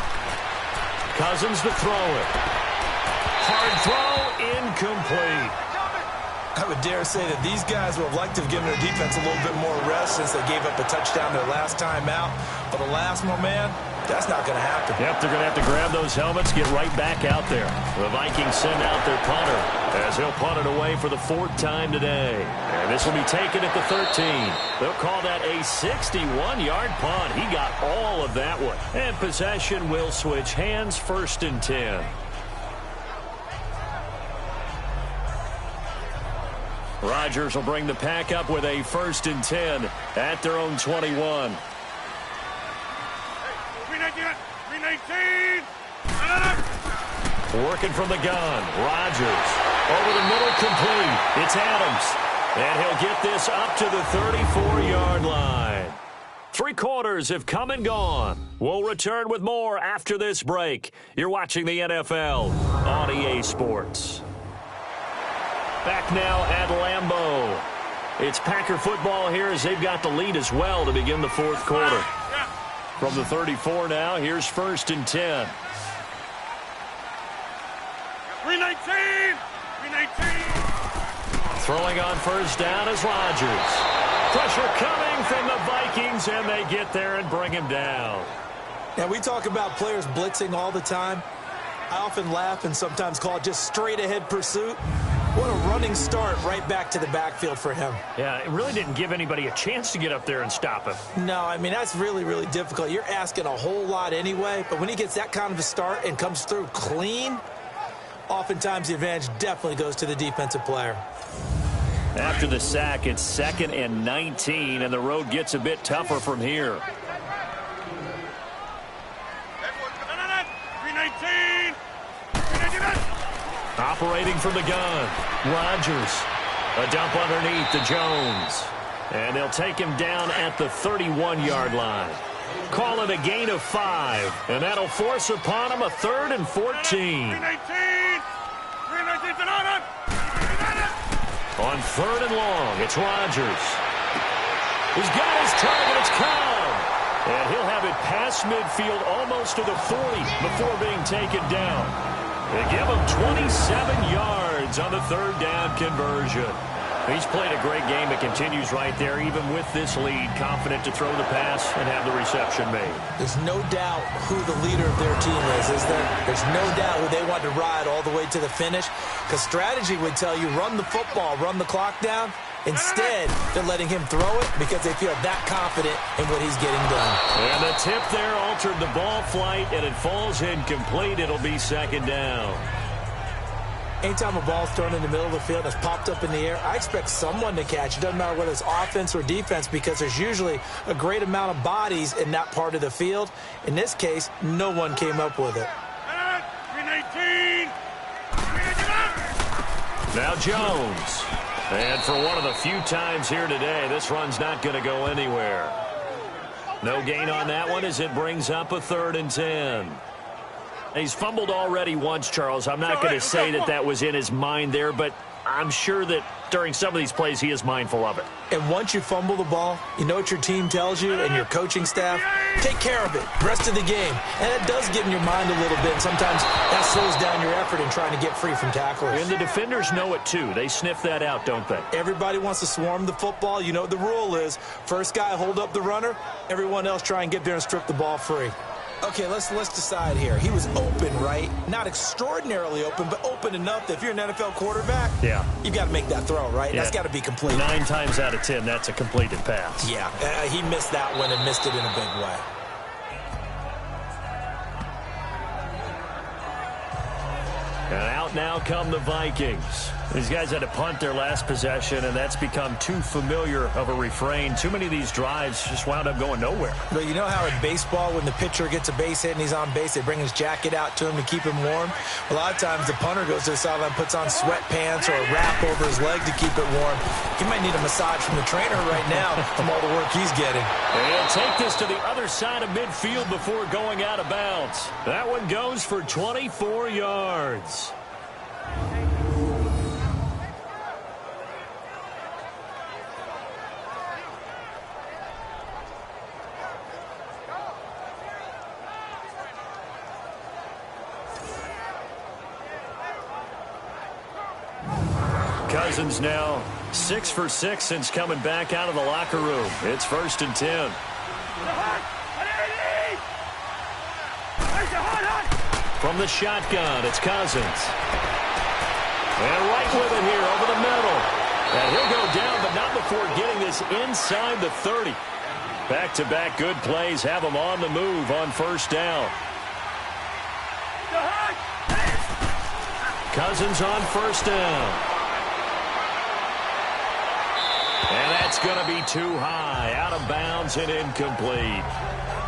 Cousins to throw it. Hard throw, incomplete. I would dare say that these guys would have liked to have given their defense a little bit more rest since they gave up a touchdown their last time out. But alas, my man, that's not going to happen. Yep, they're going to have to grab those helmets, get right back out there. The Vikings send out their punter as he'll punt it away for the 4th time today. And this will be taken at the 13. They'll call that a 61-yard punt. He got all of that one. And possession will switch hands, 1st and 10. Rodgers will bring the pack up with a 1st and 10 at their own 21. 319! Working from the gun. Rodgers over the middle, complete. It's Adams. And he'll get this up to the 34-yard line. 3 quarters have come and gone. We'll return with more after this break. You're watching the NFL on EA Sports. Back now at Lambeau. It's Packer football here as they've got the lead as well to begin the 4th quarter. From the 34 now, here's 1st and 10. 319! Throwing on 1st down is Rodgers. Pressure coming from the Vikings, and they get there and bring him down. Now, we talk about players blitzing all the time. I often laugh and sometimes call it just straight-ahead pursuit. What a running start right back to the backfield for him. Yeah, it really didn't give anybody a chance to get up there and stop him. No, I mean, that's really, really difficult. You're asking a whole lot anyway, but when he gets that kind of a start and comes through clean, oftentimes the advantage definitely goes to the defensive player. After the sack, it's 2nd and 19, and the road gets a bit tougher from here. 319! Operating from the gun, Rodgers. A dump underneath to Jones. And they'll take him down at the 31-yard line. Call it a gain of 5, and that'll force upon him a 3rd and 14. 319! On 3rd and long, it's Rodgers. He's got his target, it's Cobb. And he'll have it past midfield almost to the 40 before being taken down. They give him 27 yards on the 3rd down conversion. He's played a great game. It continues right there, even with this lead, confident to throw the pass and have the reception made. There's no doubt who the leader of their team is there? There's no doubt who they want to ride all the way to the finish, because strategy would tell you run the football, run the clock down. Instead, they're letting him throw it because they feel that confident in what he's getting done. And the tip there altered the ball flight, and it falls incomplete. It'll be 2nd down. Anytime a ball's thrown in the middle of the field that's popped up in the air, I expect someone to catch it. Doesn't matter whether it's offense or defense, because there's usually a great amount of bodies in that part of the field. In this case, no one came up with it. 319! Now Jones. And for one of the few times here today, this run's not going to go anywhere. No gain on that one as it brings up a 3rd and 10. He's fumbled already once, Charles. I'm not going to say that that was in his mind there, but I'm sure that during some of these plays he is mindful of it. And once you fumble the ball, you know what your team tells you and your coaching staff? Take care of it, rest of the game. And it does get in your mind a little bit. And sometimes that slows down your effort in trying to get free from tacklers. And the defenders know it too. They sniff that out, don't they? Everybody wants to swarm the football. You know what the rule is. First guy hold up the runner. Everyone else try and get there and strip the ball free. Okay, let's decide here. He was open, right? Not extraordinarily open, but open enough that if you're an NFL quarterback, you've got to make that throw, right? Yeah. That's got to be complete. 9 times out of 10, that's a completed pass. Yeah, he missed that one and missed it in a big way. And out Out now come the Vikings. These guys had to punt their last possession, and that's become too familiar of a refrain. Too many of these drives just wound up going nowhere. But you know how in baseball, when the pitcher gets a base hit and he's on base, they bring his jacket out to him to keep him warm? A lot of times the punter goes to the sideline, puts on sweatpants or a wrap over his leg to keep it warm. He might need a massage from the trainer right now from all the work he's getting. And take this to the other side of midfield before going out of bounds. That one goes for 24 yards. Cousins now 6 for 6 since coming back out of the locker room. It's 1st and 10. From the shotgun, it's Cousins. And right with it here over the middle. And he'll go down, but not before getting this inside the 30. Back-to-back good plays have him on the move on 1st down. Cousins on 1st down. And that's going to be too high, out of bounds and incomplete.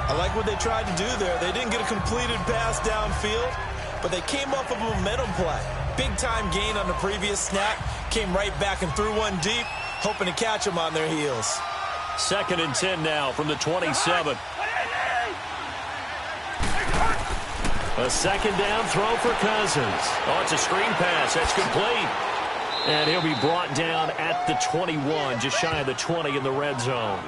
I like what they tried to do there. They didn't get a completed pass downfield, but they came up with a momentum play. Big-time gain on the previous snap, came right back and threw one deep, hoping to catch them on their heels. 2nd and 10 now from the 27. A 2nd down throw for Cousins. Oh, it's a screen pass. That's complete. And he'll be brought down at the 21, just shy of the 20 in the red zone.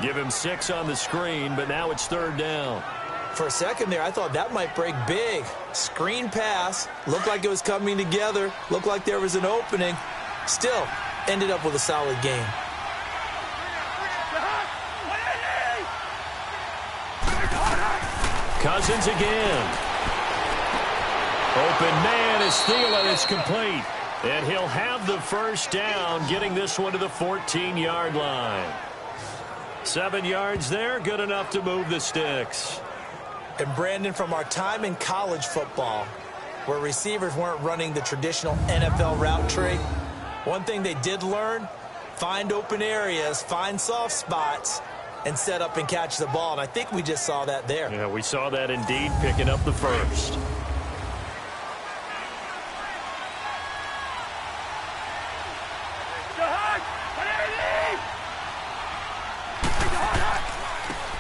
Give him 6 on the screen, but now it's 3rd down. For a second there, I thought that might break big. Screen pass, looked like it was coming together, looked like there was an opening. Still, ended up with a solid game. Cousins again. Open man is Thielen. It's complete. And he'll have the 1st down, getting this one to the 14-yard line. 7 yards there, good enough to move the sticks. And Brandon, from our time in college football, where receivers weren't running the traditional NFL route tree, one thing they did learn, find open areas, find soft spots, and set up and catch the ball. And I think we just saw that there. Yeah, we saw that indeed, picking up the 1st.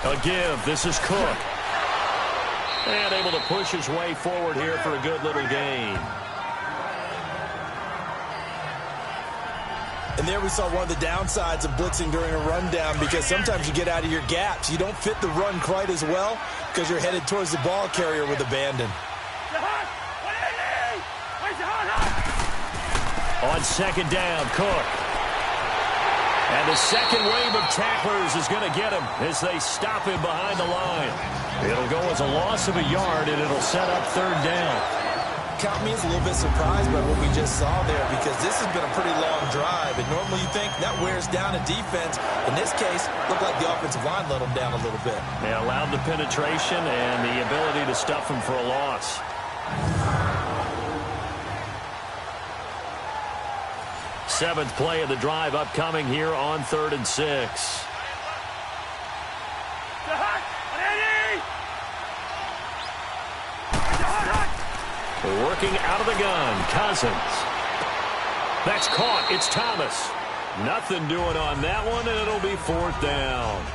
A give. This is Cook. And able to push his way forward here for a good little gain. And there we saw one of the downsides of blitzing during a rundown, because sometimes you get out of your gaps. You don't fit the run quite as well because you're headed towards the ball carrier with abandon. On 2nd down, Cook. And the second wave of tacklers is going to get him as they stop him behind the line. It'll go as a loss of a yard, and it'll set up 3rd down. Count me as a little bit surprised by what we just saw there, because this has been a pretty long drive, and normally you think that wears down a defense. In this case, looked like the offensive line let them down a little bit. They allowed the penetration and the ability to stuff him for a loss. Seventh play of the drive upcoming here on 3rd and 6. Working out of the gun, Cousins. That's caught. It's Thomas. Nothing doing on that one, and it'll be 4th down.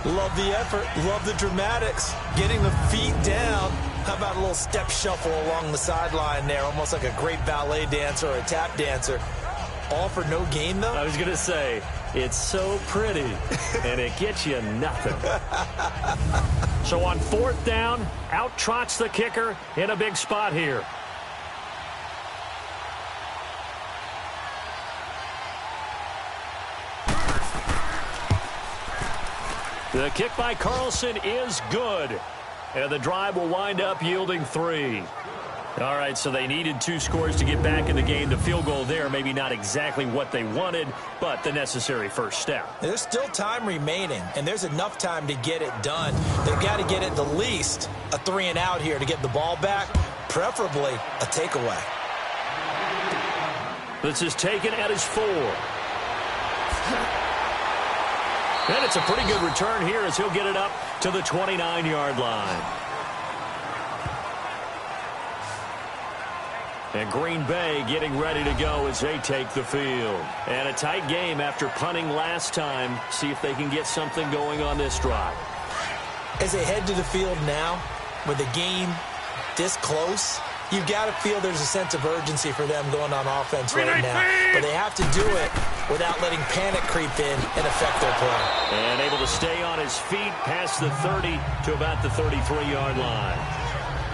Love the effort. Love the dramatics. Getting the feet down. How about a little step shuffle along the sideline there, almost like a great ballet dancer or a tap dancer. All for no gain, though? I was going to say, it's so pretty, and it gets you nothing. So on 4th down, out trots the kicker in a big spot here. The kick by Carlson is good. And the drive will wind up yielding 3. All right, so they needed 2 scores to get back in the game. The field goal there, maybe not exactly what they wanted, but the necessary first step. There's still time remaining, and there's enough time to get it done. They've got to get at the least a 3 and out here to get the ball back. preferably a takeaway. This is taken at his 4. And it's a pretty good return here as he'll get it up to the 29-yard line. And Green Bay getting ready to go as they take the field. And a tight game after punting last time. See if they can get something going on this drive. As they head to the field now, with the game this close, you've got to feel there's a sense of urgency for them going on offense right now. But they have to do it without letting panic creep in and affect their play. And able to stay on his feet past the 30 to about the 33-yard line.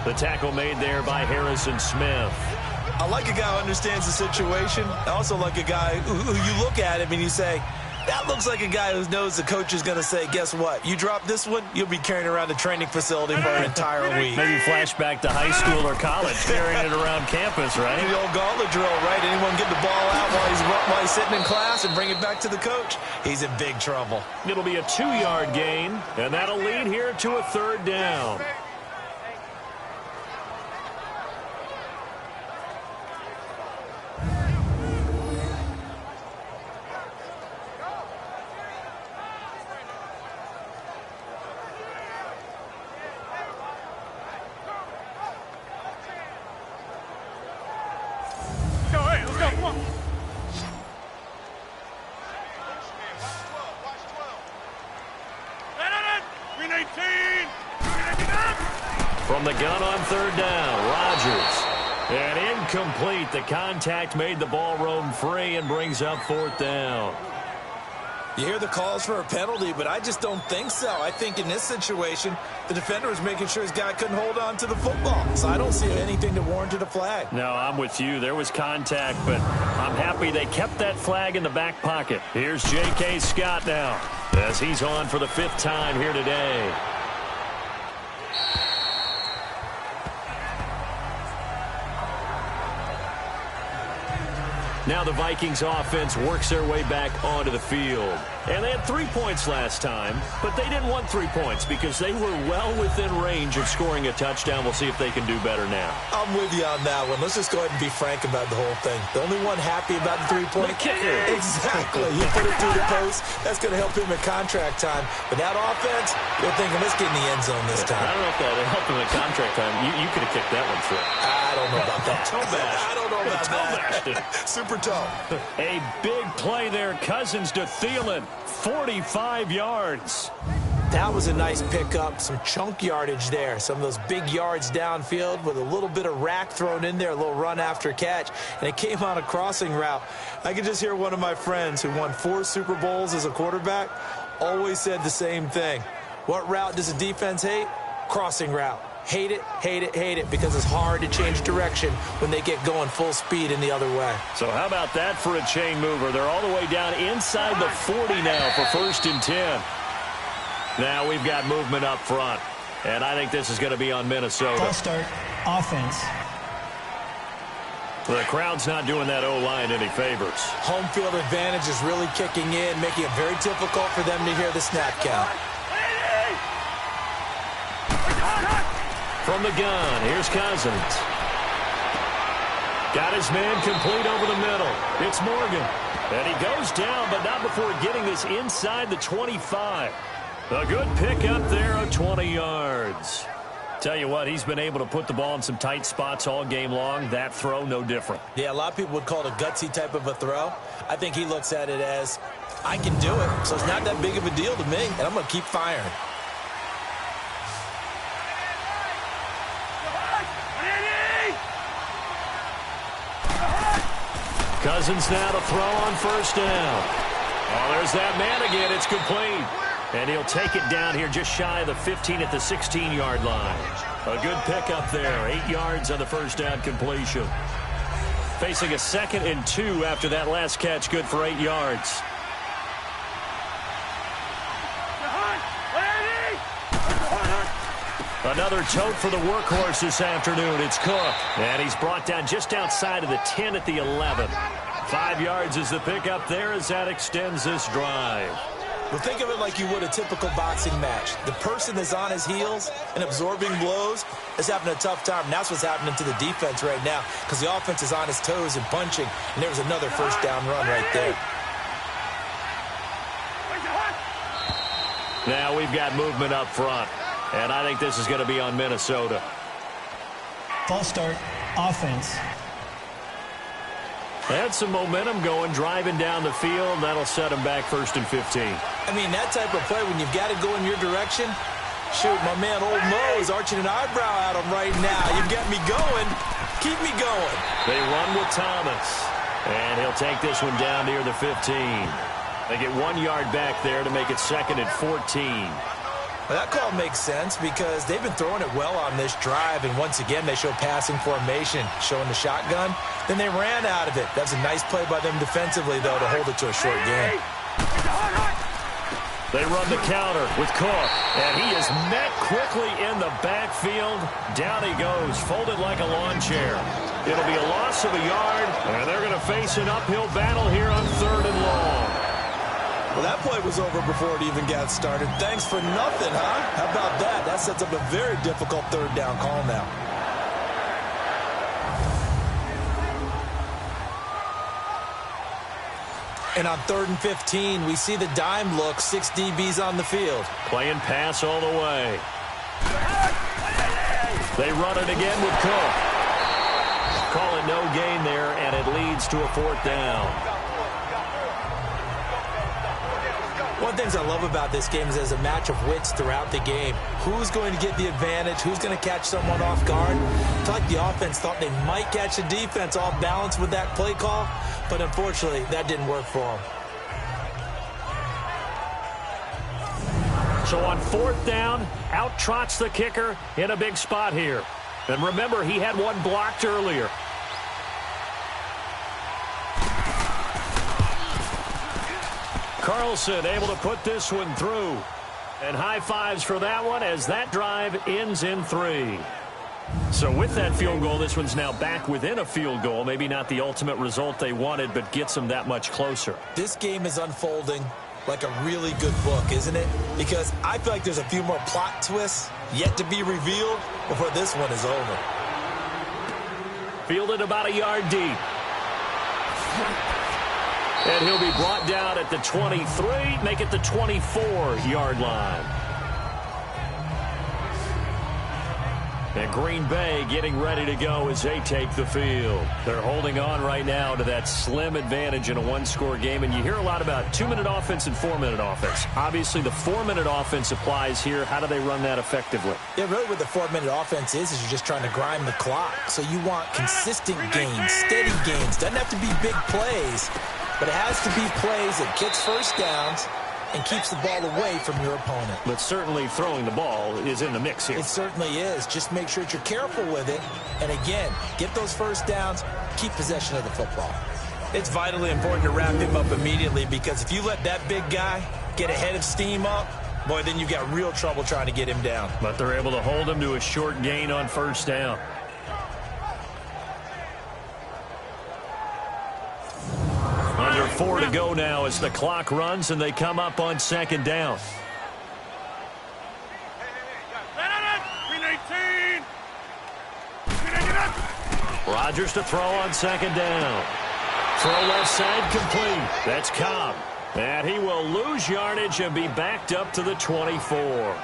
The tackle made there by Harrison Smith. I like a guy who understands the situation. I also like a guy who you look at him and you say, that looks like a guy who knows the coach is going to say, guess what? You drop this one, you'll be carrying around the training facility for an entire week. Maybe flashback to high school or college, carrying it around campus, right? The old gauntlet drill, right? Anyone get the ball out while he's sitting in class and bring it back to the coach? He's in big trouble. It'll be a 2-yard gain, and that'll lead here to a 3rd down. From the gun on 3rd down, Rodgers. And incomplete. The contact made the ball roam free and brings up 4th down. You hear the calls for a penalty, but I just don't think so. I think in this situation, the defender was making sure his guy couldn't hold on to the football. So I don't see anything to warrant a flag. No, I'm with you. There was contact, but I'm happy they kept that flag in the back pocket. Here's J.K. Scott now as he's on for the 5th time here today. Now the Vikings offense works their way back onto the field. And they had 3 points last time, but they didn't want 3 points because they were well within range of scoring a touchdown. We'll see if they can do better now. I'm with you on that one. Let's just go ahead and be frank about the whole thing. The only one happy about the 3-point kicker. Exactly. You put it through the post. That's going to help him at contract time. But that offense, you're thinking, let's get in the end zone this time. I don't know if that helped him at contract time. You could have kicked that one through. I don't know about that. I don't know about that. Super toe. A big play there. Cousins to Thielen. 45 yards. That was a nice pickup. Some chunk yardage there. Some of those big yards downfield with a little bit of rack thrown in there, a little run after catch. And it came on a crossing route. I could just hear one of my friends who won 4 Super Bowls as a quarterback always said the same thing. What route does the defense hate? Crossing route. Hate it, hate it, hate it, because it's hard to change direction when they get going full speed in the other way. So how about that for a chain mover? They're all the way down inside the 40 now for 1st and 10. Now we've got movement up front, and I think this is going to be on Minnesota. False start, offense. The crowd's not doing that O-line any favors. Home field advantage is really kicking in, making it very difficult for them to hear the snap count. From the gun, here's Cousins. Got his man complete over the middle. It's Morgan. And he goes down, but not before getting this inside the 25. A good pickup there of 20 yards. Tell you what, he's been able to put the ball in some tight spots all game long. That throw, no different. Yeah, a lot of people would call it a gutsy type of a throw. I think he looks at it as, I can do it, so it's not that big of a deal to me, and I'm going to keep firing. Cousins now to throw on 1st down. Oh, there's that man again. It's complete. And he'll take it down here just shy of the 15 at the 16-yard line. A good pickup there. 8 yards on the 1st down completion. Facing a 2nd and 2 after that last catch. Good for 8 yards. Another tote for the workhorse this afternoon. It's Cook. And he's brought down just outside of the 10 at the 11. 5 yards is the pickup there as that extends this drive. Well, think of it like you would a typical boxing match. The person that's on his heels and absorbing blows is having a tough time. And that's what's happening to the defense right now because the offense is on his toes and punching. And there was another first down run right there. Now we've got movement up front. And I think this is going to be on Minnesota. False start, offense. Had some momentum going, driving down the field. That'll set him back 1st and 15. I mean, that type of play, when you've got to go in your direction, shoot, my man Old Mo is arching an eyebrow at him right now. You've got me going. Keep me going. They run with Thomas. And he'll take this one down near the 15. They get 1 yard back there to make it 2nd and 14. Well, that call makes sense because they've been throwing it well on this drive, and once again they show passing formation, showing the shotgun. Then they ran out of it. That's a nice play by them defensively, though, to hold it to a short game. They run the counter with Cook, and he is met quickly in the backfield. Down he goes, folded like a lawn chair. It'll be a loss of a yard, and they're going to face an uphill battle here on 3rd and long. Well, that play was over before it even got started. Thanks for nothing, huh? How about that? That sets up a very difficult 3rd down call now. And on 3rd and 15, we see the dime look, 6 DBs on the field. Playing pass all the way. They run it again with Cook. Call it no gain there, and it leads to a 4th down. One of the things I love about this game is there's a match of wits throughout the game. Who's going to get the advantage? Who's going to catch someone off guard? I feel like the offense thought they might catch the defense off balance with that play call, but unfortunately, that didn't work for them. So on 4th down, out trots the kicker in a big spot here. And remember, he had one blocked earlier. Carlson able to put this one through. And high fives for that one as that drive ends in 3. So with that field goal, this one's now back within a field goal. Maybe not the ultimate result they wanted, but gets them that much closer. This game is unfolding like a really good book, isn't it? Because I feel like there's a few more plot twists yet to be revealed before this one is over. Fielded about a yard deep. And he'll be brought down at the 23, make it the 24-yard line. And Green Bay getting ready to go as they take the field. They're holding on right now to that slim advantage in a one-score game. And you hear a lot about 2-minute offense and 4-minute offense. Obviously, the 4-minute offense applies here. How do they run that effectively? Yeah, really what the 4-minute offense is you're just trying to grind the clock. So you want consistent gains, steady gains. Doesn't have to be big plays, but it has to be plays that gets first downs and keeps the ball away from your opponent. But certainly throwing the ball is in the mix here. It certainly is. Just make sure that you're careful with it. And again, get those first downs, keep possession of the football. It's vitally important to wrap him up immediately because if you let that big guy get ahead of steam up, boy, then you've got real trouble trying to get him down. But they're able to hold him to a short gain on first down. Under 4 to go now as the clock runs and they come up on second down. Rodgers to throw on second down. Throw left side complete. That's Cobb. And he will lose yardage and be backed up to the 24.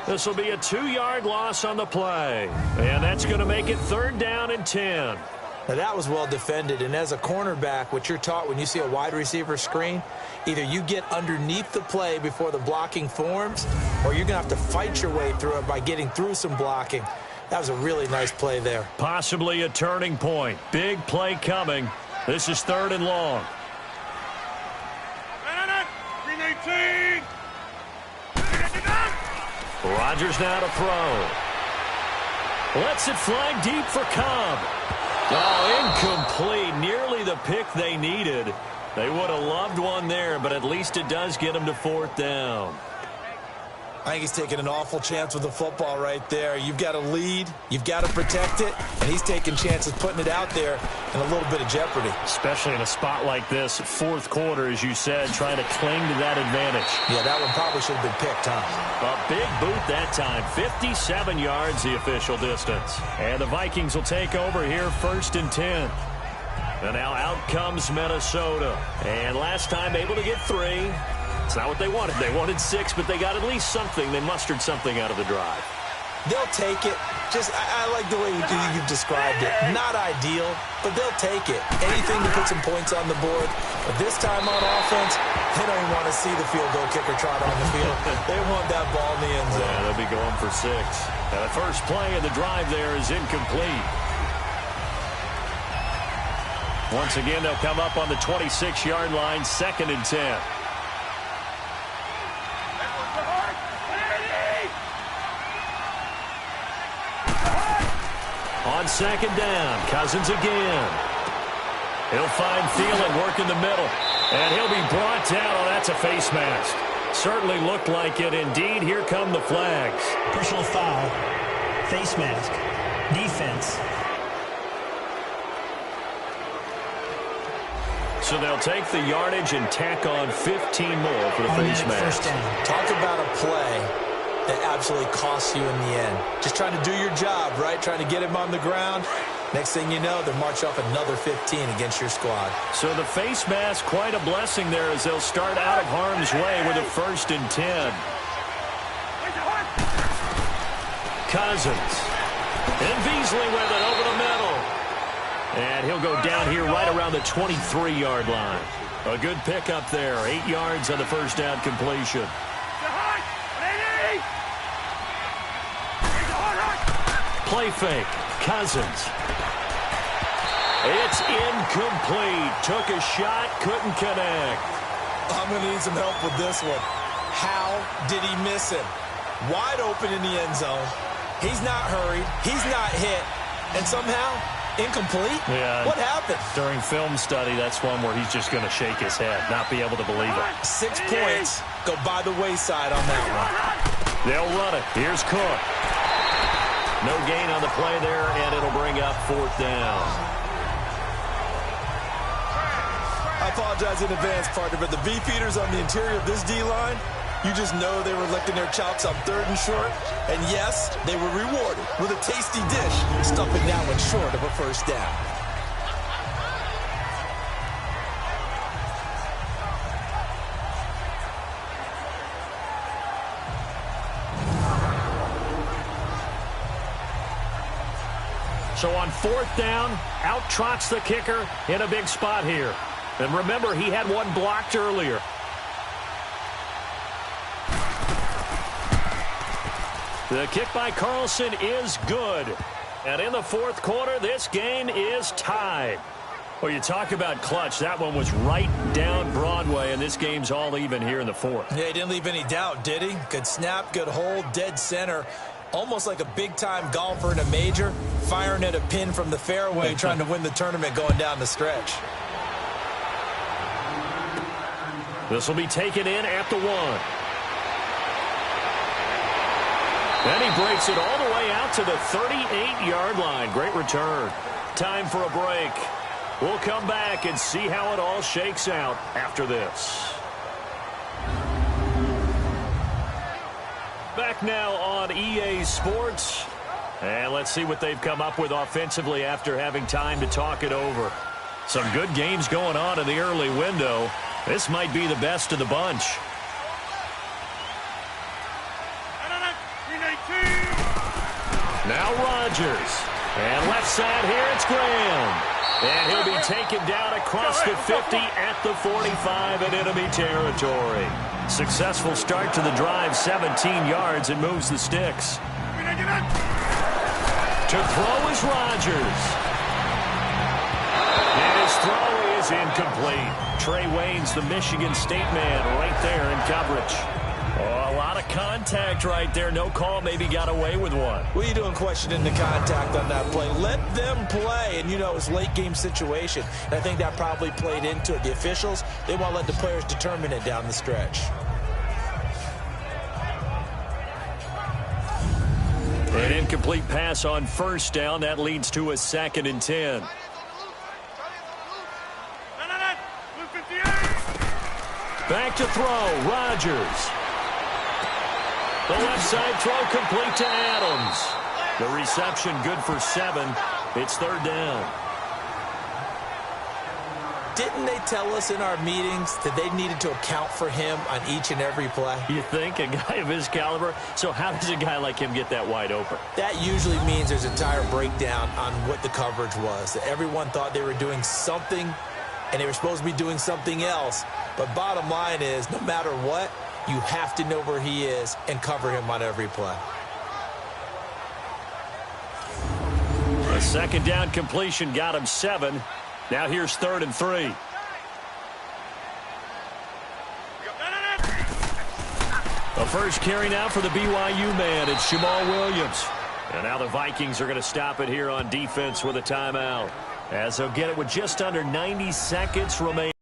This will be a 2-yard loss on the play. And that's going to make it 3rd down and 10. Now, that was well defended, and as a cornerback, what you're taught when you see a wide receiver screen, either you get underneath the play before the blocking forms, or you're going to have to fight your way through it by getting through some blocking. That was a really nice play there. Possibly a turning point. Big play coming. This is 3rd and long. Rodgers now to throw. Lets it fly deep for Cobb. Oh, incomplete. Nearly the pick they needed. They would have loved one there, but at least it does get them to 4th down. I think he's taking an awful chance with the football right there. You've got to lead, you've got to protect it, and he's taking chances putting it out there in a little bit of jeopardy. Especially in a spot like this, fourth quarter, as you said, trying to cling to that advantage. Yeah, that one probably should have been picked, huh? A big boot that time. 57 yards the official distance. And the Vikings will take over here 1st and 10. And now out comes Minnesota. And last time able to get 3. It's not what they wanted. They wanted 6, but they got at least something. They mustered something out of the drive. They'll take it. I like the way you've described it. Not ideal, but they'll take it. Anything to put some points on the board. But this time on offense, they don't even want to see the field goal kicker trot on the field. They want that ball in the end zone. Yeah, they'll be going for 6. And the first play of the drive there is incomplete. Once again, they'll come up on the 26-yard line, 2nd and 10. On 2nd down, Cousins again. He'll find Thielen work in the middle. And he'll be brought down. Oh, that's a face mask. Certainly looked like it. Indeed, here come the flags. Personal foul. Face mask. Defense. So they'll take the yardage and tack on 15 more for the face mask. Talk about a play that absolutely costs you in the end. Just trying to do your job, right? Trying to get him on the ground. Next thing you know, they'll march off another 15 against your squad. So the face mask, quite a blessing there as they'll start out of harm's way with a 1st and 10. Cousins. And Beasley with it over the middle. And he'll go down here right around the 23-yard line. A good pickup there. 8 yards on the first down completion. Play fake. Cousins. It's incomplete. Took a shot, couldn't connect. I'm going to need some help with this one. How did he miss him? Wide open in the end zone. He's not hurried. He's not hit. And somehow, incomplete? Yeah. What happened? During film study, that's one where he's just going to shake his head, not be able to believe it. 6 points go by the wayside on that one. They'll run it. Here's Cook. No gain on the play there, and it'll bring up 4th down. I apologize in advance, partner, but the beefeaters on the interior of this D-line, you just know they were licking their chops on 3rd and short. And yes, they were rewarded with a tasty dish, stuffing that one short of a 1st down. So on 4th down, out trots the kicker in a big spot here. And remember, he had one blocked earlier. The kick by Carlson is good. And in the 4th quarter, this game is tied. Well, you talk about clutch. That one was right down Broadway, and this game's all even here in the 4th. Yeah, he didn't leave any doubt, did he? Good snap, good hold, dead center. Almost like a big-time golfer in a major, firing at a pin from the fairway, trying to win the tournament going down the stretch. This will be taken in at the 1. And he breaks it all the way out to the 38-yard line. Great return. Time for a break. We'll come back and see how it all shakes out after this. Back now on EA Sports. And let's see what they've come up with offensively after having time to talk it over. Some good games going on in the early window. This might be the best of the bunch. Now Rodgers. And left side here, it's Graham. And he'll be taken down across the 50 at the 45 in enemy territory. Successful start to the drive, 17 yards, and moves the sticks. To throw is Rodgers. And his throw is incomplete. Trey Waynes, the Michigan State man, right there in coverage. Oh, a lot of contact right there. No call, maybe got away with one. What are you doing questioning the contact on that play? Let them play. And, you know, it's a late-game situation. And I think that probably played into it. The officials, they want to let the players determine it down the stretch. An incomplete pass on first down. That leads to a 2nd and 10. Back to throw, Rodgers. The left side throw complete to Adams. The reception good for 7. It's 3rd down. Didn't they tell us in our meetings that they needed to account for him on each and every play? You think? A guy of his caliber? So how does a guy like him get that wide open? That usually means there's a entire breakdown on what the coverage was. That everyone thought they were doing something, and they were supposed to be doing something else. But bottom line is, no matter what, you have to know where he is and cover him on every play. A 2nd down completion got him 7. Now here's 3rd and 3. A first carry now for the BYU man. It's Jamal Williams. And now the Vikings are going to stop it here on defense with a timeout, as they'll get it with just under 90 seconds remaining.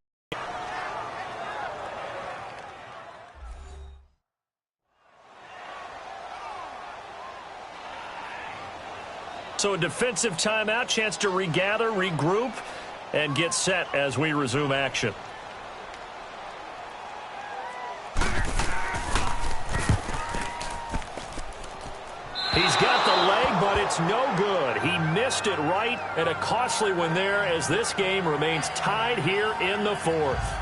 So a defensive timeout, chance to regather, regroup, and get set as we resume action. He's got the leg, but it's no good. He missed it right, and a costly one there as this game remains tied here in the 4th.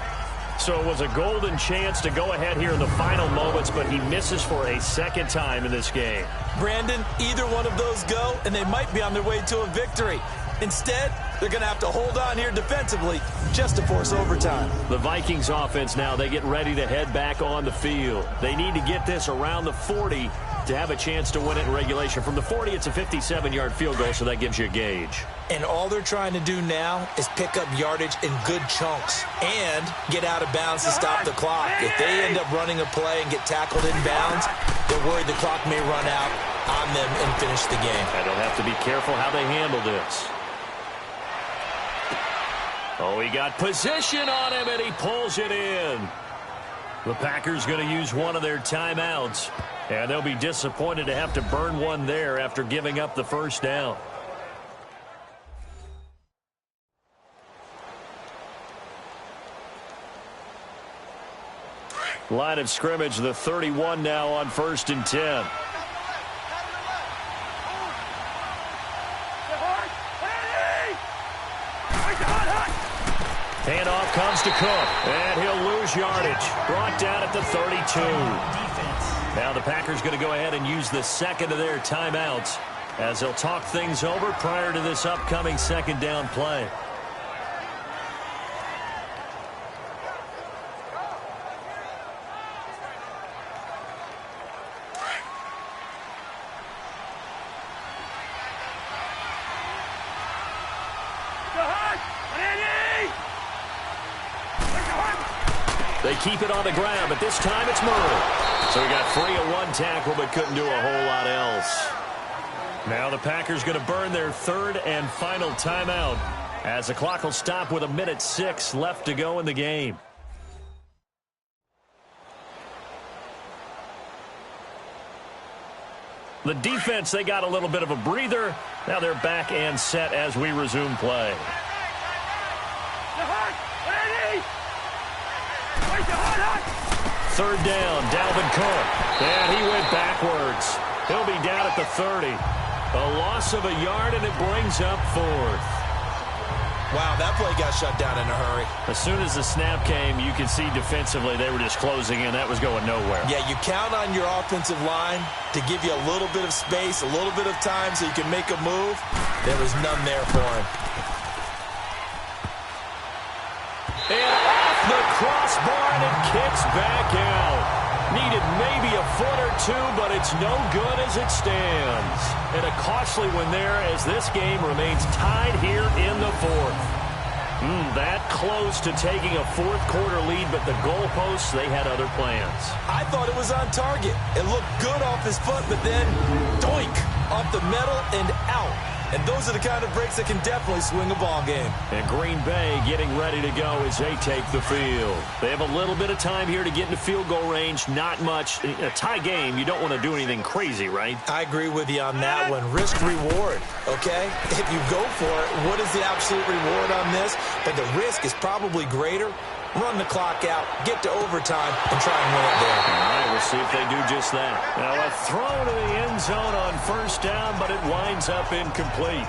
So it was a golden chance to go ahead here in the final moments, but he misses for a 2nd time in this game. Brandon, either one of those go, and they might be on their way to a victory. Instead, they're going to have to hold on here defensively just to force overtime. The Vikings offense now, they get ready to head back on the field. They need to get this around the 40 to have a chance to win it in regulation. From the 40, it's a 57-yard field goal, so that gives you a gauge. And all they're trying to do now is pick up yardage in good chunks and get out of bounds to stop the clock. If they end up running a play and get tackled in bounds, they're worried the clock may run out on them and finish the game. And they'll have to be careful how they handle this. Oh, he got position on him, and he pulls it in. The Packers going to use one of their timeouts, and they'll be disappointed to have to burn one there after giving up the first down. Line of scrimmage, the 31 now on 1st and 10. Handoff comes to Cook, and he'll lose yardage. Brought down at the 32. Now the Packers going to go ahead and use the 2nd of their timeouts as they'll talk things over prior to this upcoming 2nd down play. They keep it on the ground, but this time it's Murray. So he got free of one tackle, but couldn't do a whole lot else. Now the Packers going to burn their 3rd and final timeout as the clock will stop with 1:06 left to go in the game. The defense, they got a little bit of a breather. Now they're back and set as we resume play. Third down, Dalvin Cook. And he went backwards. He'll be down at the 30. A loss of a yard, and it brings up 4th. Wow, that play got shut down in a hurry. As soon as the snap came, you could see defensively they were just closing in. That was going nowhere. Yeah, you count on your offensive line to give you a little bit of space, a little bit of time so you can make a move. There was none there for him. And off the crossbar, and it kicks back out. Needed maybe a foot or two, but it's no good as it stands. And a costly one there as this game remains tied here in the 4th. That close to taking a 4th quarter lead, but the goalposts, they had other plans. I thought it was on target. It looked good off his foot, but then doink, off the metal and out. And those are the kind of breaks that can definitely swing a ball game. And Green Bay getting ready to go as they take the field. They have a little bit of time here to get into field goal range. Not much. A tie game, you don't want to do anything crazy, right? I agree with you on that one. Risk-reward, okay? If you go for it, what is the absolute reward on this? But the risk is probably greater. Run the clock out, get to overtime, and try and win it there. All right, we'll see if they do just that. Now a throw to the end zone on first down, but it winds up incomplete.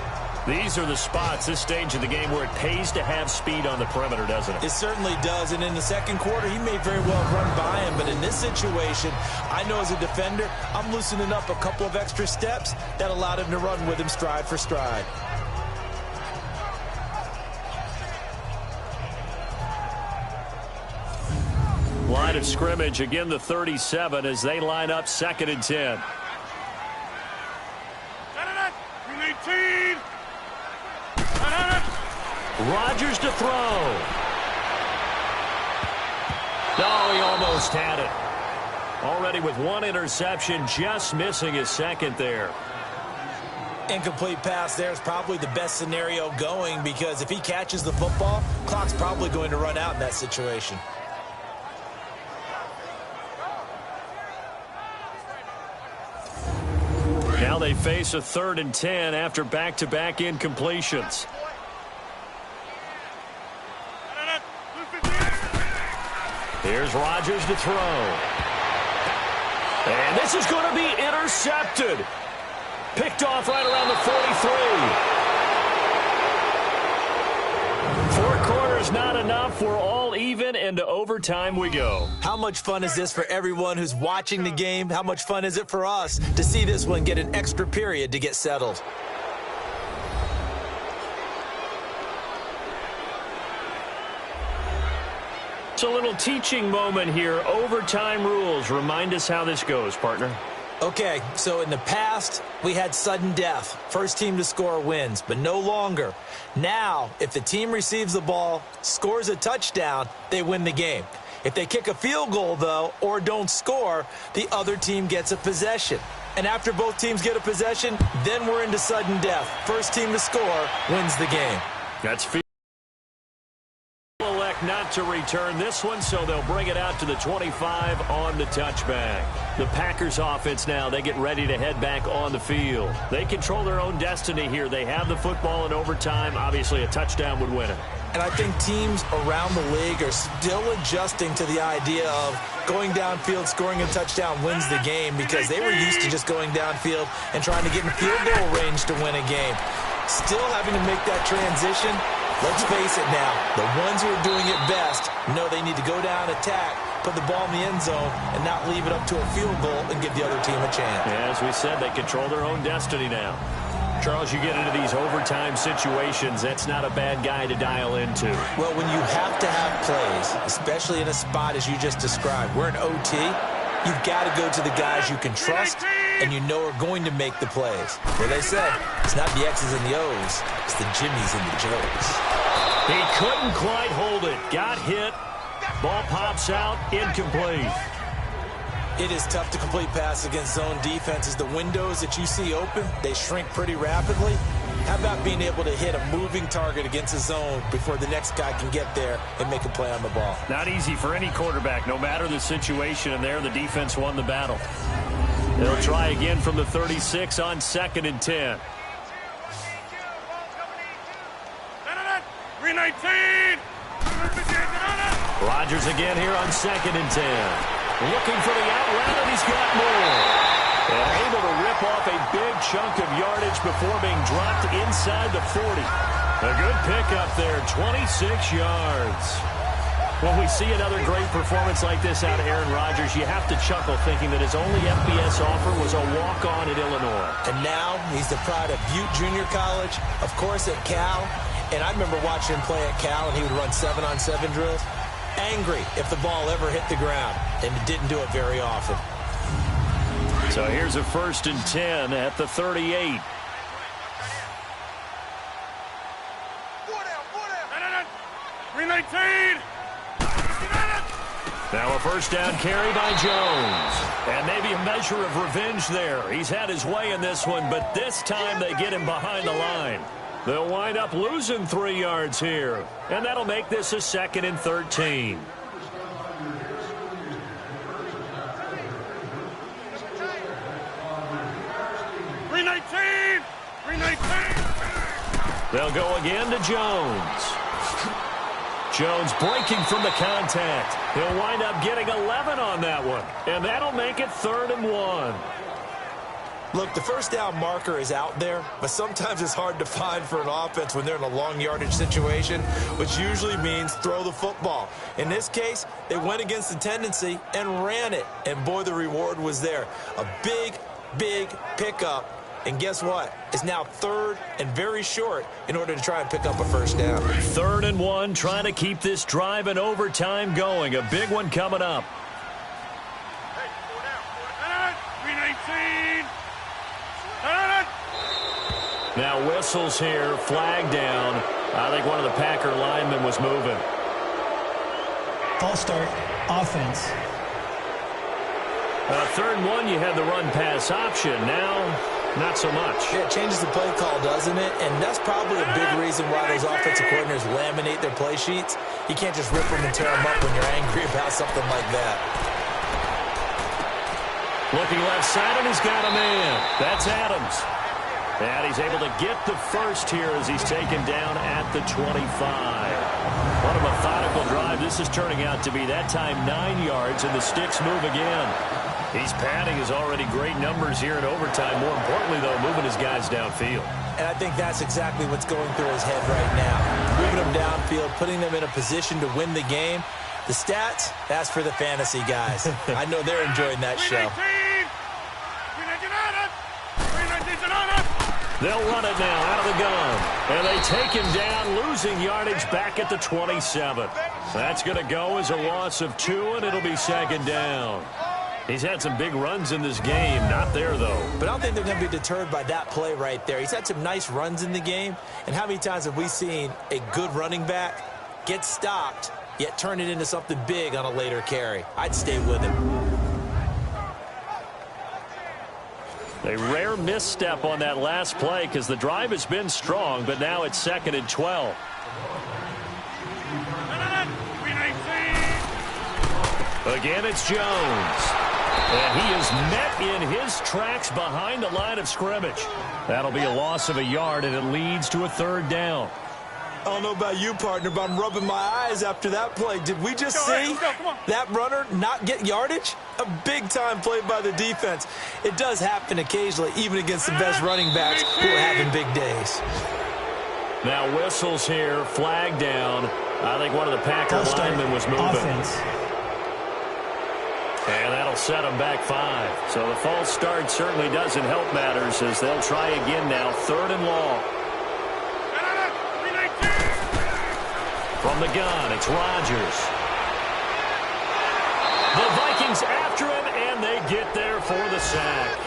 These are the spots, this stage of the game, where it pays to have speed on the perimeter, doesn't it? It certainly does, and in the second quarter, he may very well run by him, but in this situation, I know as a defender, I'm loosening up a couple of extra steps that allowed him to run with him stride for stride. Line of scrimmage, again the 37 as they line up 2nd and 10. Rodgers to throw. No, he almost had it. Already with one interception, just missing his second there. Incomplete pass there is probably the best scenario going because if he catches the football, clock's probably going to run out in that situation. Now they face a 3rd and 10 after back-to-back incompletions. Here's Rodgers to throw. And this is going to be intercepted. Picked off right around the 43. 4 quarters not enough. We're all even, and to overtime we go. How much fun is this for everyone who's watching the game? How much fun is it for us to see this one get an extra period to get settled? It's a little teaching moment here. Overtime rules. Remind us how this goes, partner. Okay, so in the past, we had sudden death. First team to score wins, but no longer. Now, if the team receives the ball, scores a touchdown, they win the game. If they kick a field goal, though, or don't score, the other team gets a possession. And after both teams get a possession, then we're into sudden death. First team to score wins the game. That's not to return this one, so they'll bring it out to the 25 on the touchback. The Packers offense now, they get ready to head back on the field. They control their own destiny here. They have the football in overtime. Obviously, a touchdown would win it. And I think teams around the league are still adjusting to the idea of going downfield, scoring a touchdown wins the game because they were used to just going downfield and trying to get in field goal range to win a game. Still having to make that transition. Let's face it now, the ones who are doing it best know they need to go down, attack, put the ball in the end zone, and not leave it up to a field goal and give the other team a chance. Yeah, as we said, they control their own destiny now. Charles, you get into these overtime situations, that's not a bad guy to dial into. Well, when you have to have plays, especially in a spot as you just described, we're in OT, you've got to go to the guys you can trust and you know are going to make the plays. Well, they said, it's not the X's and the O's, it's the Jimmies and the Joes. He couldn't quite hold it. Got hit. Ball pops out. Incomplete. It is tough to complete passes against zone defenses. The windows that you see open, they shrink pretty rapidly. How about being able to hit a moving target against a zone before the next guy can get there and make a play on the ball? Not easy for any quarterback, no matter the situation, and there the defense won the battle. They'll try again from the 36 on 2nd and 10. 319. Rodgers again here on 2nd and 10. Looking for the out route, and he's got more. And able to rip off a big chunk of yardage before being dropped inside the 40. A good pickup there, 26 yards. When we see another great performance like this out of Aaron Rodgers, you have to chuckle thinking that his only FBS offer was a walk-on at Illinois. And now he's the pride of Butte Junior College, of course at Cal. And I remember watching him play at Cal, and he would run 7-on-7 drills. Angry if the ball ever hit the ground, and it didn't do it very often. So here's a 1st and 10 at the 38. Now a 1st down carry by Jones. And maybe a measure of revenge there. He's had his way in this one, but this time they get him behind the line. They'll wind up losing 3 yards here, and that'll make this a 2nd and 13. They'll go again to Jones. Jones breaking from the contact. He'll wind up getting 11 on that one, and that'll make it 3rd and 1. Look, the first down marker is out there, but sometimes it's hard to find for an offense when they're in a long yardage situation, which usually means throw the football. In this case, they went against the tendency and ran it, and boy, the reward was there. A big, big pickup. And guess what? It's now 3rd and very short in order to try and pick up a first down. 3rd and 1, trying to keep this drive in overtime going. A big one coming up. Now whistles here, flag down. I think one of the Packer linemen was moving. False start, offense. 3rd and 1, you had the run-pass option. Now, not so much. Yeah, it changes the play call, doesn't it? And that's probably a big reason why those offensive coordinators laminate their play sheets. You can't just rip them and tear them up when you're angry about something like that. Looking left side, and he's got a man. That's Adams. And he's able to get the first here as he's taken down at the 25. What a methodical drive this is turning out to be. That time 9 yards, and the sticks move again. He's padding his already great numbers here in overtime. More importantly, though, moving his guys downfield. And I think that's exactly what's going through his head right now. Moving them downfield, putting them in a position to win the game. The stats, that's for the fantasy guys. I know they're enjoying that show. They'll run it now out of the gun. And they take him down, losing yardage back at the 27. That's going to go as a loss of 2, and it'll be 2nd down. He's had some big runs in this game. Not there, though. But I don't think they're going to be deterred by that play right there. He's had some nice runs in the game. And how many times have we seen a good running back get stopped, yet turn it into something big on a later carry? I'd stay with him. A rare misstep on that last play because the drive has been strong, but now it's 2nd and 12. Again, it's Jones. And he is met in his tracks behind the line of scrimmage. That'll be a loss of a yard, and it leads to a 3rd down. I don't know about you, partner, but I'm rubbing my eyes after that play. Did we just see that runner not get yardage? A big-time play by the defense. It does happen occasionally, even against the best running backs who are having big days. Now whistles here, flag down. I think one of the Packer linemen was moving. Offense. And that'll set them back 5. So the false start certainly doesn't help matters as they'll try again now, 3rd and long. From the gun, it's Rodgers. The Vikings after him, and they get there for the sack.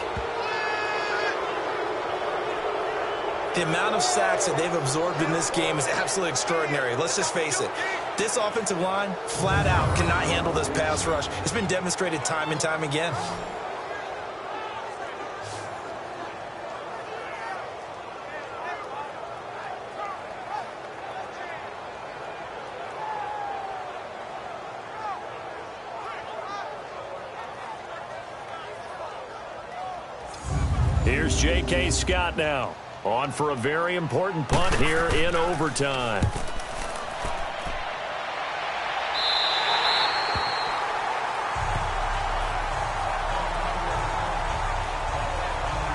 The amount of sacks that they've absorbed in this game is absolutely extraordinary. Let's just face it. This offensive line, flat out, cannot handle this pass rush. It's been demonstrated time and time again. Here's J.K. Scott now, on for a very important punt here in overtime.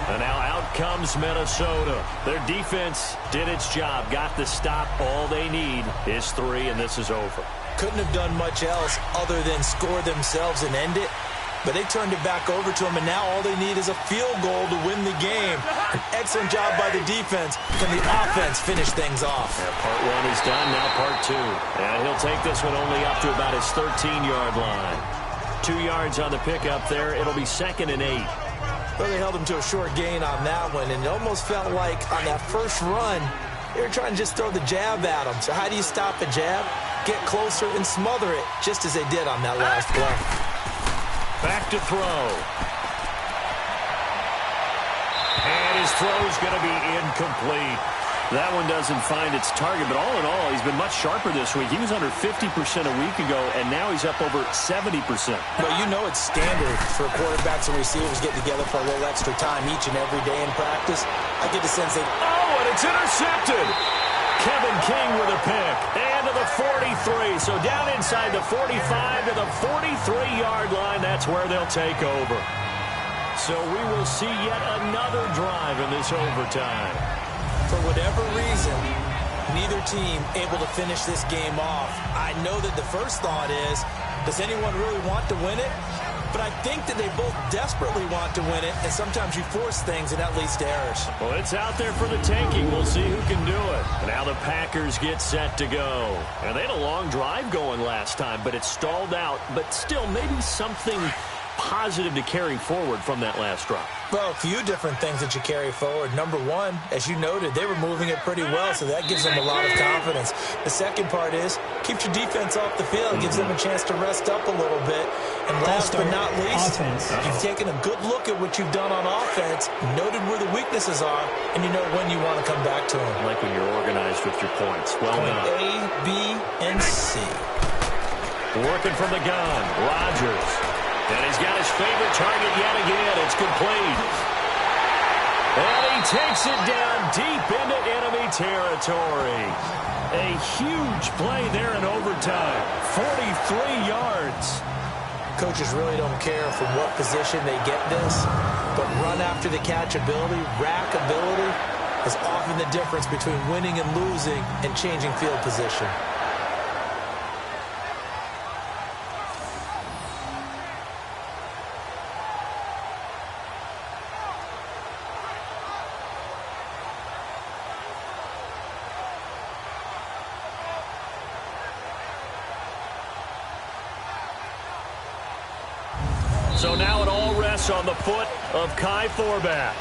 And now out comes Minnesota. Their defense did its job, got the stop. All they need is 3, and this is over. Couldn't have done much else other than score themselves and end it. But they turned it back over to them, and now all they need is a field goal to win the game. An excellent job by the defense. Can the offense finish things off? Yeah, part 1 is done, now part 2. And he'll take this one only up to about his 13-yard line. 2 yards on the pickup there. It'll be 2nd and 8. Well, they held him to a short gain on that one, and it almost felt like on that first run, they were trying to just throw the jab at him. So how do you stop a jab? Get closer and smother it, just as they did on that last play. Back to throw. And his throw's going to be incomplete. That one doesn't find its target, but all in all, he's been much sharper this week. He was under 50% a week ago, and now he's up over 70%. Well, you know it's standard for quarterbacks and receivers getting together for a little extra time each and every day in practice. I get the sense that... Oh, and it's intercepted! Kevin King with a pick. And to the 43. So down inside the 45 to the 43-yard line. That's where they'll take over. So we will see yet another drive in this overtime. For whatever reason, neither team able to finish this game off. I know that the first thought is, does anyone really want to win it? But I think that they both desperately want to win it, and sometimes you force things, and that leads to errors. Well, it's out there for the taking. We'll see who can do it. Now the Packers get set to go. And they had a long drive going last time, but it stalled out. But still, maybe something positive to carry forward from that last drive. Well, a few different things that you carry forward. Number one, as you noted, they were moving it pretty well, so that gives them a lot of confidence. The second part is, keeps your defense off the field, gives them a chance to rest up a little bit. And last but not least, you've taken a good look at what you've done on offense, noted where the weaknesses are, and you know when you want to come back to them. Like when you're organized with your points. Well done. A, B, and C. Working from the gun, Rodgers. And he's got his favorite target yet again. It's complete. And he takes it down deep into enemy territory. A huge play there in overtime. 43 yards. Coaches really don't care from what position they get this, but run after the catch ability, rack ability, is often the difference between winning and losing and changing field position. So now it all rests on the foot of Kai Forbath.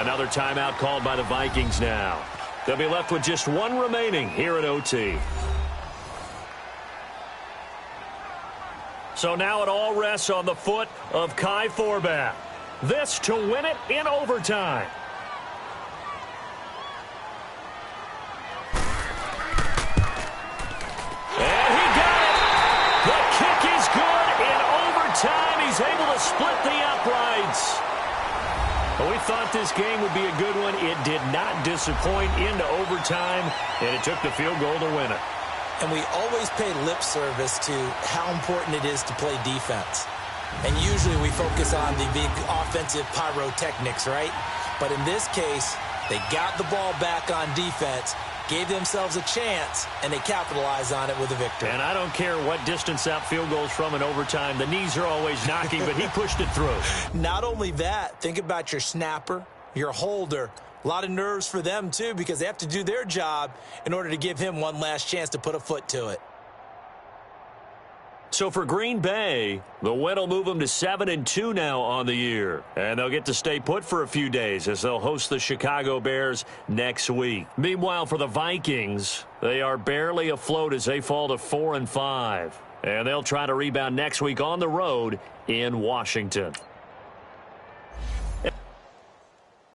Another timeout called by the Vikings now. They'll be left with just one remaining here at OT. So now it all rests on the foot of Kai Forbath. This to win it in overtime. And he got it! The kick is good in overtime. He's able to split the uprights. Well, we thought this game would be a good one. It did not disappoint into overtime, and it took the field goal to win it. And we always pay lip service to how important it is to play defense. And usually we focus on the big offensive pyrotechnics, right? But in this case, they got the ball back on defense, gave themselves a chance, and they capitalized on it with a victory. And I don't care what distance that field goes from in overtime. The knees are always knocking, but he pushed it through. Not only that, think about your snapper, your holder. A lot of nerves for them, too, because they have to do their job in order to give him one last chance to put a foot to it. So for Green Bay, the win will move them to 7-2 now on the year. And they'll get to stay put for a few days as they'll host the Chicago Bears next week. Meanwhile, for the Vikings, they are barely afloat as they fall to 4-5. And they'll try to rebound next week on the road in Washington.